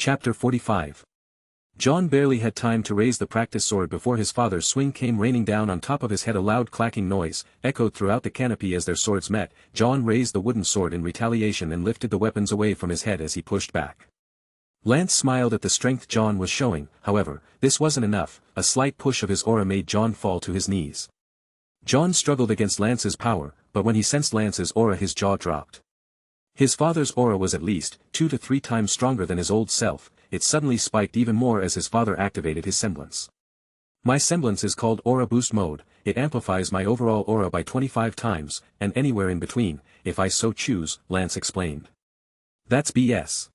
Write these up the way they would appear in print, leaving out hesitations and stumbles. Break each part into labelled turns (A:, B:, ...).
A: Chapter 45. Jaune barely had time to raise the practice sword before his father's swing came raining down on top of his head. A loud clacking noise echoed throughout the canopy as their swords met. Jaune raised the wooden sword in retaliation and lifted the weapons away from his head as he pushed back. Lance smiled at the strength Jaune was showing. However, this wasn't enough. A slight push of his aura made Jaune fall to his knees. Jaune struggled against Lance's power, but when he sensed Lance's aura his jaw dropped. His father's aura was at least 2 to 3 times stronger than his old self. It suddenly spiked even more as his father activated his semblance. My semblance is called Aura Boost Mode. It amplifies my overall aura by 25 times, and anywhere in between, if I so choose, Lance explained. That's BS.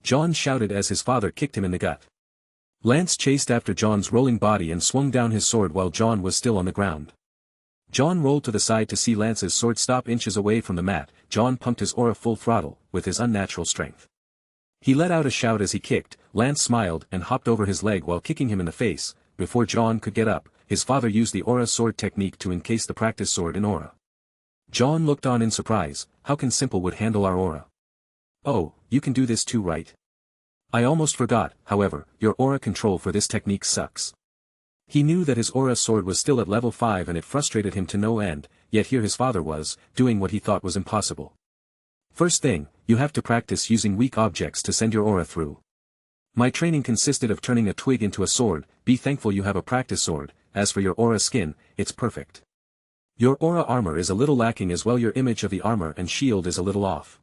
A: Jaune shouted as his father kicked him in the gut. Lance chased after Jaune's rolling body and swung down his sword while Jaune was still on the ground. Jaune rolled to the side to see Lance's sword stop inches away from the mat. Jaune pumped his aura full throttle, with his unnatural strength. He let out a shout as he kicked. Lance smiled and hopped over his leg while kicking him in the face. Before Jaune could get up, his father used the aura sword technique to encase the practice sword in aura. Jaune looked on in surprise. How can Simple would handle our aura? Oh, you can do this too, right? I almost forgot, however, your aura control for this technique sucks. He knew that his aura sword was still at level 5 and it frustrated him to no end, yet here his father was, doing what he thought was impossible. First thing, you have to practice using weak objects to send your aura through. My training consisted of turning a twig into a sword. Be thankful you have a practice sword. As for your aura skin, it's perfect. Your aura armor is a little lacking as well. Your image of the armor and shield is a little off.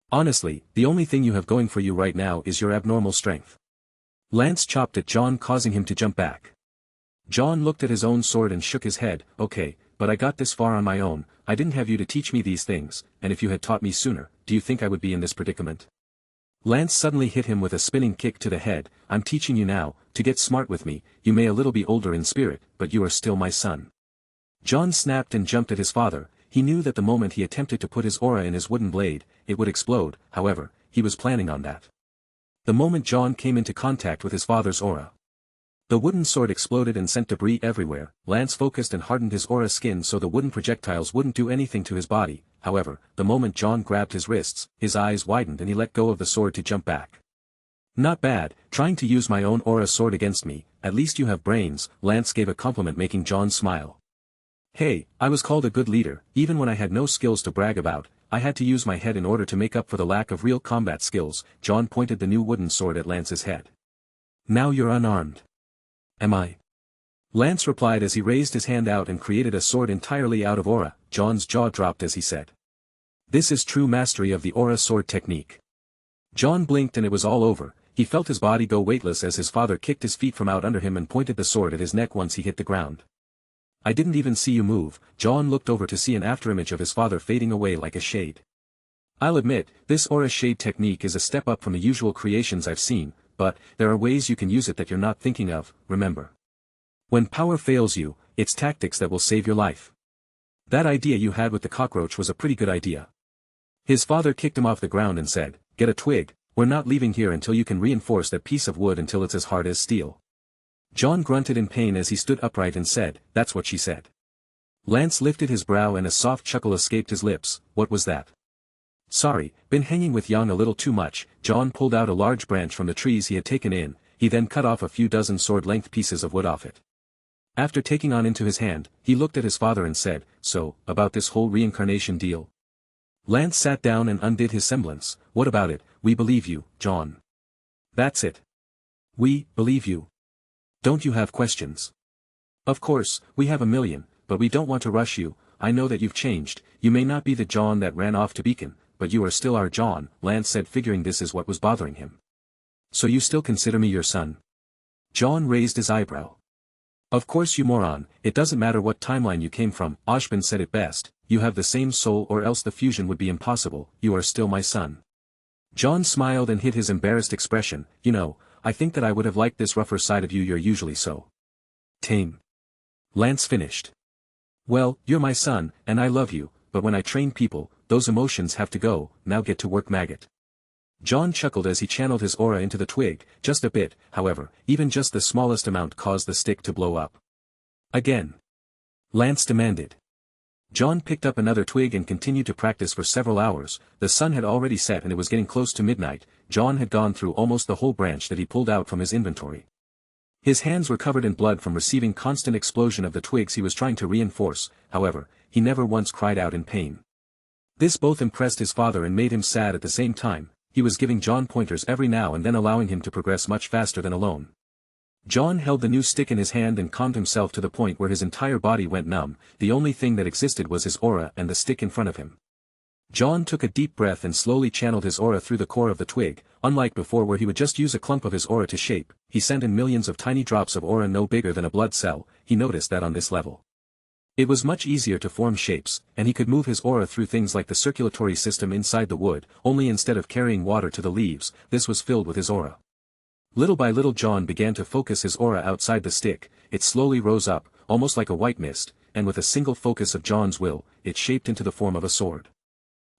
A: Honestly, the only thing you have going for you right now is your abnormal strength. Lance chopped at Jaune, causing him to jump back. Jaune looked at his own sword and shook his head. Okay, but I got this far on my own. I didn't have you to teach me these things, and if you had taught me sooner, do you think I would be in this predicament? Lance suddenly hit him with a spinning kick to the head. I'm teaching you now, to get smart with me. You may a little be older in spirit, but you are still my son. Jaune snapped and jumped at his father. He knew that the moment he attempted to put his aura in his wooden blade, it would explode. However, he was planning on that. The moment Jaune came into contact with his father's aura, the wooden sword exploded and sent debris everywhere. Lance focused and hardened his aura skin so the wooden projectiles wouldn't do anything to his body. However, the moment Jaune grabbed his wrists, his eyes widened and he let go of the sword to jump back. Not bad, trying to use my own aura sword against me. At least you have brains. Lance gave a compliment, making Jaune smile. Hey, I was called a good leader. Even when I had no skills to brag about, I had to use my head in order to make up for the lack of real combat skills. Jaune pointed the new wooden sword at Lance's head. Now you're unarmed. Am I? Lance replied as he raised his hand out and created a sword entirely out of aura. Jaune's jaw dropped as he said. This is true mastery of the aura sword technique. Jaune blinked and it was all over. He felt his body go weightless as his father kicked his feet from out under him and pointed the sword at his neck once he hit the ground. I didn't even see you move. Jaune looked over to see an afterimage of his father fading away like a shade. I'll admit, this aura shade technique is a step up from the usual creations I've seen, but there are ways you can use it that you're not thinking of. Remember, when power fails you, it's tactics that will save your life. That idea you had with the cockroach was a pretty good idea. His father kicked him off the ground and said, get a twig. We're not leaving here until you can reinforce that piece of wood until it's as hard as steel. Jaune grunted in pain as he stood upright and said, that's what she said. Lance lifted his brow and a soft chuckle escaped his lips. What was that? Sorry, been hanging with Young a little too much. Jaune pulled out a large branch from the trees he had taken in. He then cut off a few dozen sword-length pieces of wood off it. After taking on into his hand, he looked at his father and said, so, about this whole reincarnation deal? Lance sat down and undid his semblance. What about it? We believe you, Jaune. That's it. We believe you. Don't you have questions? Of course, we have a million, but we don't want to rush you. I know that you've changed. You may not be the Jaune that ran off to Beacon, but you are still our Jaune, Lance said, figuring this is what was bothering him. So you still consider me your son? Jaune raised his eyebrow. Of course you moron, it doesn't matter what timeline you came from. Ashbin said it best, you have the same soul or else the fusion would be impossible. You are still my son. Jaune smiled and hid his embarrassed expression. You know, I think that I would have liked this rougher side of you. You're usually so tame. Lance finished. Well, you're my son, and I love you, but when I train people, those emotions have to go. Now get to work, maggot. Jaune chuckled as he channeled his aura into the twig, just a bit. However, even just the smallest amount caused the stick to blow up. Again. Lance demanded. John picked up another twig and continued to practice for several hours. The sun had already set and it was getting close to midnight. John had gone through almost the whole branch that he pulled out from his inventory. His hands were covered in blood from receiving constant explosion of the twigs he was trying to reinforce. However, he never once cried out in pain. This both impressed his father and made him sad at the same time. He was giving John pointers every now and then, allowing him to progress much faster than alone. John held the new stick in his hand and calmed himself to the point where his entire body went numb. The only thing that existed was his aura and the stick in front of him. John took a deep breath and slowly channeled his aura through the core of the twig. Unlike before where he would just use a clump of his aura to shape, he sent in millions of tiny drops of aura no bigger than a blood cell. He noticed that on this level, it was much easier to form shapes, and he could move his aura through things like the circulatory system inside the wood, only instead of carrying water to the leaves, this was filled with his aura. Little by little John began to focus his aura outside the stick. It slowly rose up, almost like a white mist, and with a single focus of John's will, it shaped into the form of a sword.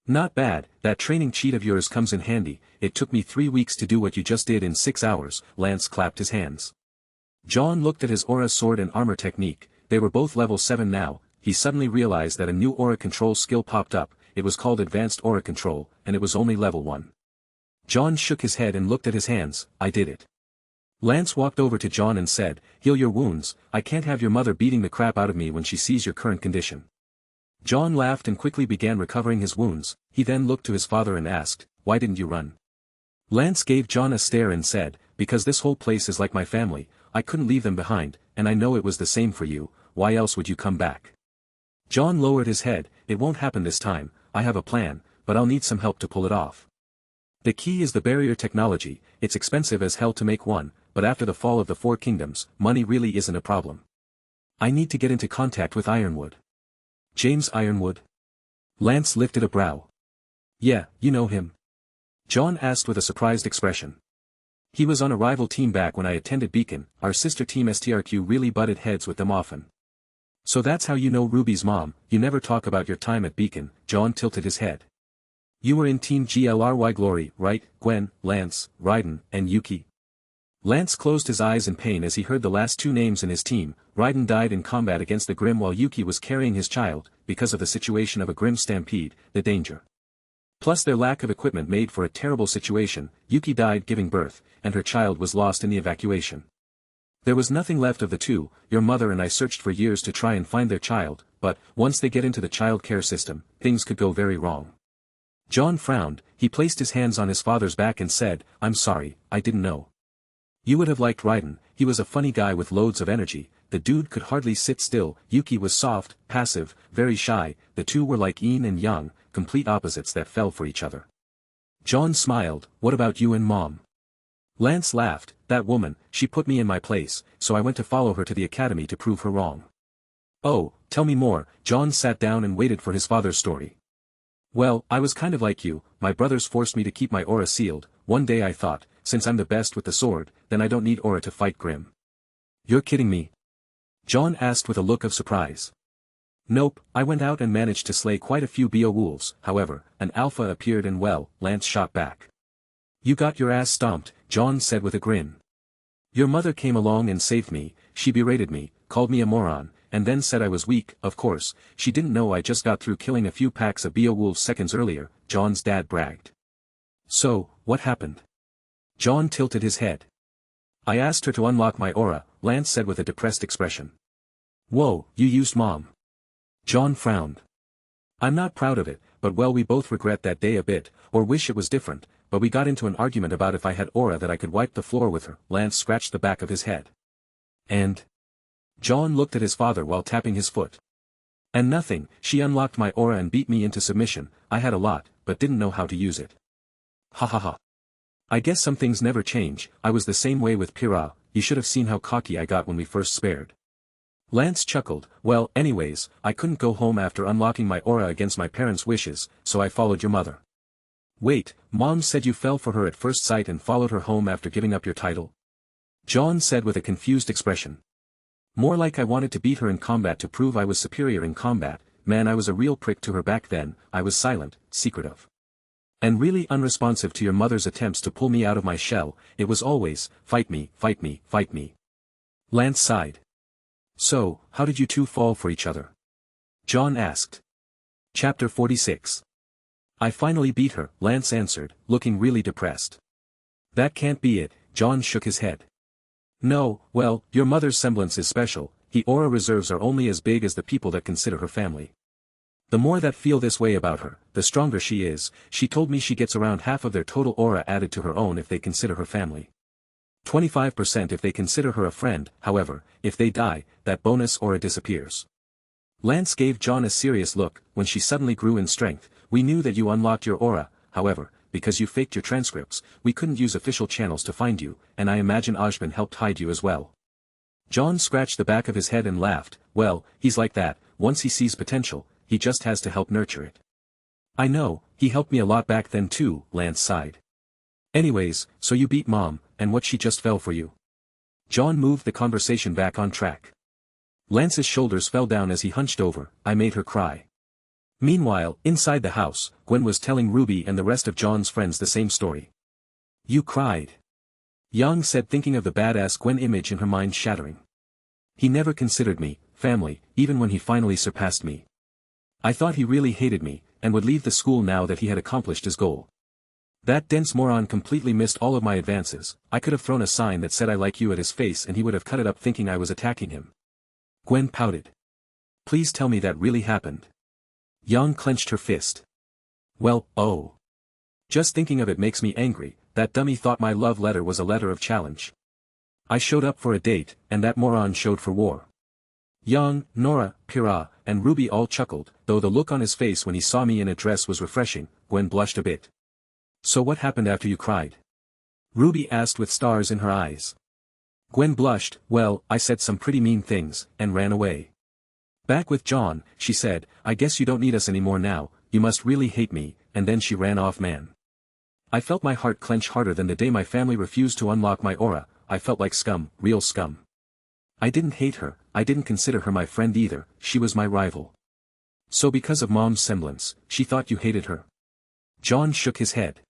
A: Not bad, that training cheat of yours comes in handy. It took me 3 weeks to do what you just did in 6 hours. Lance clapped his hands. John looked at his aura, sword and armor technique. They were both level 7 now. He suddenly realized that a new aura control skill popped up. It was called Advanced Aura Control, and it was only level 1. John shook his head and looked at his hands. I did it. Lance walked over to John and said, heal your wounds. I can't have your mother beating the crap out of me when she sees your current condition. John laughed and quickly began recovering his wounds. He then looked to his father and asked, why didn't you run? Lance gave John a stare and said, because this whole place is like my family. I couldn't leave them behind, and I know it was the same for you. Why else would you come back? John lowered his head. It won't happen this time. I have a plan, but I'll need some help to pull it off. The key is the barrier technology. It's expensive as hell to make one, but after the fall of the 4 kingdoms, money really isn't a problem. I need to get into contact with Ironwood. James Ironwood? Lance lifted a brow. Yeah, you know him. John asked with a surprised expression. He was on a rival team back when I attended Beacon. Our sister team STRQ really butted heads with them often. So that's how you know Ruby's mom. You never talk about your time at Beacon. John tilted his head. You were in Team GLRY Glory, right, Gwen, Lance, Raiden, and Yuki? Lance closed his eyes in pain as he heard the last 2 names in his team. Raiden died in combat against the Grimm while Yuki was carrying his child, because of the situation of a Grimm stampede, the danger. Plus their lack of equipment made for a terrible situation. Yuki died giving birth, and her child was lost in the evacuation. There was nothing left of the 2. Your mother and I searched for years to try and find their child, but, once they get into the child care system, things could go very wrong. John frowned. He placed his hands on his father's back and said, I'm sorry, I didn't know. You would have liked Raiden. He was a funny guy with loads of energy. The dude could hardly sit still. Yuki was soft, passive, very shy. The 2 were like yin and yang, complete opposites that fell for each other. John smiled. What about you and Mom? Lance laughed. That woman, she put me in my place, so I went to follow her to the academy to prove her wrong. Oh, tell me more. John sat down and waited for his father's story. Well, I was kind of like you. My brothers forced me to keep my aura sealed. One day I thought, since I'm the best with the sword, then I don't need aura to fight Grimm. You're kidding me? John asked with a look of surprise. Nope, I went out and managed to slay quite a few Beowulfs. However, an alpha appeared and well, Lance shot back. You got your ass stomped, John said with a grin. Your mother came along and saved me. She berated me, called me a moron, and then said I was weak. Of course, she didn't know I just got through killing a few packs of Beowulfs seconds earlier, John's dad bragged. So, what happened? John tilted his head. I asked her to unlock my aura, Lance said with a depressed expression. Whoa, you used Mom. John frowned. I'm not proud of it, but well, we both regret that day a bit, or wish it was different, but we got into an argument about if I had aura that I could wipe the floor with her. Lance scratched the back of his head. And? John looked at his father while tapping his foot. And nothing, she unlocked my aura and beat me into submission. I had a lot, but didn't know how to use it. Ha ha ha. I guess some things never change. I was the same way with Pyrrha. You should have seen how cocky I got when we first spared. Lance chuckled. Well, anyways, I couldn't go home after unlocking my aura against my parents' wishes, so I followed your mother. Wait, Mom said you fell for her at first sight and followed her home after giving up your title? John said with a confused expression. More like I wanted to beat her in combat to prove I was superior in combat. Man, I was a real prick to her back then. I was silent, secretive, and really unresponsive to your mother's attempts to pull me out of my shell. It was always, fight me, fight me, fight me. Lance sighed. So, how did you 2 fall for each other? John asked. Chapter 46. I finally beat her, Lance answered, looking really depressed. That can't be it, John shook his head. No, well, your mother's semblance is special, her aura reserves are only as big as the people that consider her family. The more that feel this way about her, the stronger she is. She told me she gets around half of their total aura added to her own if they consider her family. 25% if they consider her a friend, however, if they die, that bonus aura disappears. Lance gave John a serious look. When she suddenly grew in strength, we knew that you unlocked your aura, however, because you faked your transcripts, we couldn't use official channels to find you, and I imagine Ajman helped hide you as well. John scratched the back of his head and laughed. Well, he's like that, once he sees potential, he just has to help nurture it. I know, he helped me a lot back then too, Lance sighed. Anyways, so you beat Mom, and what she just fell for you? John moved the conversation back on track. Lance's shoulders fell down as he hunched over. I made her cry. Meanwhile, inside the house, Gwen was telling Ruby and the rest of John's friends the same story. You cried. Yang said, thinking of the badass Gwen image in her mind shattering. He never considered me family, even when he finally surpassed me. I thought he really hated me, and would leave the school now that he had accomplished his goal. That dense moron completely missed all of my advances. I could have thrown a sign that said I like you at his face and he would have cut it up thinking I was attacking him. Gwen pouted. Please tell me that really happened. Yang clenched her fist. Well, oh. Just thinking of it makes me angry. That dummy thought my love letter was a letter of challenge. I showed up for a date, and that moron showed for war. Yang, Nora, Pira, and Ruby all chuckled, though the look on his face when he saw me in a dress was refreshing. Gwen blushed a bit. So what happened after you cried? Ruby asked with stars in her eyes. Gwen blushed. Well, I said some pretty mean things, and ran away. Back with John, she said, I guess you don't need us anymore now, you must really hate me, and then she ran off. Man. I felt my heart clench harder than the day my family refused to unlock my aura. I felt like scum, real scum. I didn't hate her, I didn't consider her my friend either, she was my rival. So because of Mom's semblance, she thought you hated her? John shook his head.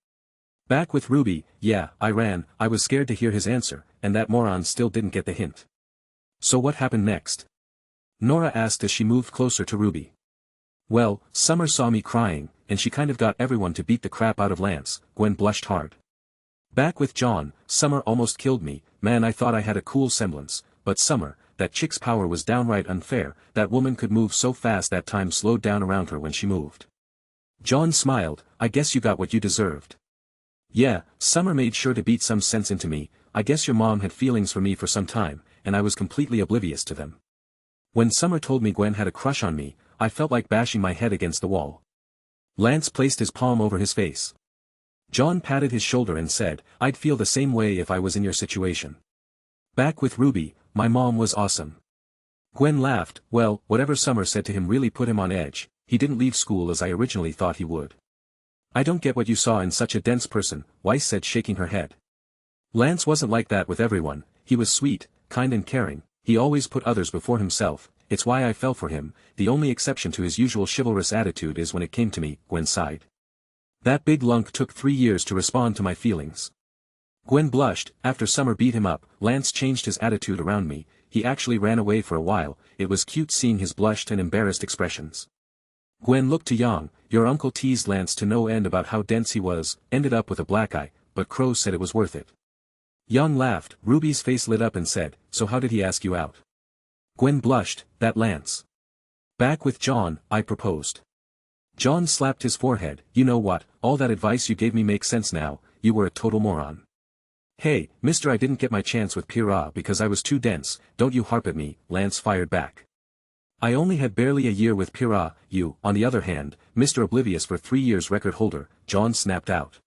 A: Back with Ruby, yeah, I ran, I was scared to hear his answer, and that moron still didn't get the hint. So what happened next? Nora asked as she moved closer to Ruby. Well, Summer saw me crying, and she kind of got everyone to beat the crap out of Lance. Gwen blushed hard. Back with John, Summer almost killed me. Man, I thought I had a cool semblance, but Summer, that chick's power was downright unfair. That woman could move so fast that time slowed down around her when she moved. John smiled. I guess you got what you deserved. Yeah, Summer made sure to beat some sense into me. I guess your mom had feelings for me for some time, and I was completely oblivious to them. When Summer told me Gwen had a crush on me, I felt like bashing my head against the wall. Lance placed his palm over his face. John patted his shoulder and said, I'd feel the same way if I was in your situation. Back with Ruby, my mom was awesome. Gwen laughed. Well, whatever Summer said to him really put him on edge. He didn't leave school as I originally thought he would. I don't get what you saw in such a dense person, Weiss said, shaking her head. Lance wasn't like that with everyone. He was sweet, kind and caring. He always put others before himself. It's why I fell for him. The only exception to his usual chivalrous attitude is when it came to me. Gwen sighed. That big lunk took 3 years to respond to my feelings. Gwen blushed. After Summer beat him up, Lance changed his attitude around me. He actually ran away for a while. It was cute seeing his blushed and embarrassed expressions. Gwen looked to Yang. Your uncle teased Lance to no end about how dense he was, ended up with a black eye, but Crow said it was worth it. Yang laughed. Ruby's face lit up and said, so how did he ask you out? Gwen blushed. That Lance. Back with John, I proposed. John slapped his forehead. You know what, all that advice you gave me makes sense now. You were a total moron. Hey, mister, I didn't get my chance with Pira because I was too dense. Don't you harp at me, Lance fired back. I only had barely a year with Pira. You, on the other hand, Mr. Oblivious for 3 years record holder, John snapped out.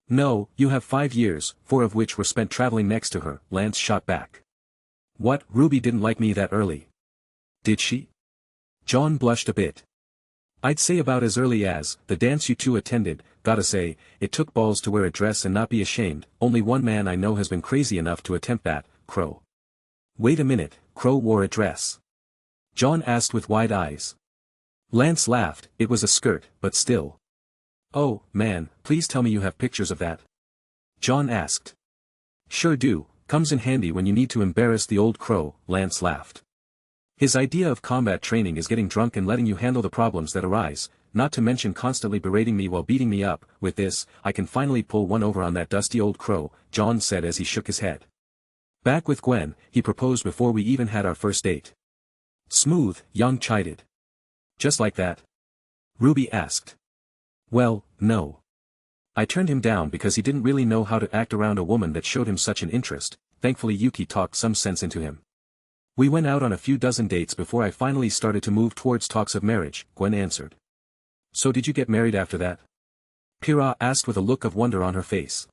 A: No, you have 5 years, 4 of which were spent traveling next to her, Lance shot back. What, Ruby didn't like me that early? Did she? John blushed a bit. I'd say about as early as, the dance you two attended. Gotta say, it took balls to wear a dress and not be ashamed. Only one man I know has been crazy enough to attempt that, Crow. Wait a minute, Crow wore a dress? John asked with wide eyes. Lance laughed. It was a skirt, but still. Oh, man, please tell me you have pictures of that. John asked. Sure do, comes in handy when you need to embarrass the old Crow, Lance laughed. His idea of combat training is getting drunk and letting you handle the problems that arise. not to mention constantly berating me while beating me up. With this, I can finally pull one over on that dusty old crow, Jaune said as he shook his head. Back with Gwen, he proposed before we even had our first date. Smooth, Jaune chided. Just like that? RWBY asked. Well, no. I turned him down because he didn't really know how to act around a woman that showed him such an interest. Thankfully Yuki talked some sense into him. We went out on a few dozen dates before I finally started to move towards talks of marriage, Gwen answered. So did you get married after that? Pyrrha asked with a look of wonder on her face.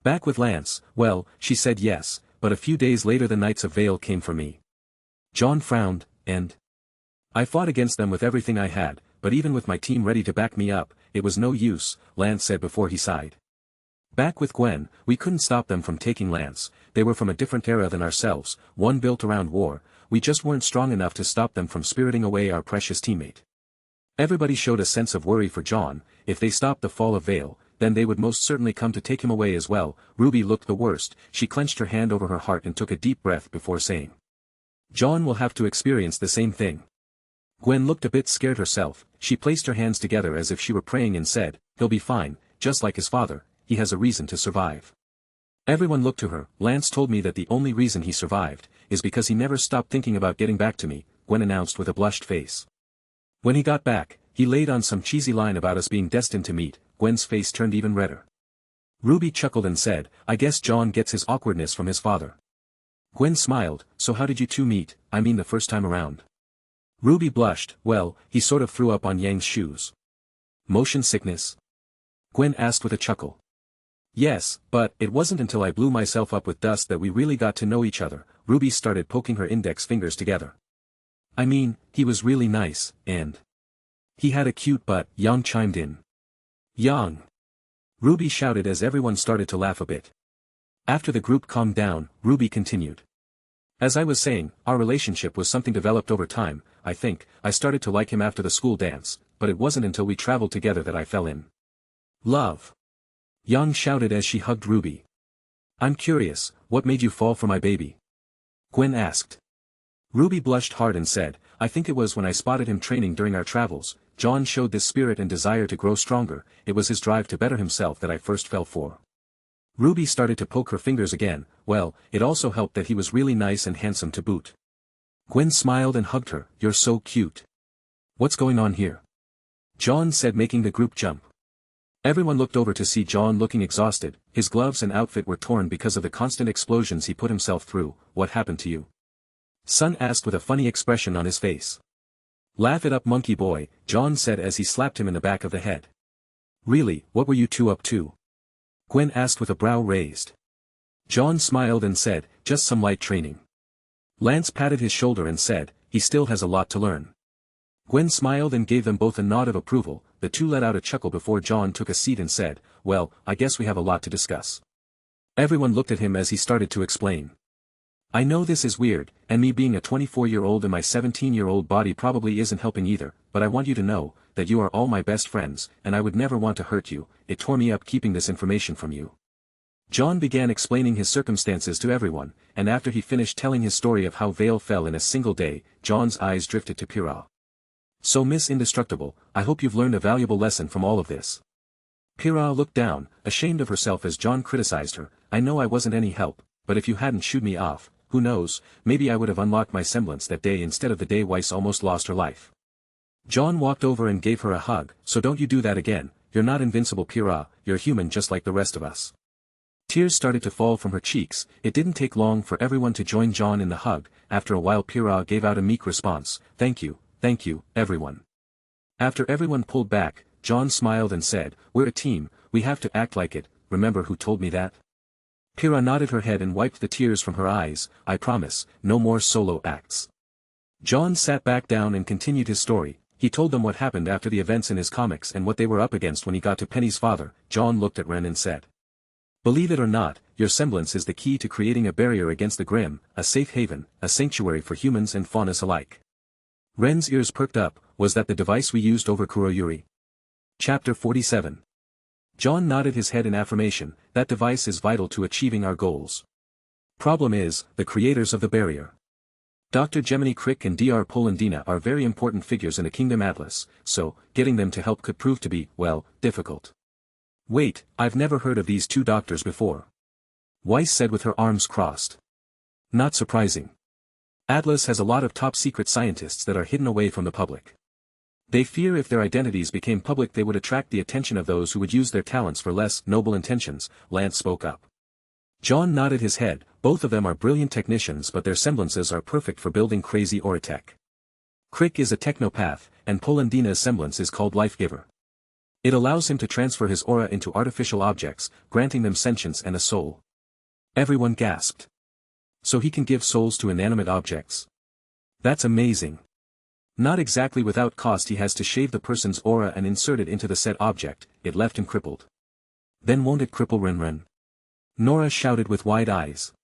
A: Back with Lance, well, she said yes, but a few days later the Knights of Vale came for me. Jaune frowned, and I fought against them with everything I had, but even with my team ready to back me up, it was no use, Lance said before he sighed. Back with Gwen, we couldn't stop them from taking Lance. They were from a different era than ourselves, one built around war. We just weren't strong enough to stop them from spiriting away our precious teammate. Everybody showed a sense of worry for Jaune. If they stopped the fall of Vale, then they would most certainly come to take him away as well. RWBY looked the worst. She clenched her hand over her heart and took a deep breath before saying, Jaune will have to experience the same thing. Gwen looked a bit scared herself. She placed her hands together as if she were praying and said, he'll be fine, just like his father. He has a reason to survive. Everyone looked to her. Lance told me that the only reason he survived is because he never stopped thinking about getting back to me, Gwen announced with a blushed face. When he got back, he laid on some cheesy line about us being destined to meet. Gwen's face turned even redder. RWBY chuckled and said, I guess Jaune gets his awkwardness from his father. Gwen smiled, so how did you two meet, I mean the first time around? RWBY blushed, well, he sort of threw up on Yang's shoes. Motion sickness? Gwen asked with a chuckle. Yes, but it wasn't until I blew myself up with dust that we really got to know each other. RWBY started poking her index fingers together. I mean, he was really nice, and he had a cute butt, Jaune chimed in. Yang! RWBY shouted as everyone started to laugh a bit. After the group calmed down, RWBY continued. As I was saying, our relationship was something developed over time. I think I started to like him after the school dance, but it wasn't until we traveled together that I fell in love. Yang shouted as she hugged RWBY. I'm curious, what made you fall for my baby? Gwen asked. RWBY blushed hard and said, I think it was when I spotted him training during our travels. Jaune showed this spirit and desire to grow stronger. It was his drive to better himself that I first fell for. RWBY started to poke her fingers again. Well, it also helped that he was really nice and handsome to boot. Gwen smiled and hugged her. You're so cute. What's going on here? Jaune said, making the group jump. Everyone looked over to see Jaune looking exhausted. His gloves and outfit were torn because of the constant explosions he put himself through. What happened to you? Sun asked with a funny expression on his face. Laugh it up, monkey boy, Jaune said as he slapped him in the back of the head. Really, what were you two up to? Gwen asked with a brow raised. Jaune smiled and said, just some light training. Lance patted his shoulder and said, he still has a lot to learn. Gwen smiled and gave them both a nod of approval. The two let out a chuckle before Jaune took a seat and said, well, I guess we have a lot to discuss. Everyone looked at him as he started to explain. I know this is weird, and me being a 24-year-old in my 17-year-old body probably isn't helping either, but I want you to know that you are all my best friends, and I would never want to hurt you. It tore me up keeping this information from you. Jaune began explaining his circumstances to everyone, and after he finished telling his story of how Vale fell in a single day, Jaune's eyes drifted to Pyrrha. So Miss Indestructible, I hope you've learned a valuable lesson from all of this. Pyrrha looked down, ashamed of herself as Jaune criticized her. I know I wasn't any help, but if you hadn't shooed me off, who knows, maybe I would have unlocked my semblance that day instead of the day Weiss almost lost her life. Jaune walked over and gave her a hug. So don't you do that again. You're not invincible, Pyrrha, you're human just like the rest of us. Tears started to fall from her cheeks. It didn't take long for everyone to join Jaune in the hug. After a while Pyrrha gave out a meek response. Thank you, everyone. After everyone pulled back, Jaune smiled and said, we're a team, we have to act like it. Remember who told me that? Pyrrha nodded her head and wiped the tears from her eyes. I promise, no more solo acts. Jaune sat back down and continued his story. He told them what happened after the events in his comics and what they were up against when he got to Penny's father. Jaune looked at Ren and said, believe it or not, your semblance is the key to creating a barrier against the grim, a safe haven, a sanctuary for humans and faunas alike. Ren's ears perked up. Was that the device we used over Kuroyuri? Chapter 47. Jaune nodded his head in affirmation. That device is vital to achieving our goals. Problem is, the creators of the barrier. Dr. Gemini Crick and Dr. Polendina are very important figures in the Kingdom Atlas, so, getting them to help could prove to be, well, difficult. Wait, I've never heard of these two doctors before. Weiss said with her arms crossed. Not surprising. Atlas has a lot of top-secret scientists that are hidden away from the public. They fear if their identities became public they would attract the attention of those who would use their talents for less noble intentions, Lance spoke up. John nodded his head. Both of them are brilliant technicians but their semblances are perfect for building crazy aura tech. Crick is a technopath, and Polendina's semblance is called Life Giver. It allows him to transfer his aura into artificial objects, granting them sentience and a soul. Everyone gasped. So he can give souls to inanimate objects. That's amazing. Not exactly without cost. He has to shave the person's aura and insert it into the said object. It left him crippled. Then won't it cripple Ren? Nora shouted with wide eyes.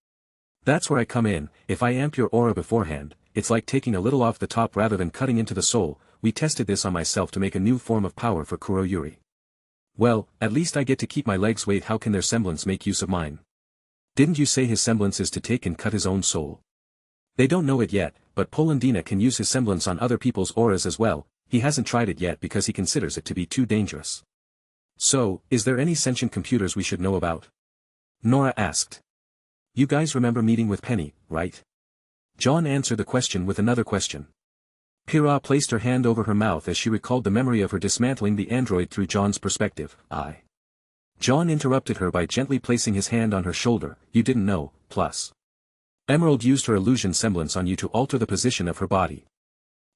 A: That's where I come in. If I amp your aura beforehand, it's like taking a little off the top rather than cutting into the soul. We tested this on myself to make a new form of power for Kuroyuri. Well, at least I get to keep my legs. Wait, how can their semblance make use of mine? Didn't you say his semblance is to take and cut his own soul? They don't know it yet, but Polendina can use his semblance on other people's auras as well. He hasn't tried it yet because he considers it to be too dangerous. So, is there any sentient computers we should know about? Nora asked. You guys remember meeting with Penny, right? John answered the question with another question. Pyrrha placed her hand over her mouth as she recalled the memory of her dismantling the android through John's perspective. John interrupted her by gently placing his hand on her shoulder. You didn't know, plus. Emerald used her illusion semblance on you to alter the position of her body.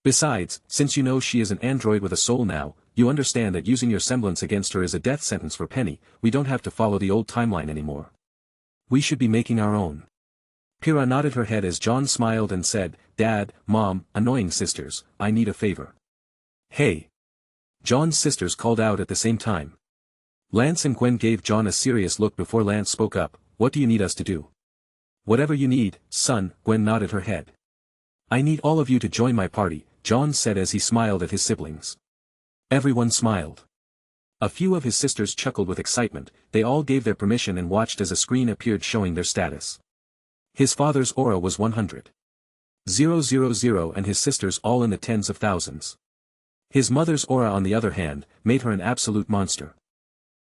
A: Besides, since you know she is an android with a soul now, you understand that using your semblance against her is a death sentence for Penny. We don't have to follow the old timeline anymore. We should be making our own. Pyrrha nodded her head as John smiled and said, Dad, Mom, annoying sisters, I need a favor. Hey! John's sisters called out at the same time. Lance and Gwen gave John a serious look before Lance spoke up. What do you need us to do? Whatever you need, son, Gwen nodded her head. I need all of you to join my party, John said as he smiled at his siblings. Everyone smiled. A few of his sisters chuckled with excitement. They all gave their permission and watched as a screen appeared showing their status. His father's aura was 100,000 and his sisters all in the tens of thousands. His mother's aura on the other hand, made her an absolute monster.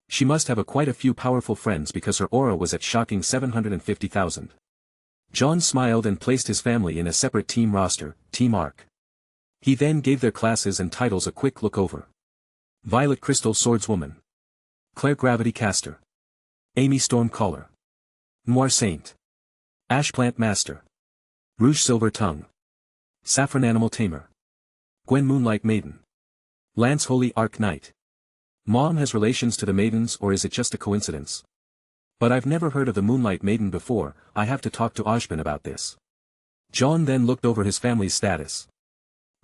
A: She must have quite a few powerful friends because her aura was at shocking 750,000. John smiled and placed his family in a separate team roster, Team Arc. He then gave their classes and titles a quick look over. Violet Crystal Swordswoman. Claire Gravity Caster. Amy Stormcaller. Noir Saint. Ashplant Master. Rouge Silver Tongue. Saffron Animal Tamer. Gwen Moonlight Maiden. Lance Holy Arc Knight. Mom has relations to the maidens, or is it just a coincidence? But I've never heard of the Moonlight Maiden before. I have to talk to Ashbin about this. John then looked over his family's status.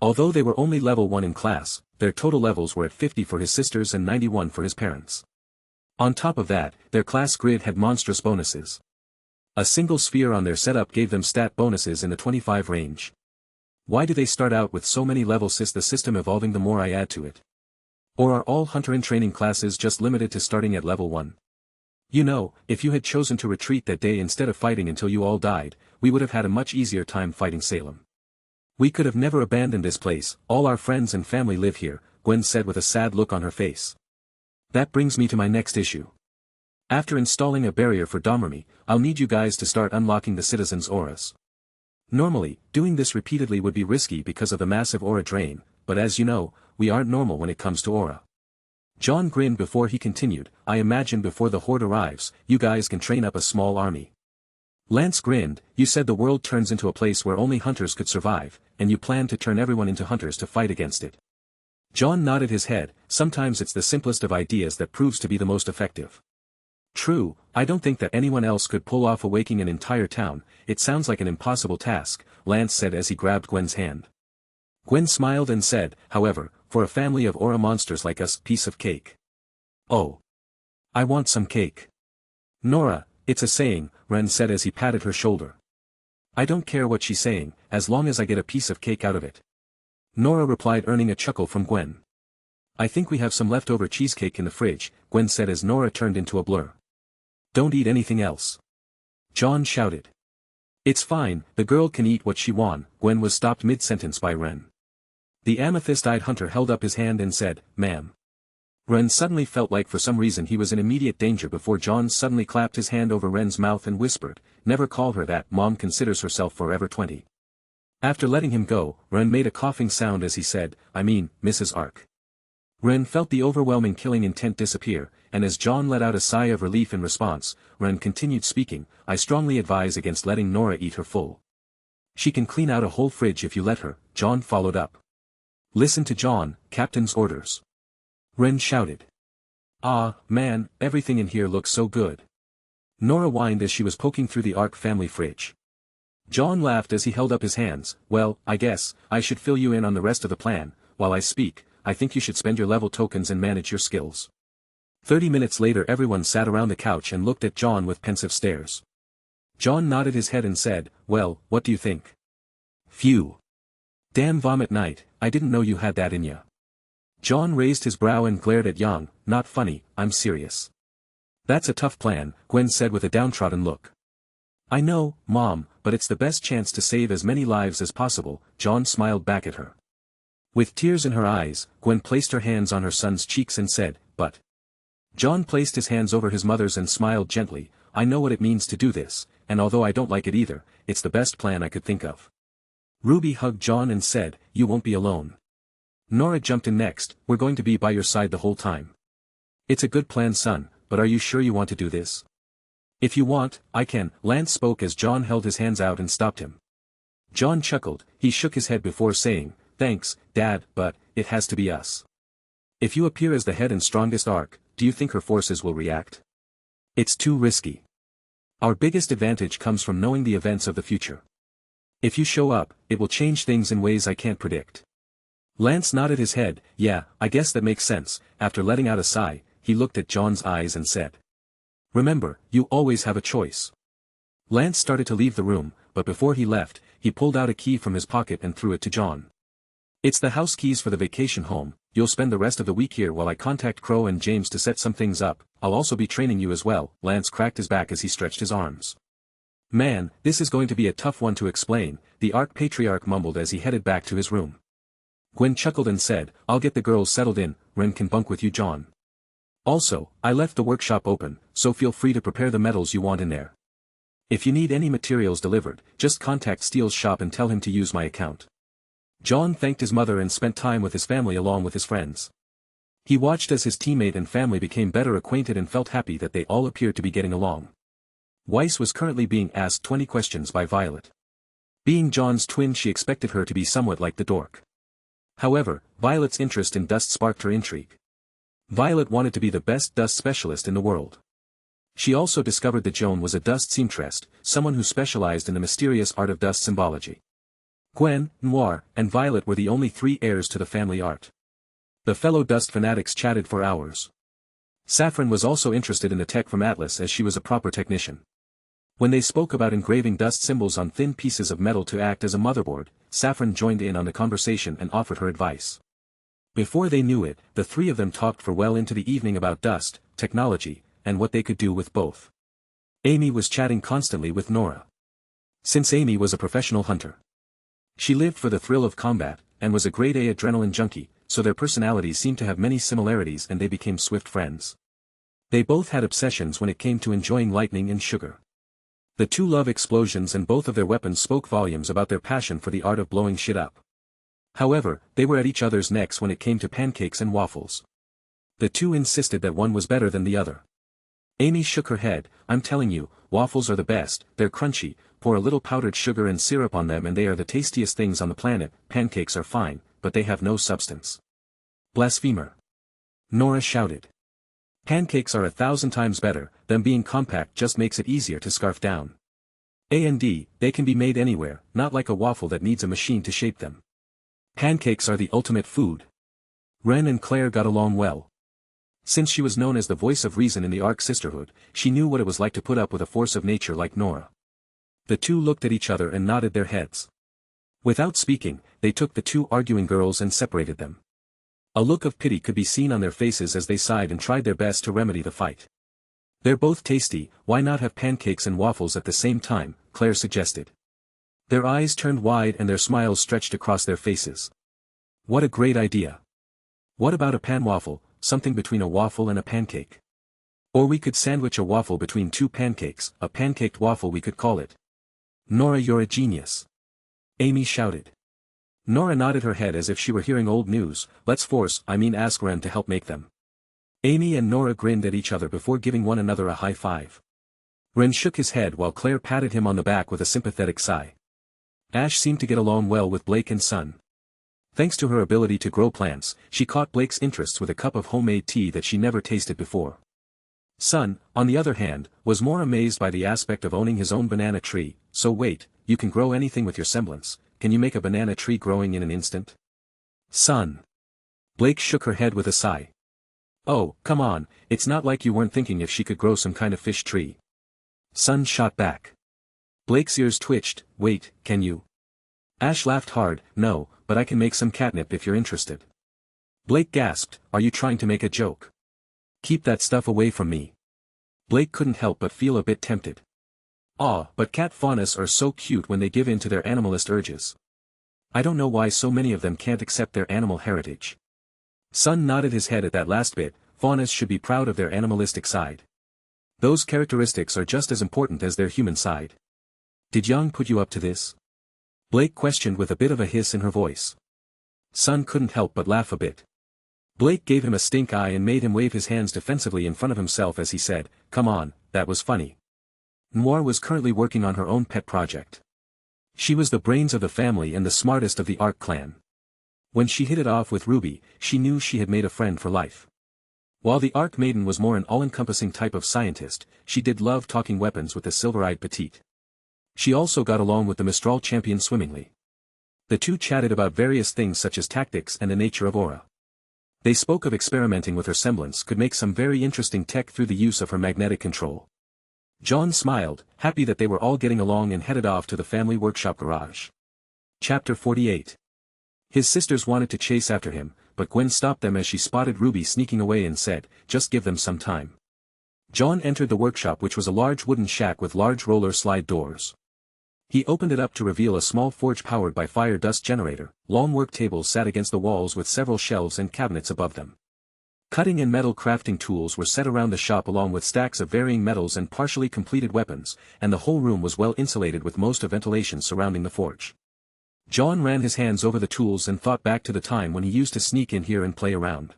A: Although they were only level 1 in class, their total levels were at 50 for his sisters and 91 for his parents. On top of that, their class grid had monstrous bonuses. A single sphere on their setup gave them stat bonuses in the 25 range. Why do they start out with so many levels? Is the system evolving the more I add to it? Or are all hunter and training classes just limited to starting at level 1? You know, if you had chosen to retreat that day instead of fighting until you all died, we would have had a much easier time fighting Salem. We could have never abandoned this place. All our friends and family live here, Gwen said with a sad look on her face. That brings me to my next issue. After installing a barrier for Domremy, I'll need you guys to start unlocking the citizens' auras. Normally, doing this repeatedly would be risky because of the massive aura drain, but as you know, we aren't normal when it comes to aura. John grinned before he continued, I imagine before the Horde arrives, you guys can train up a small army. Lance grinned, you said the world turns into a place where only hunters could survive, and you plan to turn everyone into hunters to fight against it. John nodded his head, sometimes it's the simplest of ideas that proves to be the most effective. True, I don't think that anyone else could pull off awakening an entire town. It sounds like an impossible task, Lance said as he grabbed Gwen's hand. Gwen smiled and said, however, for a family of aura monsters like us, piece of cake. Oh. I want some cake. Nora, it's a saying, Ren said as he patted her shoulder. I don't care what she's saying, as long as I get a piece of cake out of it. Nora replied, earning a chuckle from Gwen. I think we have some leftover cheesecake in the fridge, Gwen said as Nora turned into a blur. Don't eat anything else. John shouted. It's fine, the girl can eat what she wants. Gwen was stopped mid-sentence by Ren. The amethyst-eyed hunter held up his hand and said, "Ma'am." Ren suddenly felt like for some reason he was in immediate danger before John suddenly clapped his hand over Ren's mouth and whispered, "Never call her that, Mom considers herself forever 20. After letting him go, Ren made a coughing sound as he said, "I mean, Mrs. Ark." Ren felt the overwhelming killing intent disappear, and as John let out a sigh of relief in response, Ren continued speaking, "I strongly advise against letting Nora eat her full. She can clean out a whole fridge if you let her," John followed up. "Listen to John, Captain's orders." Ren shouted. "Ah, man, everything in here looks so good." Nora whined as she was poking through the Ark family fridge. John laughed as he held up his hands. "Well, I guess, I should fill you in on the rest of the plan. While I speak, I think you should spend your level tokens and manage your skills." 30 minutes later everyone sat around the couch and looked at John with pensive stares. John nodded his head and said, "Well, what do you think?" "Phew. Damn vomit night, I didn't know you had that in ya." John raised his brow and glared at Yang. "Not funny, I'm serious." "That's a tough plan," Gwen said with a downtrodden look. "I know, Mom, but it's the best chance to save as many lives as possible," John smiled back at her. With tears in her eyes, Gwen placed her hands on her son's cheeks and said, "But." John placed his hands over his mother's and smiled gently, "I know what it means to do this, and although I don't like it either, it's the best plan I could think of." Ruby hugged John and said, "You won't be alone." Nora jumped in next, "We're going to be by your side the whole time." "It's a good plan, son, but are you sure you want to do this?" "If you want, I can," Lance spoke as John held his hands out and stopped him. John chuckled, he shook his head before saying, "Thanks, Dad, but, it has to be us. If you appear as the head and strongest Ark, do you think her forces will react? It's too risky. Our biggest advantage comes from knowing the events of the future. If you show up, it will change things in ways I can't predict." Lance nodded his head, "Yeah, I guess that makes sense." After letting out a sigh, he looked at John's eyes and said, "Remember, you always have a choice." Lance started to leave the room, but before he left, he pulled out a key from his pocket and threw it to John. "It's the house keys for the vacation home. You'll spend the rest of the week here while I contact Crow and James to set some things up. I'll also be training you as well." Lance cracked his back as he stretched his arms. "Man, this is going to be a tough one to explain," the Ark Patriarch mumbled as he headed back to his room. Gwen chuckled and said, "I'll get the girls settled in. Ren can bunk with you, John. Also, I left the workshop open, so feel free to prepare the metals you want in there. If you need any materials delivered, just contact Steele's shop and tell him to use my account." John thanked his mother and spent time with his family along with his friends. He watched as his teammate and family became better acquainted and felt happy that they all appeared to be getting along. Weiss was currently being asked 20 questions by Violet. Being John's twin, she expected her to be somewhat like the dork. However, Violet's interest in dust sparked her intrigue. Violet wanted to be the best dust specialist in the world. She also discovered that Jaune was a dust seamstress, someone who specialized in the mysterious art of dust symbology. Gwen, Noir, and Violet were the only 3 heirs to the family art. The fellow dust fanatics chatted for hours. Saffron was also interested in the tech from Atlas as she was a proper technician. When they spoke about engraving dust symbols on thin pieces of metal to act as a motherboard, Saffron joined in on the conversation and offered her advice. Before they knew it, the 3 of them talked for well into the evening about dust, technology, and what they could do with both. Amy was chatting constantly with Nora. Since Amy was a professional hunter, she lived for the thrill of combat, and was a grade A adrenaline junkie, so their personalities seemed to have many similarities and they became swift friends. They both had obsessions when it came to enjoying lightning and sugar. The 2 loved explosions and both of their weapons spoke volumes about their passion for the art of blowing shit up. However, they were at each other's necks when it came to pancakes and waffles. The 2 insisted that one was better than the other. Amy shook her head, "I'm telling you, waffles are the best, they're crunchy, pour a little powdered sugar and syrup on them and they are the tastiest things on the planet. Pancakes are fine, but they have no substance." "Blasphemer!" Nora shouted. "Pancakes are 1,000 times better, them being compact just makes it easier to scarf down. And they can be made anywhere, not like a waffle that needs a machine to shape them. Pancakes are the ultimate food." Ren and Claire got along well. Since she was known as the voice of reason in the Ark Sisterhood, she knew what it was like to put up with a force of nature like Nora. The 2 looked at each other and nodded their heads. Without speaking, they took the 2 arguing girls and separated them. A look of pity could be seen on their faces as they sighed and tried their best to remedy the fight. "They're both tasty, why not have pancakes and waffles at the same time?" Claire suggested. Their eyes turned wide and their smiles stretched across their faces. What a great idea. What about a panwaffle, something between a waffle and a pancake? Or we could sandwich a waffle between two pancakes, a pancaked waffle we could call it. Nora, you're a genius. Amy shouted. Nora nodded her head as if she were hearing old news. Let's ask Ren to help make them. Amy and Nora grinned at each other before giving one another a high five. Ren shook his head while Claire patted him on the back with a sympathetic sigh. Ash seemed to get along well with Blake and Sun. Thanks to her ability to grow plants, she caught Blake's interests with a cup of homemade tea that she never tasted before. Sun, on the other hand, was more amazed by the aspect of owning his own banana tree. So wait, you can grow anything with your semblance, can you make a banana tree growing in an instant? Sun. Blake shook her head with a sigh. Oh, come on, it's not like you weren't thinking if she could grow some kind of fish tree. Sun shot back. Blake's ears twitched. Wait, can you? Ash laughed hard. No, but I can make some catnip if you're interested. Blake gasped. Are you trying to make a joke? Keep that stuff away from me. Blake couldn't help but feel a bit tempted. But cat faunas are so cute when they give in to their animalist urges. I don't know why so many of them can't accept their animal heritage. Sun nodded his head at that last bit. Faunas should be proud of their animalistic side. Those characteristics are just as important as their human side. Did Yang put you up to this? Blake questioned with a bit of a hiss in her voice. Sun couldn't help but laugh a bit. Blake gave him a stink eye and made him wave his hands defensively in front of himself as he said, come on, that was funny. Noir was currently working on her own pet project. She was the brains of the family and the smartest of the Arc clan. When she hit it off with Ruby, she knew she had made a friend for life. While the Arc Maiden was more an all-encompassing type of scientist, she did love talking weapons with the silver-eyed petite. She also got along with the Mistral champion swimmingly. The two chatted about various things such as tactics and the nature of aura. They spoke of experimenting with her semblance could make some very interesting tech through the use of her magnetic control. Jaune smiled, happy that they were all getting along and headed off to the family workshop garage. Chapter 48. His sisters wanted to chase after him, but Gwen stopped them as she spotted Ruby sneaking away and said, just give them some time. Jaune entered the workshop, which was a large wooden shack with large roller slide doors. He opened it up to reveal a small forge powered by fire dust generator. Long work tables sat against the walls with several shelves and cabinets above them. Cutting and metal crafting tools were set around the shop along with stacks of varying metals and partially completed weapons, and the whole room was well insulated with most of ventilation surrounding the forge. Jaune ran his hands over the tools and thought back to the time when he used to sneak in here and play around.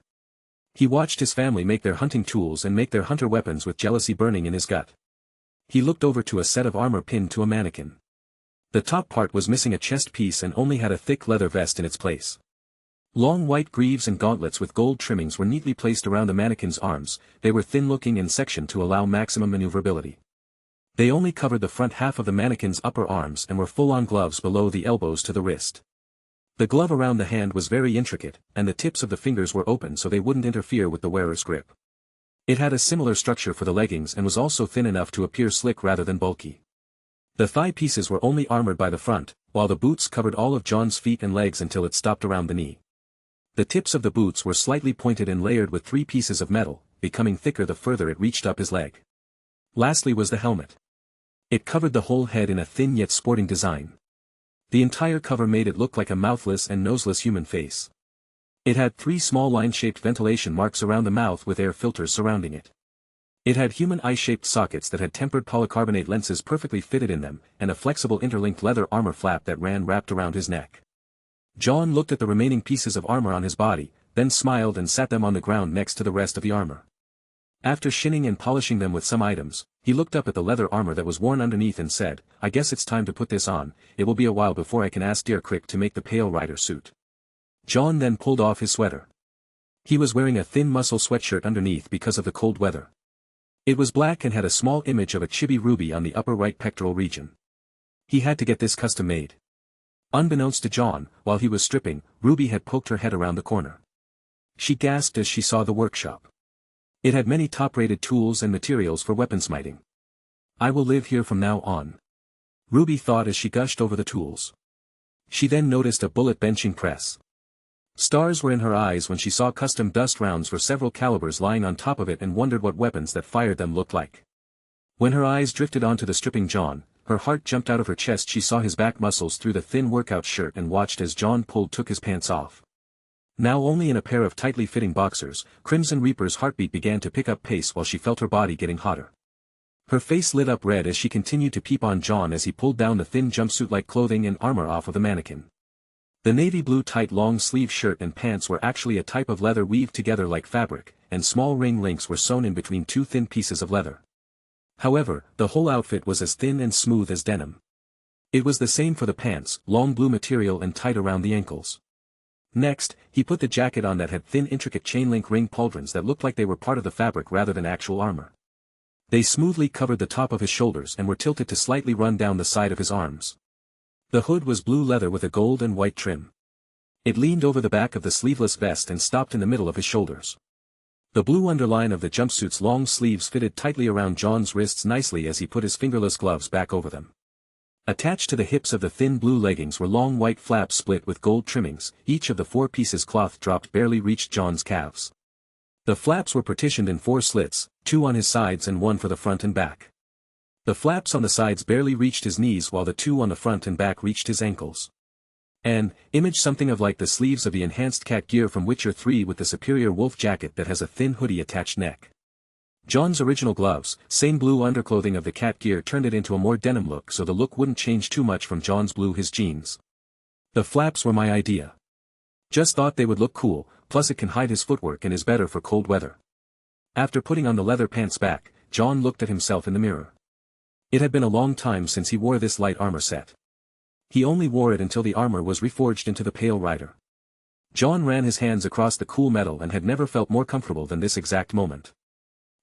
A: He watched his family make their hunting tools and make their hunter weapons with jealousy burning in his gut. He looked over to a set of armor pinned to a mannequin. The top part was missing a chest piece and only had a thick leather vest in its place. Long white greaves and gauntlets with gold trimmings were neatly placed around the mannequin's arms. They were thin-looking and sectioned to allow maximum maneuverability. They only covered the front half of the mannequin's upper arms and were full-on gloves below the elbows to the wrist. The glove around the hand was very intricate, and the tips of the fingers were open so they wouldn't interfere with the wearer's grip. It had a similar structure for the leggings and was also thin enough to appear slick rather than bulky. The thigh pieces were only armored by the front, while the boots covered all of Jaune's feet and legs until it stopped around the knee. The tips of the boots were slightly pointed and layered with 3 pieces of metal, becoming thicker the further it reached up his leg. Lastly was the helmet. It covered the whole head in a thin yet sporting design. The entire cover made it look like a mouthless and noseless human face. It had 3 small line-shaped ventilation marks around the mouth with air filters surrounding it. It had human eye-shaped sockets that had tempered polycarbonate lenses perfectly fitted in them, and a flexible interlinked leather armor flap that ran wrapped around his neck. Jaune looked at the remaining pieces of armor on his body, then smiled and sat them on the ground next to the rest of the armor. After shinning and polishing them with some items, he looked up at the leather armor that was worn underneath and said, I guess it's time to put this on. It will be a while before I can ask Dear Crick to make the Pale Rider suit. Jaune then pulled off his sweater. He was wearing a thin muscle sweatshirt underneath because of the cold weather. It was black and had a small image of a chibi ruby on the upper right pectoral region. He had to get this custom made. Unbeknownst to Jaune, while he was stripping, Ruby had poked her head around the corner. She gasped as she saw the workshop. It had many top-rated tools and materials for weaponsmiting. I will live here from now on. Ruby thought as she gushed over the tools. She then noticed a bullet benching press. Stars were in her eyes when she saw custom dust rounds for several calibers lying on top of it and wondered what weapons that fired them looked like. When her eyes drifted onto the stripping Jaune, her heart jumped out of her chest. She saw his back muscles through the thin workout shirt and watched as Jaune took his pants off. Now only in a pair of tightly fitting boxers, Crimson Reaper's heartbeat began to pick up pace while she felt her body getting hotter. Her face lit up red as she continued to peep on Jaune as he pulled down the thin jumpsuit-like clothing and armor off of the mannequin. The navy blue tight long-sleeve shirt and pants were actually a type of leather weaved together like fabric, and small ring links were sewn in between two thin pieces of leather. However, the whole outfit was as thin and smooth as denim. It was the same for the pants, long blue material and tight around the ankles. Next, he put the jacket on that had thin intricate chain-link ring pauldrons that looked like they were part of the fabric rather than actual armor. They smoothly covered the top of his shoulders and were tilted to slightly run down the side of his arms. The hood was blue leather with a gold and white trim. It leaned over the back of the sleeveless vest and stopped in the middle of his shoulders. The blue underline of the jumpsuit's long sleeves fitted tightly around Jaune's wrists nicely as he put his fingerless gloves back over them. Attached to the hips of the thin blue leggings were long white flaps split with gold trimmings. Each of the 4 pieces cloth dropped barely reached Jaune's calves. The flaps were partitioned in 4 slits, 2 on his sides and 1 for the front and back. The flaps on the sides barely reached his knees while the 2 on the front and back reached his ankles. And, image something of like the sleeves of the enhanced cat gear from Witcher 3 with the superior wolf jacket that has a thin hoodie-attached neck. Jaune's original gloves, same blue underclothing of the cat gear turned it into a more denim look so the look wouldn't change too much from Jaune's blue his jeans. The flaps were my idea. Just thought they would look cool, plus it can hide his footwork and is better for cold weather. After putting on the leather pants back, Jaune looked at himself in the mirror. It had been a long time since he wore this light armor set. He only wore it until the armor was reforged into the Pale Rider. Jaune ran his hands across the cool metal and had never felt more comfortable than this exact moment.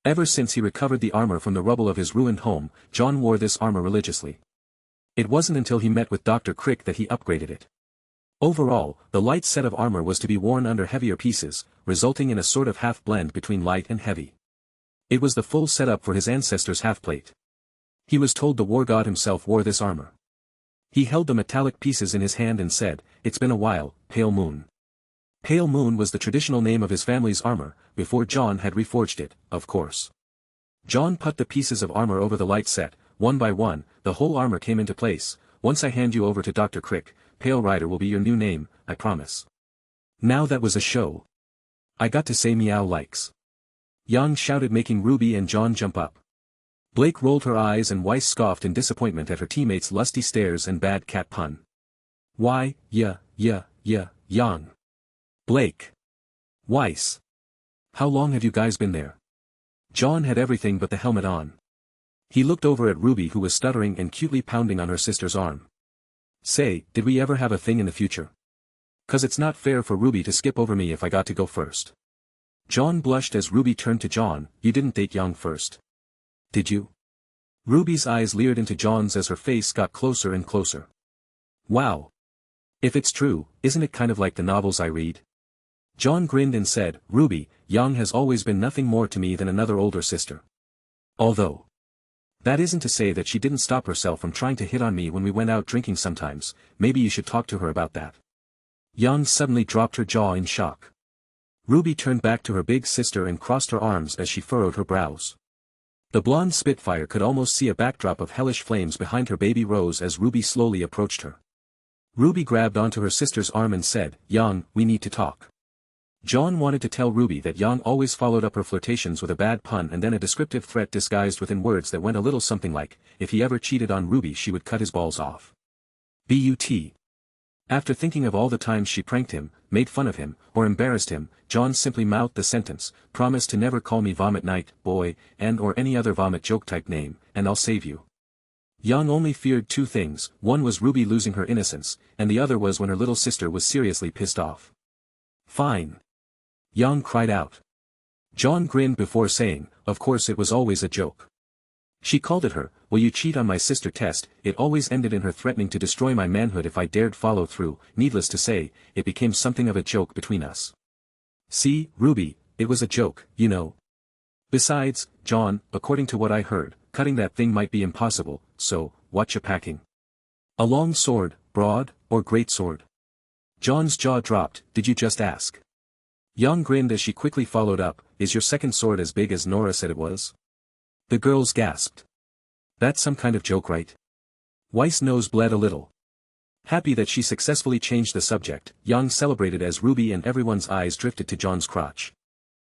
A: Ever since he recovered the armor from the rubble of his ruined home, Jaune wore this armor religiously. It wasn't until he met with Dr. Crick that he upgraded it. Overall, the light set of armor was to be worn under heavier pieces, resulting in a sort of half-blend between light and heavy. It was the full setup for his ancestor's half-plate. He was told the war god himself wore this armor. He held the metallic pieces in his hand and said, "It's been a while, Pale Moon." Pale Moon was the traditional name of his family's armor, before Jaune had reforged it, of course. Jaune put the pieces of armor over the light set, one by one. The whole armor came into place. "Once I hand you over to Dr. Crick, Pale Rider will be your new name, I promise." Now that was a show. I got to say meow likes. Yang shouted, making Ruby and Jaune jump up. Blake rolled her eyes and Weiss scoffed in disappointment at her teammates' lusty stares and bad cat pun. "Why, yeah, Yang. Blake. Weiss. How long have you guys been there?" Jaune had everything but the helmet on. He looked over at Ruby, who was stuttering and cutely pounding on her sister's arm. "Say, did we ever have a thing in the future? 'Cause it's not fair for Ruby to skip over me if I got to go first." Jaune blushed as Ruby turned to Jaune. "You didn't date Yang first. Did you?" Ruby's eyes leered into Jaune's as her face got closer and closer. "Wow. If it's true, isn't it kind of like the novels I read?" Jaune grinned and said, "Ruby, Yang has always been nothing more to me than another older sister. Although, that isn't to say that she didn't stop herself from trying to hit on me when we went out drinking sometimes. Maybe you should talk to her about that." Yang suddenly dropped her jaw in shock. Ruby turned back to her big sister and crossed her arms as she furrowed her brows. The blonde Spitfire could almost see a backdrop of hellish flames behind her baby Rose as Ruby slowly approached her. Ruby grabbed onto her sister's arm and said, "Yang, we need to talk." Jaune wanted to tell Ruby that Yang always followed up her flirtations with a bad pun and then a descriptive threat disguised within words that went a little something like, if he ever cheated on Ruby she would cut his balls off. But. After thinking of all the times she pranked him, made fun of him, or embarrassed him, Jaune simply mouthed the sentence, "Promise to never call me Vomit Night, boy, and or any other vomit joke type name, and I'll save you." Yang only feared 2 things. One was Ruby losing her innocence, and the other was when her little sister was seriously pissed off. "Fine." Yang cried out. Jaune grinned before saying, "Of course it was always a joke." She called at her, "Will you cheat on my sister?" test. It always ended in her threatening to destroy my manhood if I dared follow through. Needless to say, it became something of a joke between us. "See, Ruby, it was a joke, you know. Besides, Jaune, according to what I heard, cutting that thing might be impossible, so, what you packing? A long sword, broad, or great sword?" Jaune's jaw dropped. "Did you just ask?" Yang grinned as she quickly followed up, "Is your second sword as big as Nora said it was?" The girls gasped. "That's some kind of joke, right?" Weiss's nose bled a little. Happy that she successfully changed the subject, Yang celebrated as Ruby and everyone's eyes drifted to John's crotch.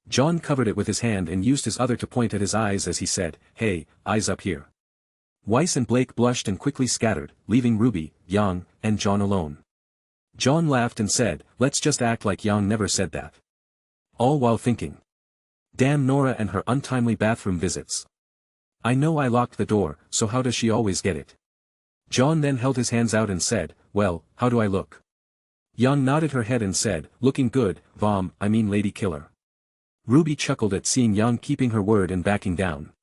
A: John covered it with his hand and used his other to point at his eyes as he said, "Hey, eyes up here." Weiss and Blake blushed and quickly scattered, leaving Ruby, Yang, and John alone. John laughed and said, "Let's just act like Yang never said that." All while thinking, damn Nora and her untimely bathroom visits. I know I locked the door, so how does she always get it? John then held his hands out and said, "Well, how do I look?" Yang nodded her head and said, "Looking good, Lady Killer." Ruby chuckled at seeing Yang keeping her word and backing down.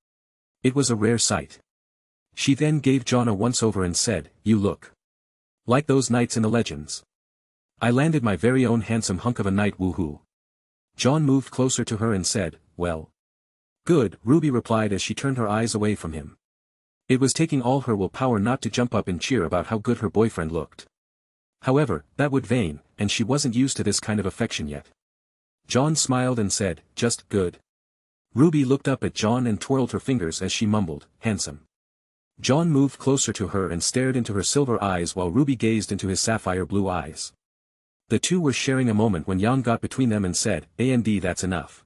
A: It was a rare sight. She then gave John a once-over and said, "You look like those knights in the legends. I landed my very own handsome hunk of a knight, woohoo." John moved closer to her and said, "Well, good," Ruby replied as she turned her eyes away from him. It was taking all her willpower not to jump up and cheer about how good her boyfriend looked. However, that would vain, and she wasn't used to this kind of affection yet. John smiled and said, "Just good." Ruby looked up at John and twirled her fingers as she mumbled, "Handsome." John moved closer to her and stared into her silver eyes while Ruby gazed into his sapphire blue eyes. The two were sharing a moment when Yang got between them and said, "And that's enough."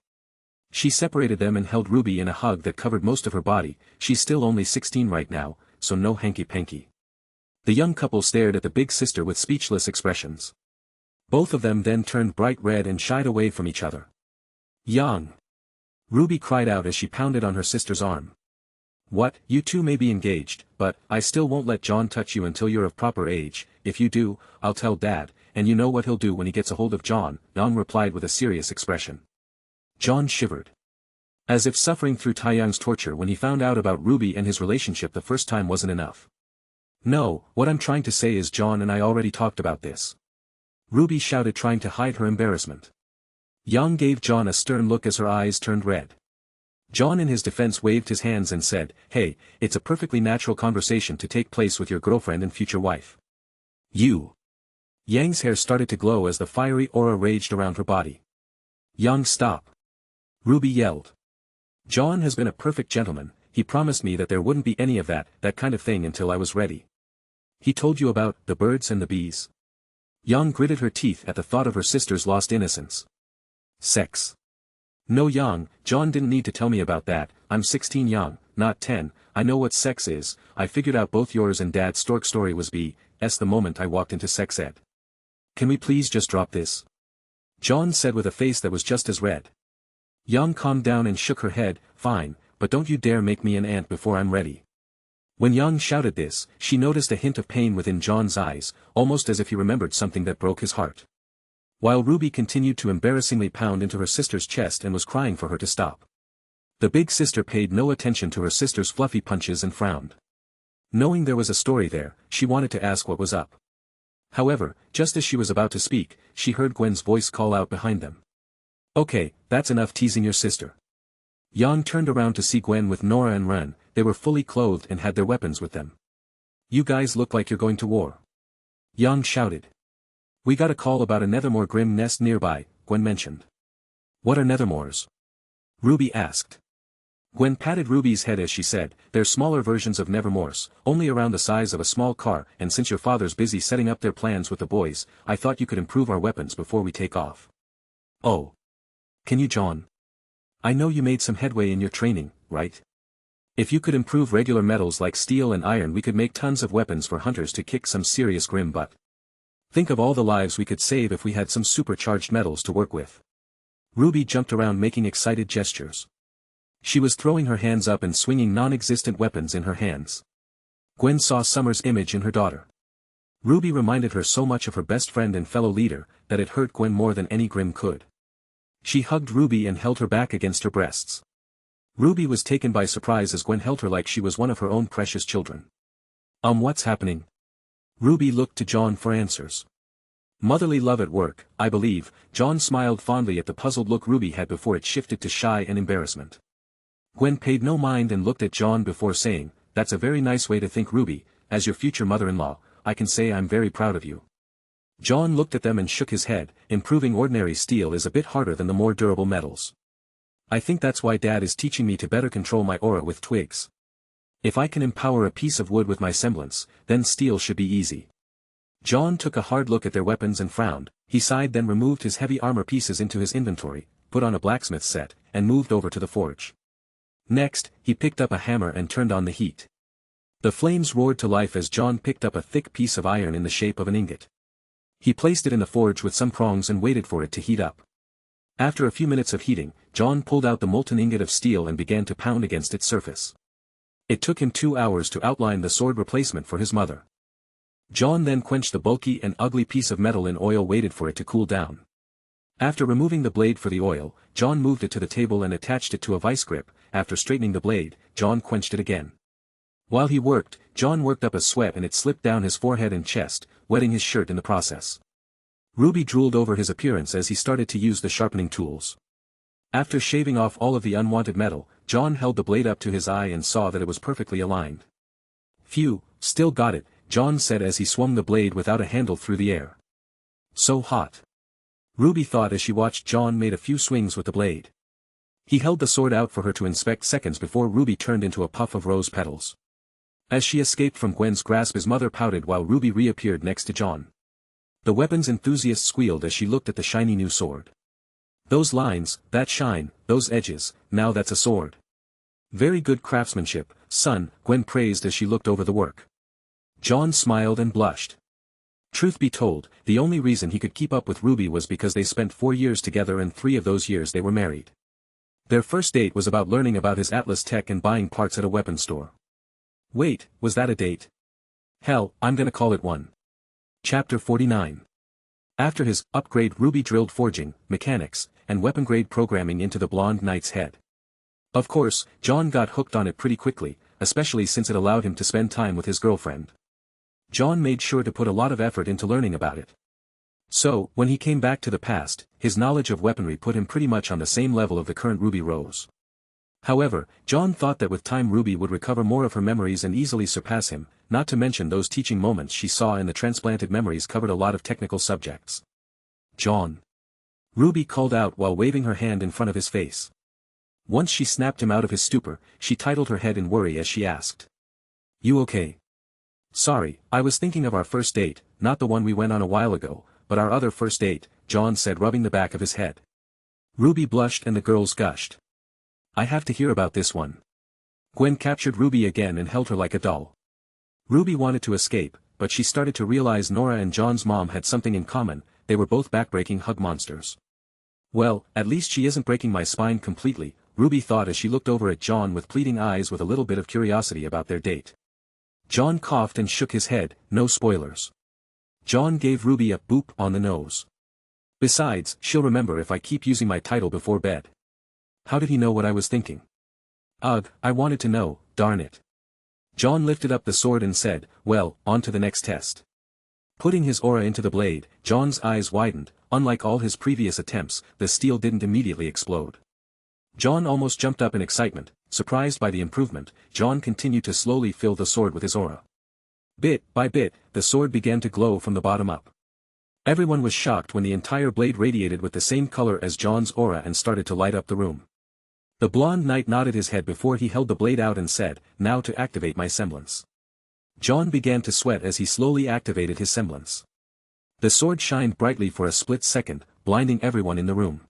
A: She separated them and held Ruby in a hug that covered most of her body. She's still only 16 right now, so no hanky-panky. The young couple stared at the big sister with speechless expressions. Both of them then turned bright red and shied away from each other. "Yang!" Ruby cried out as she pounded on her sister's arm. "What, you two may be engaged, but I still won't let John touch you until you're of proper age. If you do, I'll tell Dad, and you know what he'll do when he gets a hold of John," Yang replied with a serious expression. John shivered. As if suffering through Taeyang's torture when he found out about Ruby and his relationship the first time wasn't enough. "No, what I'm trying to say is John and I already talked about this." Ruby shouted, trying to hide her embarrassment. Yang gave John a stern look as her eyes turned red. John in his defense waved his hands and said, "Hey, it's a perfectly natural conversation to take place with your girlfriend and future wife." "You." Yang's hair started to glow as the fiery aura raged around her body. "Yang, stop." Ruby yelled. "John has been a perfect gentleman. He promised me that there wouldn't be any of that kind of thing until I was ready." "He told you about the birds and the bees?" Yang gritted her teeth at the thought of her sister's lost innocence. "Sex." "No, Yang, John didn't need to tell me about that. I'm 16, Yang, not 10, I know what sex is. I figured out both yours and Dad's stork story was BS the moment I walked into sex ed. Can we please just drop this?" John said with a face that was just as red. Yang calmed down and shook her head, "Fine, but don't you dare make me an aunt before I'm ready." When Yang shouted this, she noticed a hint of pain within John's eyes, almost as if he remembered something that broke his heart. While Ruby continued to embarrassingly pound into her sister's chest and was crying for her to stop. The big sister paid no attention to her sister's fluffy punches and frowned. Knowing there was a story there, she wanted to ask what was up. However, just as she was about to speak, she heard Gwen's voice call out behind them. "Okay, that's enough teasing your sister." Yang turned around to see Gwen with Nora and Ren. They were fully clothed and had their weapons with them. "You guys look like you're going to war." Yang shouted. "We got a call about a Nethermore Grim nest nearby," Gwen mentioned. "What are Nethermores?" Ruby asked. Gwen patted Ruby's head as she said, "They're smaller versions of Nevermores, only around the size of a small car, and since your father's busy setting up their plans with the boys, I thought you could improve our weapons before we take off." "Oh. Can you, John? I know you made some headway in your training, right? If you could improve regular metals like steel and iron, we could make tons of weapons for hunters to kick some serious grim butt. Think of all the lives we could save if we had some supercharged metals to work with." Ruby jumped around making excited gestures. She was throwing her hands up and swinging non-existent weapons in her hands. Gwen saw Summer's image in her daughter. Ruby reminded her so much of her best friend and fellow leader, that it hurt Gwen more than any grim could. She hugged Ruby and held her back against her breasts. Ruby was taken by surprise as Gwen held her like she was one of her own precious children. What's happening?" Ruby looked to John for answers. "Motherly love at work, I believe." John smiled fondly at the puzzled look Ruby had before it shifted to shy and embarrassment. Gwen paid no mind and looked at John before saying, "That's a very nice way to think, Ruby. As your future mother-in-law, I can say I'm very proud of you." John looked at them and shook his head. "Improving ordinary steel is a bit harder than the more durable metals. I think that's why Dad is teaching me to better control my aura with twigs." If I can empower a piece of wood with my semblance, then steel should be easy. Jaune took a hard look at their weapons and frowned. He sighed, then removed his heavy armor pieces into his inventory, put on a blacksmith set, and moved over to the forge. Next, he picked up a hammer and turned on the heat. The flames roared to life as Jaune picked up a thick piece of iron in the shape of an ingot. He placed it in the forge with some prongs and waited for it to heat up. After a few minutes of heating, Jaune pulled out the molten ingot of steel and began to pound against its surface. It took him 2 hours to outline the sword replacement for his mother. Jaune then quenched the bulky and ugly piece of metal in oil, waited for it to cool down. After removing the blade for the oil, Jaune moved it to the table and attached it to a vice grip. After straightening the blade, Jaune quenched it again. While he worked, Jaune worked up a sweat and it slipped down his forehead and chest, wetting his shirt in the process. RWBY drooled over his appearance as he started to use the sharpening tools. After shaving off all of the unwanted metal, Jaune held the blade up to his eye and saw that it was perfectly aligned. "Phew, still got it," Jaune said as he swung the blade without a handle through the air. "So hot." RWBY thought as she watched Jaune made a few swings with the blade. He held the sword out for her to inspect seconds before RWBY turned into a puff of rose petals. As she escaped from Gwen's grasp, his mother pouted while RWBY reappeared next to Jaune. The weapons enthusiast squealed as she looked at the shiny new sword. "Those lines, that shine, those edges, now that's a sword." "Very good craftsmanship, son," Gwen praised as she looked over the work. Jaune smiled and blushed. Truth be told, the only reason he could keep up with RWBY was because they spent 4 years together and 3 of those years they were married. Their first date was about learning about his Atlas tech and buying parts at a weapons store. Wait, was that a date? Hell, I'm gonna call it one. Chapter 49. After his upgrade, RWBY drilled forging, mechanics, and weapon-grade programming into the blonde knight's head. Of course, Jaune got hooked on it pretty quickly, especially since it allowed him to spend time with his girlfriend. Jaune made sure to put a lot of effort into learning about it. So, when he came back to the past, his knowledge of weaponry put him pretty much on the same level of the current RWBY Rose. However, Jaune thought that with time RWBY would recover more of her memories and easily surpass him, not to mention those teaching moments she saw in the transplanted memories covered a lot of technical subjects. "Jaune!" RWBY called out while waving her hand in front of his face. Once she snapped him out of his stupor, she titled her head in worry as she asked. "You okay?" "Sorry, I was thinking of our first date, not the one we went on a while ago, but our other first date," Jaune said, rubbing the back of his head. RWBY blushed and the girls gushed. "I have to hear about this one." Gwen captured RWBY again and held her like a doll. RWBY wanted to escape, but she started to realize Nora and Jaune's mom had something in common. They were both backbreaking hug monsters. "Well, at least she isn't breaking my spine completely," RWBY thought as she looked over at Jaune with pleading eyes with a little bit of curiosity about their date. Jaune coughed and shook his head, "No spoilers." Jaune gave RWBY a boop on the nose. "Besides, she'll remember if I keep using my title before bed." How did he know what I was thinking? Ugh, I wanted to know, darn it. Jaune lifted up the sword and said, "Well, on to the next test." Putting his aura into the blade, Jaune's eyes widened. Unlike all his previous attempts, the steel didn't immediately explode. Jaune almost jumped up in excitement. Surprised by the improvement, Jaune continued to slowly fill the sword with his aura. Bit by bit, the sword began to glow from the bottom up. Everyone was shocked when the entire blade radiated with the same color as Jaune's aura and started to light up the room. The blonde knight nodded his head before he held the blade out and said, "Now to activate my semblance." Jaune began to sweat as he slowly activated his semblance. The sword shined brightly for a split second, blinding everyone in the room.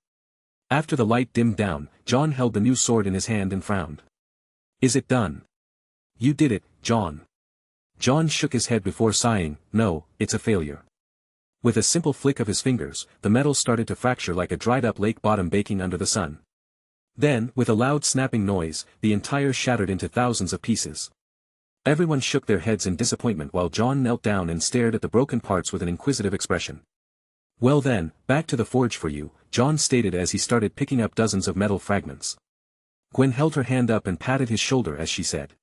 A: After the light dimmed down, Jaune held the new sword in his hand and frowned. "Is it done?" "You did it, Jaune." Jaune shook his head before sighing, "No, it's a failure." With a simple flick of his fingers, the metal started to fracture like a dried-up lake bottom baking under the sun. Then, with a loud snapping noise, the entire shattered into thousands of pieces. Everyone shook their heads in disappointment while Jaune knelt down and stared at the broken parts with an inquisitive expression. "Well then, back to the forge for you," Jaune stated as he started picking up dozens of metal fragments. Gwen held her hand up and patted his shoulder as she said,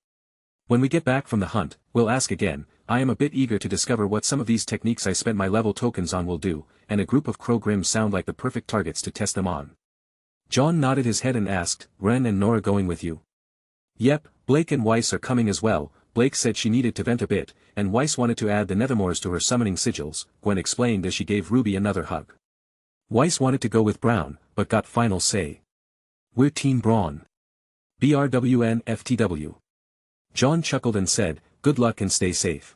A: "When we get back from the hunt, we'll ask again. I am a bit eager to discover what some of these techniques I spent my level tokens on will do, and a group of crow grims sound like the perfect targets to test them on." Jaune nodded his head and asked, "Ren and Nora going with you?" "Yep, Blake and Weiss are coming as well." Blake said she needed to vent a bit, and Weiss wanted to add the Nethermoors to her summoning sigils, Gwen explained as she gave RWBY another hug. Weiss wanted to go with Brown, but got final say. "We're Team Braun. BRWNFTW. John chuckled and said, "Good luck and stay safe."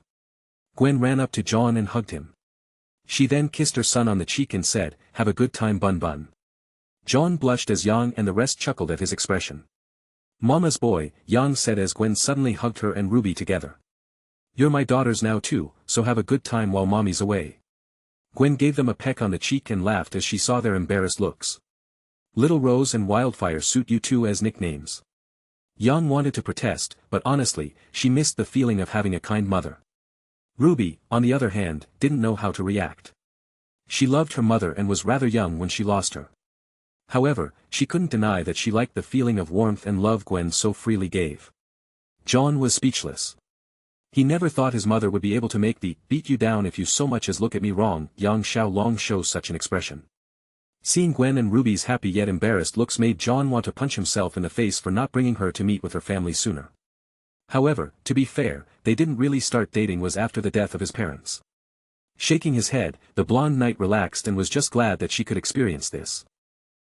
A: Gwen ran up to John and hugged him. She then kissed her son on the cheek and said, "Have a good time, Bun Bun." John blushed as Yang and the rest chuckled at his expression. "Mama's boy," Yang said as Gwen suddenly hugged her and Ruby together. "You're my daughters now too, so have a good time while mommy's away." Gwen gave them a peck on the cheek and laughed as she saw their embarrassed looks. "Little Rose and Wildfire suit you too as nicknames." Yang wanted to protest, but honestly, she missed the feeling of having a kind mother. Ruby, on the other hand, didn't know how to react. She loved her mother and was rather young when she lost her. However, she couldn't deny that she liked the feeling of warmth and love Gwen so freely gave. John was speechless. He never thought his mother would be able to make the "beat you down if you so much as look at me wrong" Yang Xiao Long show such an expression. Seeing Gwen and Ruby's happy yet embarrassed looks made John want to punch himself in the face for not bringing her to meet with her family sooner. However, to be fair, they didn't really start dating was after the death of his parents. Shaking his head, the blonde knight relaxed and was just glad that she could experience this.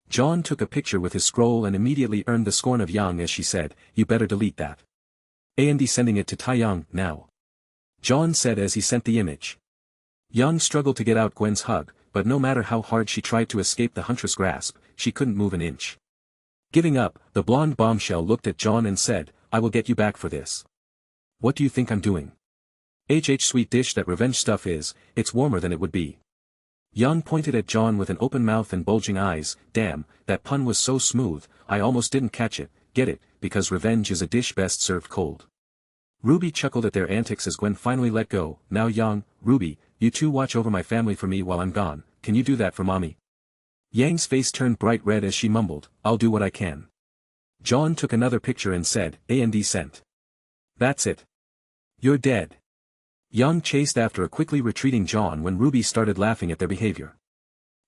A: John took a picture with his scroll and immediately earned the scorn of Yang as she said, "You better delete that. And sending it to Taiyang, now." John said as he sent the image. Yang struggled to get out Gwen's hug, but no matter how hard she tried to escape the huntress' grasp, she couldn't move an inch. Giving up, the blonde bombshell looked at John and said, "I will get you back for this. What do you think I'm doing? Sweet dish that revenge stuff is, it's warmer than it would be." Yang pointed at John with an open mouth and bulging eyes. "Damn, that pun was so smooth, I almost didn't catch it. Get it, because revenge is a dish best served cold." Ruby chuckled at their antics as Gwen finally let go. "Now Yang, Ruby, you two watch over my family for me while I'm gone, can you do that for mommy?" Yang's face turned bright red as she mumbled, "I'll do what I can." John took another picture and said, sent. "That's it. You're dead." Yang chased after a quickly retreating John when Ruby started laughing at their behavior.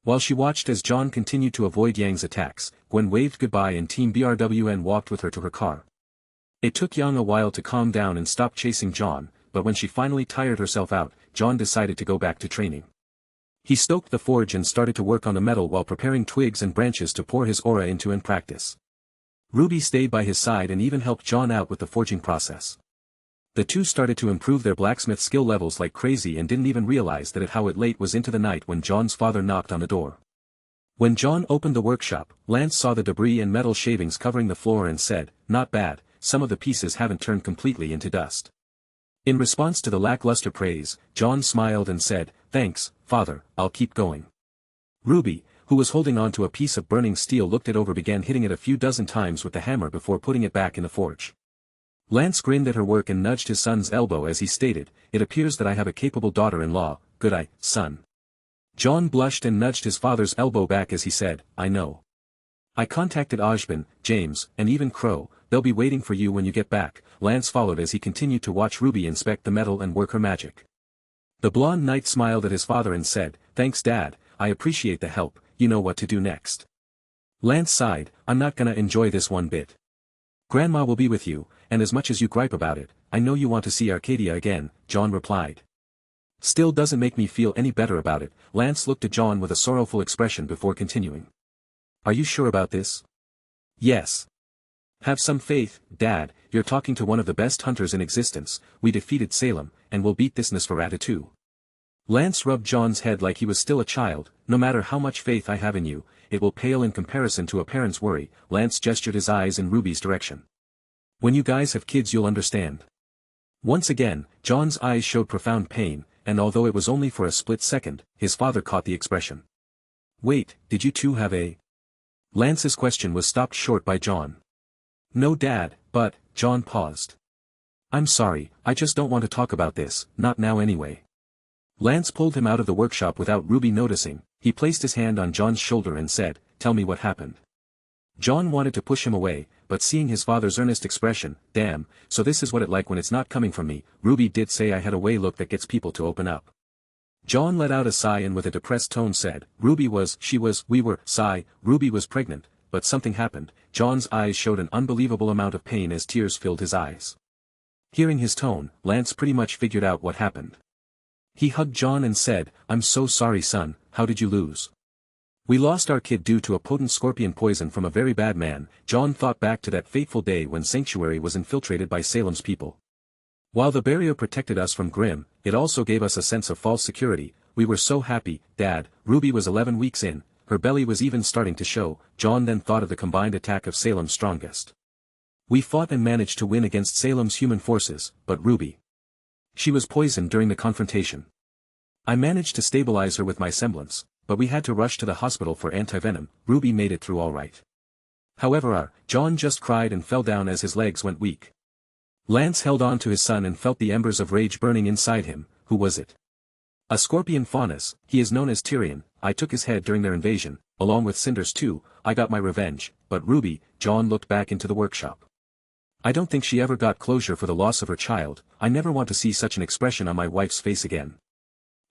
A: While she watched as John continued to avoid Yang's attacks, Gwen waved goodbye and Team BRWN walked with her to her car. It took Yang a while to calm down and stop chasing John, but when she finally tired herself out, John decided to go back to training. He stoked the forge and started to work on the metal while preparing twigs and branches to pour his aura into and practice. Ruby stayed by his side and even helped John out with the forging process. The two started to improve their blacksmith skill levels like crazy and didn't even realize that how late was into the night when John's father knocked on the door. When John opened the workshop, Lance saw the debris and metal shavings covering the floor and said, "Not bad, some of the pieces haven't turned completely into dust." In response to the lackluster praise, John smiled and said, "Thanks, father, I'll keep going." Ruby, who was holding on to a piece of burning steel, looked it over, began hitting it a few dozen times with the hammer before putting it back in the forge. Lance grinned at her work and nudged his son's elbow as he stated, "It appears that I have a capable daughter-in-law, good eye, son." John blushed and nudged his father's elbow back as he said, "I know. I contacted Ojban, James, and even Crow, they'll be waiting for you when you get back." Lance followed as he continued to watch Ruby inspect the metal and work her magic. The blonde knight smiled at his father and said, "Thanks Dad, I appreciate the help, you know what to do next." Lance sighed, "I'm not gonna enjoy this one bit. Grandma will be with you, and as much as you gripe about it, I know you want to see Arcadia again," John replied. "Still doesn't make me feel any better about it." Lance looked at John with a sorrowful expression before continuing. "Are you sure about this?" "Yes. Have some faith, Dad, you're talking to one of the best hunters in existence. We defeated Salem, and we'll beat this Nosferatu too." Lance rubbed John's head like he was still a child. "No matter how much faith I have in you, it will pale in comparison to a parent's worry." Lance gestured his eyes in Ruby's direction. "When you guys have kids you'll understand." Once again, John's eyes showed profound pain, and although it was only for a split second, his father caught the expression. "Wait, did you two have a—" Lance's question was stopped short by John. "No Dad, but," John paused. "I'm sorry, I just don't want to talk about this, not now anyway." Lance pulled him out of the workshop without Ruby noticing. He placed his hand on John's shoulder and said, "Tell me what happened." John wanted to push him away, but seeing his father's earnest expression, "Damn, so this is what it's like when it's not coming from me. Ruby did say I had a way look that gets people to open up." John let out a sigh and with a depressed tone said, Ruby was pregnant, but something happened." John's eyes showed an unbelievable amount of pain as tears filled his eyes. Hearing his tone, Lance pretty much figured out what happened. He hugged John and said, "I'm so sorry son, how did you lose?" We lost our kid due to a potent scorpion poison from a very bad man. Jaune thought back to that fateful day when Sanctuary was infiltrated by Salem's people. While the barrier protected us from Grimm, it also gave us a sense of false security. We were so happy. Dad, Ruby was 11 weeks in, her belly was even starting to show. Jaune then thought of the combined attack of Salem's strongest. We fought and managed to win against Salem's human forces, but Ruby. She was poisoned during the confrontation. I managed to stabilize her with my semblance, but we had to rush to the hospital for antivenom. Ruby made it through all right. However, Jaune just cried and fell down as his legs went weak. Lance held on to his son and felt the embers of rage burning inside him. Who was it? A scorpion faunus. He is known as Tyrion. I took his head during their invasion, along with cinders too. I got my revenge, but Ruby. Jaune looked back into the workshop. I don't think she ever got closure for the loss of her child. I never want to see such an expression on my wife's face again.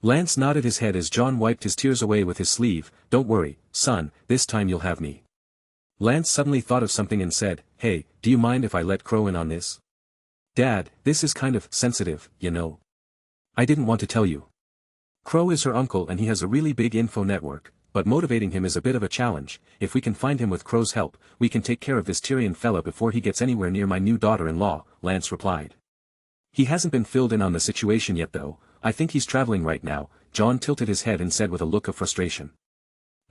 A: Lance nodded his head as Jaune wiped his tears away with his sleeve. Don't worry, son, this time you'll have me. Lance suddenly thought of something and said, hey, do you mind if I let Crow in on this? Dad, this is kind of sensitive, you know. I didn't want to tell you. Crow is her uncle and he has a really big info network, but motivating him is a bit of a challenge. If we can find him with Crow's help, we can take care of this Tyrion fella before he gets anywhere near my new daughter-in-law, Lance replied. He hasn't been filled in on the situation yet though. I think he's traveling right now. Jaune tilted his head and said with a look of frustration.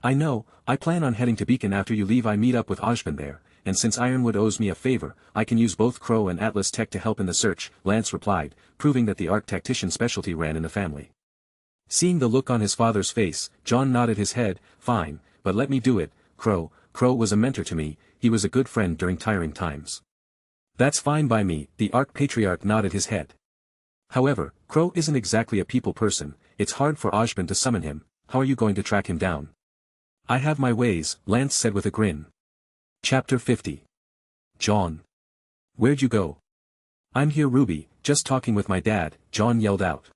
A: I know, I plan on heading to Beacon after you leave. I meet up with Ojban there, and since Ironwood owes me a favor, I can use both Crow and Atlas Tech to help in the search, Lance replied, proving that the Arc Tactician specialty ran in the family. Seeing the look on his father's face, Jaune nodded his head. Fine, but let me do it. Crow was a mentor to me. He was a good friend during tiring times. That's fine by me. The Arc Patriarch nodded his head. However, Crow isn't exactly a people person. It's hard for Ojban to summon him. How are you going to track him down? I have my ways, Lance said with a grin. Chapter 50. Jaune. Where'd you go? I'm here, Ruby, just talking with my dad, Jaune yelled out.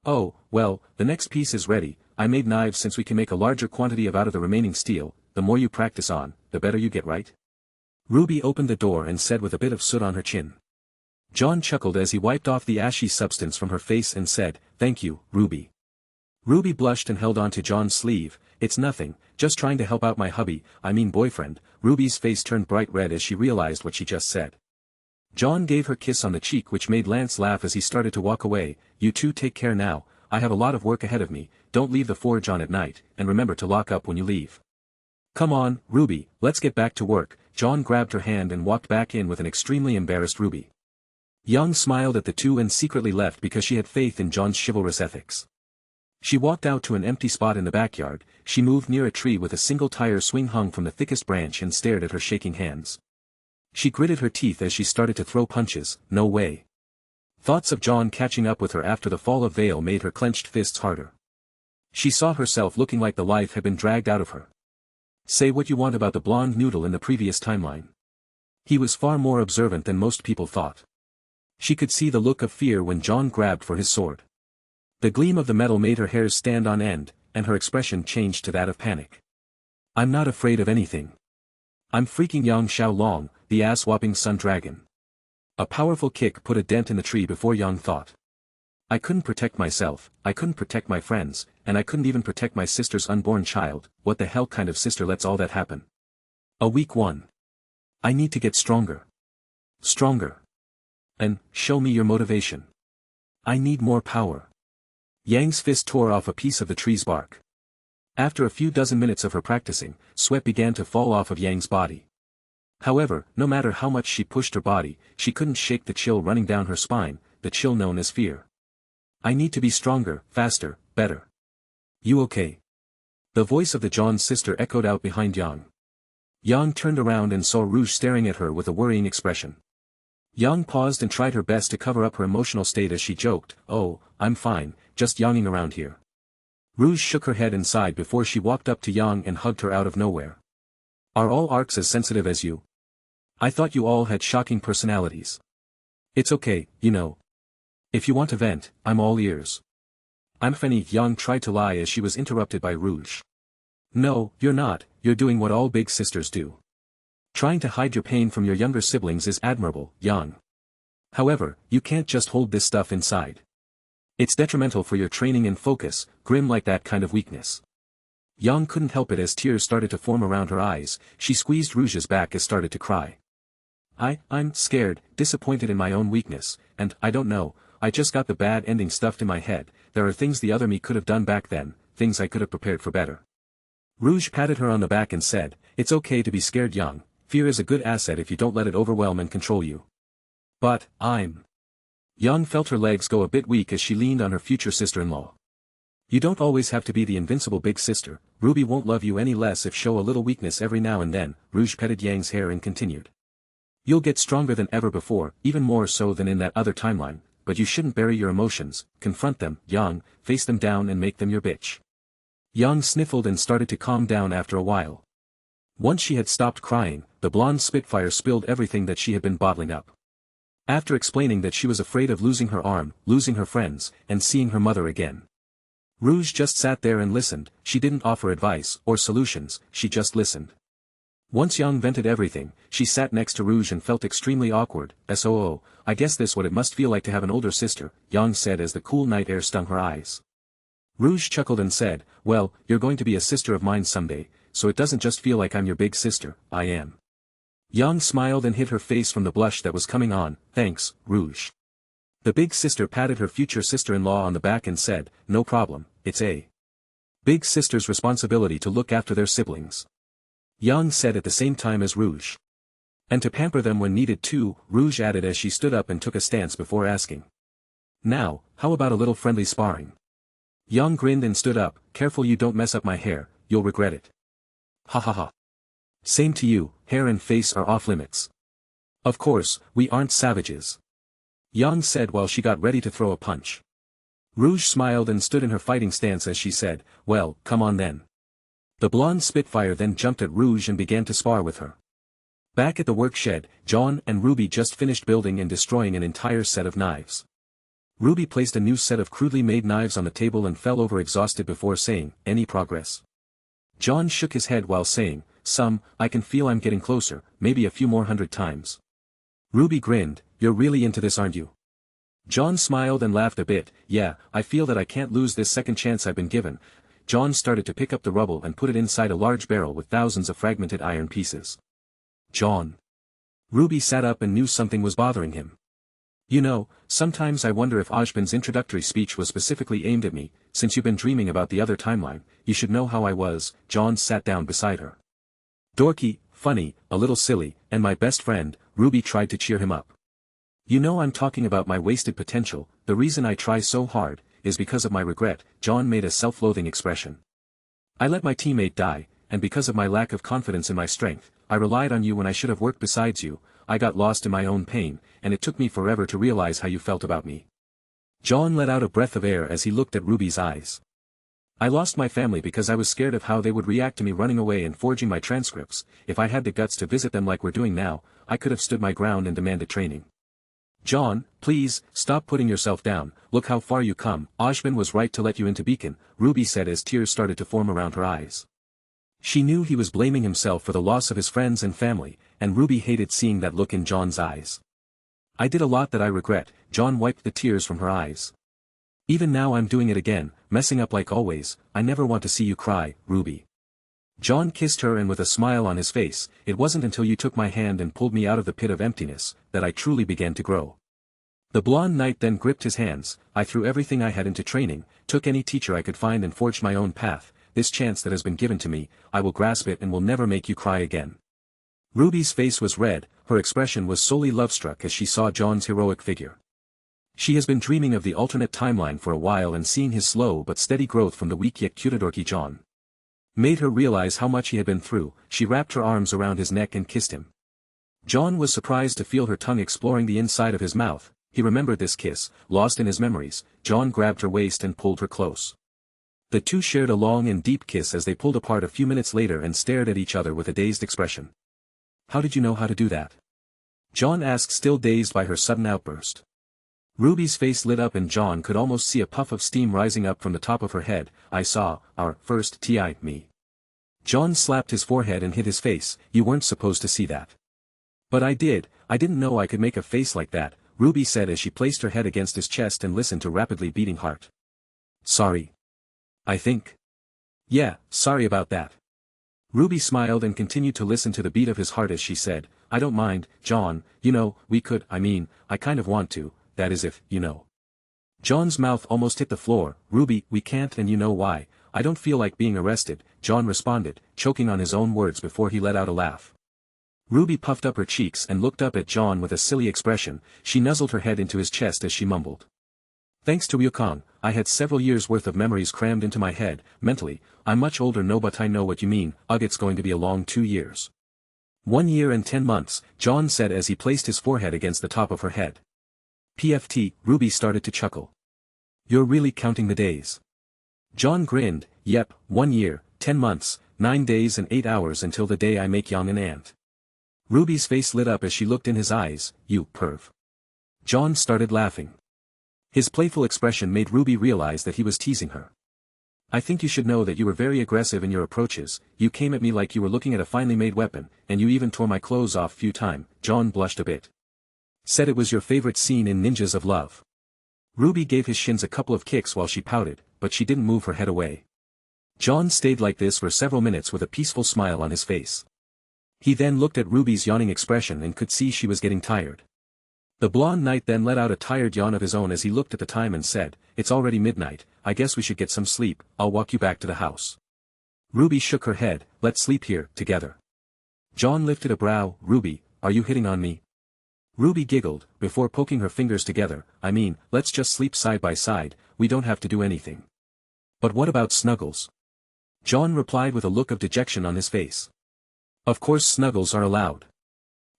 A: Oh, well, the next piece is ready. I made knives since we can make a larger quantity out of the remaining steel. The more you practice on, the better you get, right? Ruby opened the door and said with a bit of soot on her chin. Jaune chuckled as he wiped off the ashy substance from her face and said, thank you, Ruby. Ruby blushed and held onto Jaune's sleeve. It's nothing, just trying to help out my boyfriend. Ruby's face turned bright red as she realized what she just said. Jaune gave her a kiss on the cheek which made Lance laugh as he started to walk away. You two take care now, I have a lot of work ahead of me. Don't leave the forge on at night, and remember to lock up when you leave. Come on, Ruby, let's get back to work. Jaune grabbed her hand and walked back in with an extremely embarrassed Ruby. Young smiled at the two and secretly left because she had faith in Jaune's chivalrous ethics. She walked out to an empty spot in the backyard. She moved near a tree with a single tire swing hung from the thickest branch and stared at her shaking hands. She gritted her teeth as she started to throw punches. No way. Thoughts of Jaune catching up with her after the fall of Vale made her clenched fists harder. She saw herself looking like the life had been dragged out of her. Say what you want about the blonde noodle in the previous timeline. He was far more observant than most people thought. She could see the look of fear when Jaune grabbed for his sword. The gleam of the metal made her hairs stand on end, and her expression changed to that of panic. I'm not afraid of anything. I'm freaking Yang Xiaolong, the ass-whopping sun dragon. A powerful kick put a dent in the tree before Yang thought. I couldn't protect myself, I couldn't protect my friends, and I couldn't even protect my sister's unborn child. What the hell kind of sister lets all that happen? A weak one. I need to get stronger. Stronger. And, show me your motivation. I need more power. Yang's fist tore off a piece of the tree's bark. After a few dozen minutes of her practicing, sweat began to fall off of Yang's body. However, no matter how much she pushed her body, she couldn't shake the chill running down her spine, the chill known as fear. I need to be stronger, faster, better. You okay? The voice of the Jaune's sister echoed out behind Yang. Yang turned around and saw Rouge staring at her with a worrying expression. Yang paused and tried her best to cover up her emotional state as she joked, oh, I'm fine, just yawning around here. Rouge shook her head and sighed before she walked up to Yang and hugged her out of nowhere. Are all arcs as sensitive as you? I thought you all had shocking personalities. It's okay, you know. If you want to vent, I'm all ears. I'm funny. Yang tried to lie as she was interrupted by Rouge. No, you're not, you're doing what all big sisters do. Trying to hide your pain from your younger siblings is admirable, Yang. However, you can't just hold this stuff inside. It's detrimental for your training and focus. Grim like that kind of weakness. Yang couldn't help it as tears started to form around her eyes. She squeezed Rouge's back and started to cry. I'm scared, disappointed in my own weakness, and, I don't know, I just got the bad ending stuffed in my head. There are things the other me could have done back then, things I could have prepared for better. Rouge patted her on the back and said, it's okay to be scared, Yang. Fear is a good asset if you don't let it overwhelm and control you. But, Yang felt her legs go a bit weak as she leaned on her future sister-in-law. You don't always have to be the invincible big sister. RWBY won't love you any less if show a little weakness every now and then. Rouge petted Yang's hair and continued. You'll get stronger than ever before, even more so than in that other timeline, but you shouldn't bury your emotions, confront them, Yang, face them down and make them your bitch. Yang sniffled and started to calm down after a while. Once she had stopped crying, the blonde Spitfire spilled everything that she had been bottling up. After explaining that she was afraid of losing her arm, losing her friends, and seeing her mother again. Rouge just sat there and listened. She didn't offer advice or solutions, she just listened. Once Yang vented everything, she sat next to Rouge and felt extremely awkward. "SOO, I guess this what it must feel like to have an older sister," Yang said as the cool night air stung her eyes. Rouge chuckled and said, "Well, you're going to be a sister of mine someday, so it doesn't just feel like I'm your big sister, I am." Yang smiled and hid her face from the blush that was coming on. "Thanks, Rouge." The big sister patted her future sister-in-law on the back and said, "No problem, it's a big sister's responsibility to look after their siblings." Yang said at the same time as Rouge. "And to pamper them when needed too," Rouge added as she stood up and took a stance before asking. "Now, how about a little friendly sparring?" Yang grinned and stood up. "Careful you don't mess up my hair, you'll regret it." "Ha ha ha. Same to you, hair and face are off limits." "Of course, we aren't savages," Yang said while she got ready to throw a punch. Rouge smiled and stood in her fighting stance as she said, "Well, come on then." The blonde Spitfire then jumped at Rouge and began to spar with her. Back at the work shed, Jaune and RWBY just finished building and destroying an entire set of knives. RWBY placed a new set of crudely made knives on the table and fell over exhausted before saying, "Any progress?" Jaune shook his head while saying, "Some, I can feel I'm getting closer, maybe a few more 100 times." RWBY grinned, "You're really into this, aren't you?" Jaune smiled and laughed a bit. "Yeah, I feel that I can't lose this second chance I've been given." Jaune started to pick up the rubble and put it inside a large barrel with thousands of fragmented iron pieces. "Jaune." RWBY sat up and knew something was bothering him. "You know, sometimes I wonder if Ojban's introductory speech was specifically aimed at me. Since you've been dreaming about the other timeline, you should know how I was." Jaune sat down beside her. "Dorky, funny, a little silly, and my best friend," RWBY tried to cheer him up. "You know I'm talking about my wasted potential. The reason I try so hard is because of my regret." Jaune made a self-loathing expression. "I let my teammate die, and because of my lack of confidence in my strength, I relied on you when I should have worked besides you. I got lost in my own pain, and it took me forever to realize how you felt about me." Jaune let out a breath of air as he looked at RWBY's eyes. "I lost my family because I was scared of how they would react to me running away and forging my transcripts. If I had the guts to visit them like we're doing now, I could have stood my ground and demanded training." "Jaune, please, stop putting yourself down. Look how far you come. Ojban was right to let you into Beacon," RWBY said as tears started to form around her eyes. She knew he was blaming himself for the loss of his friends and family, and RWBY hated seeing that look in Jaune's eyes. "I did a lot that I regret." Jaune wiped the tears from her eyes. "Even now I'm doing it again, messing up like always. I never want to see you cry, RWBY." Jaune kissed her and with a smile on his face, "It wasn't until you took my hand and pulled me out of the pit of emptiness, that I truly began to grow." The blonde knight then gripped his hands. "I threw everything I had into training, took any teacher I could find and forged my own path. This chance that has been given to me, I will grasp it and will never make you cry again." RWBY's face was red, her expression was solely love-struck as she saw Jaune's heroic figure. She has been dreaming of the alternate timeline for a while and seeing his slow but steady growth from the weak yet cutadorky Jaune made her realize how much he had been through. She wrapped her arms around his neck and kissed him. Jaune was surprised to feel her tongue exploring the inside of his mouth. He remembered this kiss, lost in his memories. Jaune grabbed her waist and pulled her close. The two shared a long and deep kiss as they pulled apart a few minutes later and stared at each other with a dazed expression. "How did you know how to do that?" Jaune asked, still dazed by her sudden outburst. RWBY's face lit up and Jaune could almost see a puff of steam rising up from the top of her head. "I saw our first me." Jaune slapped his forehead and hid his face. "You weren't supposed to see that." "But I did. I didn't know I could make a face like that," RWBY said as she placed her head against his chest and listened to rapidly beating heart. "Sorry. I think." Yeah, sorry about that. Ruby smiled and continued to listen to the beat of his heart as she said, I don't mind, John, we could, I kind of want to, that is if, John's mouth almost hit the floor. Ruby, we can't, and you know why. I don't feel like being arrested, John responded, choking on his own words before he let out a laugh. Ruby puffed up her cheeks and looked up at John with a silly expression. She nuzzled her head into his chest as she mumbled. Thanks to Ryukong, I had several years' worth of memories crammed into my head. Mentally, I'm much older no, but I know what you mean. Ugh, it's going to be a long 2 years. 1 year and 10 months, John said as he placed his forehead against the top of her head. PFT, Ruby started to chuckle. You're really counting the days. John grinned, yep, 1 year, 10 months, 9 days and 8 hours until the day I make Yang an aunt. Ruby's face lit up as she looked in his eyes. You perv. John started laughing. His playful expression made Ruby realize that he was teasing her. I think you should know that you were very aggressive in your approaches. You came at me like you were looking at a finely made weapon, and you even tore my clothes off few times. John blushed a bit. Said it was your favorite scene in Ninjas of Love. Ruby gave his shins a couple of kicks while she pouted, but she didn't move her head away. John stayed like this for several minutes with a peaceful smile on his face. He then looked at Ruby's yawning expression and could see she was getting tired. The blonde knight then let out a tired yawn of his own as he looked at the time and said, It's already midnight, I guess we should get some sleep, I'll walk you back to the house. Ruby shook her head, Let's sleep here, together. John lifted a brow, Ruby, are you hitting on me? Ruby giggled, before poking her fingers together, let's just sleep side by side, we don't have to do anything. But what about snuggles? John replied with a look of dejection on his face. Of course snuggles are allowed.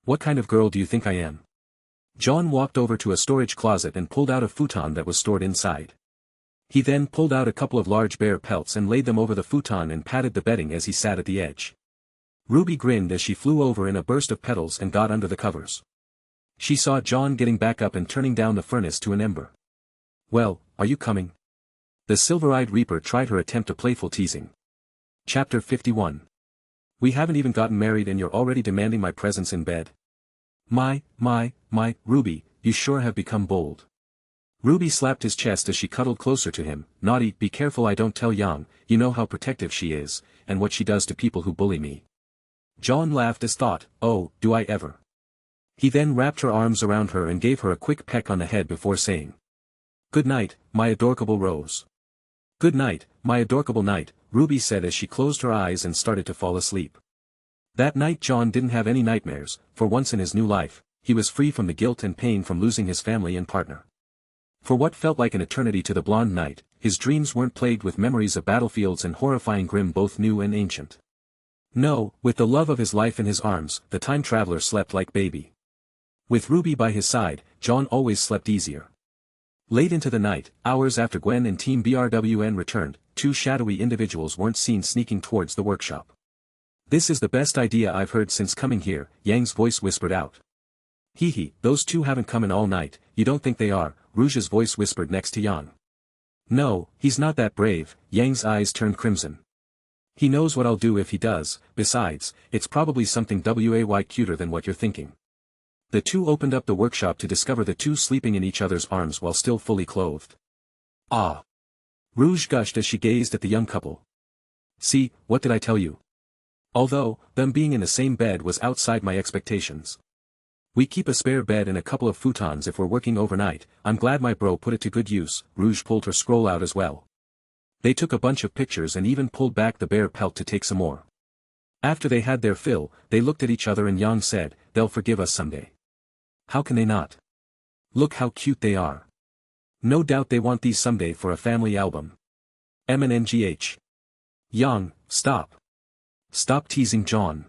A: What kind of girl do you think I am? John walked over to a storage closet and pulled out a futon that was stored inside. He then pulled out a couple of large bear pelts and laid them over the futon and patted the bedding as he sat at the edge. Ruby grinned as she flew over in a burst of petals and got under the covers. She saw John getting back up and turning down the furnace to an ember. Well, are you coming? The silver-eyed reaper tried her attempt at playful teasing. Chapter 51. We haven't even gotten married and you're already demanding my presence in bed. My, Ruby, you sure have become bold. Ruby slapped his chest as she cuddled closer to him. Naughty, be careful I don't tell Yang, you know how protective she is, and what she does to people who bully me. John laughed as thought, oh, do I ever. He then wrapped her arms around her and gave her a quick peck on the head before saying, Good night, my adorable Rose. Good night, my adorable knight, Ruby said as she closed her eyes and started to fall asleep. That night John didn't have any nightmares. For once in his new life, he was free from the guilt and pain from losing his family and partner. For what felt like an eternity to the blonde knight, his dreams weren't plagued with memories of battlefields and horrifying grim, both new and ancient. No, with the love of his life in his arms, the time traveler slept like baby. With Ruby by his side, John always slept easier. Late into the night, hours after Gwen and Team BRWN returned, two shadowy individuals weren't seen sneaking towards the workshop. This is the best idea I've heard since coming here, Yang's voice whispered out. Hee, those two haven't come in all night, you don't think they are, Rouge's voice whispered next to Yang. No, he's not that brave, Yang's eyes turned crimson. He knows what I'll do if he does, besides, it's probably something way cuter than what you're thinking. The two opened up the workshop to discover the two sleeping in each other's arms while still fully clothed. Ah! Rouge gushed as she gazed at the young couple. See, what did I tell you? Although, them being in the same bed was outside my expectations. We keep a spare bed and a couple of futons if we're working overnight, I'm glad my bro put it to good use, Rouge pulled her scroll out as well. They took a bunch of pictures and even pulled back the bear pelt to take some more. After they had their fill, they looked at each other and Yang said, they'll forgive us someday. How can they not? Look how cute they are. No doubt they want these someday for a family album. MNNGH. Yang, stop. Stop teasing John.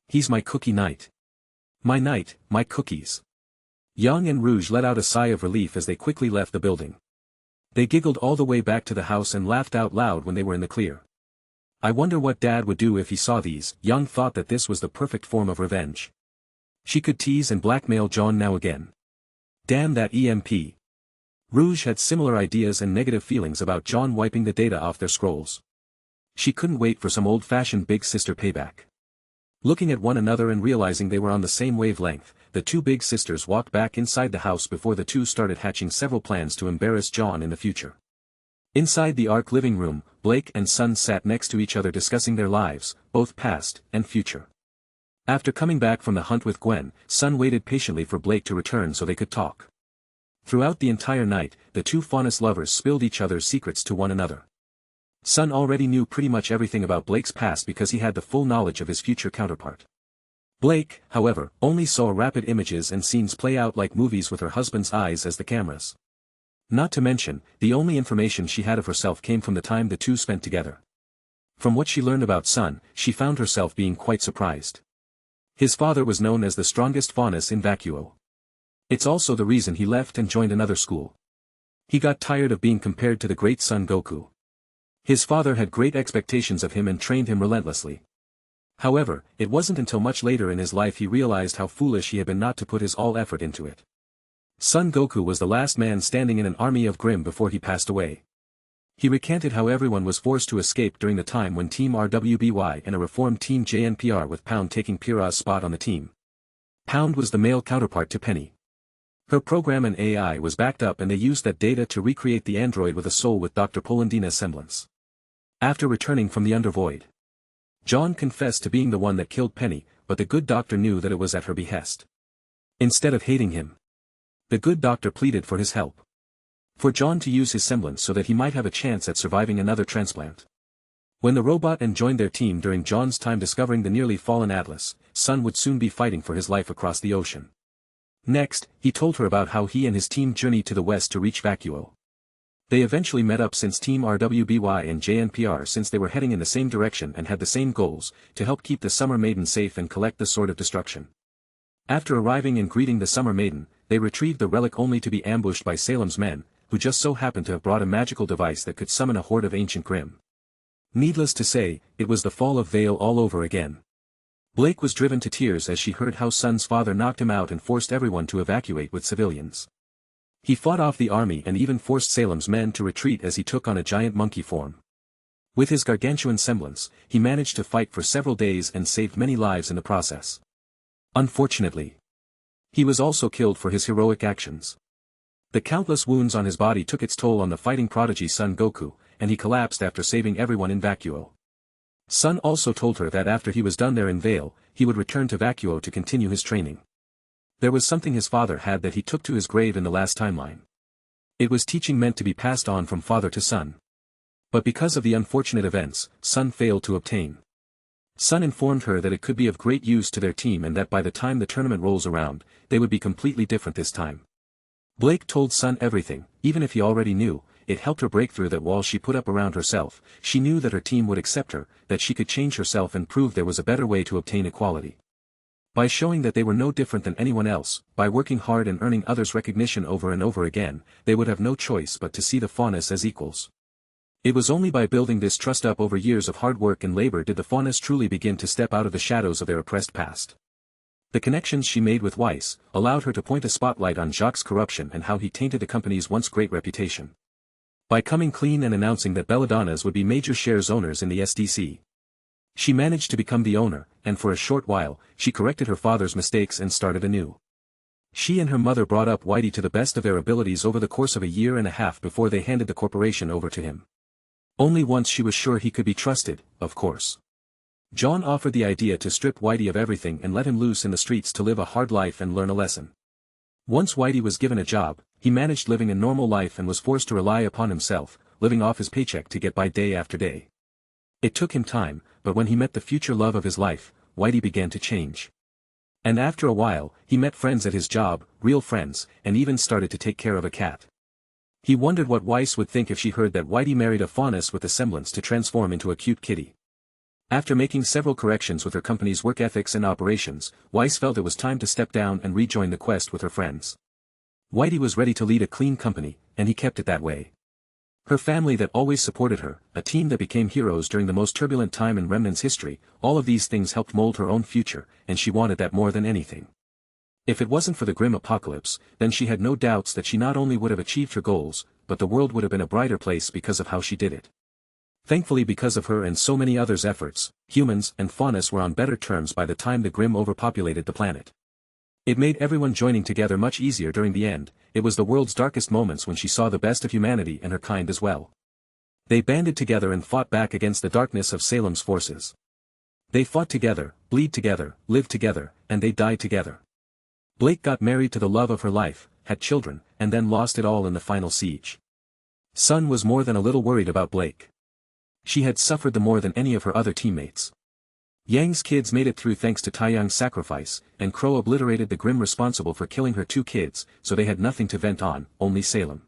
A: He's my cookie knight. My knight, my cookies. Yang and Rouge let out a sigh of relief as they quickly left the building. They giggled all the way back to the house and laughed out loud when they were in the clear. I wonder what Dad would do if he saw these. Yang thought that this was the perfect form of revenge. She could tease and blackmail John now again. Damn that EMP. Rouge had similar ideas and negative feelings about John wiping the data off their scrolls. She couldn't wait for some old-fashioned big sister payback. Looking at one another and realizing they were on the same wavelength, the two big sisters walked back inside the house before the two started hatching several plans to embarrass John in the future. Inside the Ark living room, Blake and Sun sat next to each other discussing their lives, both past and future. After coming back from the hunt with Gwen, Sun waited patiently for Blake to return so they could talk. Throughout the entire night, the two Faunus lovers spilled each other's secrets to one another. Sun already knew pretty much everything about Blake's past because he had the full knowledge of his future counterpart. Blake, however, only saw rapid images and scenes play out like movies with her husband's eyes as the cameras. Not to mention, the only information she had of herself came from the time the two spent together. From what she learned about Sun, she found herself being quite surprised. His father was known as the strongest Faunus in Vacuo. It's also the reason he left and joined another school. He got tired of being compared to the great Son Goku. His father had great expectations of him and trained him relentlessly. However, it wasn't until much later in his life he realized how foolish he had been not to put his all effort into it. Son Goku was the last man standing in an army of Grimm before he passed away. He recanted how everyone was forced to escape during the time when Team RWBY and a reformed Team JNPR with Pound taking Pyrrha's spot on the team. Pound was the male counterpart to Penny. Her program and AI was backed up and they used that data to recreate the android with a soul with Dr. Polendina's semblance. After returning from the Undervoid, Jaune confessed to being the one that killed Penny, but the good doctor knew that it was at her behest. Instead of hating him, the good doctor pleaded for his help. For Jaune to use his semblance so that he might have a chance at surviving another transplant. When the robot and joined their team during Jaune's time discovering the nearly fallen Atlas, Sun would soon be fighting for his life across the ocean. Next, he told her about how he and his team journeyed to the west to reach Vacuo. They eventually met up since Team RWBY and JNPR since they were heading in the same direction and had the same goals, to help keep the Summer Maiden safe and collect the Sword of Destruction. After arriving and greeting the Summer Maiden, they retrieved the relic only to be ambushed by Salem's men, who just so happened to have brought a magical device that could summon a horde of ancient Grimm. Needless to say, it was the fall of Vale all over again. Blake was driven to tears as she heard how Sun's father knocked him out and forced everyone to evacuate with civilians. He fought off the army and even forced Salem's men to retreat as he took on a giant monkey form. With his gargantuan semblance, he managed to fight for several days and saved many lives in the process. Unfortunately, he was also killed for his heroic actions. The countless wounds on his body took its toll on the fighting prodigy Son Goku, and he collapsed after saving everyone in Vacuo. Sun also told her that after he was done there in Vale, he would return to Vacuo to continue his training. There was something his father had that he took to his grave in the last timeline. It was teaching meant to be passed on from father to son. But because of the unfortunate events, Sun failed to obtain. Sun informed her that it could be of great use to their team and that by the time the tournament rolls around, they would be completely different this time. Blake told Sun everything, even if he already knew. It helped her break through that wall she put up around herself. She knew that her team would accept her, that she could change herself and prove there was a better way to obtain equality. By showing that they were no different than anyone else, by working hard and earning others' recognition over and over again, they would have no choice but to see the Faunus as equals. It was only by building this trust up over years of hard work and labor did the Faunus truly begin to step out of the shadows of their oppressed past. The connections she made with Weiss allowed her to point a spotlight on Jacques' corruption and how he tainted the company's once great reputation. By coming clean and announcing that Belladonna's would be major shares owners in the SDC. She managed to become the owner, and for a short while, she corrected her father's mistakes and started anew. She and her mother brought up Whitey to the best of their abilities over the course of a year and a half before they handed the corporation over to him. Only once she was sure he could be trusted, of course. Jaune offered the idea to strip Whitey of everything and let him loose in the streets to live a hard life and learn a lesson. Once Whitey was given a job, he managed living a normal life and was forced to rely upon himself, living off his paycheck to get by day after day. It took him time, but when he met the future love of his life, Whitey began to change. And after a while, he met friends at his job, real friends, and even started to take care of a cat. He wondered what Weiss would think if she heard that Whitey married a Faunus with the semblance to transform into a cute kitty. After making several corrections with her company's work ethics and operations, Weiss felt it was time to step down and rejoin the quest with her friends. Whitey was ready to lead a clean company, and he kept it that way. Her family that always supported her, a team that became heroes during the most turbulent time in Remnant's history, all of these things helped mold her own future, and she wanted that more than anything. If it wasn't for the grim apocalypse, then she had no doubts that she not only would have achieved her goals, but the world would have been a brighter place because of how she did it. Thankfully, because of her and so many others' efforts, humans and Faunus were on better terms by the time the Grimm overpopulated the planet. It made everyone joining together much easier during the end. It was the world's darkest moments when she saw the best of humanity and her kind as well. They banded together and fought back against the darkness of Salem's forces. They fought together, bleed together, lived together, and they died together. Blake got married to the love of her life, had children, and then lost it all in the final siege. Sun was more than a little worried about Blake. She had suffered the more than any of her other teammates. Yang's kids made it through thanks to Taeyang's sacrifice, and Crow obliterated the Grim responsible for killing her 2 kids, so they had nothing to vent on, only Salem.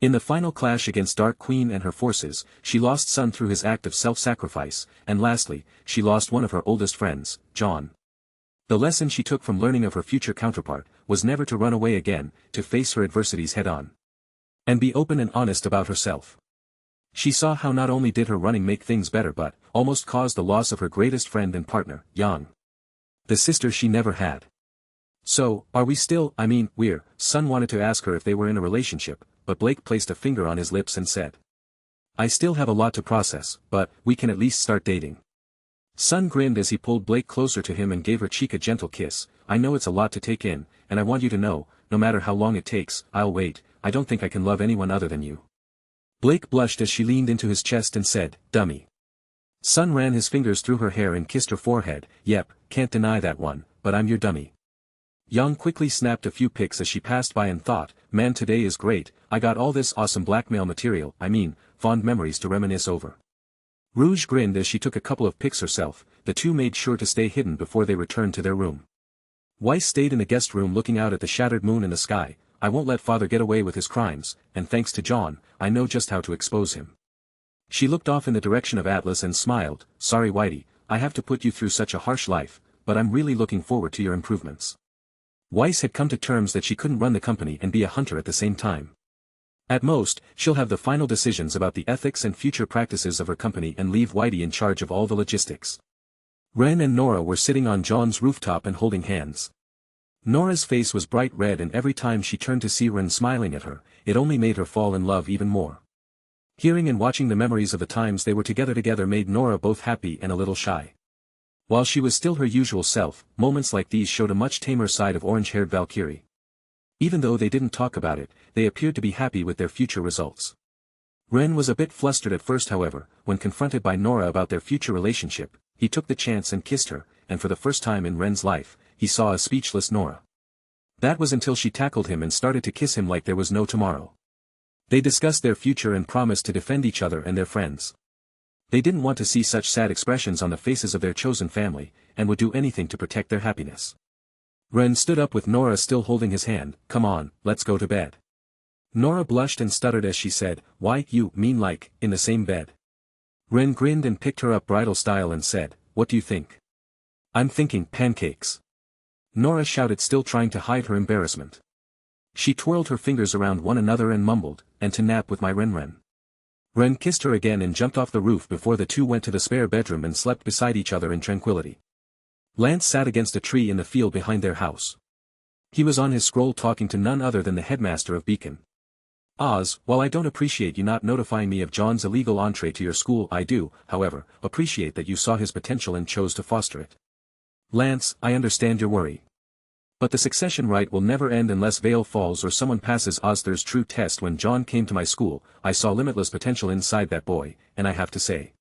A: In the final clash against Dark Queen and her forces, she lost Sun through his act of self-sacrifice, and lastly, she lost one of her oldest friends, Jaune. The lesson she took from learning of her future counterpart, was never to run away again, to face her adversities head-on. And be open and honest about herself. She saw how not only did her running make things better but, almost caused the loss of her greatest friend and partner, Yang. The sister she never had. So, are we still, Sun wanted to ask her if they were in a relationship, but Blake placed a finger on his lips and said. I still have a lot to process, but, we can at least start dating. Sun grinned as he pulled Blake closer to him and gave her cheek a gentle kiss. I know it's a lot to take in, and I want you to know, no matter how long it takes, I'll wait. I don't think I can love anyone other than you. Blake blushed as she leaned into his chest and said, dummy. Sun ran his fingers through her hair and kissed her forehead. Yep, can't deny that one, but I'm your dummy. Yang quickly snapped a few pics as she passed by and thought, man, today is great, I got all this awesome blackmail material, fond memories to reminisce over. Rouge grinned as she took a couple of pics herself. The two made sure to stay hidden before they returned to their room. Weiss stayed in the guest room looking out at the shattered moon in the sky. I won't let father get away with his crimes, and thanks to Jaune, I know just how to expose him. She looked off in the direction of Atlas and smiled. Sorry Whitey, I have to put you through such a harsh life, but I'm really looking forward to your improvements. Weiss had come to terms that she couldn't run the company and be a hunter at the same time. At most, she'll have the final decisions about the ethics and future practices of her company and leave Whitey in charge of all the logistics. Ren and Nora were sitting on John's rooftop and holding hands. Nora's face was bright red, and every time she turned to see Ren smiling at her, it only made her fall in love even more. Hearing and watching the memories of the times they were together made Nora both happy and a little shy. While she was still her usual self, moments like these showed a much tamer side of orange-haired Valkyrie. Even though they didn't talk about it, they appeared to be happy with their future results. Ren was a bit flustered at first, however. When confronted by Nora about their future relationship, he took the chance and kissed her, and for the first time in Ren's life, he saw a speechless Nora. That was until she tackled him and started to kiss him like there was no tomorrow. They discussed their future and promised to defend each other and their friends. They didn't want to see such sad expressions on the faces of their chosen family, and would do anything to protect their happiness. Ren stood up with Nora still holding his hand. Come on, let's go to bed. Nora blushed and stuttered as she said, why, you mean like, in the same bed? Ren grinned and picked her up bridal style and said, what do you think? I'm thinking pancakes. Nora shouted, still trying to hide her embarrassment. She twirled her fingers around one another and mumbled, and to nap with my Ren. Ren kissed her again and jumped off the roof before the two went to the spare bedroom and slept beside each other in tranquility. Lance sat against a tree in the field behind their house. He was on his scroll talking to none other than the headmaster of Beacon. Oz, while I don't appreciate you not notifying me of John's illegal entree to your school, I do, however, appreciate that you saw his potential and chose to foster it. Lance, I understand your worry. But the succession right will never end unless Veil falls or someone passes Ozthir's true test. When John came to my school, I saw limitless potential inside that boy, and I have to say,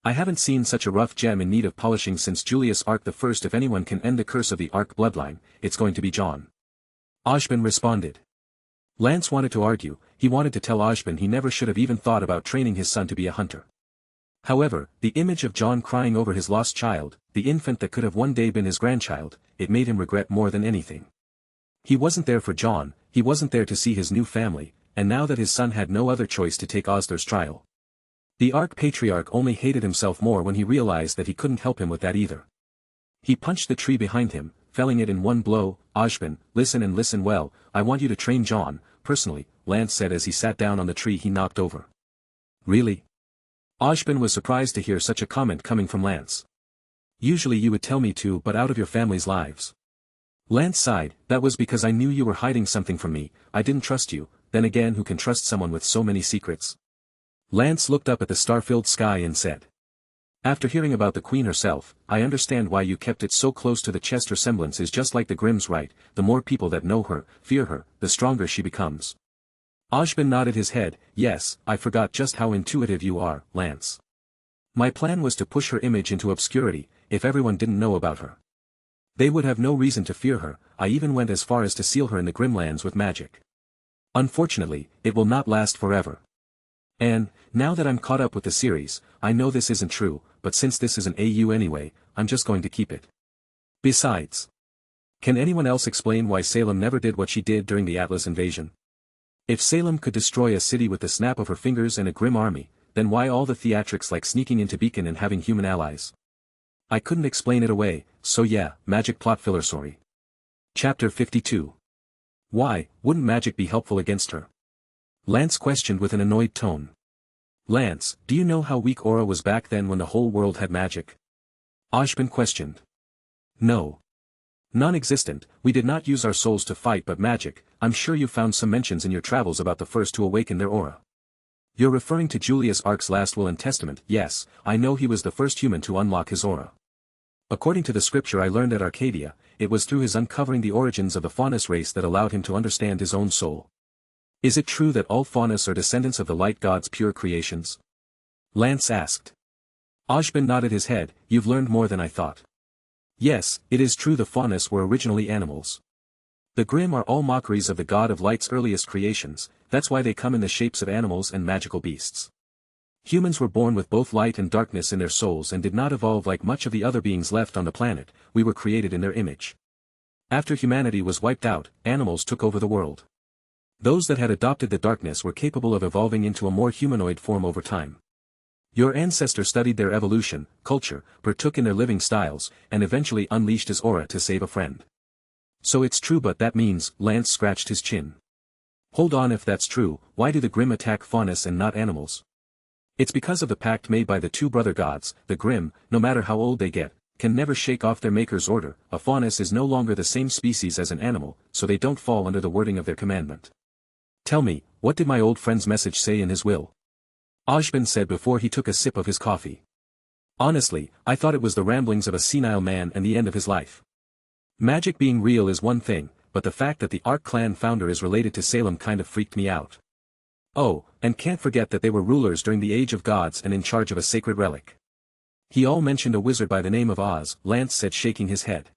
A: I haven't seen such a rough gem in need of polishing since Julius Arc the First. If anyone can end the curse of the Arc bloodline, it's going to be John. Ozpin responded. Lance wanted to argue. He wanted to tell Ozpin he never should have even thought about training his son to be a hunter. However, the image of John crying over his lost child, the infant that could have one day been his grandchild, it made him regret more than anything. He wasn't there for John, he wasn't there to see his new family, and now that his son had no other choice to take Ozthir's trial. The Arch-Patriarch only hated himself more when he realized that he couldn't help him with that either. He punched the tree behind him, felling it in one blow. Ozpin, listen and listen well, I want you to train John, personally, Lance said as he sat down on the tree he knocked over. Really? Ozpin was surprised to hear such a comment coming from Lance. Usually you would tell me to, but out of your family's lives. Lance sighed. That was because I knew you were hiding something from me. I didn't trust you. Then again, who can trust someone with so many secrets? Lance looked up at the star-filled sky and said. After hearing about the Queen herself, I understand why you kept it so close to the chest. Her semblance is just like the Grimm's, right? The more people that know her, fear her, the stronger she becomes. Ojben nodded his head. Yes, I forgot just how intuitive you are, Lance. My plan was to push her image into obscurity, if everyone didn't know about her. They would have no reason to fear her. I even went as far as to seal her in the Grimlands with magic. Unfortunately, it will not last forever. And, now that I'm caught up with the series, I know this isn't true, but since this is an AU anyway, I'm just going to keep it. Besides, can anyone else explain why Salem never did what she did during the Atlas invasion? If Salem could destroy a city with the snap of her fingers and a grim army, then why all the theatrics like sneaking into Beacon and having human allies? I couldn't explain it away, so yeah, magic plot filler sorry. Chapter 52. Why, wouldn't magic be helpful against her? Lance questioned with an annoyed tone. Lance, do you know how weak Aura was back then when the whole world had magic? Ojben questioned. No. Non-existent, we did not use our souls to fight but magic. I'm sure you found some mentions in your travels about the first to awaken their aura. You're referring to Julius Arc's last will and testament. Yes, I know he was the first human to unlock his aura. According to the scripture I learned at Arcadia, it was through his uncovering the origins of the Faunus race that allowed him to understand his own soul. Is it true that all Faunus are descendants of the light god's pure creations? Lance asked. Ojben nodded his head. You've learned more than I thought. Yes, it is true the Faunus were originally animals. The Grimm are all mockeries of the god of light's earliest creations, that's why they come in the shapes of animals and magical beasts. Humans were born with both light and darkness in their souls and did not evolve like much of the other beings left on the planet. We were created in their image. After humanity was wiped out, animals took over the world. Those that had adopted the darkness were capable of evolving into a more humanoid form over time. Your ancestor studied their evolution, culture, partook in their living styles, and eventually unleashed his aura to save a friend. So it's true, but that means, Lance scratched his chin. Hold on, if that's true, why do the Grimm attack Faunus and not animals? It's because of the pact made by the two brother gods. The Grimm, no matter how old they get, can never shake off their maker's order. A Faunus is no longer the same species as an animal, so they don't fall under the wording of their commandment. Tell me, what did my old friend's message say in his will? Ojben said before he took a sip of his coffee. Honestly, I thought it was the ramblings of a senile man and the end of his life. Magic being real is one thing, but the fact that the Arc clan founder is related to Salem kind of freaked me out. Oh, and can't forget that they were rulers during the Age of Gods and in charge of a sacred relic. He all mentioned a wizard by the name of Oz, Lance said shaking his head.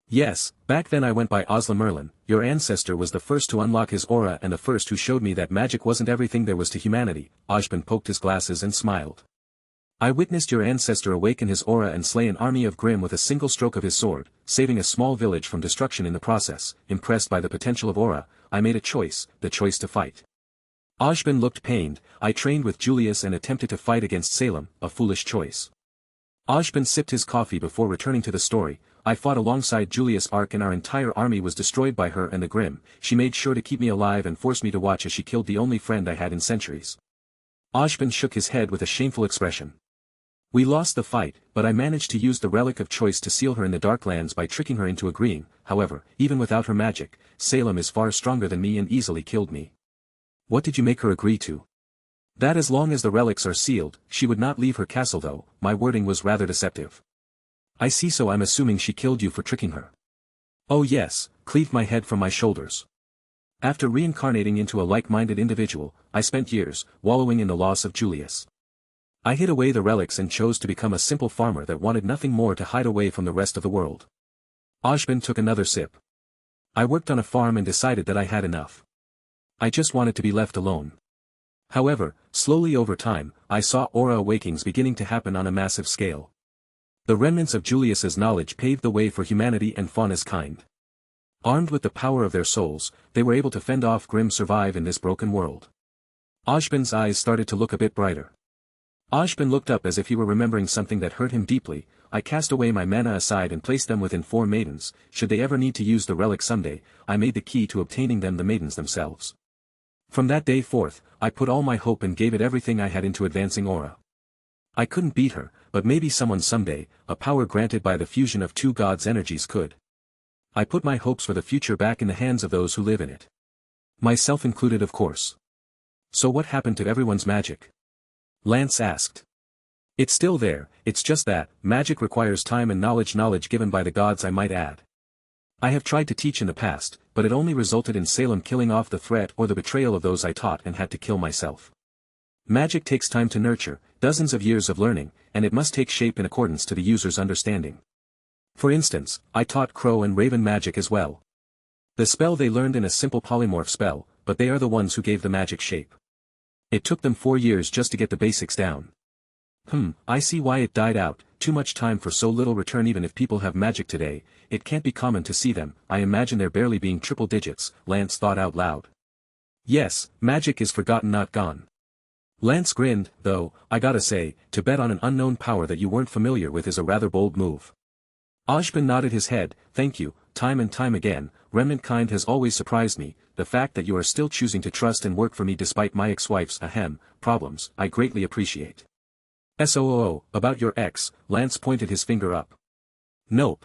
A: Yes, back then I went by Osla Merlin. Your ancestor was the first to unlock his aura and the first who showed me that magic wasn't everything there was to humanity. Ojben poked his glasses and smiled. I witnessed your ancestor awaken his aura and slay an army of Grimm with a single stroke of his sword, saving a small village from destruction in the process. Impressed by the potential of aura, I made a choice, the choice to fight. Ojben looked pained. I trained with Julius and attempted to fight against Salem, a foolish choice. Ojben sipped his coffee before returning to the story. I fought alongside Julius Arc and our entire army was destroyed by her and the Grimm. She made sure to keep me alive and forced me to watch as she killed the only friend I had in centuries. Ojben shook his head with a shameful expression. We lost the fight, but I managed to use the relic of choice to seal her in the Darklands by tricking her into agreeing. However, even without her magic, Salem is far stronger than me and easily killed me. What did you make her agree to? That as long as the relics are sealed, she would not leave her castle though. My wording was rather deceptive. I see, so I'm assuming she killed you for tricking her. Oh yes, cleaved my head from my shoulders. After reincarnating into a like-minded individual, I spent years, wallowing in the loss of Julius. I hid away the relics and chose to become a simple farmer that wanted nothing more to hide away from the rest of the world. Ojben took another sip. I worked on a farm and decided that I had enough. I just wanted to be left alone. However, slowly over time, I saw aura awakings beginning to happen on a massive scale. The remnants of Julius's knowledge paved the way for humanity and Faunus kind. Armed with the power of their souls, they were able to fend off Grimm survive in this broken world. Ojben's eyes started to look a bit brighter. Ojben looked up as if he were remembering something that hurt him deeply. I cast away my mana aside and placed them within 4 maidens. Should they ever need to use the relic someday, I made the key to obtaining them the maidens themselves. From that day forth, I put all my hope and gave it everything I had into advancing aura. I couldn't beat her, but maybe someone someday, a power granted by the fusion of 2 gods' energies could. I put my hopes for the future back in the hands of those who live in it. Myself included, of course. So what happened to everyone's magic? Lance asked. It's still there, it's just that, magic requires time and knowledge given by the gods, I might add. I have tried to teach in the past, but it only resulted in Salem killing off the threat or the betrayal of those I taught and had to kill myself. Magic takes time to nurture, dozens of years of learning, and it must take shape in accordance to the user's understanding. For instance, I taught Crow and Raven magic as well. The spell they learned in a simple polymorph spell, but they are the ones who gave the magic shape. It took them 4 years just to get the basics down. I see why it died out, too much time for so little return. Even if people have magic today, it can't be common to see them. I imagine they're barely being triple digits, Lance thought out loud. Yes, magic is forgotten not gone. Lance grinned, though, I gotta say, to bet on an unknown power that you weren't familiar with is a rather bold move. Ashbin nodded his head, thank you, time and time again, remnant kind has always surprised me, the fact that you are still choosing to trust and work for me despite my ex-wife's problems, I greatly appreciate. About your ex, Lance pointed his finger up. Nope.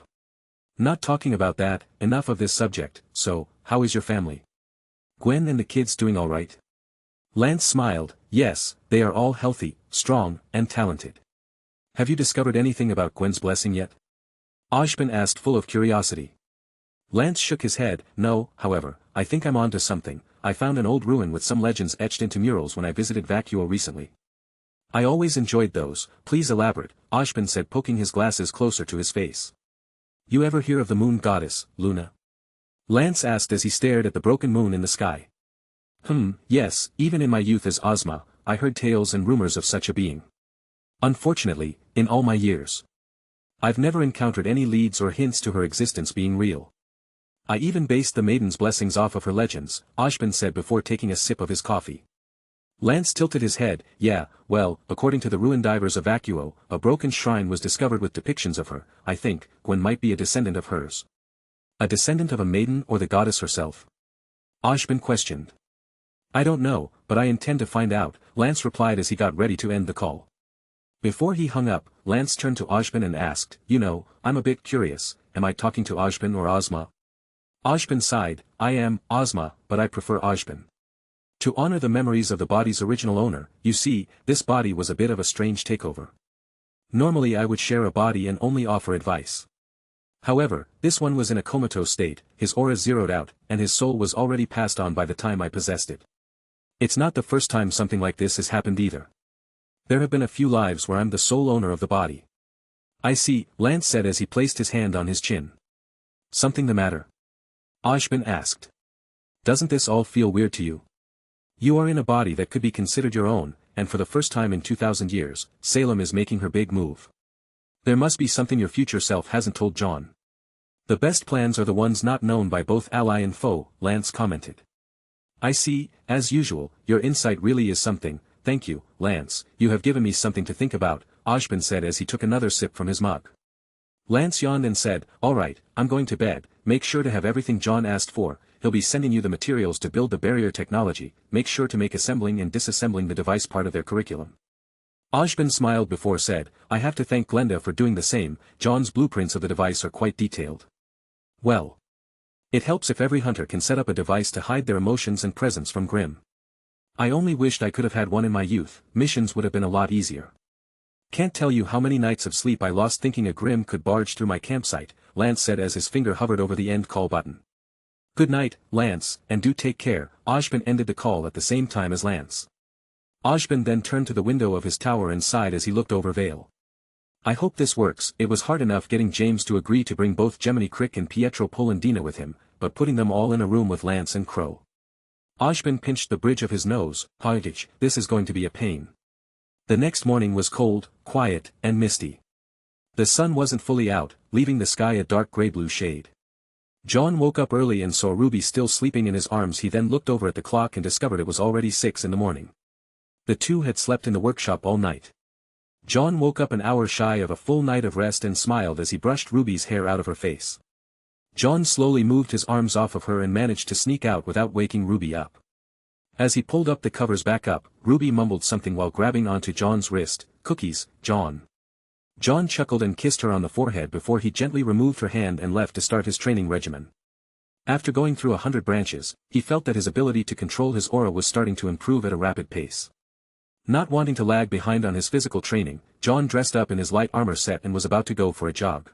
A: Not talking about that, enough of this subject, so, how is your family? Gwen and the kids doing alright? Lance smiled, yes, they are all healthy, strong, and talented. Have you discovered anything about Gwen's blessing yet? Ashbin asked full of curiosity. Lance shook his head, no, however, I think I'm onto something. I found an old ruin with some legends etched into murals when I visited Vacuo recently. I always enjoyed those, please elaborate, Ashbin said poking his glasses closer to his face. You ever hear of the moon goddess, Luna? Lance asked as he stared at the broken moon in the sky. Yes, even in my youth as Ozma, I heard tales and rumors of such a being. Unfortunately, in all my years, I've never encountered any leads or hints to her existence being real. I even based the maiden's blessings off of her legends, Ashbin said before taking a sip of his coffee. Lance tilted his head, yeah, well, according to the ruin divers of Vacuo, a broken shrine was discovered with depictions of her. I think Gwen might be a descendant of hers. A descendant of a maiden or the goddess herself? Ashbin questioned. I don't know, but I intend to find out, Lance replied as he got ready to end the call. Before he hung up, Lance turned to Ashbin and asked, I'm a bit curious, am I talking to Ashbin or Ozma? Ashbin sighed, I am, Ozma, but I prefer Ashbin. To honor the memories of the body's original owner, you see, this body was a bit of a strange takeover. Normally I would share a body and only offer advice. However, this one was in a comatose state, his aura zeroed out, and his soul was already passed on by the time I possessed it. It's not the first time something like this has happened either. There have been a few lives where I'm the sole owner of the body. I see, Lance said as he placed his hand on his chin. Something the matter? Ashbin asked. Doesn't this all feel weird to you? You are in a body that could be considered your own, and for the first time in 2,000 years, Salem is making her big move. There must be something your future self hasn't told John. The best plans are the ones not known by both ally and foe, Lance commented. I see, as usual, your insight really is something, thank you, Lance, you have given me something to think about, Ashbin said as he took another sip from his mug. Lance yawned and said, alright, I'm going to bed, make sure to have everything John asked for, he'll be sending you the materials to build the barrier technology, make sure to make assembling and disassembling the device part of their curriculum. Ashbin smiled before said, I have to thank Glenda for doing the same, John's blueprints of the device are quite detailed. Well, it helps if every hunter can set up a device to hide their emotions and presence from Grimm. I only wished I could have had one in my youth, missions would have been a lot easier. Can't tell you how many nights of sleep I lost thinking a Grimm could barge through my campsite, Lance said as his finger hovered over the end call button. Good night, Lance, and do take care, Ashbin ended the call at the same time as Lance. Ashbin then turned to the window of his tower and sighed as he looked over Vale. I hope this works. It was hard enough getting James to agree to bring both Gemini Crick and Pietro Polendina with him, but putting them all in a room with Lance and Crow. Ashbin pinched the bridge of his nose, HIATUS, this is going to be a pain. The next morning was cold, quiet, and misty. The sun wasn't fully out, leaving the sky a dark grey-blue shade. Jaune woke up early and saw Ruby still sleeping in his arms. He then looked over at the clock and discovered it was already 6 in the morning. The two had slept in the workshop all night. Jaune woke up an hour shy of a full night of rest and smiled as he brushed Ruby's hair out of her face. Jaune slowly moved his arms off of her and managed to sneak out without waking Ruby up. As he pulled up the covers back up, Ruby mumbled something while grabbing onto Jaune's wrist. Cookies, Jaune. Jaune chuckled and kissed her on the forehead before he gently removed her hand and left to start his training regimen. After going through 100 branches, he felt that his ability to control his aura was starting to improve at a rapid pace. Not wanting to lag behind on his physical training, Jaune dressed up in his light armor set and was about to go for a jog.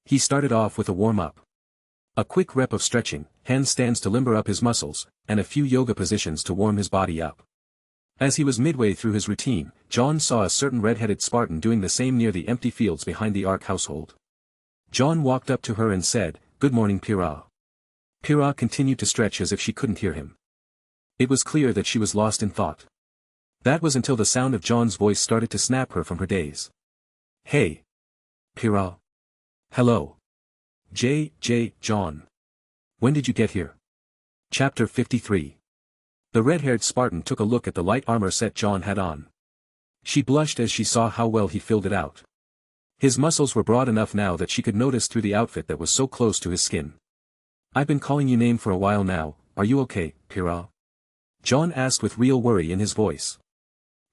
A: He started off with a warm-up. A quick rep of stretching, handstands to limber up his muscles, and a few yoga positions to warm his body up. As he was midway through his routine, Jaune saw a certain red-headed Spartan doing the same near the empty fields behind the Ark household. Jaune walked up to her and said, "Good morning, Pyrrha." Pyrrha continued to stretch as if she couldn't hear him. It was clear that she was lost in thought. That was until the sound of Jaune's voice started to snap her from her daze. "Hey. Pyrrha. Hello. Jaune. When did you get here?" Chapter 53. The red-haired Spartan took a look at the light armor set Jaune had on. She blushed as she saw how well he filled it out. His muscles were broad enough now that she could notice through the outfit that was so close to his skin. "I've been calling you name for a while now, are you okay, Pyrrha?" Jaune asked with real worry in his voice.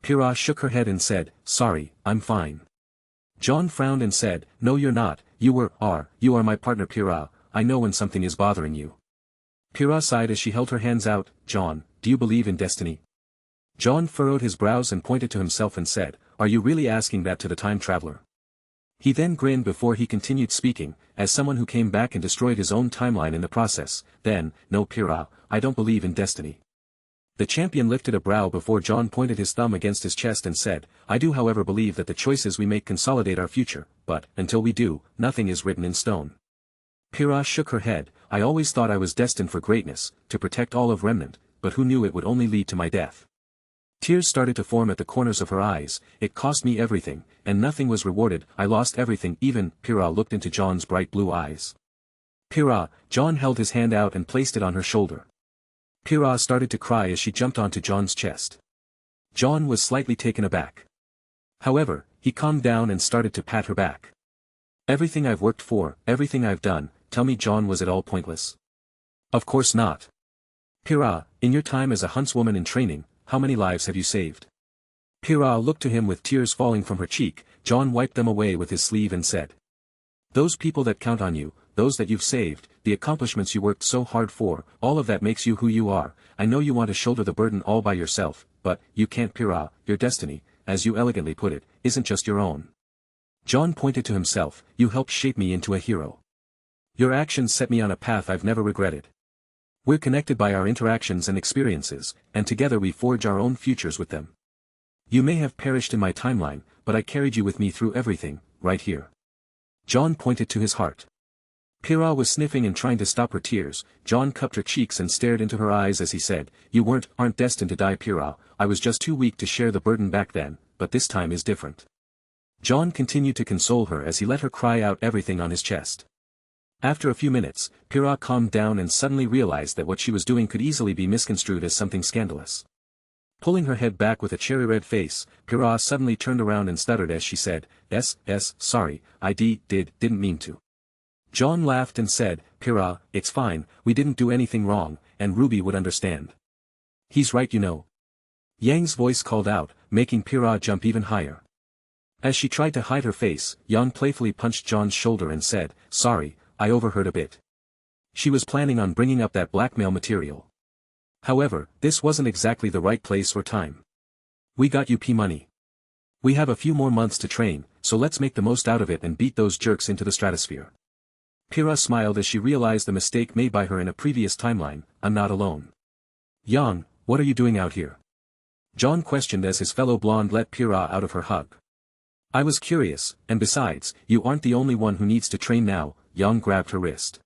A: Pyrrha shook her head and said, "Sorry, I'm fine." Jaune frowned and said, "No you're not, you are my partner Pyrrha, I know when something is bothering you." Pyrrha sighed as she held her hands out. "Jaune, do you believe in destiny?" Jaune furrowed his brows and pointed to himself and said, "Are you really asking that to the time traveler?" He then grinned before he continued speaking, as someone who came back and destroyed his own timeline in the process. "Then, no Pyrrha, I don't believe in destiny." The champion lifted a brow before Jaune pointed his thumb against his chest and said, "I do however believe that the choices we make consolidate our future, but, until we do, nothing is written in stone." Pyrrha shook her head. "I always thought I was destined for greatness, to protect all of Remnant, but who knew it would only lead to my death?" Tears started to form at the corners of her eyes. "It cost me everything, and nothing was rewarded, I lost everything even." Pyrrha looked into Jaune's bright blue eyes. "Pyrrha," Jaune held his hand out and placed it on her shoulder. Pyrrha started to cry as she jumped onto Jaune's chest. Jaune was slightly taken aback. However, he calmed down and started to pat her back. "Everything I've worked for, everything I've done, tell me Jaune, was it all pointless?" "Of course not. Pyrrha, in your time as a huntswoman in training, how many lives have you saved?" Pyrrha looked to him with tears falling from her cheek. Jaune wiped them away with his sleeve and said, "Those people that count on you, those that you've saved, the accomplishments you worked so hard for, all of that makes you who you are. I know you want to shoulder the burden all by yourself, but, you can't Pyrrha, your destiny, as you elegantly put it, isn't just your own." Jaune pointed to himself, "You helped shape me into a hero. Your actions set me on a path I've never regretted. We're connected by our interactions and experiences, and together we forge our own futures with them. You may have perished in my timeline, but I carried you with me through everything, right here." Jaune pointed to his heart. Pyrrha was sniffing and trying to stop her tears. Jaune cupped her cheeks and stared into her eyes as he said, "You aren't destined to die, Pyrrha. I was just too weak to share the burden back then, but this time is different." Jaune continued to console her as he let her cry out everything on his chest. After a few minutes, Pyrrha calmed down and suddenly realized that what she was doing could easily be misconstrued as something scandalous. Pulling her head back with a cherry-red face, Pyrrha suddenly turned around and stuttered as she said, Sorry, I didn't mean to." Jaune laughed and said, "Pyrrha, it's fine, we didn't do anything wrong, and RWBY would understand." "He's right, you know." Yang's voice called out, making Pyrrha jump even higher. As she tried to hide her face, Yang playfully punched Jaune's shoulder and said, "Sorry, I overheard a bit." She was planning on bringing up that blackmail material. However, this wasn't exactly the right place or time. "We got you money. We have a few more months to train, so let's make the most out of it and beat those jerks into the stratosphere." Pyrrha smiled as she realized the mistake made by her in a previous timeline. "I'm not alone." "Yang, what are you doing out here?" Jaune questioned as his fellow blonde let Pyrrha out of her hug. "I was curious, and besides, you aren't the only one who needs to train now." Yang grabbed her wrist.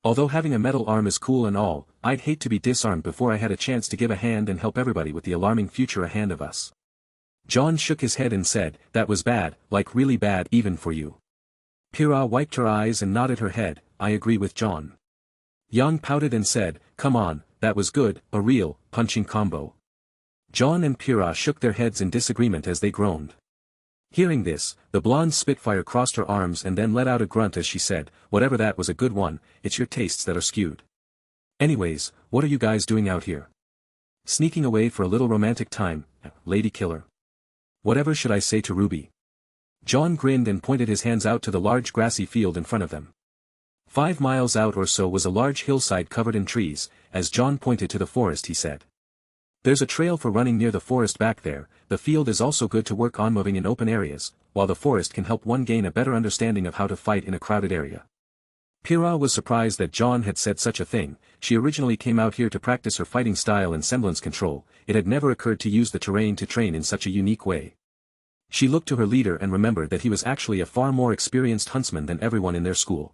A: "Although having a metal arm is cool and all, I'd hate to be disarmed before I had a chance to give a hand and help everybody with the alarming future ahead of us." Jaune shook his head and said, "That was bad, like really bad even for you." Pyrrha wiped her eyes and nodded her head. "I agree with Jaune." Yang pouted and said, "Come on, that was good, a real, punching combo." Jaune and Pyrrha shook their heads in disagreement as they groaned. Hearing this, the blonde Spitfire crossed her arms and then let out a grunt as she said, "Whatever, that was a good one, it's your tastes that are skewed. Anyways, what are you guys doing out here? Sneaking away for a little romantic time, lady killer? Whatever should I say to RWBY?" Jaune grinned and pointed his hands out to the large grassy field in front of them. 5 miles out or so was a large hillside covered in trees. As Jaune pointed to the forest, he said, "There's a trail for running near the forest back there. The field is also good to work on moving in open areas, while the forest can help one gain a better understanding of how to fight in a crowded area." Pyrrha was surprised that Jaune had said such a thing. She originally came out here to practice her fighting style and semblance control. It had never occurred to use the terrain to train in such a unique way. She looked to her leader and remembered that he was actually a far more experienced huntsman than everyone in their school.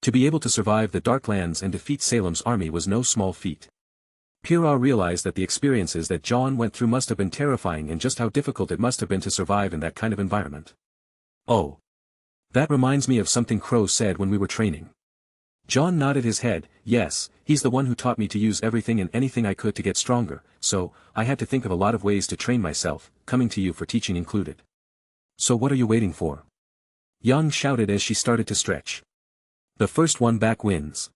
A: To be able to survive the Darklands and defeat Salem's army was no small feat. Pyrrha realized that the experiences that Jaune went through must have been terrifying and just how difficult it must have been to survive in that kind of environment. Oh. That reminds me of something Crow said when we were training. Jaune nodded his head. Yes, he's the one who taught me to use everything and anything I could to get stronger, so, I had to think of a lot of ways to train myself, coming to you for teaching included. So what are you waiting for? Jaune shouted as she started to stretch. The first one back wins.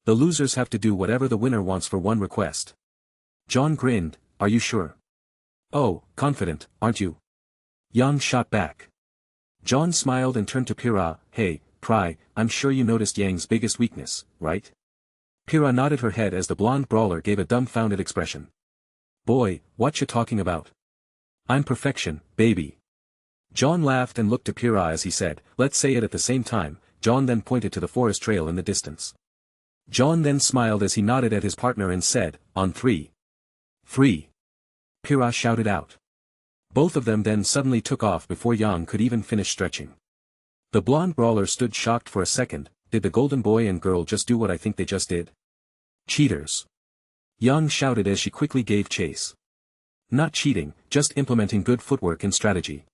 A: The losers have to do whatever the winner wants for one request. Jaune grinned. Are you sure? Oh, confident, aren't you? Jaune shot back. Jaune smiled and turned to Pyrrha. Hey, Pry, I'm sure you noticed Yang's biggest weakness, right? Pyrrha nodded her head as the blonde brawler gave a dumbfounded expression. Boy, what you talking about? I'm perfection, baby. Jaune laughed and looked to Pyrrha as he said, let's say it at the same time. Jaune then pointed to the forest trail in the distance. Jaune then smiled as he nodded at his partner and said, on 3. 3. Pyrrha shouted out. Both of them then suddenly took off before Yang could even finish stretching. The blonde brawler stood shocked for a second. Did the golden boy and girl just do what I think they just did? Cheaters. Yang shouted as she quickly gave chase. Not cheating, just implementing good footwork and strategy.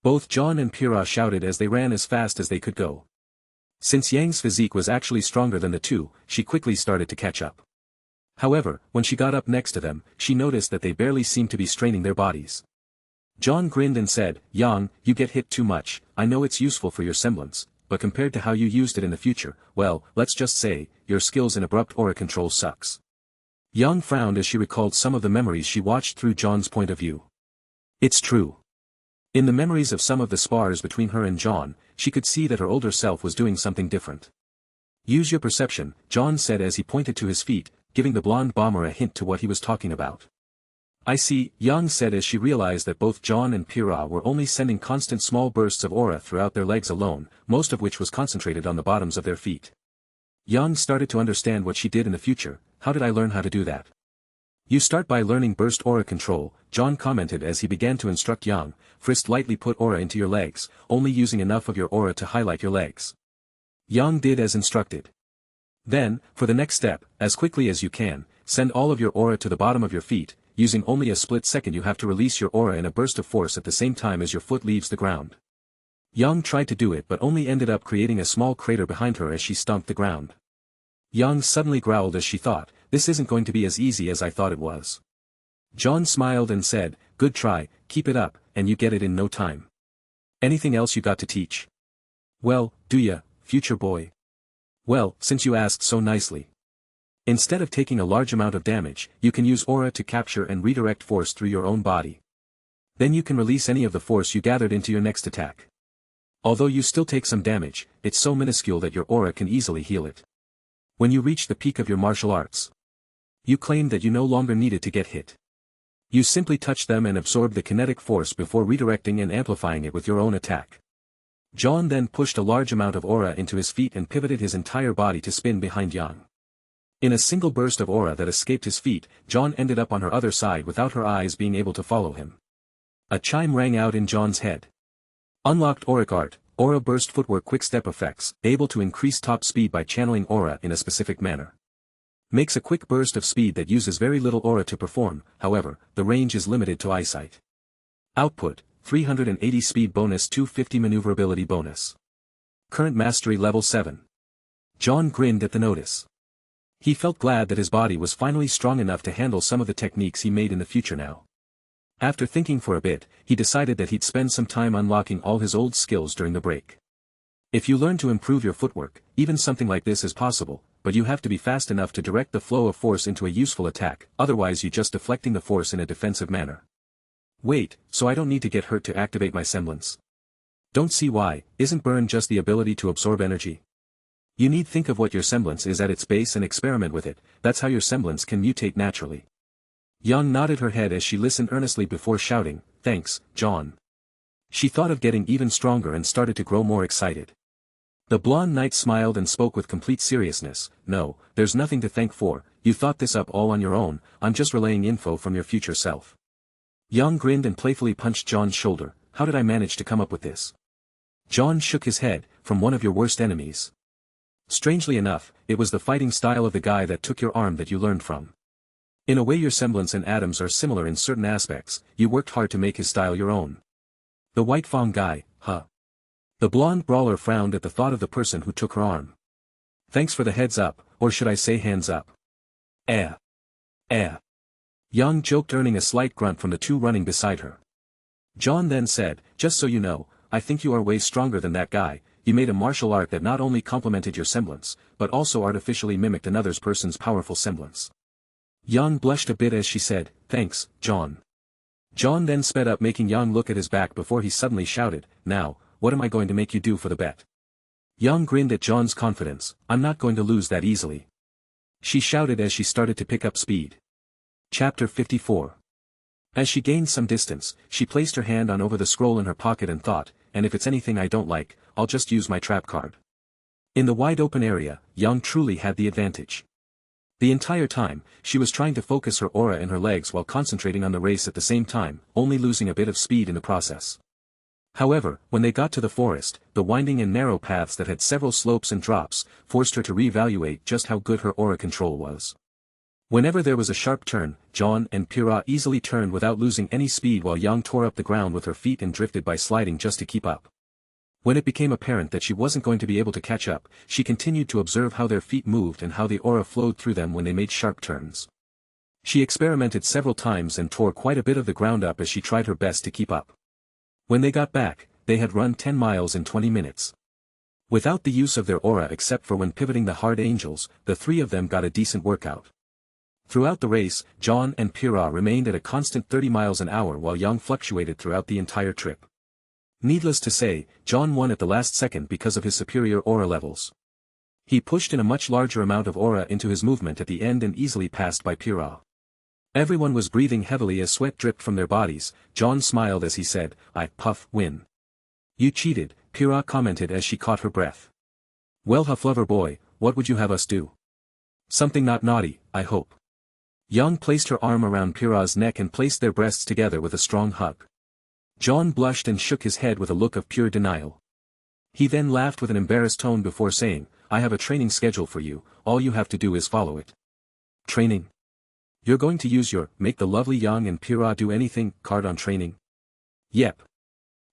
A: Both Jaune and Pyrrha shouted as they ran as fast as they could go. Since Yang's physique was actually stronger than the two, she quickly started to catch up. However, when she got up next to them, she noticed that they barely seemed to be straining their bodies. Jaune grinned and said, Yang, you get hit too much. I know it's useful for your semblance, but compared to how you used it in the future, well, let's just say, your skills in abrupt aura control sucks. Yang frowned as she recalled some of the memories she watched through Jaune's point of view. It's true. In the memories of some of the spars between her and Jaune, she could see that her older self was doing something different. Use your perception, Jaune said as he pointed to his feet, giving the blonde bomber a hint to what he was talking about. I see, Yang said as she realized that both Jaune and Pyrrha were only sending constant small bursts of aura throughout their legs alone, most of which was concentrated on the bottoms of their feet. Yang started to understand what she did in the future. How did I learn how to do that? You start by learning burst aura control, Jaune commented as he began to instruct Yang. First lightly put aura into your legs, only using enough of your aura to highlight your legs. Yang did as instructed. Then, for the next step, as quickly as you can, send all of your aura to the bottom of your feet. Using only a split second you have to release your aura in a burst of force at the same time as your foot leaves the ground. Yang tried to do it but only ended up creating a small crater behind her as she stomped the ground. Yang suddenly growled as she thought, this isn't going to be as easy as I thought it was. Jaune smiled and said, good try, keep it up, and you get it in no time. Anything else you got to teach? Well, do ya, future boy? Well, since you asked so nicely. Instead of taking a large amount of damage, you can use aura to capture and redirect force through your own body. Then you can release any of the force you gathered into your next attack. Although you still take some damage, it's so minuscule that your aura can easily heal it. When you reach the peak of your martial arts, you claim that you no longer needed to get hit. You simply touch them and absorb the kinetic force before redirecting and amplifying it with your own attack. Jaune then pushed a large amount of aura into his feet and pivoted his entire body to spin behind Yang. In a single burst of aura that escaped his feet, Jaune ended up on her other side without her eyes being able to follow him. A chime rang out in Jaune's head. Unlocked auric art, aura burst footwork quickstep effects, able to increase top speed by channeling aura in a specific manner. Makes a quick burst of speed that uses very little aura to perform, however, the range is limited to eyesight. Output, 380 speed bonus 250 maneuverability bonus. Current mastery level 7. Jaune grinned at the notice. He felt glad that his body was finally strong enough to handle some of the techniques he made in the future now. After thinking for a bit, he decided that he'd spend some time unlocking all his old skills during the break. If you learn to improve your footwork, even something like this is possible, but you have to be fast enough to direct the flow of force into a useful attack, otherwise you're just deflecting the force in a defensive manner. Wait, so I don't need to get hurt to activate my semblance? Don't see why, isn't burn just the ability to absorb energy? You need think of what your semblance is at its base and experiment with it, that's how your semblance can mutate naturally. Yang nodded her head as she listened earnestly before shouting, thanks, Jaune. She thought of getting even stronger and started to grow more excited. The blonde knight smiled and spoke with complete seriousness. No, there's nothing to thank for, you thought this up all on your own, I'm just relaying info from your future self. Yang grinned and playfully punched John's shoulder. How did I manage to come up with this? John shook his head. From one of your worst enemies. Strangely enough, it was the fighting style of the guy that took your arm that you learned from. In a way your semblance and Adam's are similar in certain aspects, you worked hard to make his style your own. The white Fong guy, huh? The blonde brawler frowned at the thought of the person who took her arm. Thanks for the heads up, or should I say hands up? Eh. Yang joked, earning a slight grunt from the two running beside her. John then said, just so you know, I think you are way stronger than that guy. You made a martial art that not only complemented your semblance, but also artificially mimicked another person's powerful semblance. Yang blushed a bit as she said, thanks, John. John then sped up, making Yang look at his back before he suddenly shouted, now, what am I going to make you do for the bet? Yang grinned at John's confidence. I'm not going to lose that easily. She shouted as she started to pick up speed. Chapter 54. As she gained some distance, she placed her hand on over the scroll in her pocket and thought, and if it's anything I don't like, I'll just use my trap card. In the wide open area, Yang truly had the advantage. The entire time, she was trying to focus her aura in her legs while concentrating on the race at the same time, only losing a bit of speed in the process. However, when they got to the forest, the winding and narrow paths that had several slopes and drops, forced her to reevaluate just how good her aura control was. Whenever there was a sharp turn, Jaune and Pyrrha easily turned without losing any speed while Yang tore up the ground with her feet and drifted by sliding just to keep up. When it became apparent that she wasn't going to be able to catch up, she continued to observe how their feet moved and how the aura flowed through them when they made sharp turns. She experimented several times and tore quite a bit of the ground up as she tried her best to keep up. When they got back, they had run 10 miles in 20 minutes. Without the use of their aura except for when pivoting the hard angels, the three of them got a decent workout. Throughout the race, Jaune and Pyrrha remained at a constant 30 miles an hour while Yang fluctuated throughout the entire trip. Needless to say, Jaune won at the last second because of his superior aura levels. He pushed in a much larger amount of aura into his movement at the end and easily passed by Pyrrha. Everyone was breathing heavily as sweat dripped from their bodies. Jaune smiled as he said, I win. You cheated, Pyrrha commented as she caught her breath. Well, Hufflover boy, what would you have us do? Something not naughty, I hope. Yang placed her arm around Pyrrha's neck and placed their breasts together with a strong hug. Jaune blushed and shook his head with a look of pure denial. He then laughed with an embarrassed tone before saying, I have a training schedule for you, all you have to do is follow it. Training? You're going to use your make the lovely Yang and Pyrrha do anything card on training? Yep.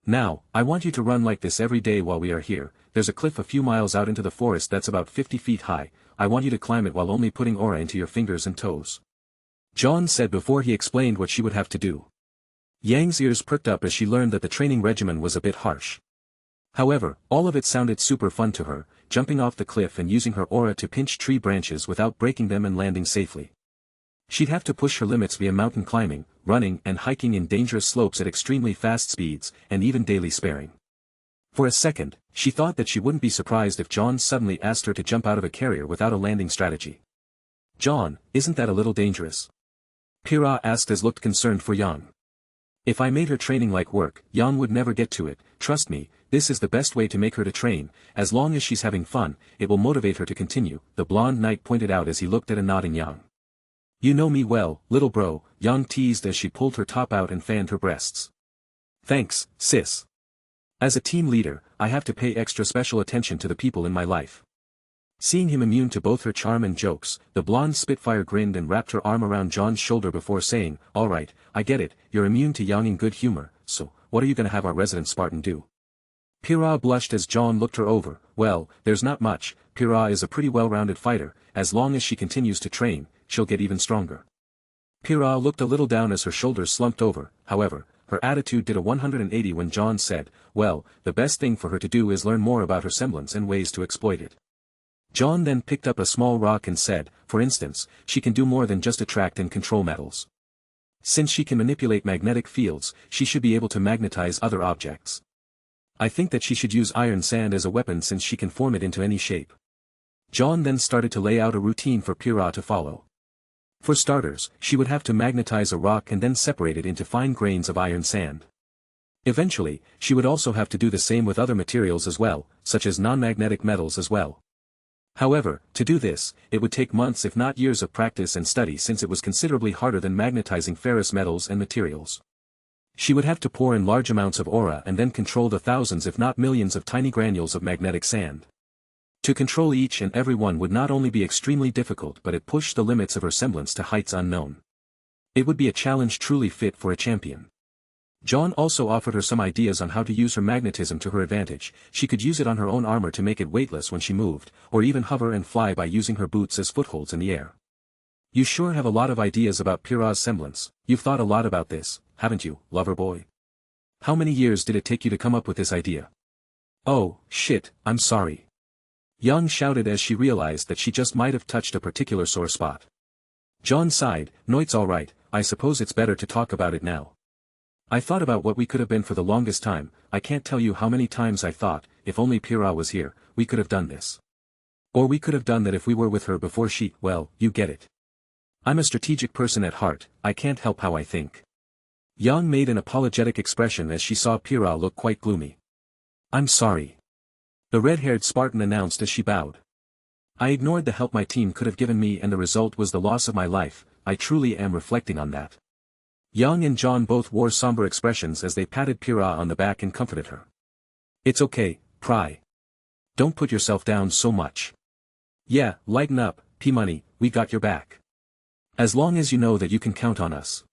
A: Now, I want you to run like this every day while we are here. There's a cliff a few miles out into the forest that's about 50 feet high. I want you to climb it while only putting aura into your fingers and toes. Jaune said before he explained what she would have to do. Yang's ears perked up as she learned that the training regimen was a bit harsh. However, all of it sounded super fun to her, jumping off the cliff and using her aura to pinch tree branches without breaking them and landing safely. She'd have to push her limits via mountain climbing, running and hiking in dangerous slopes at extremely fast speeds, and even daily sparing. For a second, she thought that she wouldn't be surprised if Jaune suddenly asked her to jump out of a carrier without a landing strategy. Jaune, isn't that a little dangerous? Pyrrha asked as looked concerned for Yang. If I made her training like work, Yang would never get to it. Trust me, this is the best way to make her to train. As long as she's having fun, it will motivate her to continue, the blonde knight pointed out as he looked at a nodding Yang. You know me well, little bro, Yang teased as she pulled her top out and fanned her breasts. Thanks, sis. As a team leader, I have to pay extra special attention to the people in my life. Seeing him immune to both her charm and jokes, the blonde Spitfire grinned and wrapped her arm around Jaune's shoulder before saying, alright, I get it, you're immune to Yang in good humor, so, what are you gonna have our resident Spartan do? Pyrrha blushed as Jaune looked her over. Well, there's not much, Pyrrha is a pretty well-rounded fighter, as long as she continues to train, she'll get even stronger. Pyrrha looked a little down as her shoulders slumped over, however, her attitude did a 180 when Jaune said, well, the best thing for her to do is learn more about her semblance and ways to exploit it. Jaune then picked up a small rock and said, for instance, she can do more than just attract and control metals. Since she can manipulate magnetic fields, she should be able to magnetize other objects. I think that she should use iron sand as a weapon since she can form it into any shape. Jaune then started to lay out a routine for Pyrrha to follow. For starters, she would have to magnetize a rock and then separate it into fine grains of iron sand. Eventually, she would also have to do the same with other materials as well, such as non-magnetic metals as well. However, to do this, it would take months if not years of practice and study since it was considerably harder than magnetizing ferrous metals and materials. She would have to pour in large amounts of aura and then control the thousands if not millions of tiny granules of magnetic sand. To control each and every one would not only be extremely difficult but it pushed the limits of her semblance to heights unknown. It would be a challenge truly fit for a champion. Jaune also offered her some ideas on how to use her magnetism to her advantage. She could use it on her own armor to make it weightless when she moved, or even hover and fly by using her boots as footholds in the air. You sure have a lot of ideas about Pyrrha's semblance. You've thought a lot about this, haven't you, lover boy? How many years did it take you to come up with this idea? Oh, shit, I'm sorry. Young shouted as she realized that she just might have touched a particular sore spot. Jaune sighed. No, it's alright, I suppose it's better to talk about it now. I thought about what we could have been for the longest time. I can't tell you how many times I thought, if only Pyrrha was here, we could have done this. Or we could have done that if we were with her before she, well, you get it. I'm a strategic person at heart, I can't help how I think. Young made an apologetic expression as she saw Pyrrha look quite gloomy. I'm sorry. The red-haired Spartan announced as she bowed. I ignored the help my team could have given me and the result was the loss of my life. I truly am reflecting on that. Young and Jaune both wore somber expressions as they patted Pyrrha on the back and comforted her. It's okay, Pry. Don't put yourself down so much. Yeah, lighten up, P-Money, we got your back. As long as you know that you can count on us.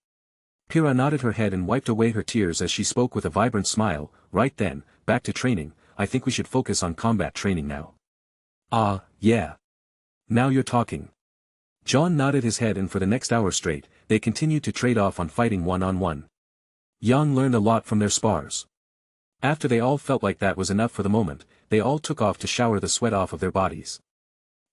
A: Pyrrha nodded her head and wiped away her tears as she spoke with a vibrant smile. Right then, back to training, I think we should focus on combat training now. Ah, yeah. Now you're talking. Jaune nodded his head and for the next hour straight, they continued to trade off on fighting one-on-one. Young learned a lot from their spars. After they all felt like that was enough for the moment, they all took off to shower the sweat off of their bodies.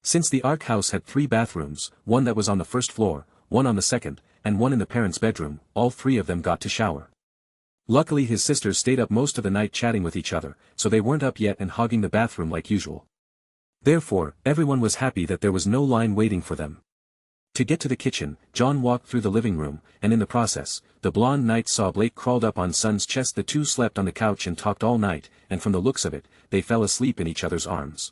A: Since the Ark house had 3 bathrooms, one that was on the first floor, one on the second, and one in the parents' bedroom, all 3 of them got to shower. Luckily his sisters stayed up most of the night chatting with each other, so they weren't up yet and hogging the bathroom like usual. Therefore, everyone was happy that there was no line waiting for them. To get to the kitchen, Jaune walked through the living room, and in the process, the blonde knight saw Blake crawled up on Sun's chest. The two slept on the couch and talked all night, and from the looks of it, they fell asleep in each other's arms.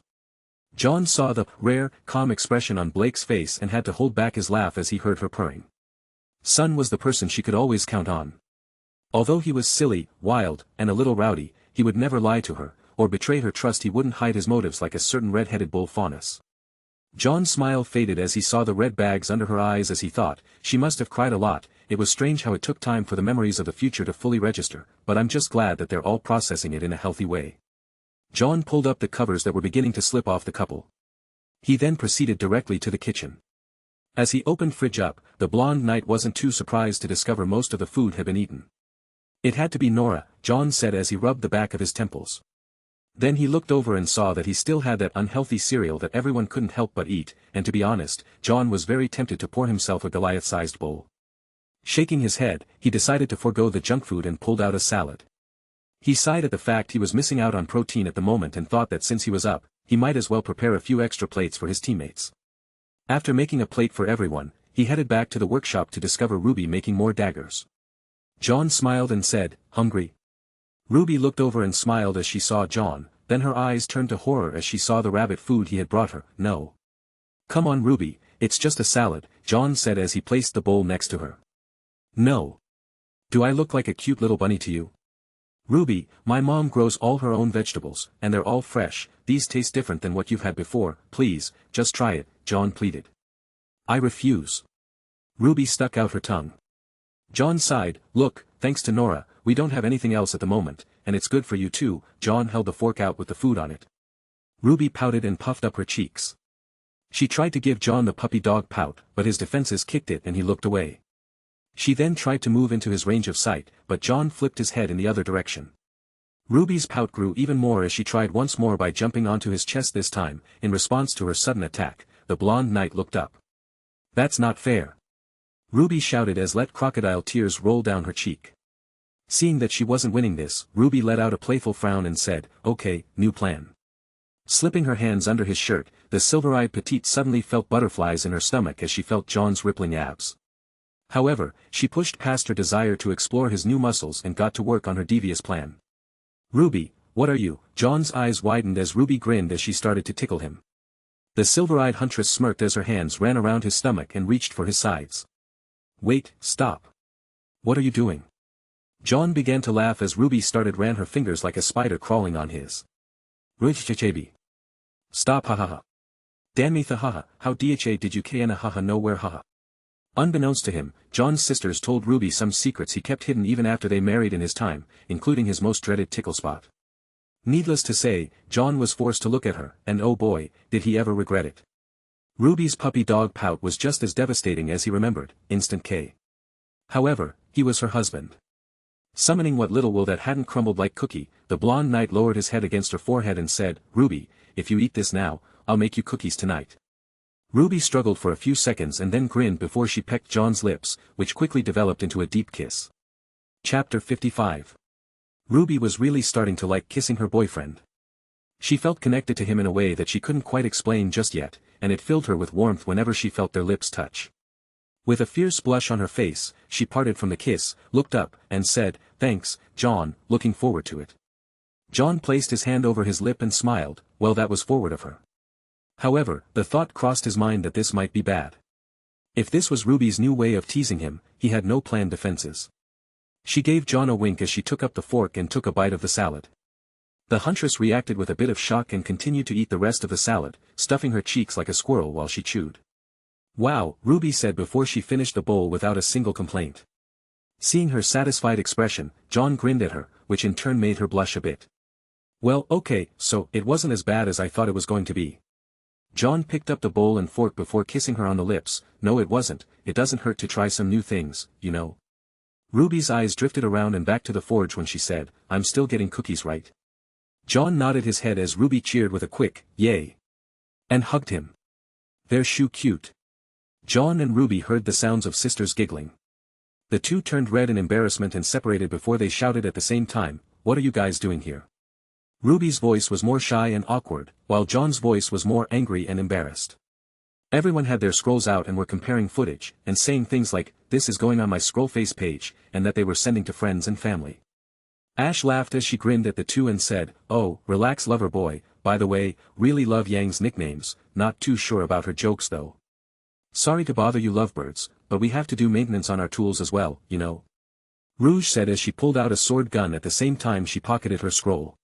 A: Jaune saw the rare, calm expression on Blake's face and had to hold back his laugh as he heard her purring. Sun was the person she could always count on. Although he was silly, wild, and a little rowdy, he would never lie to her, or betray her trust. He wouldn't hide his motives like a certain red-headed bull faunus. Jaune's smile faded as he saw the red bags under her eyes as he thought, she must have cried a lot. It was strange how it took time for the memories of the future to fully register, but I'm just glad that they're all processing it in a healthy way. Jaune pulled up the covers that were beginning to slip off the couple. He then proceeded directly to the kitchen. As he opened fridge up, the blonde knight wasn't too surprised to discover most of the food had been eaten. It had to be Nora, Jaune said as he rubbed the back of his temples. Then he looked over and saw that he still had that unhealthy cereal that everyone couldn't help but eat, and to be honest, Jaune was very tempted to pour himself a Goliath-sized bowl. Shaking his head, he decided to forego the junk food and pulled out a salad. He sighed at the fact he was missing out on protein at the moment and thought that since he was up, he might as well prepare a few extra plates for his teammates. After making a plate for everyone, he headed back to the workshop to discover RWBY making more daggers. Jaune smiled and said, "Hungry?" RWBY looked over and smiled as she saw Jaune, then her eyes turned to horror as she saw the rabbit food he had brought her. "No. Come on RWBY, it's just a salad," Jaune said as he placed the bowl next to her. "No. Do I look like a cute little bunny to you?" "RWBY, my mom grows all her own vegetables, and they're all fresh. These taste different than what you've had before. Please, just try it," Jaune pleaded. "I refuse." RWBY stuck out her tongue. Jaune sighed. "Look, thanks to Nora, we don't have anything else at the moment, and it's good for you too." Jaune held the fork out with the food on it. RWBY pouted and puffed up her cheeks. She tried to give Jaune the puppy dog pout, but his defenses kicked it and he looked away. She then tried to move into his range of sight, but Jaune flipped his head in the other direction. RWBY's pout grew even more as she tried once more by jumping onto his chest this time. In response to her sudden attack, the blonde knight looked up. "That's not fair," RWBY shouted as let crocodile tears roll down her cheek. Seeing that she wasn't winning this, RWBY let out a playful frown and said, "Okay, new plan." Slipping her hands under his shirt, the silver-eyed petite suddenly felt butterflies in her stomach as she felt Jaune's rippling abs. However, she pushed past her desire to explore his new muscles and got to work on her devious plan. "Ruby, what are you?" John's eyes widened as Ruby grinned as she started to tickle him. The silver-eyed huntress smirked as her hands ran around his stomach and reached for his sides. "Wait, stop. What are you doing?" John began to laugh as Ruby ran her fingers like a spider crawling on his. "Ruchchachabi. Stop, haha. Danmitha, haha, how dha did you kna haha nowhere, haha." Unbeknownst to him, John's sisters told Ruby some secrets he kept hidden even after they married in his time, including his most dreaded tickle spot. Needless to say, John was forced to look at her, and oh boy, did he ever regret it. Ruby's puppy dog pout was just as devastating as he remembered, instant K. However, he was her husband. Summoning what little will that hadn't crumbled like cookie, the blonde knight lowered his head against her forehead and said, "Ruby, if you eat this now, I'll make you cookies tonight." Ruby struggled for a few seconds and then grinned before she pecked John's lips, which quickly developed into a deep kiss. Chapter 55. Ruby was really starting to like kissing her boyfriend. She felt connected to him in a way that she couldn't quite explain just yet, and it filled her with warmth whenever she felt their lips touch. With a fierce blush on her face, she parted from the kiss, looked up, and said, "Thanks, John, looking forward to it." John placed his hand over his lip and smiled, well, that was forward of her. However, the thought crossed his mind that this might be bad. If this was Ruby's new way of teasing him, he had no planned defenses. She gave John a wink as she took up the fork and took a bite of the salad. The huntress reacted with a bit of shock and continued to eat the rest of the salad, stuffing her cheeks like a squirrel while she chewed. "Wow," Ruby said before she finished the bowl without a single complaint. Seeing her satisfied expression, John grinned at her, which in turn made her blush a bit. "Well, okay, so it wasn't as bad as I thought it was going to be." John picked up the bowl and fork before kissing her on the lips. "No, it wasn't. It doesn't hurt to try some new things, you know." Ruby's eyes drifted around and back to the forge when she said, "I'm still getting cookies right." John nodded his head as Ruby cheered with a quick, "Yay!" and hugged him. "They're shoe cute." John and Ruby heard the sounds of sisters giggling. The two turned red in embarrassment and separated before they shouted at the same time, "What are you guys doing here?" Ruby's voice was more shy and awkward, while John's voice was more angry and embarrassed. Everyone had their scrolls out and were comparing footage, and saying things like, "This is going on my scroll face page," and that they were sending to friends and family. Ash laughed as she grinned at the two and said, "Oh, relax lover boy, by the way, really love Yang's nicknames, not too sure about her jokes though. Sorry to bother you lovebirds, but we have to do maintenance on our tools as well, you know." Rouge said as she pulled out a sword gun at the same time she pocketed her scroll.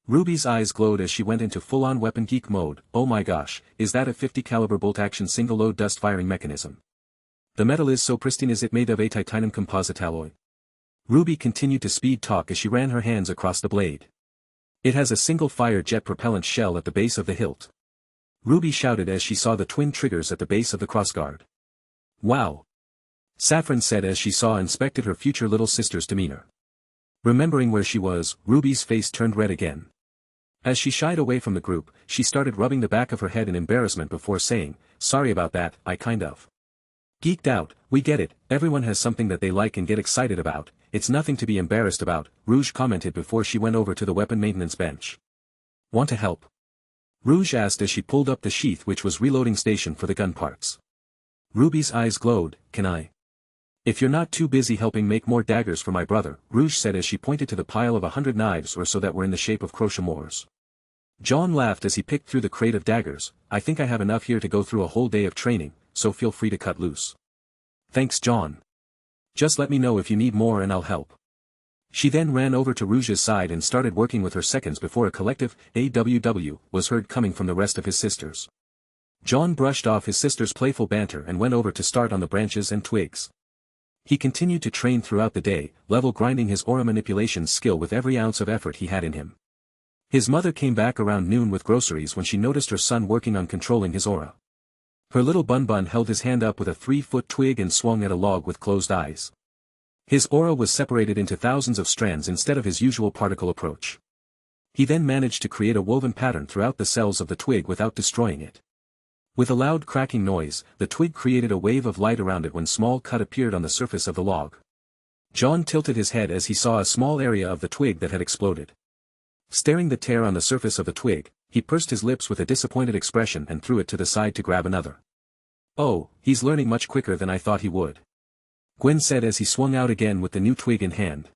A: Ruby's eyes glowed as she went into full-on weapon geek mode. "Oh my gosh, is that a 50 caliber bolt-action single-load dust-firing mechanism? The metal is so pristine, is it made of a titanium composite alloy?" Ruby continued to speed talk as she ran her hands across the blade. "It has a single fire jet propellant shell at the base of the hilt," Ruby shouted as she saw the twin triggers at the base of the crossguard. "Wow!" Saffron said as she inspected her future little sister's demeanor. Remembering where she was, Ruby's face turned red again. As she shied away from the group, she started rubbing the back of her head in embarrassment before saying, "Sorry about that, I kind of geeked out." "We get it, everyone has something that they like and get excited about, it's nothing to be embarrassed about," Rouge commented before she went over to the weapon maintenance bench. "Want to help?" Rouge asked as she pulled up the sheath which was reloading station for the gun parts. Ruby's eyes glowed. "Can I?" "If you're not too busy helping make more daggers for my brother," Rouge said as she pointed to the pile of 100 knives or so that were in the shape of crochets. John laughed as he picked through the crate of daggers. "I think I have enough here to go through a whole day of training, so feel free to cut loose." "Thanks, John. Just let me know if you need more and I'll help." She then ran over to Rouge's side and started working with her seconds before a collective AWW was heard coming from the rest of his sisters. John brushed off his sister's playful banter and went over to start on the branches and twigs. He continued to train throughout the day, level grinding his aura manipulation skill with every ounce of effort he had in him. His mother came back around noon with groceries when she noticed her son working on controlling his aura. Her little bun held his hand up with a 3-foot twig and swung at a log with closed eyes. His aura was separated into thousands of strands instead of his usual particle approach. He then managed to create a woven pattern throughout the cells of the twig without destroying it. With a loud cracking noise, the twig created a wave of light around it when small cut appeared on the surface of the log. John tilted his head as he saw a small area of the twig that had exploded. Staring the tear on the surface of the twig, he pursed his lips with a disappointed expression and threw it to the side to grab another. "Oh, he's learning much quicker than I thought he would." Gwen said as he swung out again with the new twig in hand.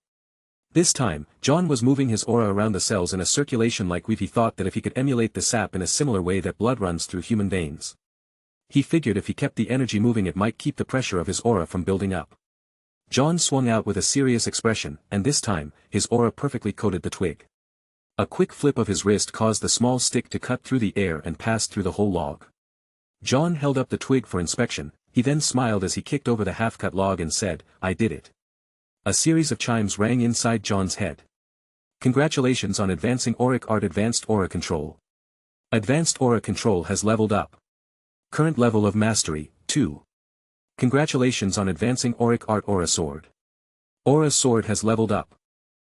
A: This time, Jaune was moving his aura around the cells in a circulation like weave. He thought that if he could emulate the sap in a similar way that blood runs through human veins. He figured if he kept the energy moving it might keep the pressure of his aura from building up. Jaune swung out with a serious expression, and this time, his aura perfectly coated the twig. A quick flip of his wrist caused the small stick to cut through the air and pass through the whole log. Jaune held up the twig for inspection, he then smiled as he kicked over the half-cut log and said, "I did it." A series of chimes rang inside Jaune's head. Congratulations on advancing auric art. Advanced aura control. Advanced aura control has leveled up. Current level of mastery, 2. Congratulations on advancing auric art. Aura sword. Aura sword has leveled up.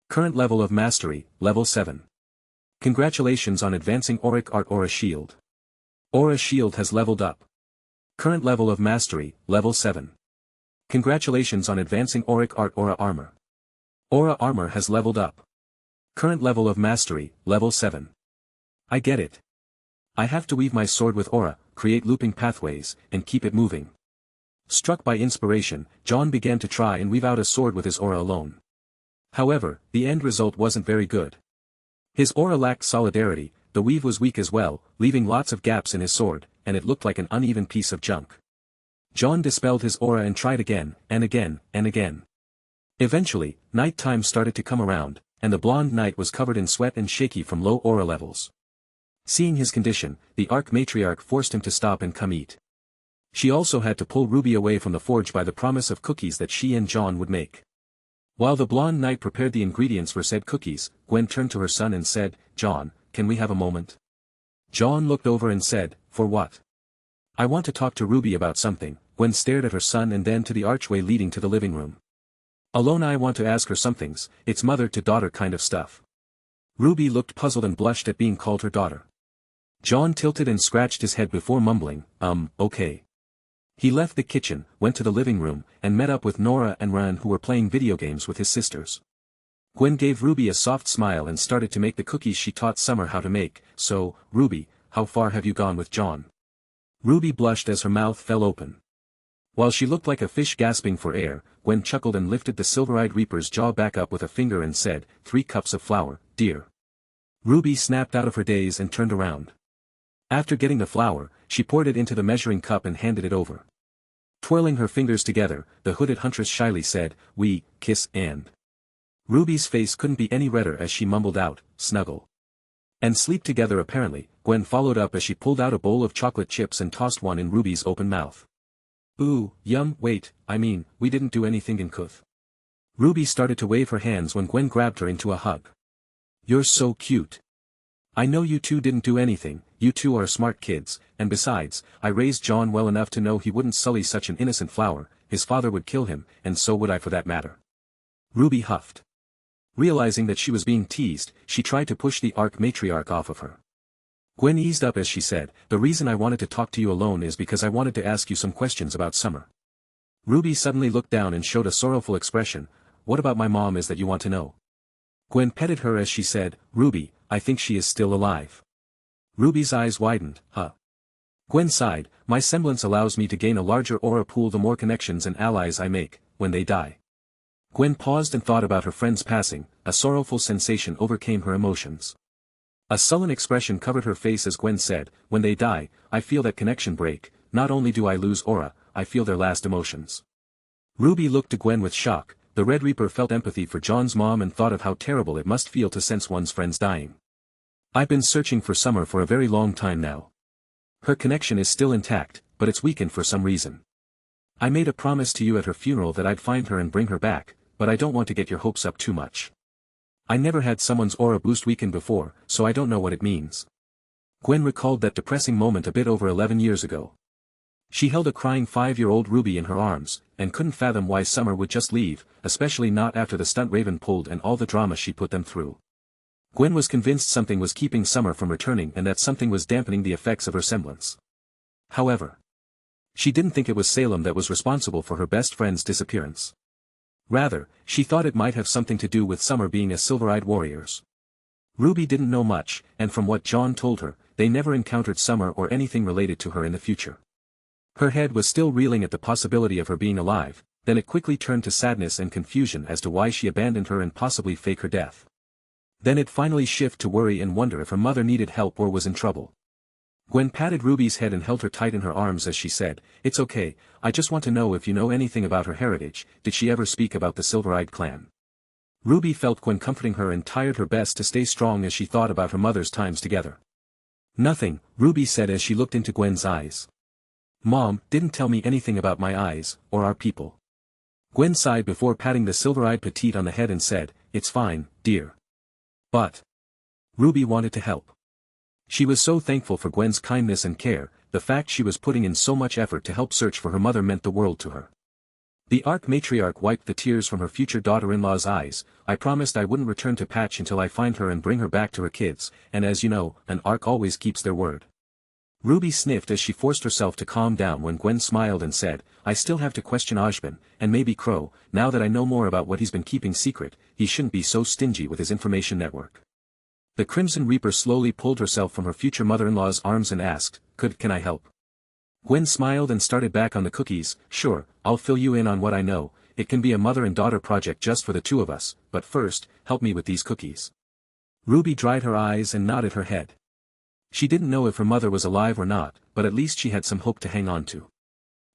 A: Current level of mastery, level 7. Congratulations on advancing auric art. Aura shield. Aura shield has leveled up. Current level of mastery, level 7. Congratulations on advancing auric art. Aura armor. Aura armor has leveled up. Current level of mastery, level 7. I get it. I have to weave my sword with aura, create looping pathways, and keep it moving. Struck by inspiration, Jaune began to try and weave out a sword with his aura alone. However, the end result wasn't very good. His aura lacked solidarity, the weave was weak as well, leaving lots of gaps in his sword, and it looked like an uneven piece of junk. Jaune dispelled his aura and tried again, and again, and again. Eventually, night time started to come around, and the blonde knight was covered in sweat and shaky from low aura levels. Seeing his condition, the arch-matriarch forced him to stop and come eat. She also had to pull Ruby away from the forge by the promise of cookies that she and Jaune would make. While the blonde knight prepared the ingredients for said cookies, Gwen turned to her son and said, "Jaune, can we have a moment?" Jaune looked over and said, "For what?" "I want to talk to Ruby about something." Gwen stared at her son and then to the archway leading to the living room. "Alone, I want to ask her some things, it's mother-to-daughter kind of stuff." Ruby looked puzzled and blushed at being called her daughter. Jaune tilted and scratched his head before mumbling, okay. He left the kitchen, went to the living room, and met up with Nora and Ran, who were playing video games with his sisters. Gwen gave Ruby a soft smile and started to make the cookies she taught Summer how to make. "So, Ruby, how far have you gone with Jaune?" Ruby blushed as her mouth fell open. While she looked like a fish gasping for air, Gwen chuckled and lifted the silver-eyed Reaper's jaw back up with a finger and said, 3 cups of flour, dear." Ruby snapped out of her daze and turned around. After getting the flour, she poured it into the measuring cup and handed it over. Twirling her fingers together, the hooded huntress shyly said, "We kiss and..." Ruby's face couldn't be any redder as she mumbled out, "Snuggle." And sleep together apparently. Gwen followed up as she pulled out a bowl of chocolate chips and tossed one in Ruby's open mouth. "Ooh, yum, wait, we didn't do anything in Kuth." Ruby started to wave her hands when Gwen grabbed her into a hug. "You're so cute. I know you two didn't do anything, you two are smart kids, and besides, I raised Jaune well enough to know he wouldn't sully such an innocent flower, his father would kill him, and so would I for that matter." Ruby huffed. Realizing that she was being teased, she tried to push the arch-matriarch off of her. Gwen eased up as she said, "The reason I wanted to talk to you alone is because I wanted to ask you some questions about Summer." Ruby suddenly looked down and showed a sorrowful expression. "What about my mom is that you want to know?" Gwen petted her as she said, "Ruby, I think she is still alive." Ruby's eyes widened, "Huh?" Gwen sighed, "My semblance allows me to gain a larger aura pool the more connections and allies I make, when they die." Gwen paused and thought about her friend's passing, a sorrowful sensation overcame her emotions. A sullen expression covered her face as Gwen said, "When they die, I feel that connection break, not only do I lose aura, I feel their last emotions." Ruby looked to Gwen with shock. The Red Reaper felt empathy for Jaune's mom and thought of how terrible it must feel to sense one's friends dying. "I've been searching for Summer for a very long time now. Her connection is still intact, but it's weakened for some reason. I made a promise to you at her funeral that I'd find her and bring her back, but I don't want to get your hopes up too much. I never had someone's aura boost weakened before, so I don't know what it means." Gwen recalled that depressing moment a bit over 11 years ago. She held a crying 5-year-old Ruby in her arms, and couldn't fathom why Summer would just leave, especially not after the stunt Raven pulled and all the drama she put them through. Gwen was convinced something was keeping Summer from returning and that something was dampening the effects of her semblance. However, she didn't think it was Salem that was responsible for her best friend's disappearance. Rather, she thought it might have something to do with Summer being a silver-eyed warriors. Ruby didn't know much, and from what Jaune told her, they never encountered Summer or anything related to her in the future. Her head was still reeling at the possibility of her being alive, then it quickly turned to sadness and confusion as to why she abandoned her and possibly fake her death. Then it finally shifted to worry and wonder if her mother needed help or was in trouble. Gwen patted Ruby's head and held her tight in her arms as she said, "It's okay, I just want to know if you know anything about her heritage. Did she ever speak about the Silver-Eyed clan?" Ruby felt Gwen comforting her and tried her best to stay strong as she thought about her mother's times together. "Nothing," Ruby said as she looked into Gwen's eyes. "Mom didn't tell me anything about my eyes, or our people." Gwen sighed before patting the silver-eyed petite on the head and said, "It's fine, dear." But Ruby wanted to help. She was so thankful for Gwen's kindness and care. The fact she was putting in so much effort to help search for her mother meant the world to her. The matriarch wiped the tears from her future daughter-in-law's eyes. "I promised I wouldn't return to Patch until I find her and bring her back to her kids, and as you know, an arc always keeps their word." Ruby sniffed as she forced herself to calm down when Gwen smiled and said, "I still have to question Ajban, and maybe Crow. Now that I know more about what he's been keeping secret, he shouldn't be so stingy with his information network." The Crimson Reaper slowly pulled herself from her future mother-in-law's arms and asked, Can I help?" Gwen smiled and started back on the cookies. "Sure, I'll fill you in on what I know. It can be a mother and daughter project just for the two of us, but first, help me with these cookies." Ruby dried her eyes and nodded her head. She didn't know if her mother was alive or not, but at least she had some hope to hang on to.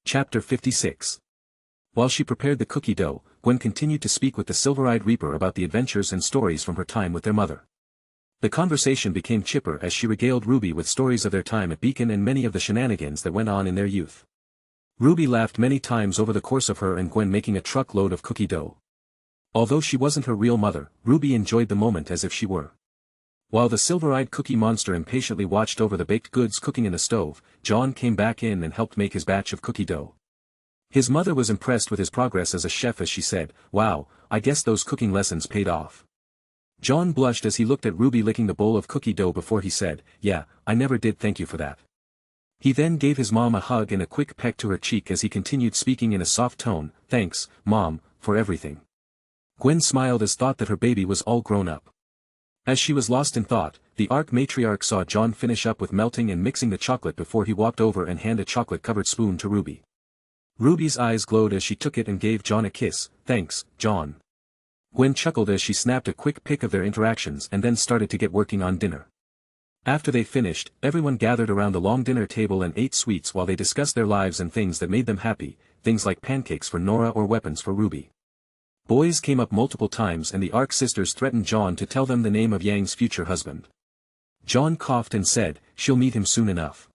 A: Chapter 56. While she prepared the cookie dough, Gwen continued to speak with the Silver-Eyed Reaper about the adventures and stories from her time with their mother. The conversation became chipper as she regaled Ruby with stories of their time at Beacon and many of the shenanigans that went on in their youth. Ruby laughed many times over the course of her and Gwen making a truckload of cookie dough. Although she wasn't her real mother, Ruby enjoyed the moment as if she were. While the silver-eyed cookie monster impatiently watched over the baked goods cooking in the stove, Jaune came back in and helped make his batch of cookie dough. His mother was impressed with his progress as a chef as she said, "Wow, I guess those cooking lessons paid off." Jaune blushed as he looked at Ruby licking the bowl of cookie dough before he said, "Yeah, I never did thank you for that." He then gave his mom a hug and a quick peck to her cheek as he continued speaking in a soft tone, "Thanks, Mom, for everything." Gwen smiled as thought that her baby was all grown up. As she was lost in thought, the matriarch saw Jaune finish up with melting and mixing the chocolate before he walked over and handed a chocolate-covered spoon to Ruby. Ruby's eyes glowed as she took it and gave Jaune a kiss. "Thanks, Jaune." Gwen chuckled as she snapped a quick pic of their interactions and then started to get working on dinner. After they finished, everyone gathered around the long dinner table and ate sweets while they discussed their lives and things that made them happy, things like pancakes for Nora or weapons for Ruby. Boys came up multiple times and the Arc sisters threatened Jaune to tell them the name of Yang's future husband. Jaune coughed and said, "She'll meet him soon enough."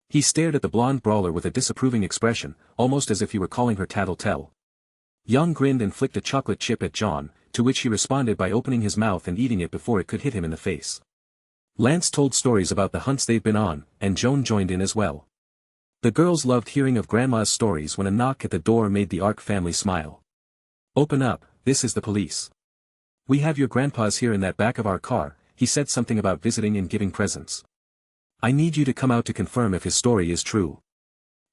A: He stared at the blonde brawler with a disapproving expression, almost as if he were calling her tattletale. Yang grinned and flicked a chocolate chip at Jaune, to which he responded by opening his mouth and eating it before it could hit him in the face. Lance told stories about the hunts they've been on, and Jaune joined in as well. The girls loved hearing of Grandma's stories when a knock at the door made the Arc family smile. "Open up, this is the police. We have your grandpa's here in that back of our car," he said something about visiting and giving presents. "I need you to come out to confirm if his story is true.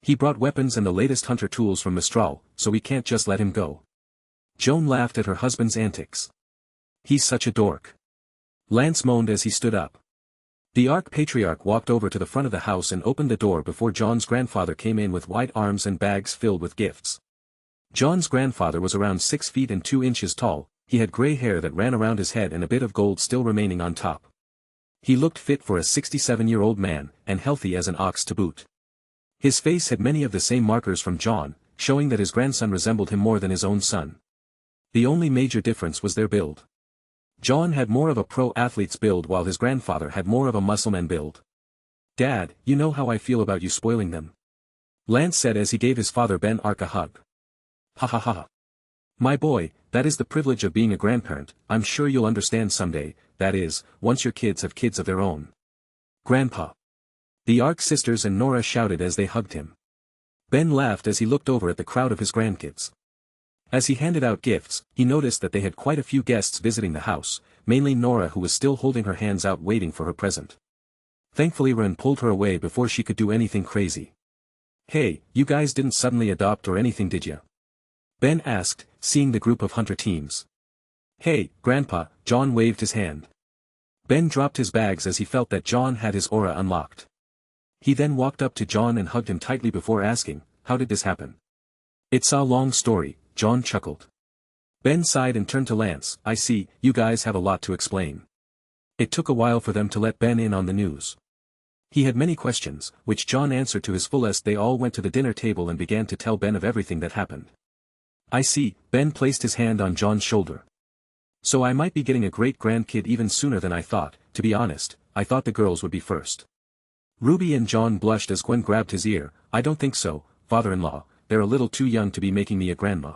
A: He brought weapons and the latest hunter tools from Mistral, so we can't just let him go." Jaune laughed at her husband's antics. "He's such a dork." Lance moaned as he stood up. The patriarch walked over to the front of the house and opened the door before Jaune's grandfather came in with wide arms and bags filled with gifts. Jaune's grandfather was around 6 feet and 2 inches tall. He had gray hair that ran around his head and a bit of gold still remaining on top. He looked fit for a 67-year-old man, and healthy as an ox to boot. His face had many of the same markers from Jaune, showing that his grandson resembled him more than his own son. The only major difference was their build. Jaune had more of a pro-athlete's build while his grandfather had more of a muscleman build. "Dad, you know how I feel about you spoiling them," Lance said as he gave his father Ben Arc a hug. "Ha ha ha. My boy, that is the privilege of being a grandparent. I'm sure you'll understand someday, that is, once your kids have kids of their own." "Grandpa." The Arc sisters and Nora shouted as they hugged him. Ben laughed as he looked over at the crowd of his grandkids. As he handed out gifts, he noticed that they had quite a few guests visiting the house, mainly Nora who was still holding her hands out waiting for her present. Thankfully Ren pulled her away before she could do anything crazy. "Hey, you guys didn't suddenly adopt or anything did ya?" Ben asked, seeing the group of hunter teams. "Hey, Grandpa," Jaune waved his hand. Ben dropped his bags as he felt that Jaune had his aura unlocked. He then walked up to Jaune and hugged him tightly before asking, "How did this happen?" It's a long story, John chuckled. Ben sighed and turned to Lance. I see, you guys have a lot to explain. It took a while for them to let Ben in on the news. He had many questions, which John answered to his fullest. They all went to the dinner table and began to tell Ben of everything that happened. I see, Ben placed his hand on John's shoulder. So I might be getting a great-grandkid even sooner than I thought. To be honest, I thought the girls would be first. Ruby and John blushed as Gwen grabbed his ear. I don't think so, father-in-law, they're a little too young to be making me a grandma.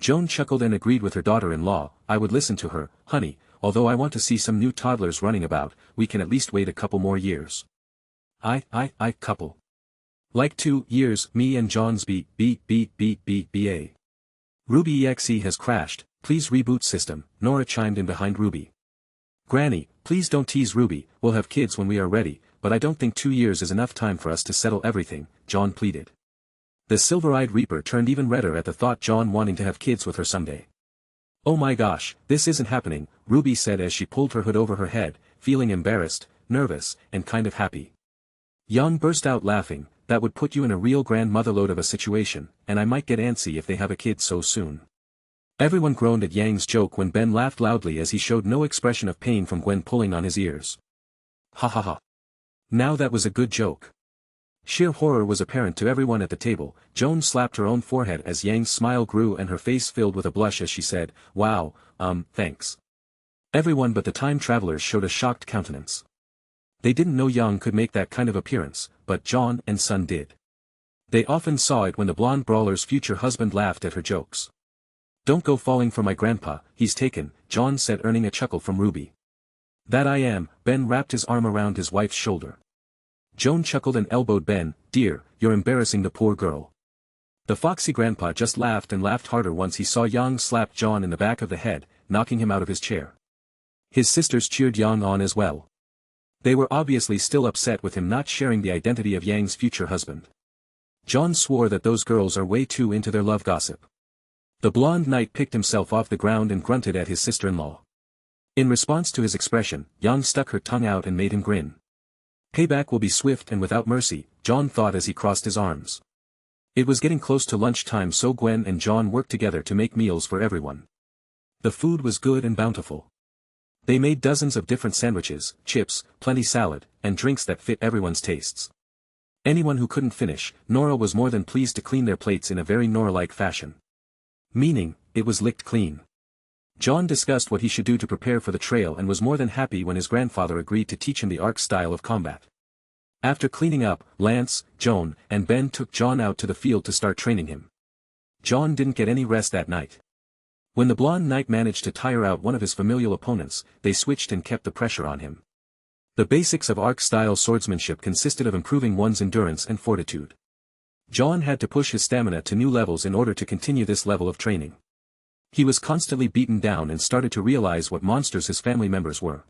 A: Joan chuckled and agreed with her daughter-in-law. I would listen to her, honey, although I want to see some new toddlers running about. We can at least wait a couple more years. Couple. Like 2 years, me and John's BA. Ruby EXE has crashed, please reboot system, Nora chimed in behind Ruby. Granny, please don't tease Ruby, we'll have kids when we are ready, but I don't think 2 years is enough time for us to settle everything, John pleaded. The silver-eyed Reaper turned even redder at the thought John wanting to have kids with her someday. Oh my gosh, this isn't happening, Ruby said as she pulled her hood over her head, feeling embarrassed, nervous, and kind of happy. Yang burst out laughing. That would put you in a real grandmotherload of a situation, and I might get antsy if they have a kid so soon. Everyone groaned at Yang's joke when Ben laughed loudly as he showed no expression of pain from Gwen pulling on his ears. Ha ha ha. Now that was a good joke. Sheer horror was apparent to everyone at the table. Joan slapped her own forehead as Yang's smile grew and her face filled with a blush as she said, wow, thanks. Everyone but the time travelers showed a shocked countenance. They didn't know Yang could make that kind of appearance, but John and Sun did. They often saw it when the blonde brawler's future husband laughed at her jokes. Don't go falling for my grandpa, he's taken, John said, earning a chuckle from Ruby. That I am, Ben wrapped his arm around his wife's shoulder. Joan chuckled and elbowed Ben. Dear, you're embarrassing the poor girl. The foxy grandpa just laughed and laughed harder once he saw Yang slap John in the back of the head, knocking him out of his chair. His sisters cheered Yang on as well. They were obviously still upset with him not sharing the identity of Yang's future husband. John swore that those girls are way too into their love gossip. The blonde knight picked himself off the ground and grunted at his sister-in-law. In response to his expression, Yang stuck her tongue out and made him grin. Payback will be swift and without mercy, John thought as he crossed his arms. It was getting close to lunchtime, so Gwen and John worked together to make meals for everyone. The food was good and bountiful. They made dozens of different sandwiches, chips, plenty salad, and drinks that fit everyone's tastes. Anyone who couldn't finish, Nora was more than pleased to clean their plates in a very Nora-like fashion. Meaning, it was licked clean. John discussed what he should do to prepare for the trail and was more than happy when his grandfather agreed to teach him the ARC style of combat. After cleaning up, Lance, Joan, and Ben took John out to the field to start training him. John didn't get any rest that night. When the blonde knight managed to tire out one of his familial opponents, they switched and kept the pressure on him. The basics of ARC-style swordsmanship consisted of improving one's endurance and fortitude. John had to push his stamina to new levels in order to continue this level of training. He was constantly beaten down and started to realize what monsters his family members were.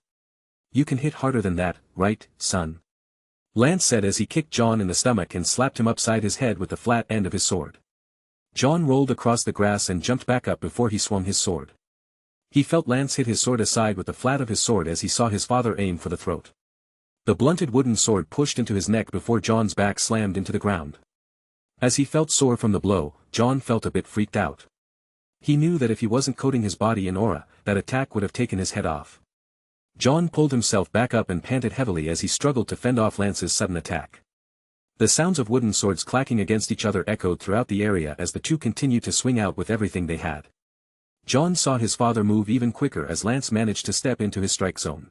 A: You can hit harder than that, right, son? Lance said as he kicked John in the stomach and slapped him upside his head with the flat end of his sword. John rolled across the grass and jumped back up before he swung his sword. He felt Lance hit his sword aside with the flat of his sword as he saw his father aim for the throat. The blunted wooden sword pushed into his neck before John's back slammed into the ground. As he felt sore from the blow, John felt a bit freaked out. He knew that if he wasn't coating his body in aura, that attack would have taken his head off. John pulled himself back up and panted heavily as he struggled to fend off Lance's sudden attack. The sounds of wooden swords clacking against each other echoed throughout the area as the two continued to swing out with everything they had. John saw his father move even quicker as Lance managed to step into his strike zone.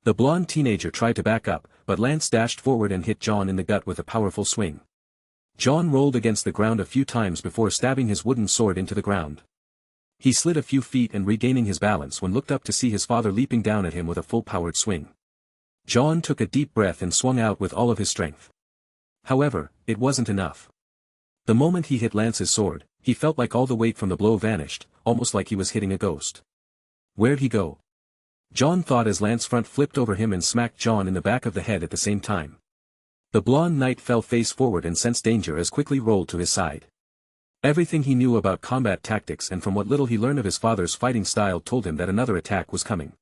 A: The blonde teenager tried to back up, but Lance dashed forward and hit John in the gut with a powerful swing. John rolled against the ground a few times before stabbing his wooden sword into the ground. He slid a few feet and regaining his balance when looked up to see his father leaping down at him with a full-powered swing. John took a deep breath and swung out with all of his strength. However, it wasn't enough. The moment he hit Lance's sword, he felt like all the weight from the blow vanished, almost like he was hitting a ghost. Where'd he go? John thought as Lance front flipped over him and smacked John in the back of the head at the same time. The blonde knight fell face forward and sensed danger as quickly rolled to his side. Everything he knew about combat tactics and from what little he learned of his father's fighting style told him that another attack was coming.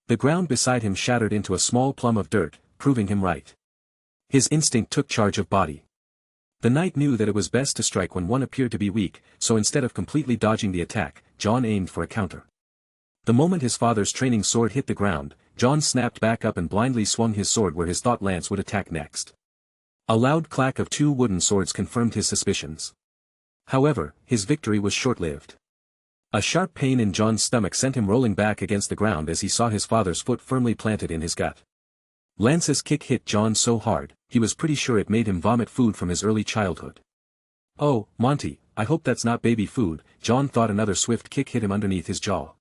A: The ground beside him shattered into a small plum of dirt, proving him right. His instinct took charge of body. The knight knew that it was best to strike when one appeared to be weak, so instead of completely dodging the attack, Jaune aimed for a counter. The moment his father's training sword hit the ground, Jaune snapped back up and blindly swung his sword where his thought lance would attack next. A loud clack of two wooden swords confirmed his suspicions. However, his victory was short-lived. A sharp pain in Jaune's stomach sent him rolling back against the ground as he saw his father's foot firmly planted in his gut. Lance's kick hit Jaune so hard, he was pretty sure it made him vomit food from his early childhood. "Oh, Monty, I hope that's not baby food," Jaune thought. Another swift kick hit him underneath his jaw.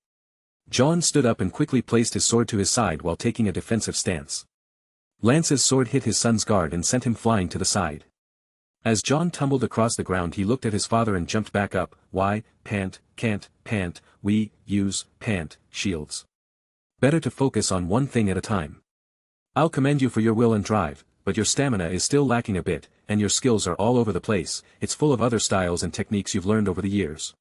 A: Jaune stood up and quickly placed his sword to his side while taking a defensive stance. Lance's sword hit his son's guard and sent him flying to the side. As Jaune tumbled across the ground, he looked at his father and jumped back up. "Why, can't, we use, shields. Better to focus on one thing at a time. I'll commend you for your will and drive, but your stamina is still lacking a bit, and your skills are all over the place. It's full of other styles and techniques you've learned over the years.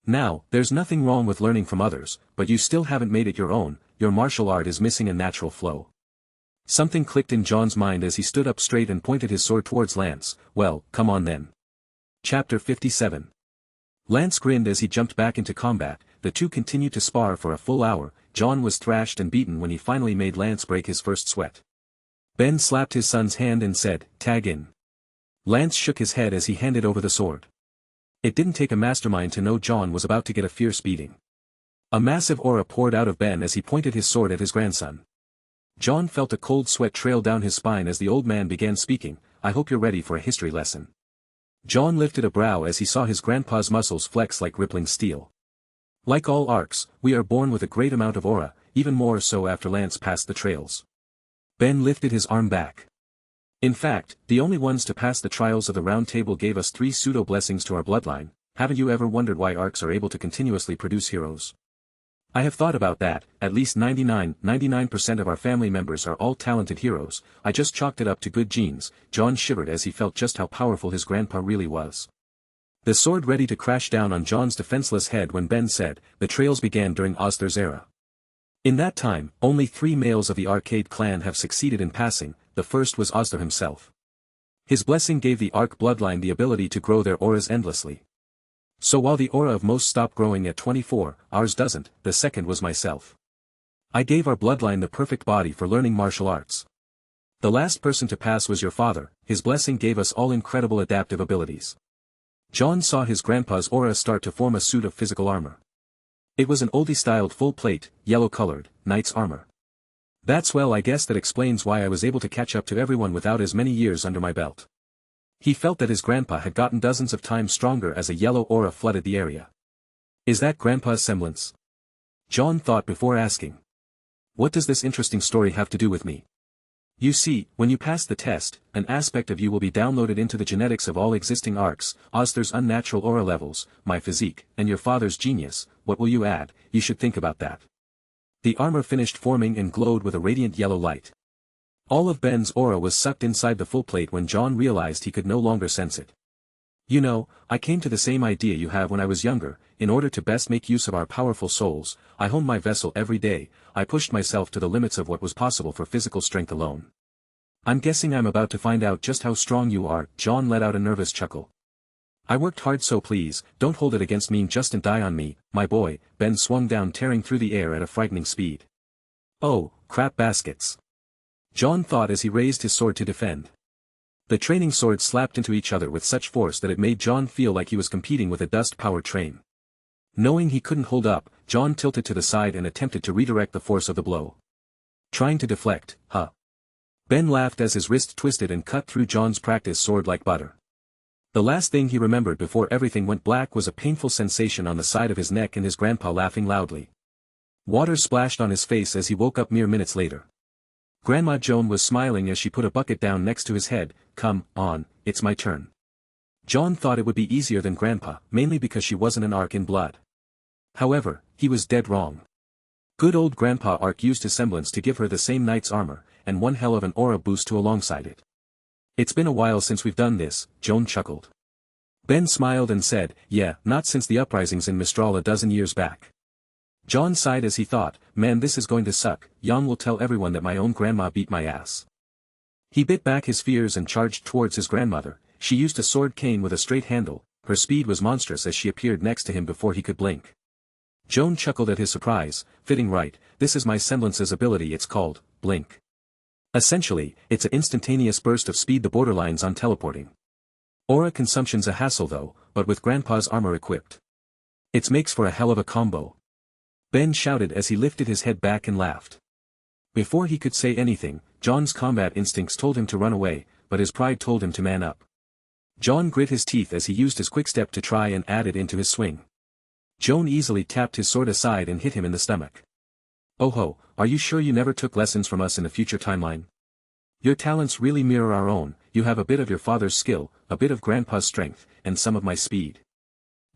A: Now, there's nothing wrong with learning from others, but you still haven't made it your own. Your martial art is missing a natural flow." Something clicked in Jaune's mind as he stood up straight and pointed his sword towards Lance. "Well, come on then." Chapter 57. Lance grinned as he jumped back into combat. The two continued to spar for a full hour. Jaune was thrashed and beaten when he finally made Lance break his first sweat. Ben slapped his son's hand and said, "Tag in." Lance shook his head as he handed over the sword. It didn't take a mastermind to know Jaune was about to get a fierce beating. A massive aura poured out of Ben as he pointed his sword at his grandson. Jaune felt a cold sweat trail down his spine as the old man began speaking. "I hope you're ready for a history lesson." Jaune lifted a brow as he saw his grandpa's muscles flex like rippling steel. Like all arcs, we are born with a great amount of aura, even more so after Lance passed the trails. Ben lifted his arm back. "In fact, the only ones to pass the trials of the Round Table gave us 3 pseudo-blessings to our bloodline. Haven't you ever wondered why arcs are able to continuously produce heroes? I have thought about that. At least 99% of our family members are all talented heroes. I just chalked it up to good genes." Jaune shivered as he felt just how powerful his grandpa really was. The sword ready to crash down on Jaune's defenseless head when Ben said, "The trails began during Ozthir's era. In that time, only 3 males of the Arcade clan have succeeded in passing. The first was Ozthir himself. His blessing gave the Arc bloodline the ability to grow their auras endlessly. So while the aura of most stopped growing at 24, ours doesn't. The second was myself. I gave our bloodline the perfect body for learning martial arts. The last person to pass was your father. His blessing gave us all incredible adaptive abilities." Jaune saw his grandpa's aura start to form a suit of physical armor. It was an oldie-styled full-plate, yellow-colored, knight's armor. "That's well, I guess that explains why I was able to catch up to everyone without as many years under my belt." He felt that his grandpa had gotten dozens of times stronger as a yellow aura flooded the area. "Is that grandpa's semblance?" Jaune thought before asking. "What does this interesting story have to do with me?" "You see, when you pass the test, an aspect of you will be downloaded into the genetics of all existing arcs, Ozthir's unnatural aura levels, my physique, and your father's genius. What will you add? You should think about that." The armor finished forming and glowed with a radiant yellow light. All of Ben's aura was sucked inside the full plate when Jaune realized he could no longer sense it. "You know, I came to the same idea you have when I was younger. In order to best make use of our powerful souls, I honed my vessel every day. I pushed myself to the limits of what was possible for physical strength alone. I'm guessing I'm about to find out just how strong you are." Jaune let out a nervous chuckle. "I worked hard, so please, don't hold it against me just and die on me, my boy." Ben swung down, tearing through the air at a frightening speed. "Oh, crap baskets," Jaune thought as he raised his sword to defend. The training swords slapped into each other with such force that it made Jaune feel like he was competing with a dust-powered train. Knowing he couldn't hold up, Jaune tilted to the side and attempted to redirect the force of the blow. "Trying to deflect, huh?" Ben laughed as his wrist twisted and cut through Jaune's practice sword like butter. The last thing he remembered before everything went black was a painful sensation on the side of his neck and his grandpa laughing loudly. Water splashed on his face as he woke up mere minutes later. Grandma Jaune was smiling as she put a bucket down next to his head. "Come on, it's my turn." Jaune thought it would be easier than Grandpa, mainly because she wasn't an Arc in blood. However, he was dead wrong. Good old Grandpa Arc used his semblance to give her the same knight's armor, and one hell of an aura boost to alongside it. "It's been a while since we've done this," Jaune chuckled. Ben smiled and said, "Yeah, not since the uprisings in Mistral a dozen years back." Jaune sighed as he thought, "Man, this is going to suck. Jan will tell everyone that my own grandma beat my ass." He bit back his fears and charged towards his grandmother. she used a sword cane with a straight handle. Her speed was monstrous as she appeared next to him before he could blink. Jaune chuckled at his surprise, fitting right, this is my semblance's ability, it's called, blink. Essentially, it's an instantaneous burst of speed, the borderlines on teleporting. Aura consumption's a hassle though, but with Grandpa's armor equipped, it makes for a hell of a combo. Ben shouted as he lifted his head back and laughed. Before he could say anything, Jaune's combat instincts told him to run away, but his pride told him to man up. Jaune grit his teeth as he used his quickstep to try and add it into his swing. Jaune easily tapped his sword aside and hit him in the stomach. Oh ho, are you sure you never took lessons from us in a future timeline? Your talents really mirror our own, you have a bit of your father's skill, a bit of Grandpa's strength, and some of my speed.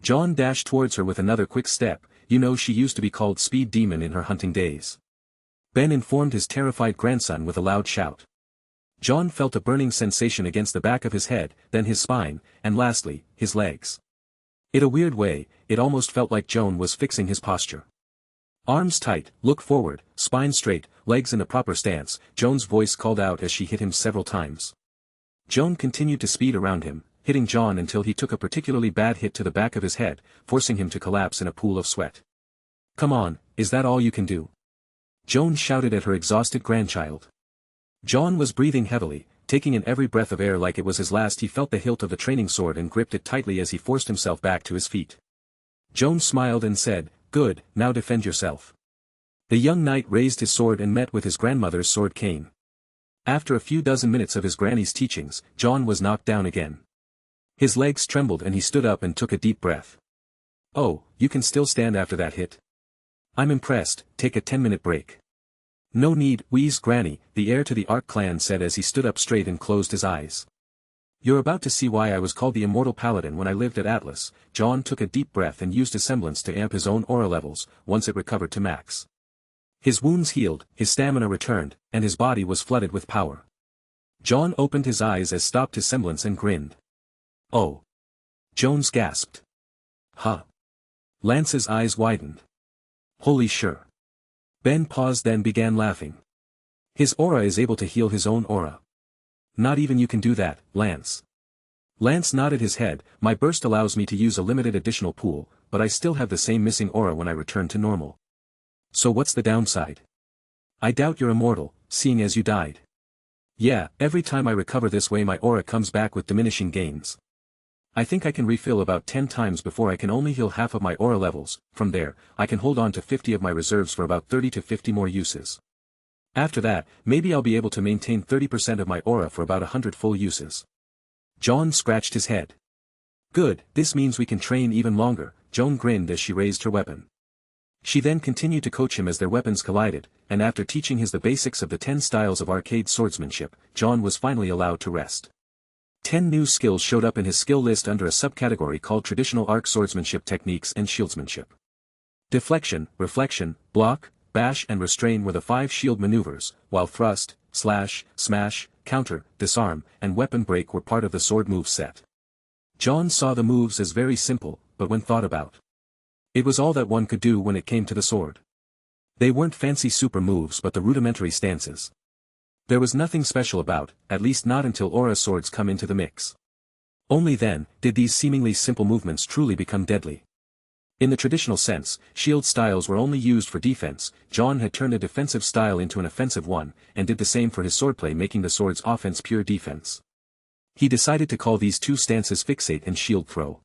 A: Jaune dashed towards her with another quick step. You know she used to be called Speed Demon in her hunting days. Ben informed his terrified grandson with a loud shout. Jaune felt a burning sensation against the back of his head, then his spine, and lastly, his legs. In a weird way, it almost felt like Jaune was fixing his posture. Arms tight, look forward, spine straight, legs in the proper stance, Jaune's voice called out as she hit him several times. Jaune continued to speed around him, hitting Jaune until he took a particularly bad hit to the back of his head, forcing him to collapse in a pool of sweat. Come on, is that all you can do? Jaune shouted at her exhausted grandchild. Jaune was breathing heavily, taking in every breath of air like it was his last. He felt the hilt of the training sword and gripped it tightly as he forced himself back to his feet. Jaune smiled and said, "Good, now defend yourself." The young knight raised his sword and met with his grandmother's sword cane. After a few dozen minutes of his granny's teachings, Jaune was knocked down again. His legs trembled and he stood up and took a deep breath. "Oh, you can still stand after that hit? I'm impressed, take a 10-minute break." "No need," wheezed Granny, the heir to the Ark clan said as he stood up straight and closed his eyes. "You're about to see why I was called the Immortal Paladin when I lived at Atlas." Jaune took a deep breath and used his semblance to amp his own aura levels, once it recovered to max. His wounds healed, his stamina returned, and his body was flooded with power. Jaune opened his eyes as stopped his semblance and grinned. "Oh." Jones gasped. "Huh." Lance's eyes widened. "Holy sure." Ben paused then began laughing. "His aura is able to heal his own aura." "Not even you can do that, Lance." Lance nodded his head. "My burst allows me to use a limited additional pool, but I still have the same missing aura when I return to normal." "So what's the downside?" "I doubt you're immortal, seeing as you died." "Yeah, every time I recover this way my aura comes back with diminishing gains. I think I can refill about 10 times before I can only heal half of my aura levels. From there, I can hold on to 50 of my reserves for about 30 to 50 more uses. After that, maybe I'll be able to maintain 30% of my aura for about 100 full uses." Jaune scratched his head. "Good, this means we can train even longer." Jaune grinned as she raised her weapon. She then continued to coach him as their weapons collided, and after teaching his the basics of the 10 styles of arcade swordsmanship, Jaune was finally allowed to rest. 10 new skills showed up in his skill list under a subcategory called Traditional Arc Swordsmanship Techniques and Shieldsmanship. Deflection, Reflection, Block, Bash and Restrain were the 5 shield maneuvers, while Thrust, Slash, Smash, Counter, Disarm, and Weapon Break were part of the sword move set. Jaune saw the moves as very simple, but when thought about, it was all that one could do when it came to the sword. They weren't fancy super moves but the rudimentary stances. There was nothing special about, at least not until aura swords come into the mix. Only then, did these seemingly simple movements truly become deadly. In the traditional sense, shield styles were only used for defense. Jaune had turned a defensive style into an offensive one, and did the same for his swordplay, making the sword's offense pure defense. He decided to call these two stances Fixate and Shield Throw.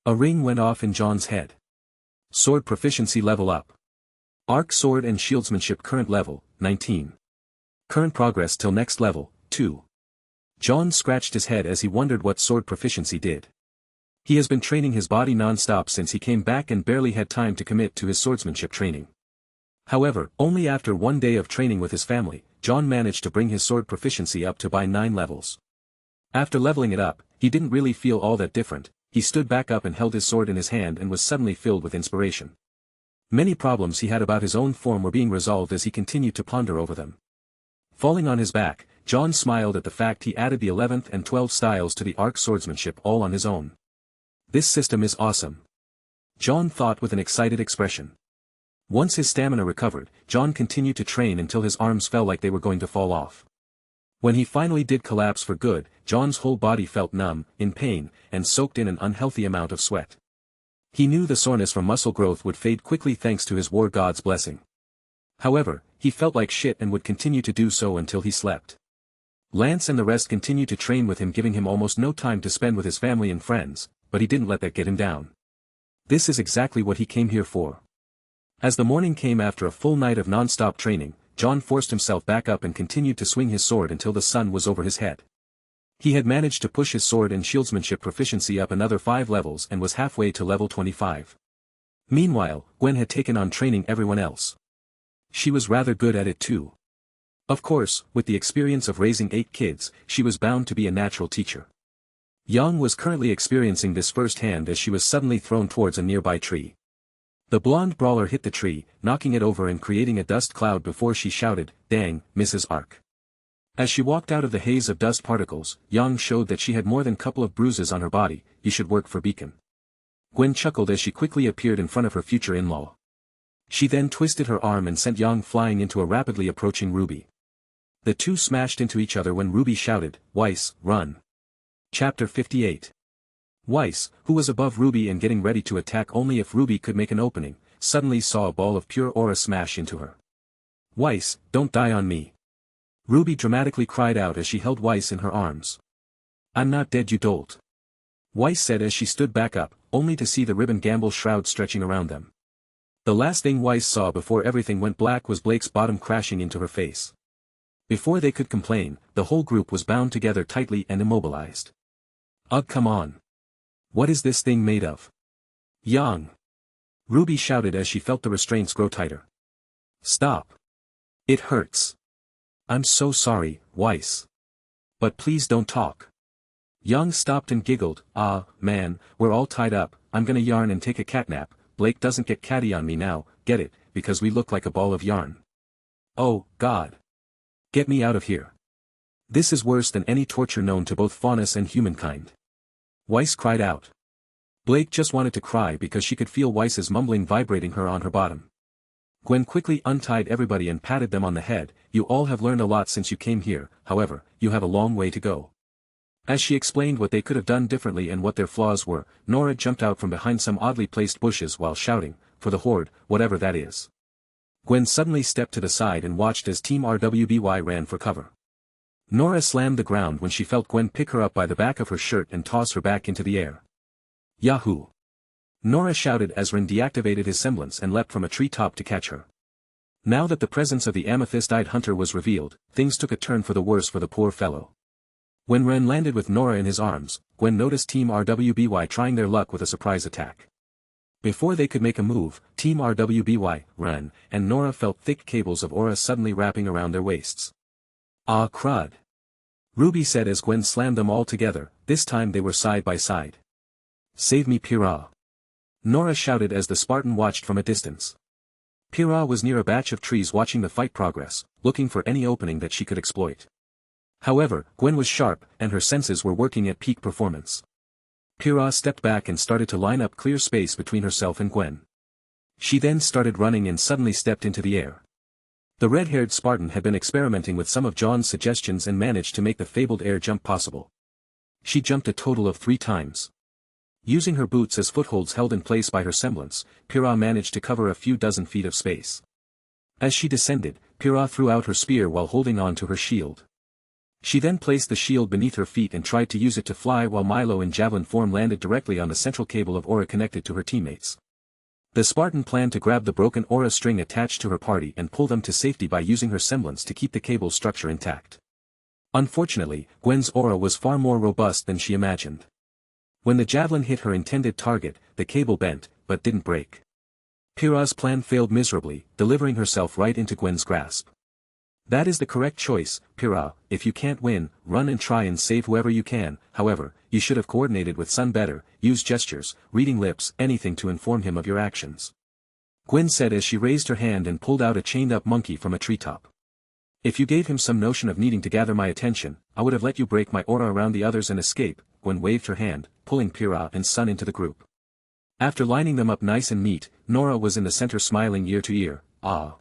A: A ring went off in Jaune's head. Sword proficiency level up. Arc Sword and Shieldsmanship current level, 19. Current progress till next level, 2. Jaune scratched his head as he wondered what sword proficiency did. He has been training his body non-stop since he came back and barely had time to commit to his swordsmanship training. However, only after one day of training with his family, Jaune managed to bring his sword proficiency up to by 9 levels. After leveling it up, he didn't really feel all that different. He stood back up and held his sword in his hand and was suddenly filled with inspiration. Many problems he had about his own form were being resolved as he continued to ponder over them. Falling on his back, Jaune smiled at the fact he added the 11th and 12th styles to the arc swordsmanship all on his own. This system is awesome. Jaune thought with an excited expression. Once his stamina recovered, Jaune continued to train until his arms felt like they were going to fall off. When he finally did collapse for good, John's whole body felt numb, in pain, and soaked in an unhealthy amount of sweat. He knew the soreness from muscle growth would fade quickly thanks to his war god's blessing. However, he felt like shit and would continue to do so until he slept. Lance and the rest continued to train with him, giving him almost no time to spend with his family and friends, but he didn't let that get him down. This is exactly what he came here for. As the morning came after a full night of non-stop training, John forced himself back up and continued to swing his sword until the sun was over his head. He had managed to push his sword and shieldsmanship proficiency up another 5 levels and was halfway to level 25. Meanwhile, Gwen had taken on training everyone else. She was rather good at it too. Of course, with the experience of raising 8 kids, she was bound to be a natural teacher. Yang was currently experiencing this firsthand as she was suddenly thrown towards a nearby tree. The blonde brawler hit the tree, knocking it over and creating a dust cloud before she shouted, "Dang, Mrs. Ark." As she walked out of the haze of dust particles, Yang showed that she had more than a couple of bruises on her body. "You should work for Beacon." Gwen chuckled as she quickly appeared in front of her future in-law. She then twisted her arm and sent Yang flying into a rapidly approaching RWBY. The two smashed into each other when RWBY shouted, "Weiss, run." Chapter 58. Weiss, who was above RWBY and getting ready to attack only if RWBY could make an opening, suddenly saw a ball of pure aura smash into her. "Weiss, don't die on me." RWBY dramatically cried out as she held Weiss in her arms. "I'm not dead, you dolt," Weiss said as she stood back up, only to see the ribbon gamble shroud stretching around them. The last thing Weiss saw before everything went black was Blake's bottom crashing into her face. Before they could complain, the whole group was bound together tightly and immobilized. "Ugh, come on. What is this thing made of?" "Yang!" RWBY shouted as she felt the restraints grow tighter. "Stop. It hurts." "I'm so sorry, Weiss. But please don't talk." Yang stopped and giggled, "Ah, man, we're all tied up, I'm gonna yarn and take a catnap. Blake doesn't get catty on me now, get it, because we look like a ball of yarn." "Oh, God. Get me out of here. This is worse than any torture known to both faunus and humankind." Weiss cried out. Blake just wanted to cry because she could feel Weiss's mumbling vibrating her on her bottom. Gwen quickly untied everybody and patted them on the head. "You all have learned a lot since you came here, however, you have a long way to go." As she explained what they could have done differently and what their flaws were, Nora jumped out from behind some oddly placed bushes while shouting, "For the Horde, whatever that is." Gwen suddenly stepped to the side and watched as Team RWBY ran for cover. Nora slammed the ground when she felt Gwen pick her up by the back of her shirt and toss her back into the air. "Yahoo!" Nora shouted as Ren deactivated his semblance and leapt from a treetop to catch her. Now that the presence of the amethyst-eyed hunter was revealed, things took a turn for the worse for the poor fellow. When Ren landed with Nora in his arms, Gwen noticed Team RWBY trying their luck with a surprise attack. Before they could make a move, Team RWBY, Ren, and Nora felt thick cables of aura suddenly wrapping around their waists. "Ah, crud," RWBY said as Gwen slammed them all together. This time they were side by side. "Save me, Pyrrha," Nora shouted as the Spartan watched from a distance. Pyrrha was near a batch of trees watching the fight progress, looking for any opening that she could exploit. However, Gwen was sharp, and her senses were working at peak performance. Pyrrha stepped back and started to line up clear space between herself and Gwen. She then started running and suddenly stepped into the air. The red-haired Spartan had been experimenting with some of John's suggestions and managed to make the fabled air jump possible. She jumped a total of 3 times. Using her boots as footholds held in place by her semblance, Pyrrha managed to cover a few dozen feet of space. As she descended, Pyrrha threw out her spear while holding on to her shield. She then placed the shield beneath her feet and tried to use it to fly while Milo in javelin form landed directly on the central cable of aura connected to her teammates. The Spartan planned to grab the broken aura string attached to her party and pull them to safety by using her semblance to keep the cable structure intact. Unfortunately, Gwen's aura was far more robust than she imagined. When the javelin hit her intended target, the cable bent, but didn't break. Pyrrha's plan failed miserably, delivering herself right into Gwen's grasp. "That is the correct choice, Pyrrha. If you can't win, run and try and save whoever you can. However, you should have coordinated with Sun better, use gestures, reading lips, anything to inform him of your actions," Gwen said as she raised her hand and pulled out a chained-up monkey from a treetop. "If you gave him some notion of needing to gather my attention, I would have let you break my aura around the others and escape." Gwen waved her hand, pulling Pyrrha and Sun into the group. After lining them up nice and neat, Nora was in the center smiling ear to ear. "Ah.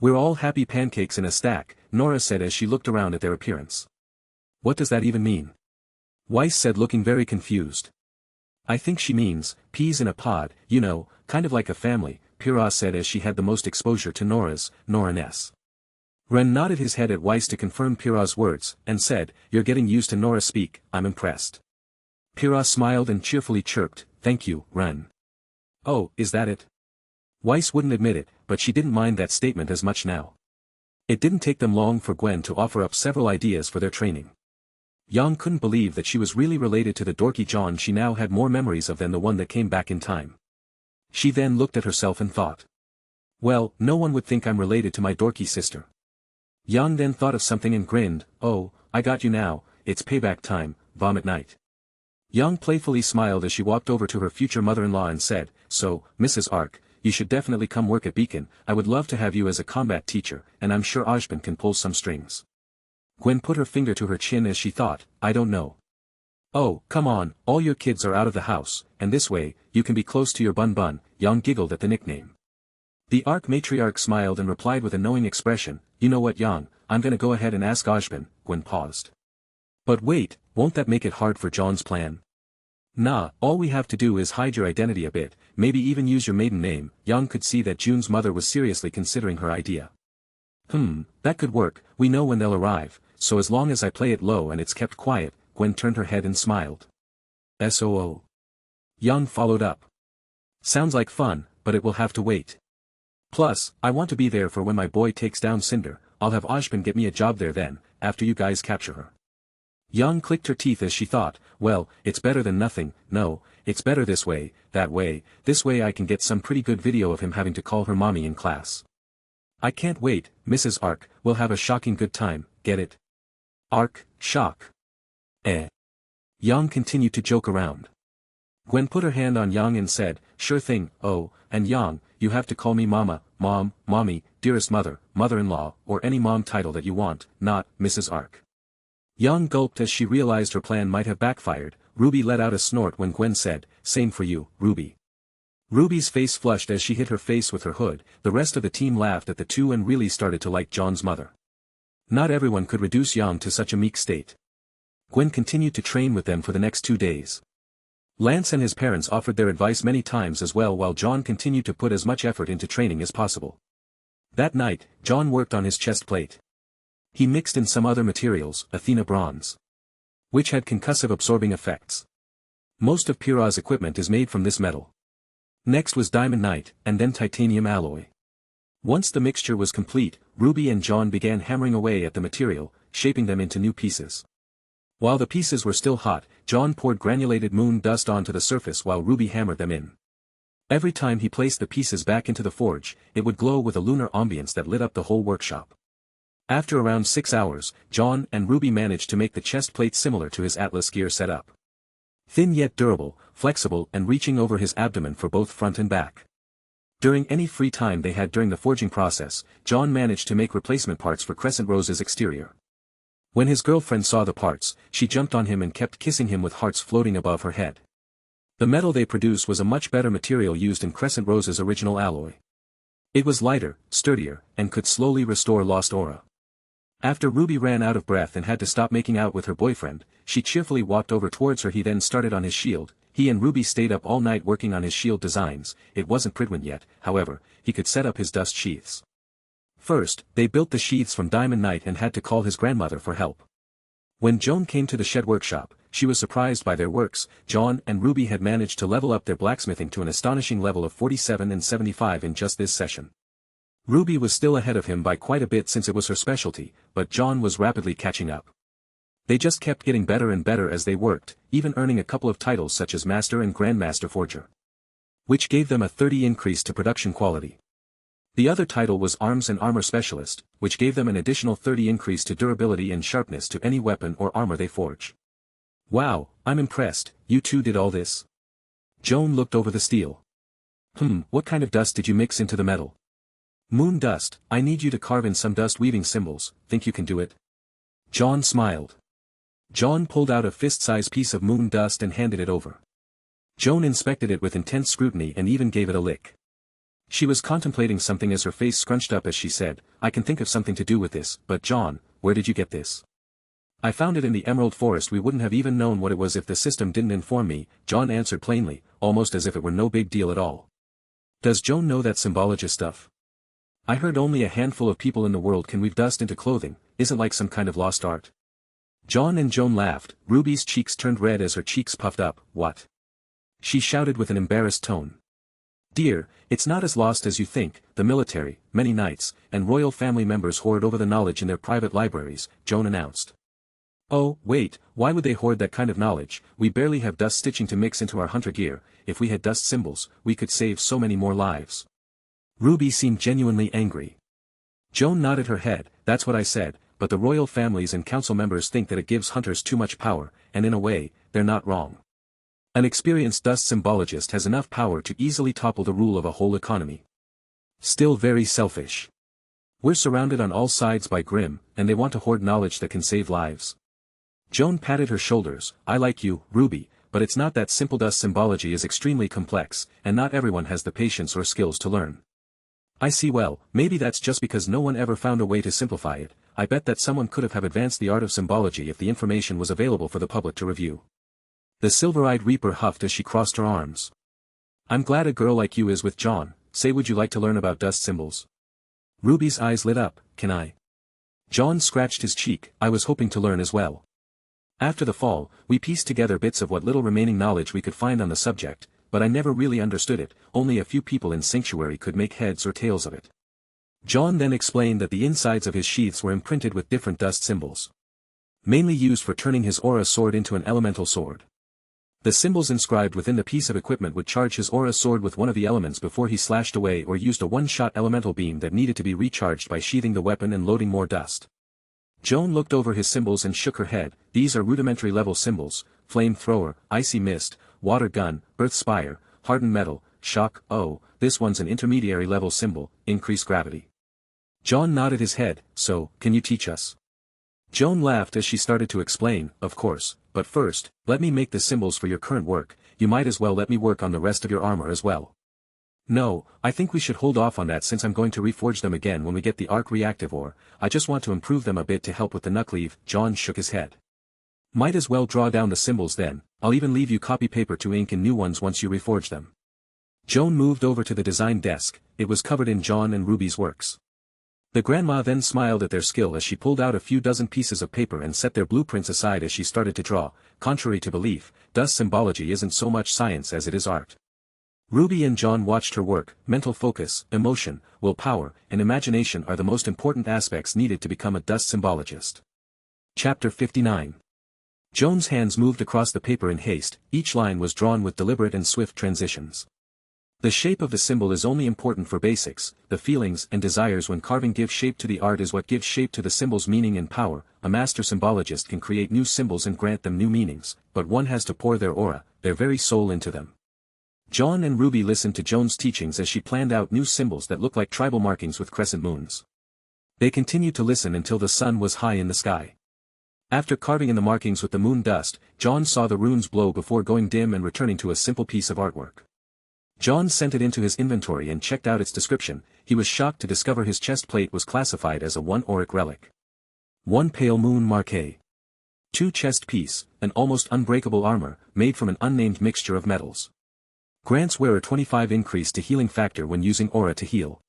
A: We're all happy pancakes in a stack, Nora said as she looked around at their appearance. What does that even mean? Weiss said looking very confused. I think she means, peas in a pod, you know, kind of like a family, Pyrrha said as she had the most exposure to Nora's. Ren nodded his head at Weiss to confirm Pyrrha's words, and said, you're getting used to Nora speak, I'm impressed. Pyrrha smiled and cheerfully chirped, thank you, Ren. Oh, is that it? Weiss wouldn't admit it, but she didn't mind that statement as much now. It didn't take them long for Gwen to offer up several ideas for their training. Yang couldn't believe that she was really related to the dorky John she now had more memories of than the one that came back in time. She then looked at herself and thought. Well, no one would think I'm related to my dorky sister. Yang then thought of something and grinned, oh, I got you now, it's payback time, vomit night. Yang playfully smiled as she walked over to her future mother-in-law and said, so, Mrs. Ark, you should definitely come work at Beacon, I would love to have you as a combat teacher, and I'm sure Ashbin can pull some strings. Gwen put her finger to her chin as she thought, I don't know. Oh, come on, all your kids are out of the house, and this way, you can be close to your bun, Yang giggled at the nickname. The Ark matriarch smiled and replied with a knowing expression, you know what Yang, I'm gonna go ahead and ask Ashbin, Gwen paused. But wait, won't that make it hard for John's plan? Nah, all we have to do is hide your identity a bit, maybe even use your maiden name. Yang could see that June's mother was seriously considering her idea. That could work, we know when they'll arrive, so as long as I play it low and it's kept quiet, Gwen turned her head and smiled. SOO. Yang followed up. Sounds like fun, but it will have to wait. Plus, I want to be there for when my boy takes down Cinder, I'll have Ashbin get me a job there then, after you guys capture her. Yang clicked her teeth as she thought, well, it's better than nothing, no, it's better this way I can get some pretty good video of him having to call her mommy in class. I can't wait, Mrs. Ark, we'll have a shocking good time, get it? Ark, shock. Yang continued to joke around. Gwen put her hand on Yang and said, sure thing, oh, and Yang, you have to call me mama, mom, mommy, dearest mother, mother-in-law, or any mom title that you want, not, Mrs. Ark. Yang gulped as she realized her plan might have backfired. Ruby let out a snort when Gwen said, same for you, Ruby. Ruby's face flushed as she hit her face with her hood. The rest of the team laughed at the two and really started to like John's mother. Not everyone could reduce Yang to such a meek state. Gwen continued to train with them for the next 2 days. Lance and his parents offered their advice many times as well while John continued to put as much effort into training as possible. That night, John worked on his chest plate. He mixed in some other materials, Athena bronze, which had concussive absorbing effects. Most of Pyrrha's equipment is made from this metal. Next was diamondite, and then titanium alloy. Once the mixture was complete, Ruby and John began hammering away at the material, shaping them into new pieces. While the pieces were still hot, John poured granulated moon dust onto the surface while Ruby hammered them in. Every time he placed the pieces back into the forge, it would glow with a lunar ambience that lit up the whole workshop. After around 6 hours, John and Ruby managed to make the chest plate similar to his Atlas gear setup. Thin yet durable, flexible and reaching over his abdomen for both front and back. During any free time they had during the forging process, John managed to make replacement parts for Crescent Rose's exterior. When his girlfriend saw the parts, she jumped on him and kept kissing him with hearts floating above her head. The metal they produced was a much better material used in Crescent Rose's original alloy. It was lighter, sturdier, and could slowly restore lost aura. After Ruby ran out of breath and had to stop making out with her boyfriend, she cheerfully walked over towards her. He then started on his shield. He and Ruby stayed up all night working on his shield designs. It wasn't Pridwin yet, however, he could set up his dust sheaths. First, they built the sheaths from diamondite and had to call his grandmother for help. When Jaune came to the shed workshop, she was surprised by their works. John and Ruby had managed to level up their blacksmithing to an astonishing level of 47 and 75 in just this session. Ruby was still ahead of him by quite a bit since it was her specialty, but John was rapidly catching up. They just kept getting better and better as they worked, even earning a couple of titles such as Master and Grandmaster Forger, which gave them a 30 increase to production quality. The other title was Arms and Armor Specialist, which gave them an additional 30 increase to durability and sharpness to any weapon or armor they forge. Wow, I'm impressed, you two did all this? Jaune looked over the steel. What kind of dust did you mix into the metal? Moon dust. I need you to carve in some dust weaving symbols. Think you can do it? John smiled. John pulled out a fist-sized piece of moon dust and handed it over. Jaune inspected it with intense scrutiny and even gave it a lick. She was contemplating something as her face scrunched up as she said, I can think of something to do with this, but John, where did you get this? I found it in the Emerald Forest. We wouldn't have even known what it was if the system didn't inform me, John answered plainly, almost as if it were no big deal at all. Does Joan know that Symbology stuff? I heard only a handful of people in the world can weave dust into clothing, isn't like some kind of lost art. John and Joan laughed, Ruby's cheeks turned red as her cheeks puffed up, what? She shouted with an embarrassed tone. Dear, it's not as lost as you think, the military, many knights, and royal family members hoard over the knowledge in their private libraries, Joan announced. Oh, wait, why would they hoard that kind of knowledge? We barely have dust stitching to mix into our hunter gear. If we had dust symbols, we could save so many more lives. Ruby seemed genuinely angry. Joan nodded her head, that's what I said, but the royal families and council members think that it gives hunters too much power, and in a way, they're not wrong. An experienced dust symbologist has enough power to easily topple the rule of a whole economy. Still very selfish. We're surrounded on all sides by Grimm, and they want to hoard knowledge that can save lives. Joan patted her shoulders, I like you, Ruby, but it's not that simple. Dust symbology is extremely complex, and not everyone has the patience or skills to learn. I see. Well, maybe that's just because no one ever found a way to simplify it. I bet that someone could have advanced the art of symbology if the information was available for the public to review. The silver-eyed reaper huffed as she crossed her arms. I'm glad a girl like you is with John. Say, would you like to learn about dust symbols? Ruby's eyes lit up, can I? John scratched his cheek, I was hoping to learn as well. After the fall, we pieced together bits of what little remaining knowledge we could find on the subject, but I never really understood it, only a few people in Sanctuary could make heads or tails of it. John then explained that the insides of his sheaths were imprinted with different dust symbols. Mainly used for turning his aura sword into an elemental sword. The symbols inscribed within the piece of equipment would charge his aura sword with one of the elements before he slashed away or used a one-shot elemental beam that needed to be recharged by sheathing the weapon and loading more dust. Joan looked over his symbols and shook her head, these are rudimentary level symbols, flame thrower, icy mist, water gun, earth spire, hardened metal, shock, oh, this one's an intermediary level symbol, increased gravity. John nodded his head, so, can you teach us? Joan laughed as she started to explain, of course, but first, let me make the symbols for your current work, you might as well let me work on the rest of your armor as well. No, I think we should hold off on that since I'm going to reforge them again when we get the arc reactive ore, I just want to improve them a bit to help with the knuckleave. John shook his head. Might as well draw down the symbols then, I'll even leave you copy paper to ink in new ones once you reforge them. Joan moved over to the design desk, it was covered in John and Ruby's works. The grandma then smiled at their skill as she pulled out a few dozen pieces of paper and set their blueprints aside as she started to draw. Contrary to belief, dust symbology isn't so much science as it is art. Ruby and John watched her work. Mental focus, emotion, willpower, and imagination are the most important aspects needed to become a dust symbologist. Chapter 59. Joan's hands moved across the paper in haste, each line was drawn with deliberate and swift transitions. The shape of the symbol is only important for basics, the feelings and desires when carving give shape to the art is what gives shape to the symbol's meaning and power. A master symbologist can create new symbols and grant them new meanings, but one has to pour their aura, their very soul into them. John and Ruby listened to Joan's teachings as she planned out new symbols that looked like tribal markings with crescent moons. They continued to listen until the sun was high in the sky. After carving in the markings with the moon dust, John saw the runes glow before going dim and returning to a simple piece of artwork. John sent it into his inventory and checked out its description. He was shocked to discover his chest plate was classified as a 1 auric relic. 1 pale moon marquet. 2 chest piece, an almost unbreakable armor, made from an unnamed mixture of metals. Grants wearer 25 increase to healing factor when using aura to heal.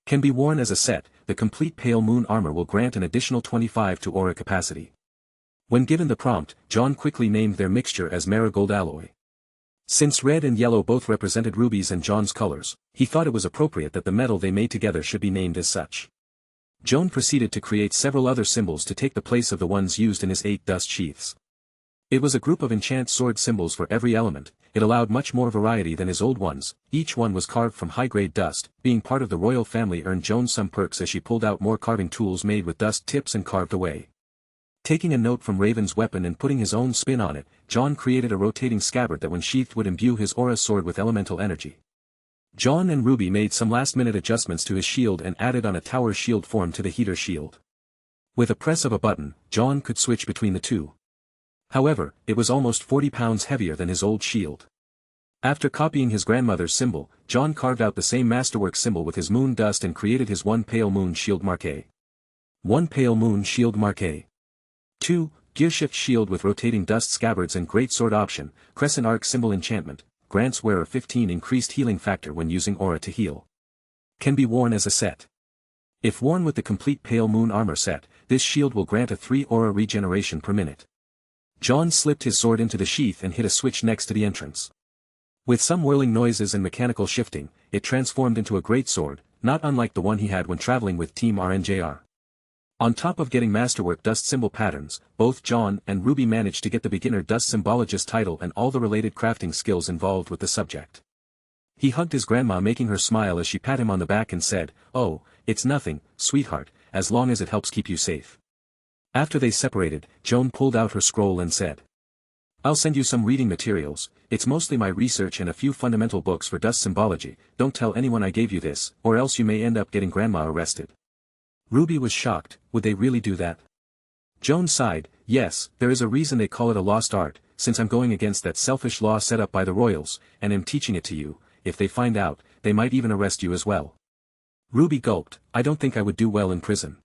A: Can be worn as a set, the complete pale moon armor will grant an additional 25 to aura capacity. When given the prompt, John quickly named their mixture as marigold alloy. Since red and yellow both represented Ruby's and John's colors, he thought it was appropriate that the metal they made together should be named as such. Joan proceeded to create several other symbols to take the place of the ones used in his 8 dust sheaths. It was a group of enchant sword symbols for every element. It allowed much more variety than his old ones. Each one was carved from high-grade dust. Being part of the royal family earned Joan some perks as she pulled out more carving tools made with dust tips and carved away. Taking a note from Raven's weapon and putting his own spin on it, John created a rotating scabbard that when sheathed would imbue his aura sword with elemental energy. John and Ruby made some last-minute adjustments to his shield and added on a tower shield form to the heater shield. With a press of a button, John could switch between the two. However, it was almost 40 pounds heavier than his old shield. After copying his grandmother's symbol, John carved out the same masterwork symbol with his moon dust and created his one pale moon shield marqué. 1 pale moon shield marqué. 2. Gearshift shield with rotating dust scabbards and great sword option, crescent arc symbol enchantment, grants wearer 15 increased healing factor when using aura to heal. Can be worn as a set. If worn with the complete pale moon armor set, this shield will grant a 3 aura regeneration per minute. John slipped his sword into the sheath and hit a switch next to the entrance. With some whirling noises and mechanical shifting, it transformed into a great sword, not unlike the one he had when traveling with Team RNJR. On top of getting masterwork dust symbol patterns, both John and RWBY managed to get the beginner dust symbologist title and all the related crafting skills involved with the subject. He hugged his grandma, making her smile as she pat him on the back and said, "Oh, it's nothing, sweetheart, as long as it helps keep you safe." After they separated, Joan pulled out her scroll and said, "I'll send you some reading materials. It's mostly my research and a few fundamental books for dust symbology. Don't tell anyone I gave you this, or else you may end up getting grandma arrested." RWBY was shocked. Would they really do that? Joan sighed, "Yes, there is a reason they call it a lost art, since I'm going against that selfish law set up by the royals, and am teaching it to you. If they find out, they might even arrest you as well." RWBY gulped, "I don't think I would do well in prison."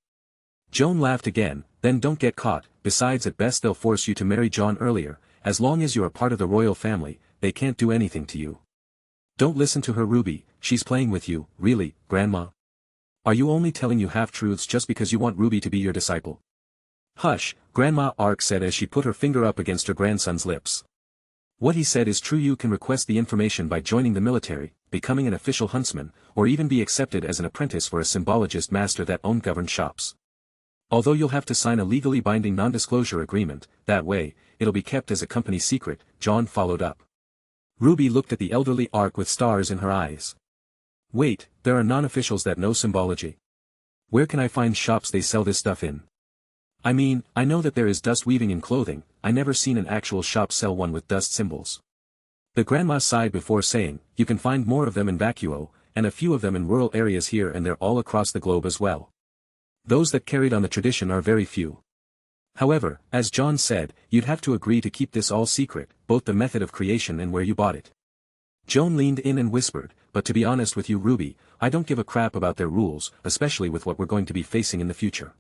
A: Joan laughed again, "Then don't get caught. Besides, at best they'll force you to marry John earlier. As long as you're a part of the royal family, they can't do anything to you." "Don't listen to her, RWBY, she's playing with you." "Really, Grandma? Are you only telling you half-truths just because you want RWBY to be your disciple?" "Hush," Grandma Ark said as she put her finger up against her grandson's lips. "What he said is true. You can request the information by joining the military, becoming an official huntsman, or even be accepted as an apprentice for a symbologist master that own governed shops. Although you'll have to sign a legally binding non-disclosure agreement, that way, it'll be kept as a company secret," John followed up. RWBY looked at the elderly Ark with stars in her eyes. "Wait, there are non-officials that know symbology? Where can I find shops they sell this stuff in? I mean, I know that there is dust weaving in clothing, I never seen an actual shop sell one with dust symbols." The grandma sighed before saying, "You can find more of them in Vacuo, and a few of them in rural areas here and there all across the globe as well. Those that carried on the tradition are very few. However, as John said, you'd have to agree to keep this all secret, both the method of creation and where you bought it." Joan leaned in and whispered, "But to be honest with you, RWBY, I don't give a crap about their rules, especially with what we're going to be facing in the future."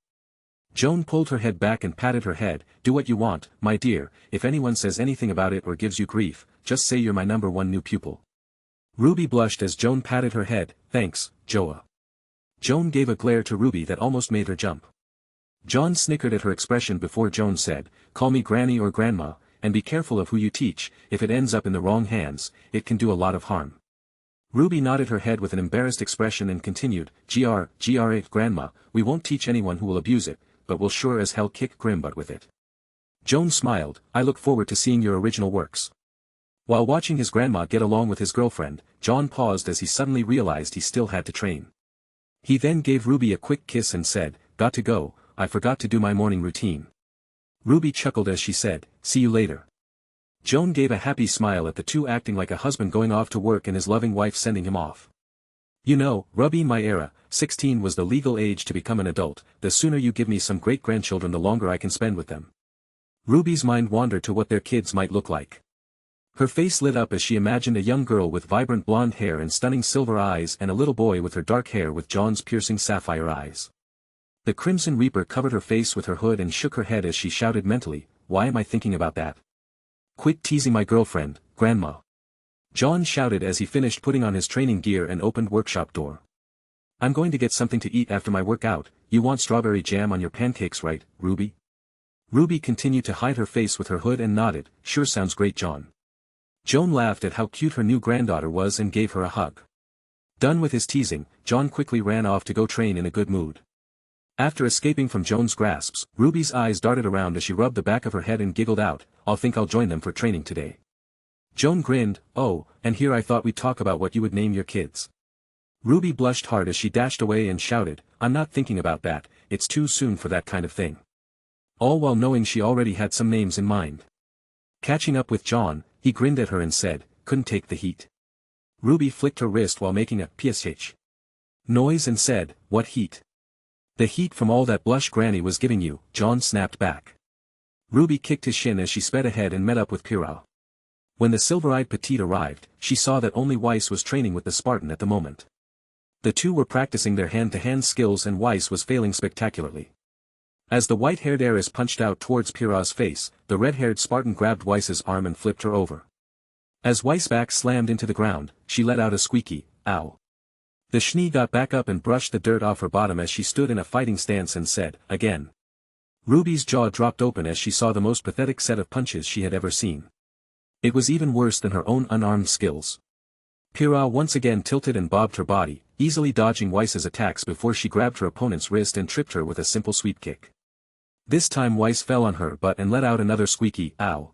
A: Joan pulled her head back and patted her head, "Do what you want, my dear. If anyone says anything about it or gives you grief, just say you're my #1 new pupil." RWBY blushed as Joan patted her head, "Thanks, Joa." Joan gave a glare to RWBY that almost made her jump. John snickered at her expression before Joan said, "Call me Granny or Grandma, and be careful of who you teach. If it ends up in the wrong hands, it can do a lot of harm." RWBY nodded her head with an embarrassed expression and continued, "Gra, Grandma, we won't teach anyone who will abuse it, but we'll sure as hell kick Grimbutt with it." Joan smiled, "I look forward to seeing your original works." While watching his grandma get along with his girlfriend, John paused as he suddenly realized he still had to train. He then gave RWBY a quick kiss and said, "Got to go, I forgot to do my morning routine." RWBY chuckled as she said, "See you later." Joan gave a happy smile at the two, acting like a husband going off to work and his loving wife sending him off. "You know, RWBY, my era, 16 was the legal age to become an adult. The sooner you give me some great-grandchildren the longer I can spend with them." RWBY's mind wandered to what their kids might look like. Her face lit up as she imagined a young girl with vibrant blonde hair and stunning silver eyes and a little boy with her dark hair with John's piercing sapphire eyes. The Crimson Reaper covered her face with her hood and shook her head as she shouted mentally, "Why am I thinking about that? Quit teasing my girlfriend, Grandma." John shouted as he finished putting on his training gear and opened workshop door. "I'm going to get something to eat after my workout. You want strawberry jam on your pancakes, right, RWBY?" RWBY continued to hide her face with her hood and nodded, "Sure, sounds great, John." Joan laughed at how cute her new granddaughter was and gave her a hug. Done with his teasing, John quickly ran off to go train in a good mood. After escaping from Joan's grasps, RWBY's eyes darted around as she rubbed the back of her head and giggled out, I'll join them for training today." Joan grinned, "Oh, and here I thought we'd talk about what you would name your kids." RWBY blushed hard as she dashed away and shouted, "I'm not thinking about that, it's too soon for that kind of thing." All while knowing she already had some names in mind. Catching up with John, he grinned at her and said, "Couldn't take the heat." RWBY flicked her wrist while making a psh noise and said, "What heat?" "The heat from all that blush Granny was giving you," John snapped back. RWBY kicked his shin as she sped ahead and met up with Pirao. When the silver-eyed petite arrived, she saw that only Weiss was training with the Spartan at the moment. The two were practicing their hand-to-hand skills and Weiss was failing spectacularly. As the white-haired heiress punched out towards Pyrrha's face, the red-haired Spartan grabbed Weiss's arm and flipped her over. As Weiss' back slammed into the ground, she let out a squeaky, "Ow." The Schnee got back up and brushed the dirt off her bottom as she stood in a fighting stance and said, "Again." Ruby's jaw dropped open as she saw the most pathetic set of punches she had ever seen. It was even worse than her own unarmed skills. Pyrrha once again tilted and bobbed her body, easily dodging Weiss's attacks before she grabbed her opponent's wrist and tripped her with a simple sweep kick. This time Weiss fell on her butt and let out another squeaky, "Ow."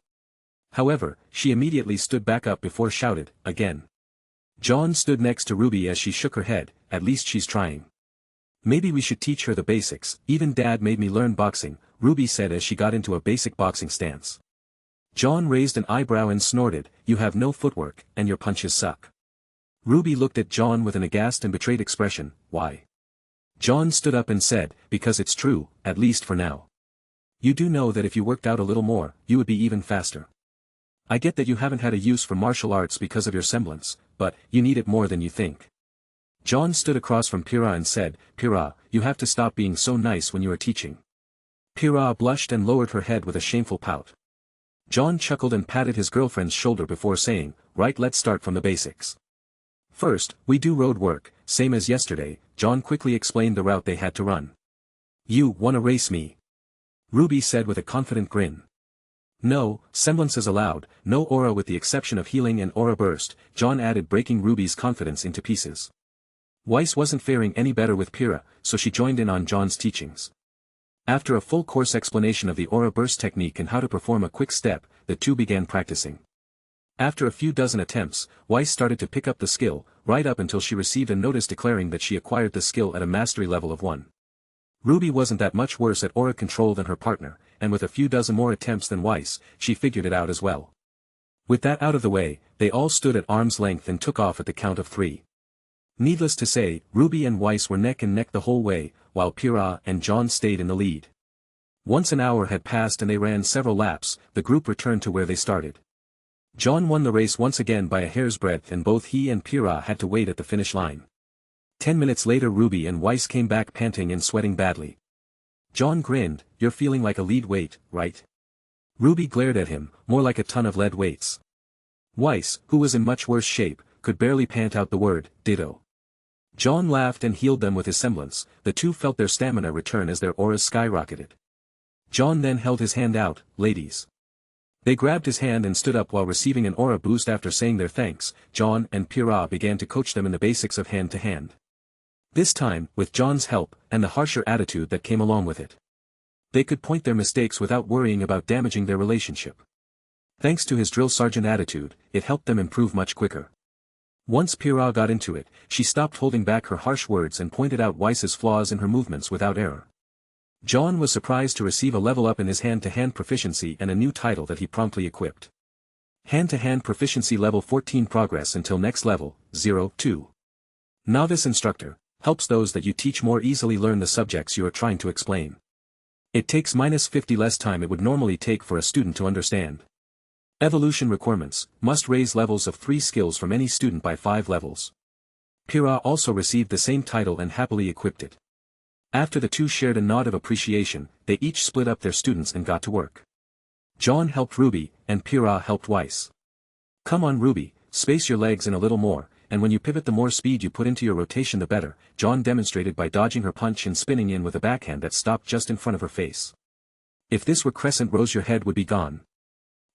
A: However, she immediately stood back up before shouted, "Again." Jaune stood next to Ruby as she shook her head, "At least she's trying. Maybe we should teach her the basics, even Dad made me learn boxing," Ruby said as she got into a basic boxing stance. Jaune raised an eyebrow and snorted, "You have no footwork, and your punches suck." Ruby looked at Jaune with an aghast and betrayed expression, "Why?" Jaune stood up and said, "Because it's true, at least for now. You do know that if you worked out a little more, you would be even faster. I get that you haven't had a use for martial arts because of your semblance, but you need it more than you think." Jaune stood across from Pyrrha and said, "Pyrrha, you have to stop being so nice when you are teaching." Pyrrha blushed and lowered her head with a shameful pout. Jaune chuckled and patted his girlfriend's shoulder before saying, "Right, let's start from the basics. First, we do road work, same as yesterday." Jaune quickly explained the route they had to run. "You wanna race me?" Ruby said with a confident grin. "No, semblances allowed, no aura with the exception of healing and aura burst," Jaune added, breaking Ruby's confidence into pieces. Weiss wasn't faring any better with Pyrrha, so she joined in on Jaune's teachings. After a full course explanation of the aura burst technique and how to perform a quick step, the two began practicing. After a few dozen attempts, Weiss started to pick up the skill, right up until she received a notice declaring that she acquired the skill at a mastery level of 1. Ruby wasn't that much worse at aura control than her partner, and with a few dozen more attempts than Weiss, she figured it out as well. With that out of the way, they all stood at arm's length and took off at the count of 3. Needless to say, Ruby and Weiss were neck and neck the whole way, while Pyrrha and Jaune stayed in the lead. Once an hour had passed and they ran several laps, the group returned to where they started. Jaune won the race once again by a hair's breadth and both he and Pyrrha had to wait at the finish line. 10 minutes later Ruby and Weiss came back panting and sweating badly. Jaune grinned, "You're feeling like a lead weight, right?" Ruby glared at him, "More like a ton of lead weights." Weiss, who was in much worse shape, could barely pant out the word, "Ditto." Jaune laughed and healed them with his semblance. The two felt their stamina return as their auras skyrocketed. Jaune then held his hand out, "Ladies." They grabbed his hand and stood up while receiving an aura boost. After saying their thanks, Jaune and Pyrrha began to coach them in the basics of hand-to-hand. This time, with Jaune's help, and the harsher attitude that came along with it. They could point their mistakes without worrying about damaging their relationship. Thanks to his drill sergeant attitude, it helped them improve much quicker. Once Pyrrha got into it, she stopped holding back her harsh words and pointed out Weiss's flaws in her movements without error. Jaune was surprised to receive a level up in his hand-to-hand proficiency and a new title that he promptly equipped. Hand-to-hand proficiency level 14 progress until next level, 02. Novice instructor, helps those that you teach more easily learn the subjects you are trying to explain. It takes -50 less time it would normally take for a student to understand. Evolution requirements, must raise levels of 3 skills from any student by 5 levels. Pyrrha also received the same title and happily equipped it. After the two shared a nod of appreciation, they each split up their students and got to work. Jaune helped Ruby, and Pyrrha helped Weiss. "Come on Ruby, space your legs in a little more, and when you pivot the more speed you put into your rotation the better," Jaune demonstrated by dodging her punch and spinning in with a backhand that stopped just in front of her face. If this were Crescent Rose your head would be gone.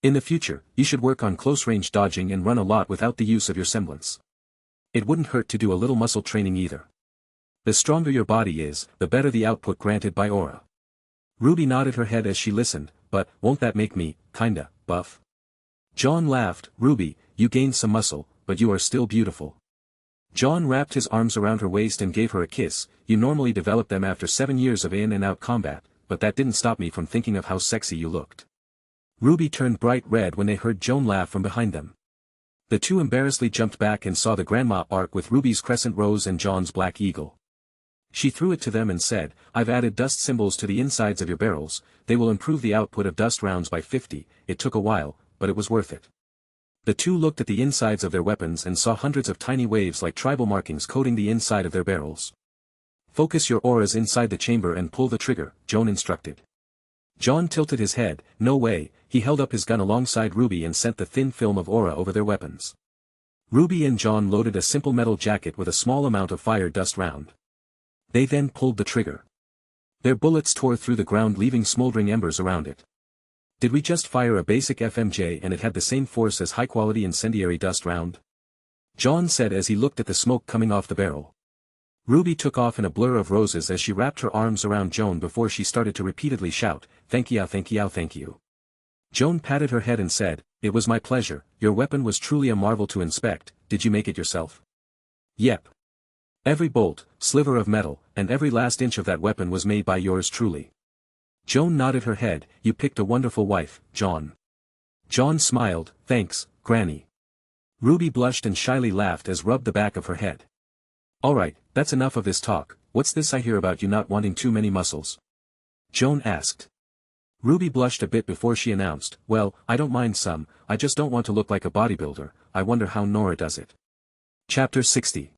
A: In the future, you should work on close-range dodging and run a lot without the use of your semblance. It wouldn't hurt to do a little muscle training either. The stronger your body is, the better the output granted by aura. Ruby nodded her head as she listened, "But, won't that make me, kinda, buff?" Jaune laughed, "Ruby, you gained some muscle, but you are still beautiful." Jaune wrapped his arms around her waist and gave her a kiss. "You normally develop them after 7 years of in-and-out combat, but that didn't stop me from thinking of how sexy you looked." Ruby turned bright red when they heard Jaune laugh from behind them. The two embarrassedly jumped back and saw the grandma arc with Ruby's crescent rose and Jaune's black eagle. She threw it to them and said, "I've added dust symbols to the insides of your barrels, they will improve the output of dust rounds by 50, it took a while, but it was worth it." The two looked at the insides of their weapons and saw hundreds of tiny waves like tribal markings coating the inside of their barrels. Focus your auras inside the chamber and pull the trigger, Jaune instructed. Jaune tilted his head. No way. He held up his gun alongside RWBY and sent the thin film of aura over their weapons. RWBY and Jaune loaded a simple metal jacket with a small amount of fire dust round. They then pulled the trigger. Their bullets tore through the ground, leaving smoldering embers around it. Did we just fire a basic FMJ and it had the same force as high-quality incendiary dust round? Jaune said as he looked at the smoke coming off the barrel. RWBY took off in a blur of roses as she wrapped her arms around Jaune before she started to repeatedly shout, "Thank you, thank you, thank you." Jaune patted her head and said, "It was my pleasure. Your weapon was truly a marvel to inspect. Did you make it yourself?" "Yep. Every bolt, sliver of metal, and every last inch of that weapon was made by yours truly." Jaune nodded her head. "You picked a wonderful wife, Jaune." Jaune smiled. "Thanks, Granny." RWBY blushed and shyly laughed as rubbed the back of her head. "Alright, that's enough of this talk. What's this I hear about you not wanting too many muscles?" Jaune asked. RWBY blushed a bit before she announced, "Well, I don't mind some, I just don't want to look like a bodybuilder. I wonder how Nora does it." Chapter 60.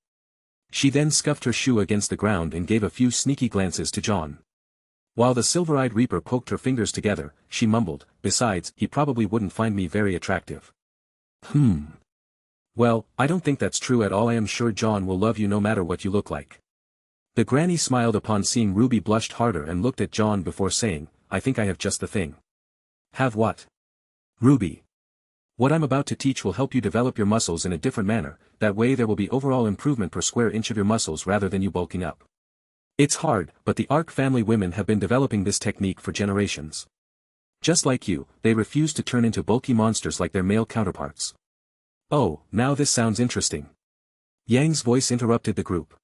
A: She then scuffed her shoe against the ground and gave a few sneaky glances to Jaune. While the silver-eyed reaper poked her fingers together, she mumbled, "Besides, he probably wouldn't find me very attractive." "Well, I don't think that's true at all. I am sure Jaune will love you no matter what you look like." The granny smiled upon seeing RWBY, blushed harder and looked at Jaune before saying, "I think I have just the thing." "Have what?" "RWBY. What I'm about to teach will help you develop your muscles in a different manner, that way there will be overall improvement per square inch of your muscles rather than you bulking up. It's hard, but the ARC family women have been developing this technique for generations. Just like you, they refuse to turn into bulky monsters like their male counterparts." "Oh, now this sounds interesting." Yang's voice interrupted the group.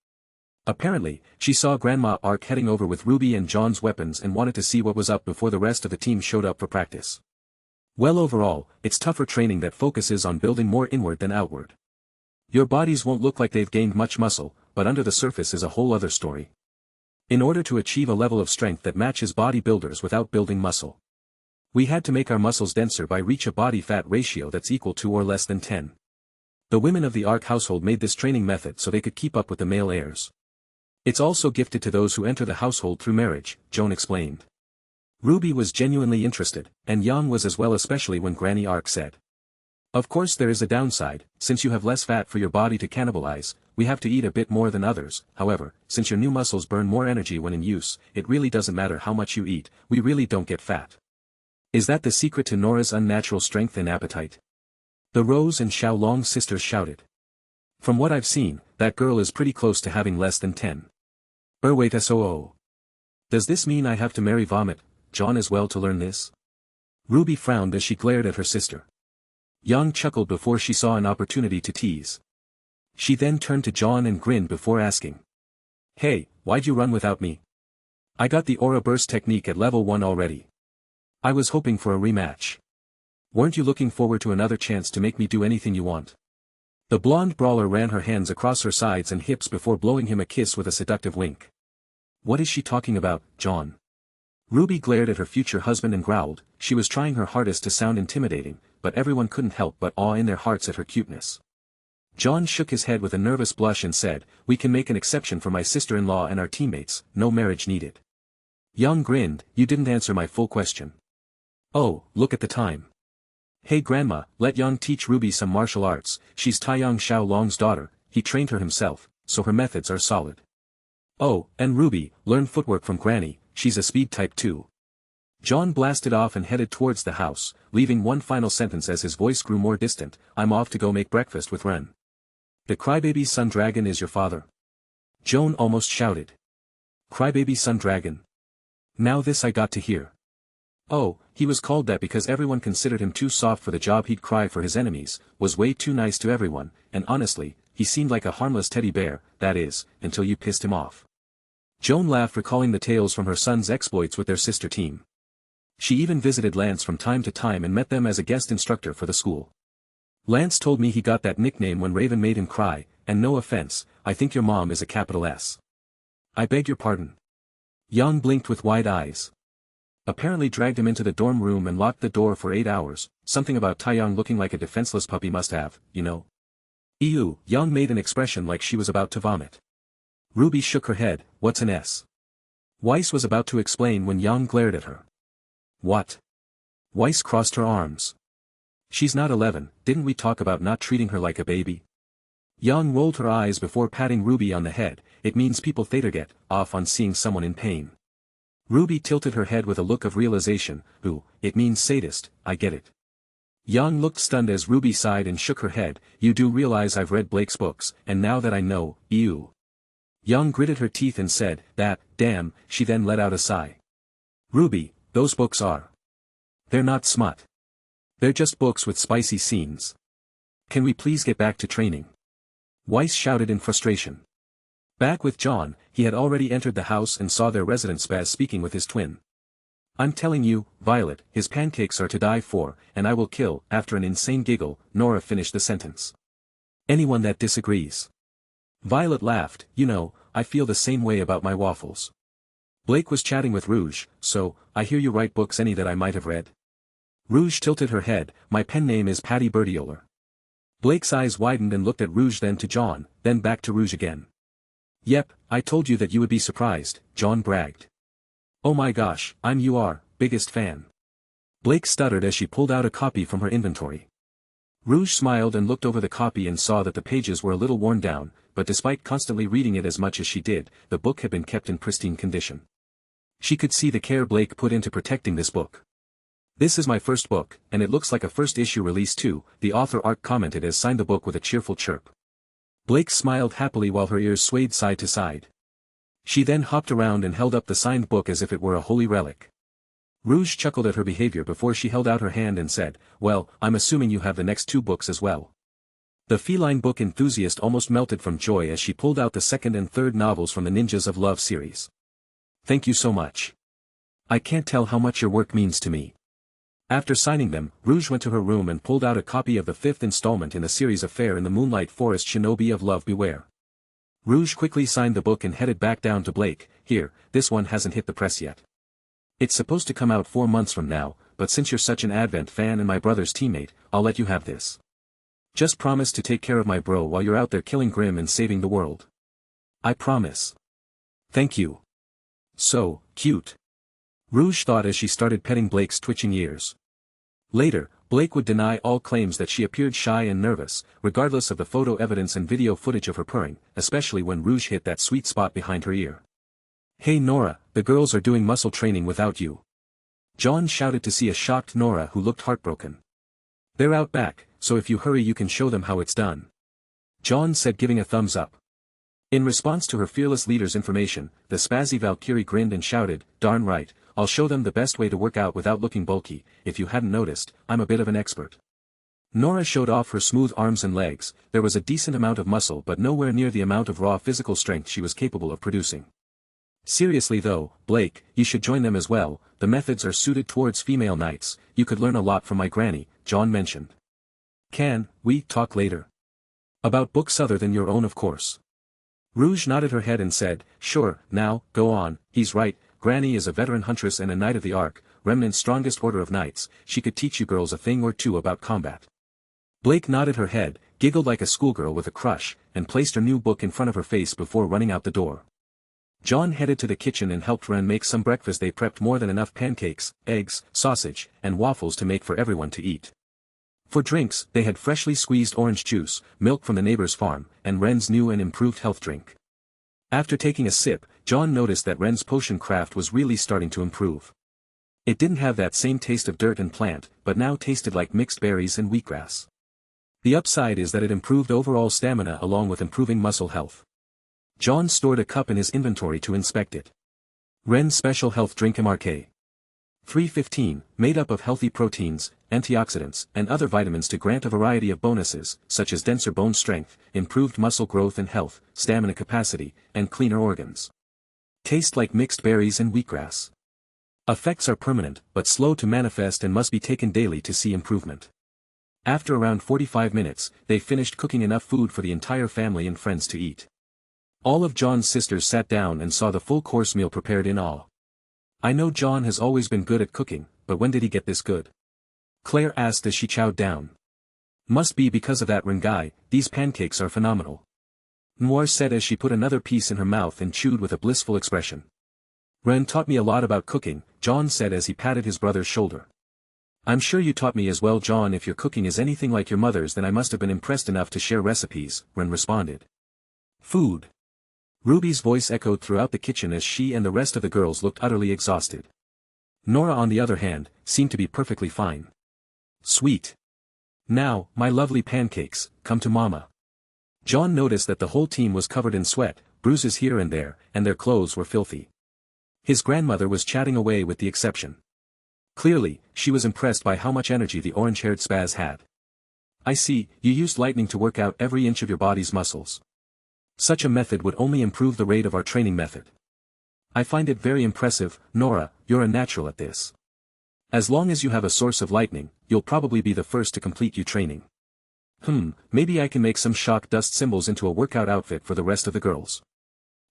A: Apparently, she saw Grandma ARC heading over with RWBY and Jaune's weapons and wanted to see what was up before the rest of the team showed up for practice. "Well, overall, it's tougher training that focuses on building more inward than outward. Your bodies won't look like they've gained much muscle, but under the surface is a whole other story. In order to achieve a level of strength that matches bodybuilders without building muscle, we had to make our muscles denser by reach a body fat ratio that's equal to or less than 10. The women of the ARC household made this training method so they could keep up with the male heirs. It's also gifted to those who enter the household through marriage," Jaune explained. RWBY was genuinely interested, and Yang was as well, especially when Granny ARC said, "Of course there is a downside, since you have less fat for your body to cannibalize, we have to eat a bit more than others. However, since your new muscles burn more energy when in use, it really doesn't matter how much you eat, we really don't get fat." Is that the secret to Nora's unnatural strength and appetite? The Rose and Xiaolong sisters shouted. "From what I've seen, that girl is pretty close to having less than 10. Wait so. Does this mean I have to marry Vomit, Jaune as well to learn this?" RWBY frowned as she glared at her sister. Yang chuckled before she saw an opportunity to tease. She then turned to Jaune and grinned before asking, "Hey, why'd you run without me? I got the Aura Burst technique at level 1 already. I was hoping for a rematch. Weren't you looking forward to another chance to make me do anything you want?" The blonde brawler ran her hands across her sides and hips before blowing him a kiss with a seductive wink. "What is she talking about, Jaune?" RWBY glared at her future husband and growled. She was trying her hardest to sound intimidating, but everyone couldn't help but awe in their hearts at her cuteness. Jaune shook his head with a nervous blush and said, "We can make an exception for my sister-in-law and our teammates, no marriage needed." Yang grinned. "You didn't answer my full question." "Oh, look at the time. Hey Grandma, let Yang teach RWBY some martial arts. She's Taiyang Xiaolong's daughter, he trained her himself, so her methods are solid." "Oh, and RWBY, learn footwork from Granny, she's a speed type too." Jaune blasted off and headed towards the house, leaving one final sentence as his voice grew more distant, "I'm off to go make breakfast with Ren." "The crybaby sun dragon is your father?" Jaune almost shouted. "Crybaby sun dragon? Now this I got to hear." "Oh, he was called that because everyone considered him too soft for the job. He'd cry for his enemies, was way too nice to everyone, and honestly, he seemed like a harmless teddy bear, that is, until you pissed him off." Jaune laughed, recalling the tales from her son's exploits with their sister team. She even visited Lance from time to time and met them as a guest instructor for the school. "Lance told me he got that nickname when Raven made him cry, and no offense, I think your mom is a capital S." "I beg your pardon." Yang blinked with wide eyes. Apparently dragged him into the dorm room and locked the door for 8 hours, something about Taeyong looking like a defenseless puppy must have, you know. Ew, Young made an expression like she was about to vomit. Ruby shook her head, what's an S? Weiss was about to explain when Young glared at her. What? Weiss crossed her arms. She's not 11, didn't we talk about not treating her like a baby? Young rolled her eyes before patting Ruby on the head, it means people get off on seeing someone in pain. Ruby tilted her head with a look of realization, ooh, it means sadist, I get it. Young looked stunned as Ruby sighed and shook her head, you do realize I've read Blake's books, and now that I know, ew. Young gritted her teeth and said, that, damn, she then let out a sigh. Ruby, those books are. They're not smut. They're just books with spicy scenes. Can we please get back to training? Weiss shouted in frustration. Back with John, he had already entered the house and saw their resident Spaz speaking with his twin. I'm telling you, Violet, his pancakes are to die for, and I will kill, after an insane giggle, Nora finished the sentence. Anyone that disagrees. Violet laughed, you know, I feel the same way about my waffles. Blake was chatting with Rouge, so, I hear you write books any that I might have read. Rouge tilted her head, my pen name is Patty Birdioler. Blake's eyes widened and looked at Rouge then to John, then back to Rouge again. Yep, I told you that you would be surprised, John bragged. Oh my gosh, I'm your biggest fan. Blake stuttered as she pulled out a copy from her inventory. Rouge smiled and looked over the copy and saw that the pages were a little worn down, but despite constantly reading it as much as she did, the book had been kept in pristine condition. She could see the care Blake put into protecting this book. This is my first book, and it looks like a first issue release too, the author Art commented as signed the book with a cheerful chirp. Blake smiled happily while her ears swayed side to side. She then hopped around and held up the signed book as if it were a holy relic. Rouge chuckled at her behavior before she held out her hand and said, well, I'm assuming you have the next 2 books as well. The feline book enthusiast almost melted from joy as she pulled out the second and third novels from the Ninjas of Love series. Thank you so much. I can't tell how much your work means to me. After signing them, Rouge went to her room and pulled out a copy of the 5th installment in the series Affair in the Moonlight Forest Shinobi of Love Beware. Rouge quickly signed the book and headed back down to Blake, here, this one hasn't hit the press yet. It's supposed to come out 4 months from now, but since you're such an Advent fan and my brother's teammate, I'll let you have this. Just promise to take care of my bro while you're out there killing Grimm and saving the world. I promise. Thank you. So, cute. Rouge thought as she started petting Blake's twitching ears. Later, Blake would deny all claims that she appeared shy and nervous, regardless of the photo evidence and video footage of her purring, especially when Rouge hit that sweet spot behind her ear. Hey Nora, the girls are doing muscle training without you. John shouted to see a shocked Nora who looked heartbroken. They're out back, so if you hurry you can show them how it's done. John said giving a thumbs up. In response to her fearless leader's information, the spazzy Valkyrie grinned and shouted, darn right, I'll show them the best way to work out without looking bulky, if you hadn't noticed, I'm a bit of an expert. Nora showed off her smooth arms and legs, there was a decent amount of muscle but nowhere near the amount of raw physical strength she was capable of producing. Seriously though, Blake, you should join them as well, the methods are suited towards female knights, you could learn a lot from my granny, John mentioned. Can we talk later? About books other than your own of course. Rouge nodded her head and said, sure, now, go on, he's right, Granny is a veteran huntress and a knight of the Ark, Remnant's strongest order of knights, she could teach you girls a thing or two about combat. Blake nodded her head, giggled like a schoolgirl with a crush, and placed her new book in front of her face before running out the door. John headed to the kitchen and helped Ren make some breakfast. They prepped more than enough pancakes, eggs, sausage, and waffles to make for everyone to eat. For drinks, they had freshly squeezed orange juice, milk from the neighbor's farm, and Ren's new and improved health drink. After taking a sip, John noticed that Ren's potion craft was really starting to improve. It didn't have that same taste of dirt and plant, but now tasted like mixed berries and wheatgrass. The upside is that it improved overall stamina along with improving muscle health. John stored a cup in his inventory to inspect it. Ren's special health drink MRK 315, made up of healthy proteins, antioxidants, and other vitamins to grant a variety of bonuses, such as denser bone strength, improved muscle growth and health, stamina capacity, and cleaner organs. Taste like mixed berries and wheatgrass. Effects are permanent, but slow to manifest and must be taken daily to see improvement. After around 45 minutes, they finished cooking enough food for the entire family and friends to eat. All of John's sisters sat down and saw the full course meal prepared in awe. I know John has always been good at cooking, but when did he get this good? Claire asked as she chowed down. Must be because of that guy. These pancakes are phenomenal. Noir said as she put another piece in her mouth and chewed with a blissful expression. Ren taught me a lot about cooking, John said as he patted his brother's shoulder. I'm sure you taught me as well, John. If your cooking is anything like your mother's, then I must have been impressed enough to share recipes, Ren responded. Food. Ruby's voice echoed throughout the kitchen as she and the rest of the girls looked utterly exhausted. Nora, on the other hand, seemed to be perfectly fine. Sweet. Now, my lovely pancakes, come to Mama. John noticed that the whole team was covered in sweat, bruises here and there, and their clothes were filthy. His grandmother was chatting away with the exception. Clearly, she was impressed by how much energy the orange-haired spaz had. I see, you used lightning to work out every inch of your body's muscles. Such a method would only improve the rate of our training method. I find it very impressive, Nora, you're a natural at this. As long as you have a source of lightning, you'll probably be the first to complete your training. Maybe I can make some shock dust symbols into a workout outfit for the rest of the girls.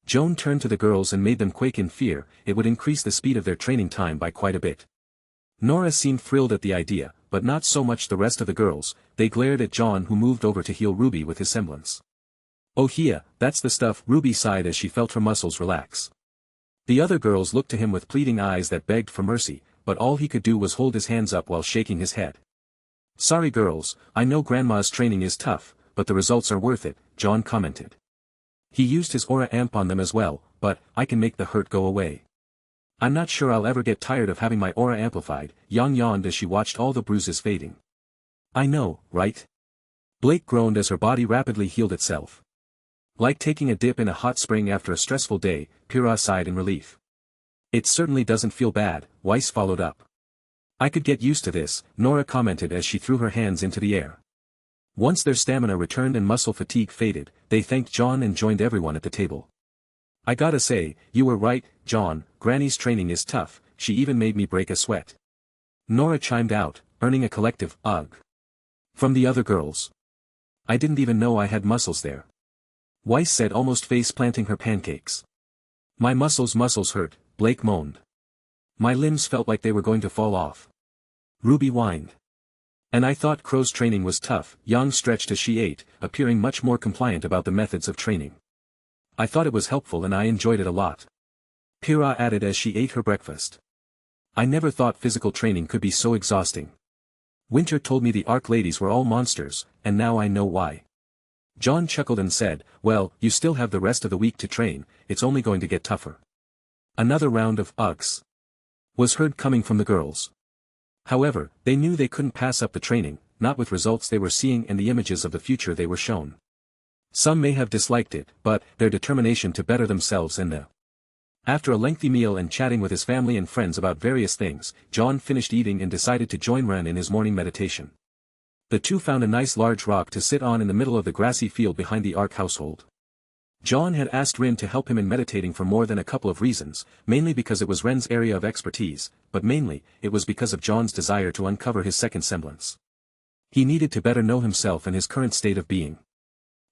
A: Jaune turned to the girls and made them quake in fear. It would increase the speed of their training time by quite a bit. Nora seemed thrilled at the idea, but not so much the rest of the girls. They glared at John, who moved over to heal Ruby with his semblance. Oh yeah, that's the stuff, Ruby sighed as she felt her muscles relax. The other girls looked to him with pleading eyes that begged for mercy, but all he could do was hold his hands up while shaking his head. Sorry girls, I know Grandma's training is tough, but the results are worth it, John commented. He used his aura amp on them as well, but I can make the hurt go away. I'm not sure I'll ever get tired of having my aura amplified, Yang yawned as she watched all the bruises fading. I know, right? Blake groaned as her body rapidly healed itself. Like taking a dip in a hot spring after a stressful day, Pyrrha sighed in relief. It certainly doesn't feel bad, Weiss followed up. I could get used to this, Nora commented as she threw her hands into the air. Once their stamina returned and muscle fatigue faded, they thanked John and joined everyone at the table. I gotta say, you were right, John, Granny's training is tough, she even made me break a sweat. Nora chimed out, earning a collective, ugh. From the other girls. I didn't even know I had muscles there. Weiss said, almost face-planting her pancakes. My muscles hurt, Blake moaned. My limbs felt like they were going to fall off. Ruby whined. And I thought Crow's training was tough, Yang stretched as she ate, appearing much more compliant about the methods of training. I thought it was helpful and I enjoyed it a lot. Pyrrha added as she ate her breakfast. I never thought physical training could be so exhausting. Winter told me the Arc ladies were all monsters, and now I know why. John chuckled and said, well, you still have the rest of the week to train, it's only going to get tougher. Another round of ughs was heard coming from the girls. However, they knew they couldn't pass up the training, not with results they were seeing and the images of the future they were shown. Some may have disliked it, but their determination to better themselves and the. After a lengthy meal and chatting with his family and friends about various things, John finished eating and decided to join Ren in his morning meditation. The two found a nice large rock to sit on in the middle of the grassy field behind the Arc household. John had asked Ren to help him in meditating for more than a couple of reasons, mainly because it was Ren's area of expertise, but mainly, it was because of John's desire to uncover his second semblance. He needed to better know himself and his current state of being.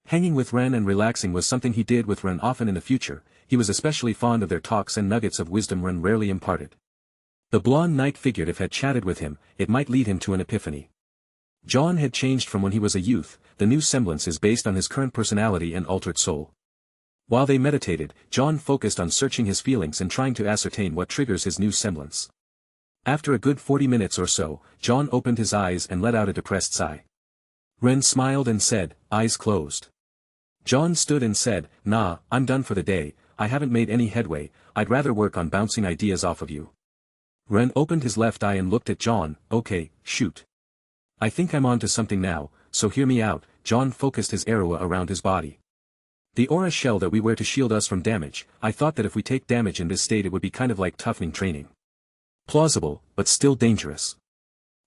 A: Hanging with Ren and relaxing was something he did with Ren often in the future. He was especially fond of their talks and nuggets of wisdom Ren rarely imparted. The blonde knight figured if had chatted with him, it might lead him to an epiphany. John had changed from when he was a youth, the new semblance is based on his current personality and altered soul. While they meditated, John focused on searching his feelings and trying to ascertain what triggers his new semblance. After a good 40 minutes or so, John opened his eyes and let out a depressed sigh. Ren smiled and said, eyes closed. John stood and said, nah, I'm done for the day, I haven't made any headway, I'd rather work on bouncing ideas off of you. Ren opened his left eye and looked at John, okay, shoot. I think I'm on to something now, so hear me out. John focused his aura around his body. The aura shell that we wear to shield us from damage, I thought that if we take damage in this state it would be kind of like toughening training. Plausible, but still dangerous.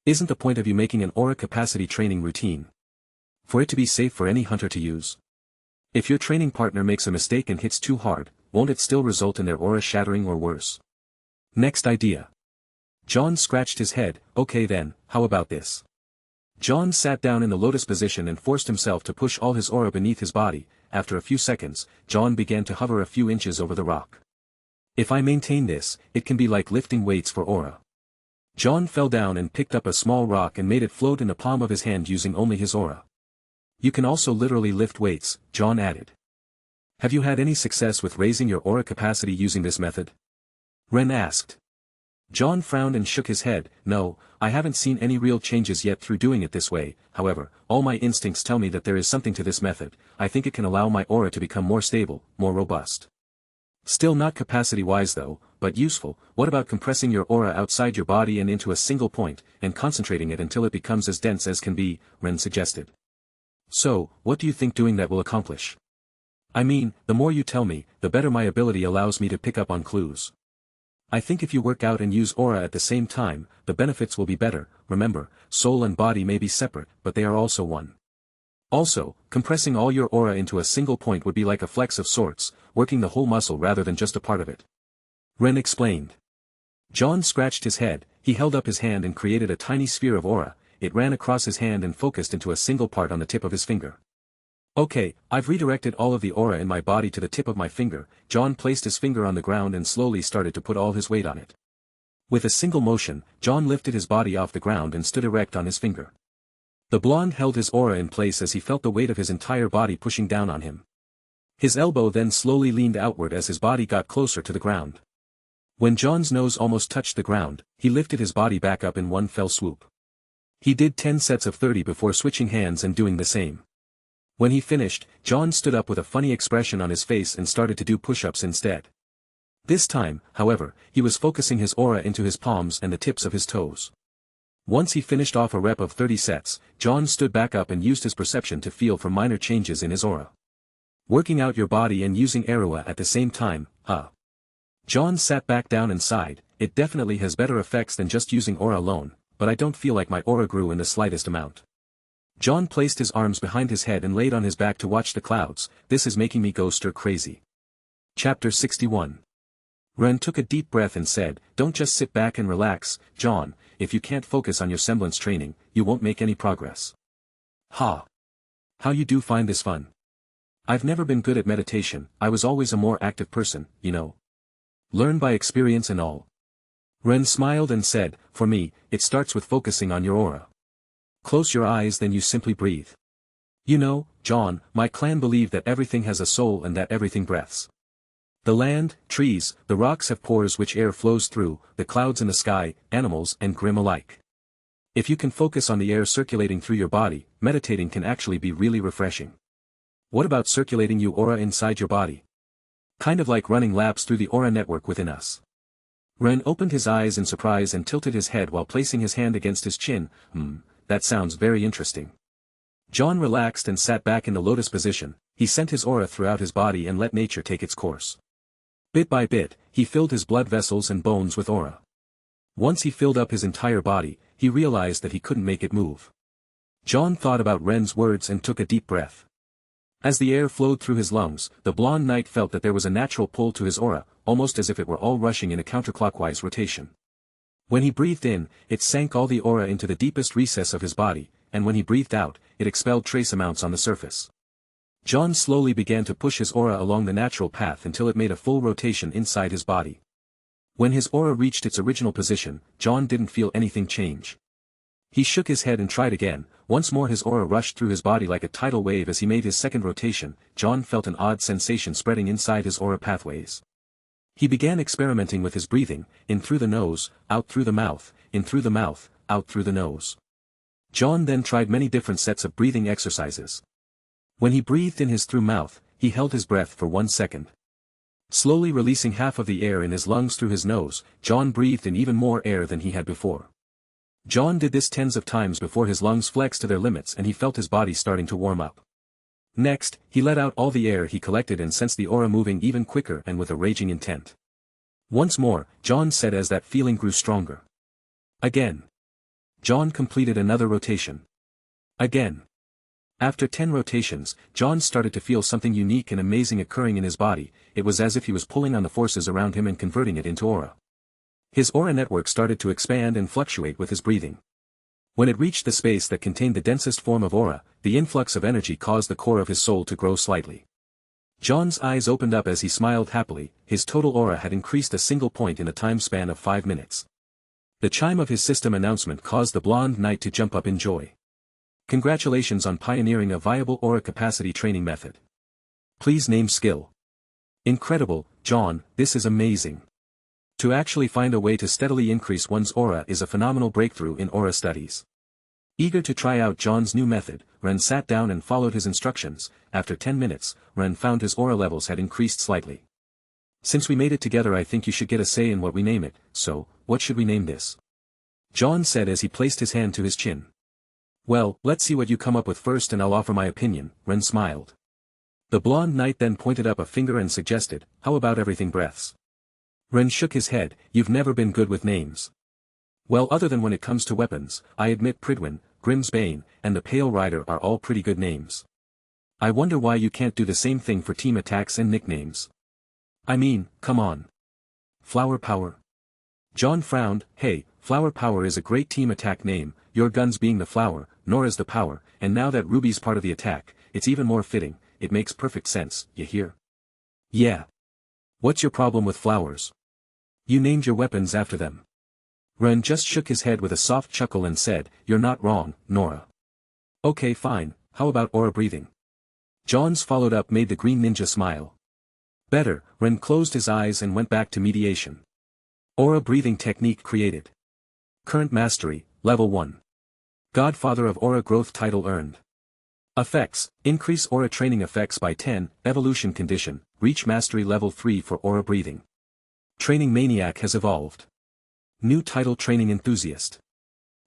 A: Isn't the point of you making an aura capacity training routine? For it to be safe for any hunter to use. If your training partner makes a mistake and hits too hard, won't it still result in their aura shattering or worse? Next idea. John scratched his head, okay then, how about this? John sat down in the lotus position and forced himself to push all his aura beneath his body. After a few seconds, John began to hover a few inches over the rock. If I maintain this, it can be like lifting weights for aura. Jaune fell down and picked up a small rock and made it float in the palm of his hand using only his aura. You can also literally lift weights, Jaune added. Have you had any success with raising your aura capacity using this method? Ren asked. Jaune frowned and shook his head. No, I haven't seen any real changes yet through doing it this way. However, all my instincts tell me that there is something to this method. I think it can allow my aura to become more stable, more robust. Still not capacity-wise though, but useful. What about compressing your aura outside your body and into a single point, and concentrating it until it becomes as dense as can be, Ren suggested. So, what do you think doing that will accomplish? I mean, the more you tell me, the better my ability allows me to pick up on clues. I think if you work out and use aura at the same time, the benefits will be better. Remember, soul and body may be separate, but they are also one. Also, compressing all your aura into a single point would be like a flex of sorts, working the whole muscle rather than just a part of it. Ren explained. Jaune scratched his head. He held up his hand and created a tiny sphere of aura. It ran across his hand and focused into a single part on the tip of his finger. Okay, I've redirected all of the aura in my body to the tip of my finger. Jaune placed his finger on the ground and slowly started to put all his weight on it. With a single motion, Jaune lifted his body off the ground and stood erect on his finger. The blonde held his aura in place as he felt the weight of his entire body pushing down on him. His elbow then slowly leaned outward as his body got closer to the ground. When Jaune's nose almost touched the ground, he lifted his body back up in one fell swoop. He did 10 sets of 30 before switching hands and doing the same. When he finished, Jaune stood up with a funny expression on his face and started to do push-ups instead. This time, however, he was focusing his aura into his palms and the tips of his toes. Once he finished off a rep of 30 sets, Jaune stood back up and used his perception to feel for minor changes in his aura. Working out your body and using aura at the same time, huh? Jaune sat back down and sighed. It definitely has better effects than just using aura alone, but I don't feel like my aura grew in the slightest amount. Jaune placed his arms behind his head and laid on his back to watch the clouds. This is making me go stir crazy. Chapter 61. Ren took a deep breath and said, don't just sit back and relax, Jaune. If you can't focus on your semblance training, you won't make any progress. Ha! How you do find this fun? I've never been good at meditation. I was always a more active person, you know. Learn by experience and all. Ren smiled and said, for me, it starts with focusing on your aura. Close your eyes, then you simply breathe. You know, Jaune, my clan believe that everything has a soul and that everything breathes. The land, trees, the rocks have pores which air flows through, the clouds in the sky, animals and Grimm alike. If you can focus on the air circulating through your body, meditating can actually be really refreshing. What about circulating your aura inside your body? Kind of like running laps through the aura network within us. Ren opened his eyes in surprise and tilted his head while placing his hand against his chin. That sounds very interesting. Jaune relaxed and sat back in the lotus position. He sent his aura throughout his body and let nature take its course. Bit by bit, he filled his blood vessels and bones with aura. Once he filled up his entire body, he realized that he couldn't make it move. Jaune thought about Ren's words and took a deep breath. As the air flowed through his lungs, the blonde knight felt that there was a natural pull to his aura, almost as if it were all rushing in a counterclockwise rotation. When he breathed in, it sank all the aura into the deepest recess of his body, and when he breathed out, it expelled trace amounts on the surface. Jaune slowly began to push his aura along the natural path until it made a full rotation inside his body. When his aura reached its original position, Jaune didn't feel anything change. He shook his head and tried again. Once more his aura rushed through his body like a tidal wave as he made his second rotation. Jaune felt an odd sensation spreading inside his aura pathways. He began experimenting with his breathing, in through the nose, out through the mouth, in through the mouth, out through the nose. Jaune then tried many different sets of breathing exercises. When he breathed in his through mouth, he held his breath for 1 second. Slowly releasing half of the air in his lungs through his nose, Jaune breathed in even more air than he had before. Jaune did this tens of times before his lungs flexed to their limits and he felt his body starting to warm up. Next, he let out all the air he collected and sensed the aura moving even quicker and with a raging intent. Once more, Jaune said as that feeling grew stronger. Again. Jaune completed another rotation. Again. After 10 rotations, Jaune started to feel something unique and amazing occurring in his body. It was as if he was pulling on the forces around him and converting it into aura. His aura network started to expand and fluctuate with his breathing. When it reached the space that contained the densest form of aura, the influx of energy caused the core of his soul to grow slightly. John's eyes opened up as he smiled happily. His total aura had increased a single point in a time span of 5 minutes. The chime of his system announcement caused the blonde knight to jump up in joy. Congratulations on pioneering a viable aura capacity training method. Please name skill. Incredible, John, this is amazing. To actually find a way to steadily increase one's aura is a phenomenal breakthrough in aura studies. Eager to try out John's new method, Ren sat down and followed his instructions. After 10 minutes, Ren found his aura levels had increased slightly. Since we made it together, I think you should get a say in what we name it, so, what should we name this? John said as he placed his hand to his chin. Well, let's see what you come up with first and I'll offer my opinion, Ren smiled. The blonde knight then pointed up a finger and suggested, how about everything breaths? Ren shook his head, you've never been good with names. Well, other than when it comes to weapons, I admit Pridwin, Grimm's Bane, and the Pale Rider are all pretty good names. I wonder why you can't do the same thing for team attacks and nicknames. I mean, come on. Flower Power. John frowned, hey, Flower Power is a great team attack name, your guns being the flower, Nora's the power, and now that Ruby's part of the attack, it's even more fitting, it makes perfect sense, you hear? Yeah. What's your problem with flowers? You named your weapons after them. Ren just shook his head with a soft chuckle and said, you're not wrong, Nora. Okay fine, how about aura breathing? John's followed up made the green ninja smile. Better, Ren closed his eyes and went back to mediation. Aura breathing technique created. Current mastery, level 1. Godfather of aura growth title earned. Effects, increase aura training effects by 10, evolution condition, reach mastery level 3 for aura breathing. Training maniac has evolved. New title training enthusiast.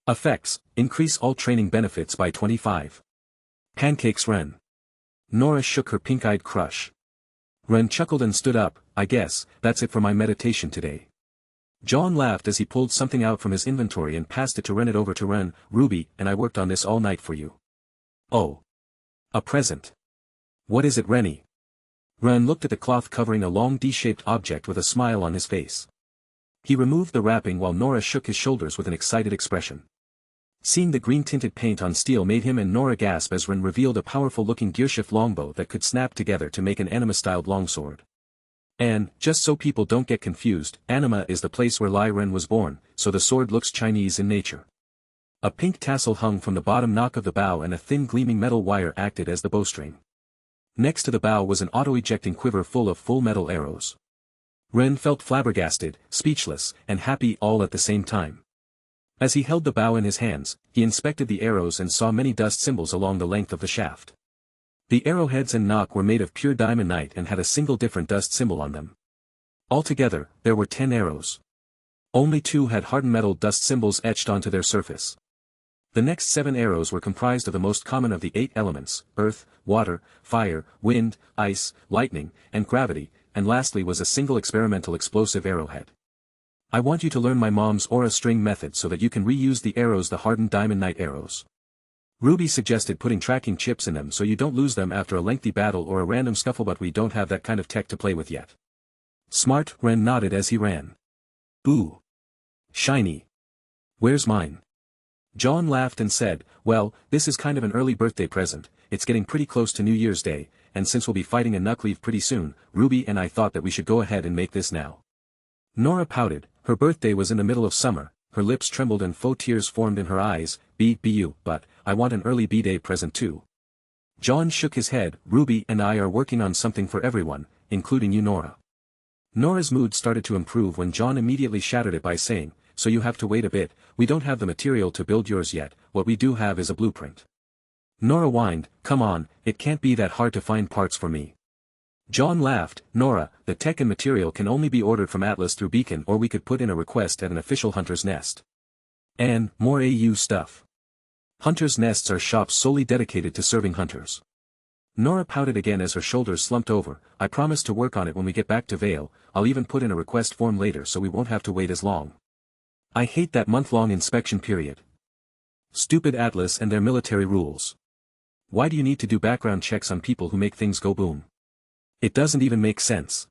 A: Effects, increase all training benefits by 25. Pancakes Ren. Nora shook her pink-eyed crush. Ren chuckled and stood up, I guess, that's it for my meditation today. John laughed as he pulled something out from his inventory and passed it to Ren. It over to Ren, Ruby, and I worked on this all night for you. Oh. A present. What is it, Rennie? Ren looked at the cloth covering a long D-shaped object with a smile on his face. He removed the wrapping while Nora shook his shoulders with an excited expression. Seeing the green-tinted paint on steel made him and Nora gasp as Ren revealed a powerful-looking gearshift longbow that could snap together to make an anima-styled longsword. And, just so people don't get confused, Anima is the place where Lai Ren was born, so the sword looks Chinese in nature. A pink tassel hung from the bottom nock of the bow and a thin gleaming metal wire acted as the bowstring. Next to the bow was an auto-ejecting quiver full of full metal arrows. Ren felt flabbergasted, speechless, and happy all at the same time. As he held the bow in his hands, he inspected the arrows and saw many dust symbols along the length of the shaft. The arrowheads and nock were made of pure diamondite and had a single different dust symbol on them. Altogether, there were 10 arrows. Only 2 had hardened metal dust symbols etched onto their surface. The next 7 arrows were comprised of the most common of the 8 elements, earth, water, fire, wind, ice, lightning, and gravity, and lastly was a single experimental explosive arrowhead. I want you to learn my mom's aura string method so that you can reuse the arrows, the hardened diamondite arrows. Ruby suggested putting tracking chips in them so you don't lose them after a lengthy battle or a random scuffle, but we don't have that kind of tech to play with yet. Smart, Ren nodded as he ran. Ooh. Shiny. Where's mine? John laughed and said, well, this is kind of an early birthday present, it's getting pretty close to New Year's Day, and since we'll be fighting a Knuckleaf pretty soon, Ruby and I thought that we should go ahead and make this now. Nora pouted, her birthday was in the middle of summer, her lips trembled and faux tears formed in her eyes, BU, but, I want an early B-Day present too. John shook his head, Ruby and I are working on something for everyone, including you, Nora. Nora's mood started to improve when John immediately shattered it by saying, so you have to wait a bit, we don't have the material to build yours yet, what we do have is a blueprint. Nora whined, come on, it can't be that hard to find parts for me. John laughed, Nora, the tech and material can only be ordered from Atlas through Beacon, or we could put in a request at an official Hunter's Nest. And, more AU stuff. Hunter's Nests are shops solely dedicated to serving hunters. Nora pouted again as her shoulders slumped over, I promise to work on it when we get back to Vale, I'll even put in a request form later so we won't have to wait as long. I hate that month-long inspection period. Stupid Atlas and their military rules. Why do you need to do background checks on people who make things go boom? It doesn't even make sense.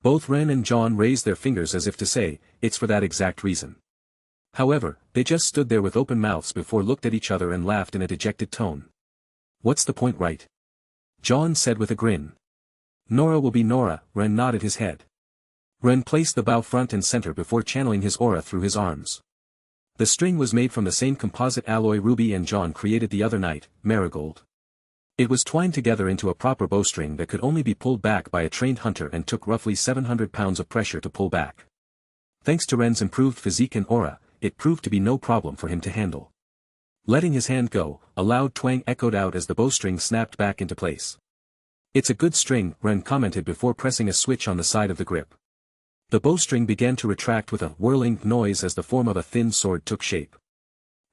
A: Both Ren and John raised their fingers as if to say, it's for that exact reason. However, they just stood there with open mouths before looked at each other and laughed in a dejected tone. What's the point, right? John said with a grin. Nora will be Nora, Ren nodded his head. Ren placed the bow front and center before channeling his aura through his arms. The string was made from the same composite alloy Ruby and Jaune created the other night, marigold. It was twined together into a proper bowstring that could only be pulled back by a trained hunter and took roughly 700 pounds of pressure to pull back. Thanks to Ren's improved physique and aura, it proved to be no problem for him to handle. Letting his hand go, a loud twang echoed out as the bowstring snapped back into place. It's a good string, Ren commented before pressing a switch on the side of the grip. The bowstring began to retract with a whirling noise as the form of a thin sword took shape.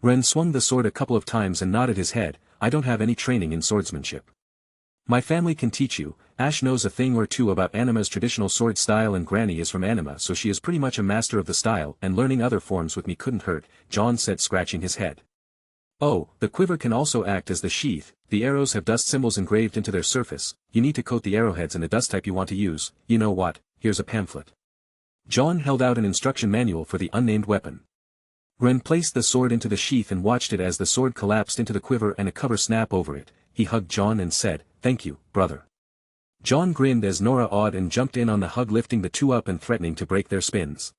A: Ren swung the sword a couple of times and nodded his head. I don't have any training in swordsmanship. My family can teach you. Ash knows a thing or two about Anima's traditional sword style and Granny is from Anima, so she is pretty much a master of the style, and learning other forms with me couldn't hurt, Jaune said, scratching his head. Oh, the quiver can also act as the sheath. The arrows have dust symbols engraved into their surface. You need to coat the arrowheads in the dust type you want to use. You know what, here's a pamphlet. Jaune held out an instruction manual for the unnamed weapon. Ren placed the sword into the sheath and watched it as the sword collapsed into the quiver and a cover snap over it. He hugged Jaune and said, "Thank you, brother." Jaune grinned as Nora awed and jumped in on the hug, lifting the two up and threatening to break their spins.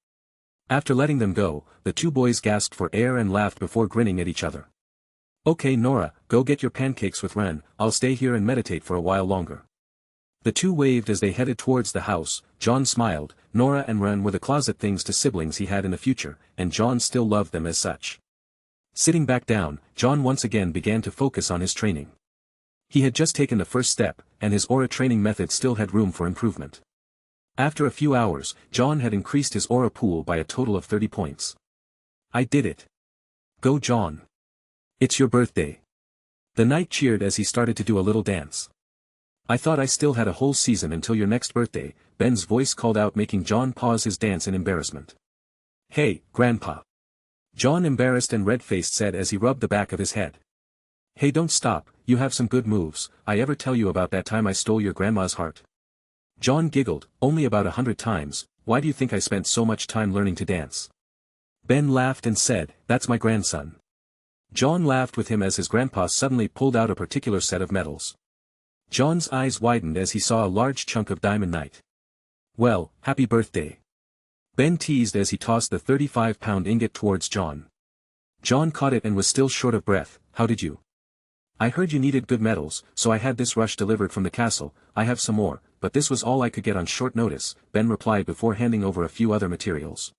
A: After letting them go, the two boys gasped for air and laughed before grinning at each other. Okay Nora, go get your pancakes with Ren, I'll stay here and meditate for a while longer. The two waved as they headed towards the house. Jaune smiled. Nora and Ren were the closet things to siblings he had in the future, and Jaune still loved them as such. Sitting back down, Jaune once again began to focus on his training. He had just taken the first step, and his aura training method still had room for improvement. After a few hours, Jaune had increased his aura pool by a total of 30 points. I did it. Go Jaune. It's your birthday. The knight cheered as he started to do a little dance. I thought I still had a whole season until your next birthday, Ben's voice called out, making Jaune pause his dance in embarrassment. Hey, Grandpa. Jaune, embarrassed and red-faced, said as he rubbed the back of his head. Hey, don't stop, you have some good moves. I ever tell you about that time I stole your grandma's heart? Jaune giggled, only about 100 times, why do you think I spent so much time learning to dance? Ben laughed and said, that's my grandson. Jaune laughed with him as his grandpa suddenly pulled out a particular set of medals. Jaune's eyes widened as he saw a large chunk of diamondite. Well, happy birthday. Ben teased as he tossed the 35-pound ingot towards Jaune. Jaune caught it and was still short of breath. How did you? I heard you needed good metals, so I had this rush delivered from the castle. I have some more, but this was all I could get on short notice, Ben replied before handing over a few other materials.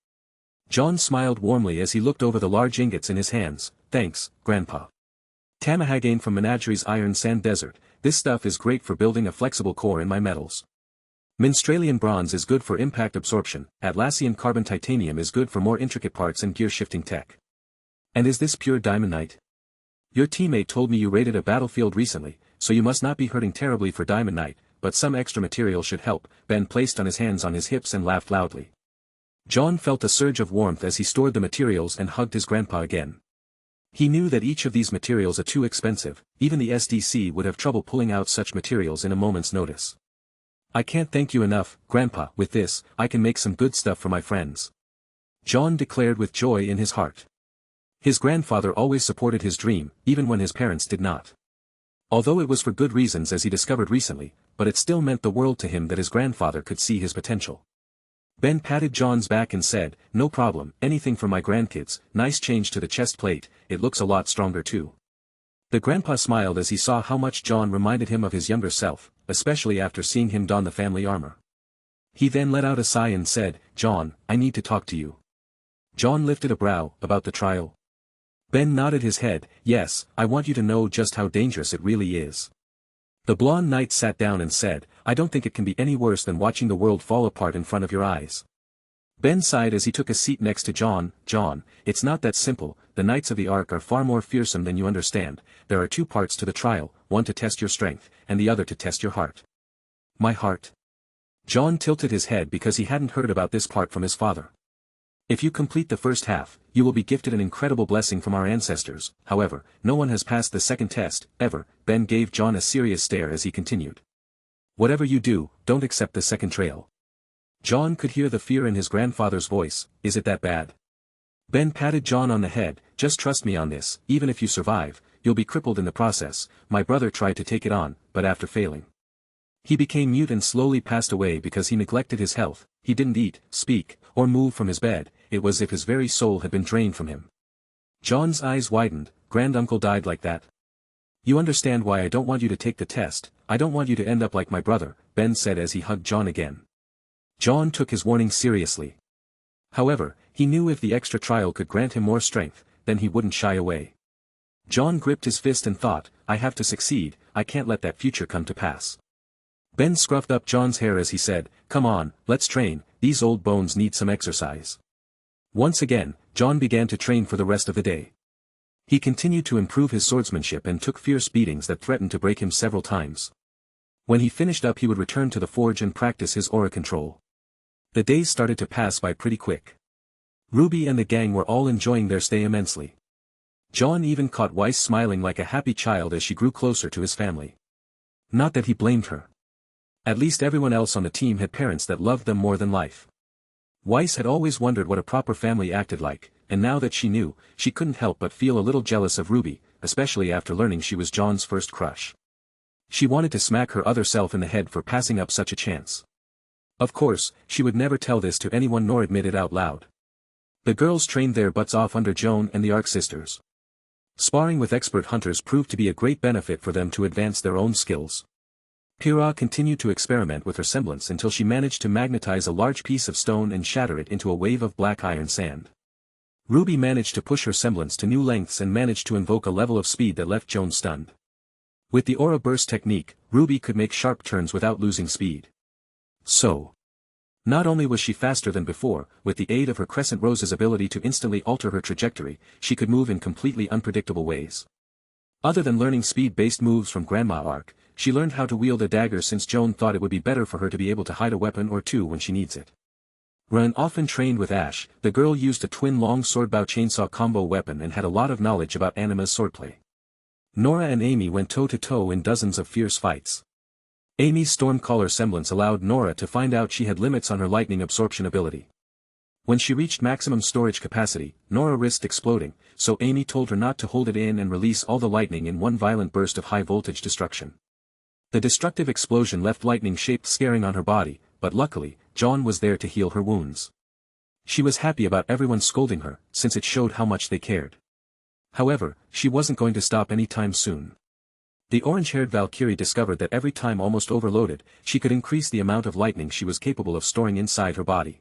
A: Jaune smiled warmly as he looked over the large ingots in his hands. Thanks, Grandpa. Tamahagane from Menagerie's Iron Sand Desert. This stuff is great for building a flexible core in my metals. Minstralian bronze is good for impact absorption. Atlassian carbon titanium is good for more intricate parts and gear shifting tech. And is this pure diamondite? Your teammate told me you raided a battlefield recently, so you must not be hurting terribly for diamondite, but some extra material should help. Ben placed on his hands on his hips and laughed loudly. Jaune felt a surge of warmth as he stored the materials and hugged his grandpa again. He knew that each of these materials are too expensive, even the SDC would have trouble pulling out such materials in a moment's notice. I can't thank you enough, Grandpa. With this, I can make some good stuff for my friends. Jaune declared with joy in his heart. His grandfather always supported his dream, even when his parents did not. Although it was for good reasons, as he discovered recently, but it still meant the world to him that his grandfather could see his potential. Ben patted Jaune's back and said, no problem, anything for my grandkids. Nice change to the chest plate, it looks a lot stronger too. The grandpa smiled as he saw how much Jaune reminded him of his younger self, especially after seeing him don the family armor. He then let out a sigh and said, Jaune, I need to talk to you. Jaune lifted a brow. About the trial? Ben nodded his head. Yes, I want you to know just how dangerous it really is. The blonde knight sat down and said, I don't think it can be any worse than watching the world fall apart in front of your eyes. Ben sighed as he took a seat next to Jaune. Jaune, it's not that simple. The Knights of the Ark are far more fearsome than you understand. There are two parts to the trial, one to test your strength, and the other to test your heart. My heart? Jaune tilted his head because he hadn't heard about this part from his father. If you complete the first half, you will be gifted an incredible blessing from our ancestors. However, no one has passed the second test, ever. Ben gave Jaune a serious stare as he continued. Whatever you do, don't accept the second trail. Jaune could hear the fear in his grandfather's voice. Is it that bad? Ben patted Jaune on the head. Just trust me on this. Even if you survive, you'll be crippled in the process. My brother tried to take it on, but after failing, He became mute and slowly passed away because he neglected his health. He didn't eat, speak, or move from his bed. It was as if his very soul had been drained from him. John's eyes widened. Granduncle died like that? You understand why I don't want you to take the test. I don't want you to end up like my brother, Ben said as he hugged John again. John took his warning seriously. However, he knew if the extra trial could grant him more strength, then he wouldn't shy away. John gripped his fist and thought, I have to succeed, I can't let that future come to pass. Ben scruffed up John's hair as he said, come on, let's train, these old bones need some exercise. Once again, John began to train for the rest of the day. He continued to improve his swordsmanship and took fierce beatings that threatened to break him several times. When he finished up he would return to the forge and practice his aura control. The days started to pass by pretty quick. RWBY and the gang were all enjoying their stay immensely. John even caught Weiss smiling like a happy child as she grew closer to his family. Not that he blamed her. At least everyone else on the team had parents that loved them more than life. Weiss had always wondered what a proper family acted like, and now that she knew, she couldn't help but feel a little jealous of RWBY, especially after learning she was John's first crush. She wanted to smack her other self in the head for passing up such a chance. Of course, she would never tell this to anyone nor admit it out loud. The girls trained their butts off under Jaune and the Arc sisters. Sparring with expert hunters proved to be a great benefit for them to advance their own skills. Pyrrha continued to experiment with her semblance until she managed to magnetize a large piece of stone and shatter it into a wave of black iron sand. RWBY managed to push her semblance to new lengths and managed to invoke a level of speed that left Jaune stunned. With the aura burst technique, RWBY could make sharp turns without losing speed. So, not only was she faster than before, with the aid of her Crescent Rose's ability to instantly alter her trajectory, she could move in completely unpredictable ways. Other than learning speed-based moves from Grandma Arc, she learned how to wield a dagger since Jaune thought it would be better for her to be able to hide a weapon or two when she needs it. Ren often trained with Ash, the girl used a twin long swordbow chainsaw combo weapon and had a lot of knowledge about Anima's swordplay. Nora and Amy went toe-to-toe in dozens of fierce fights. Amy's Stormcaller semblance allowed Nora to find out she had limits on her lightning absorption ability. When she reached maximum storage capacity, Nora risked exploding, so Amy told her not to hold it in and release all the lightning in one violent burst of high-voltage destruction. The destructive explosion left lightning-shaped scarring on her body, but luckily, Jaune was there to heal her wounds. She was happy about everyone scolding her, since it showed how much they cared. However, she wasn't going to stop any time soon. The orange-haired Valkyrie discovered that every time almost overloaded, she could increase the amount of lightning she was capable of storing inside her body.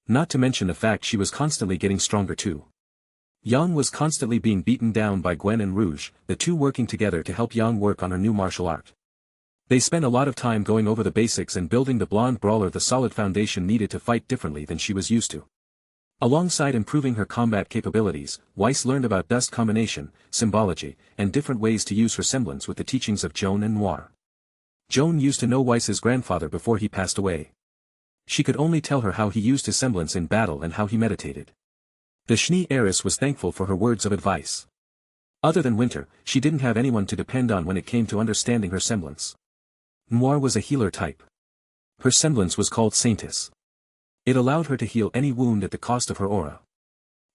A: Not to mention the fact she was constantly getting stronger too. Yang was constantly being beaten down by Gwen and Rouge, the two working together to help Yang work on her new martial art. They spent a lot of time going over the basics and building the blonde brawler the solid foundation needed to fight differently than she was used to. Alongside improving her combat capabilities, Weiss learned about dust combination, symbology, and different ways to use her semblance with the teachings of Jaune and Noir. Jaune used to know Weiss's grandfather before he passed away. She could only tell her how he used his semblance in battle and how he meditated. The Schnee heiress was thankful for her words of advice. Other than Winter, she didn't have anyone to depend on when it came to understanding her semblance. Noir was a healer type. Her semblance was called Saintess. It allowed her to heal any wound at the cost of her aura.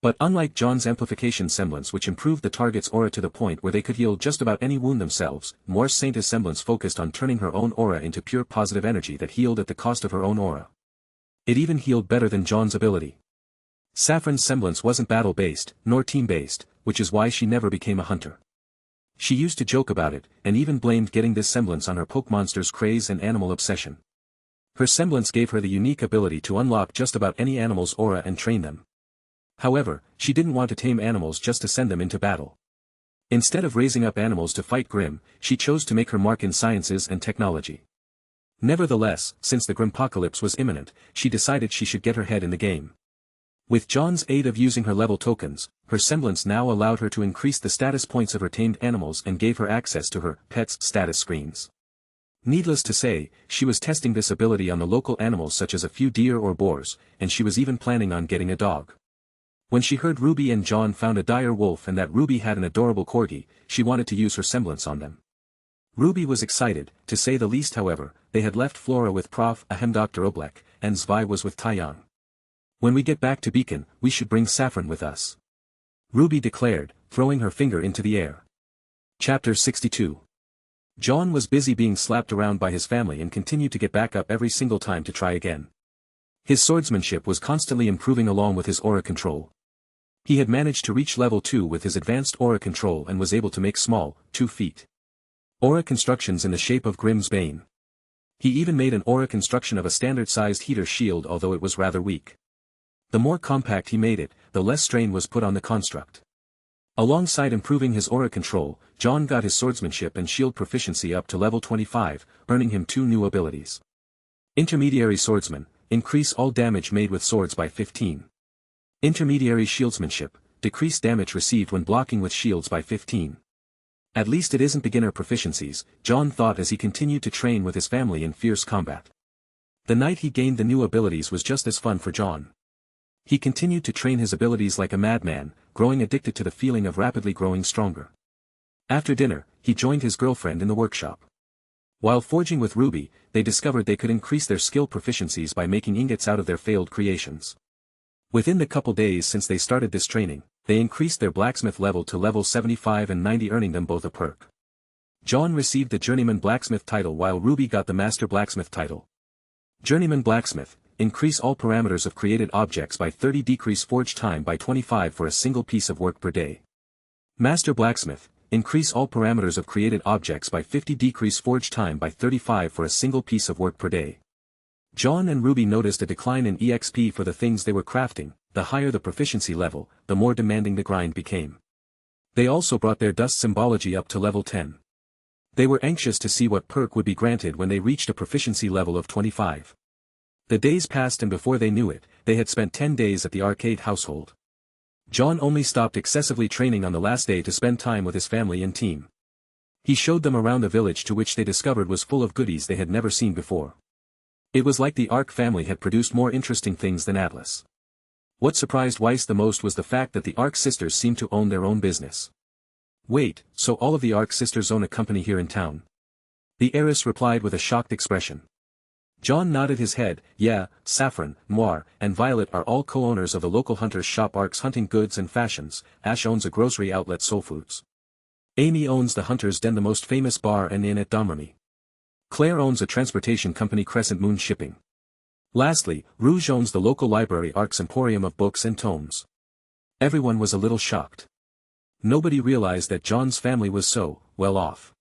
A: But unlike Jaune's amplification semblance which improved the target's aura to the point where they could heal just about any wound themselves, Noir's Saintess semblance focused on turning her own aura into pure positive energy that healed at the cost of her own aura. It even healed better than Jaune's ability. Saffron's semblance wasn't battle-based, nor team-based, which is why she never became a hunter. She used to joke about it, and even blamed getting this semblance on her Pokemonster's craze and animal obsession. Her semblance gave her the unique ability to unlock just about any animal's aura and train them. However, she didn't want to tame animals just to send them into battle. Instead of raising up animals to fight Grimm, she chose to make her mark in sciences and technology. Nevertheless, since the Grimpocalypse was imminent, she decided she should get her head in the game. With Jaune's aid of using her level tokens, her semblance now allowed her to increase the status points of her tamed animals and gave her access to her pets' status screens. Needless to say, she was testing this ability on the local animals such as a few deer or boars, and she was even planning on getting a dog. When she heard RWBY and Jaune found a dire wolf and that RWBY had an adorable corgi, she wanted to use her semblance on them. RWBY was excited, to say the least. However, they had left Flora with Dr. Oblek, and Zwei was with Taeyang. When we get back to Beacon, we should bring Saffron with us, RWBY declared, throwing her finger into the air. Chapter 62. Jaune was busy being slapped around by his family and continued to get back up every single time to try again. His swordsmanship was constantly improving along with his aura control. He had managed to reach level 2 with his advanced aura control and was able to make small, 2 feet aura constructions in the shape of Grimm's Bane. He even made an aura construction of a standard-sized heater shield, although it was rather weak. The more compact he made it, the less strain was put on the construct. Alongside improving his aura control, Jaune got his swordsmanship and shield proficiency up to level 25, earning him 2 new abilities. Intermediary Swordsman, increase all damage made with swords by 15. Intermediary Shieldsmanship, decrease damage received when blocking with shields by 15. At least it isn't beginner proficiencies, Jaune thought as he continued to train with his family in fierce combat. The night he gained the new abilities was just as fun for Jaune. He continued to train his abilities like a madman, growing addicted to the feeling of rapidly growing stronger. After dinner, he joined his girlfriend in the workshop. While forging with RWBY, they discovered they could increase their skill proficiencies by making ingots out of their failed creations. Within the couple days since they started this training, they increased their blacksmith level to level 75 and 90, earning them both a perk. Jaune received the Journeyman Blacksmith title while RWBY got the Master Blacksmith title. Journeyman Blacksmith, increase all parameters of created objects by 30, decrease forge time by 25 for a single piece of work per day. Master Blacksmith, increase all parameters of created objects by 50, decrease forge time by 35 for a single piece of work per day. Jaune and RWBY noticed a decline in EXP for the things they were crafting. The higher the proficiency level, the more demanding the grind became. They also brought their dust symbology up to level 10. They were anxious to see what perk would be granted when they reached a proficiency level of 25. The days passed and before they knew it, they had spent 10 days at the arcade household. Jaune only stopped excessively training on the last day to spend time with his family and team. He showed them around the village, to which they discovered was full of goodies they had never seen before. It was like the Arc family had produced more interesting things than Atlas. What surprised Weiss the most was the fact that the Arc sisters seemed to own their own business. Wait, so all of the Arc sisters own a company here in town? The heiress replied with a shocked expression. Jaune nodded his head. Yeah, Saffron, Noir, and Violet are all co-owners of the local hunter's shop Arc's Hunting Goods and Fashions. Ash owns a grocery outlet Soul Foods. Amy owns the Hunter's Den, the most famous bar and inn at Domremy. Claire owns a transportation company Crescent Moon Shipping. Lastly, Rouge owns the local library Arc's Emporium of Books and Tomes. Everyone was a little shocked. Nobody realized that Jaune's family was so well off.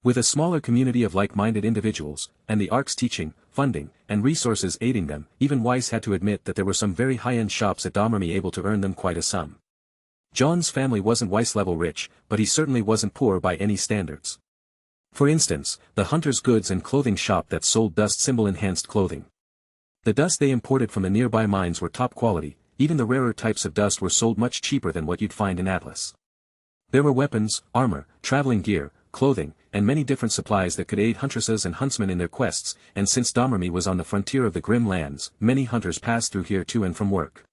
A: With a smaller community of like-minded individuals, and the Arc's teaching, funding, and resources aiding them, even Weiss had to admit that there were some very high-end shops at Domremy able to earn them quite a sum. Jaune's family wasn't Weiss-level rich, but he certainly wasn't poor by any standards. For instance, the Hunter's Goods and Clothing shop that sold dust symbol-enhanced clothing. The dust they imported from the nearby mines were top quality, even the rarer types of dust were sold much cheaper than what you'd find in Atlas. There were weapons, armor, traveling gear, clothing, and many different supplies that could aid huntresses and huntsmen in their quests, and since Domremy was on the frontier of the Grim Lands, many hunters passed through here to and from work.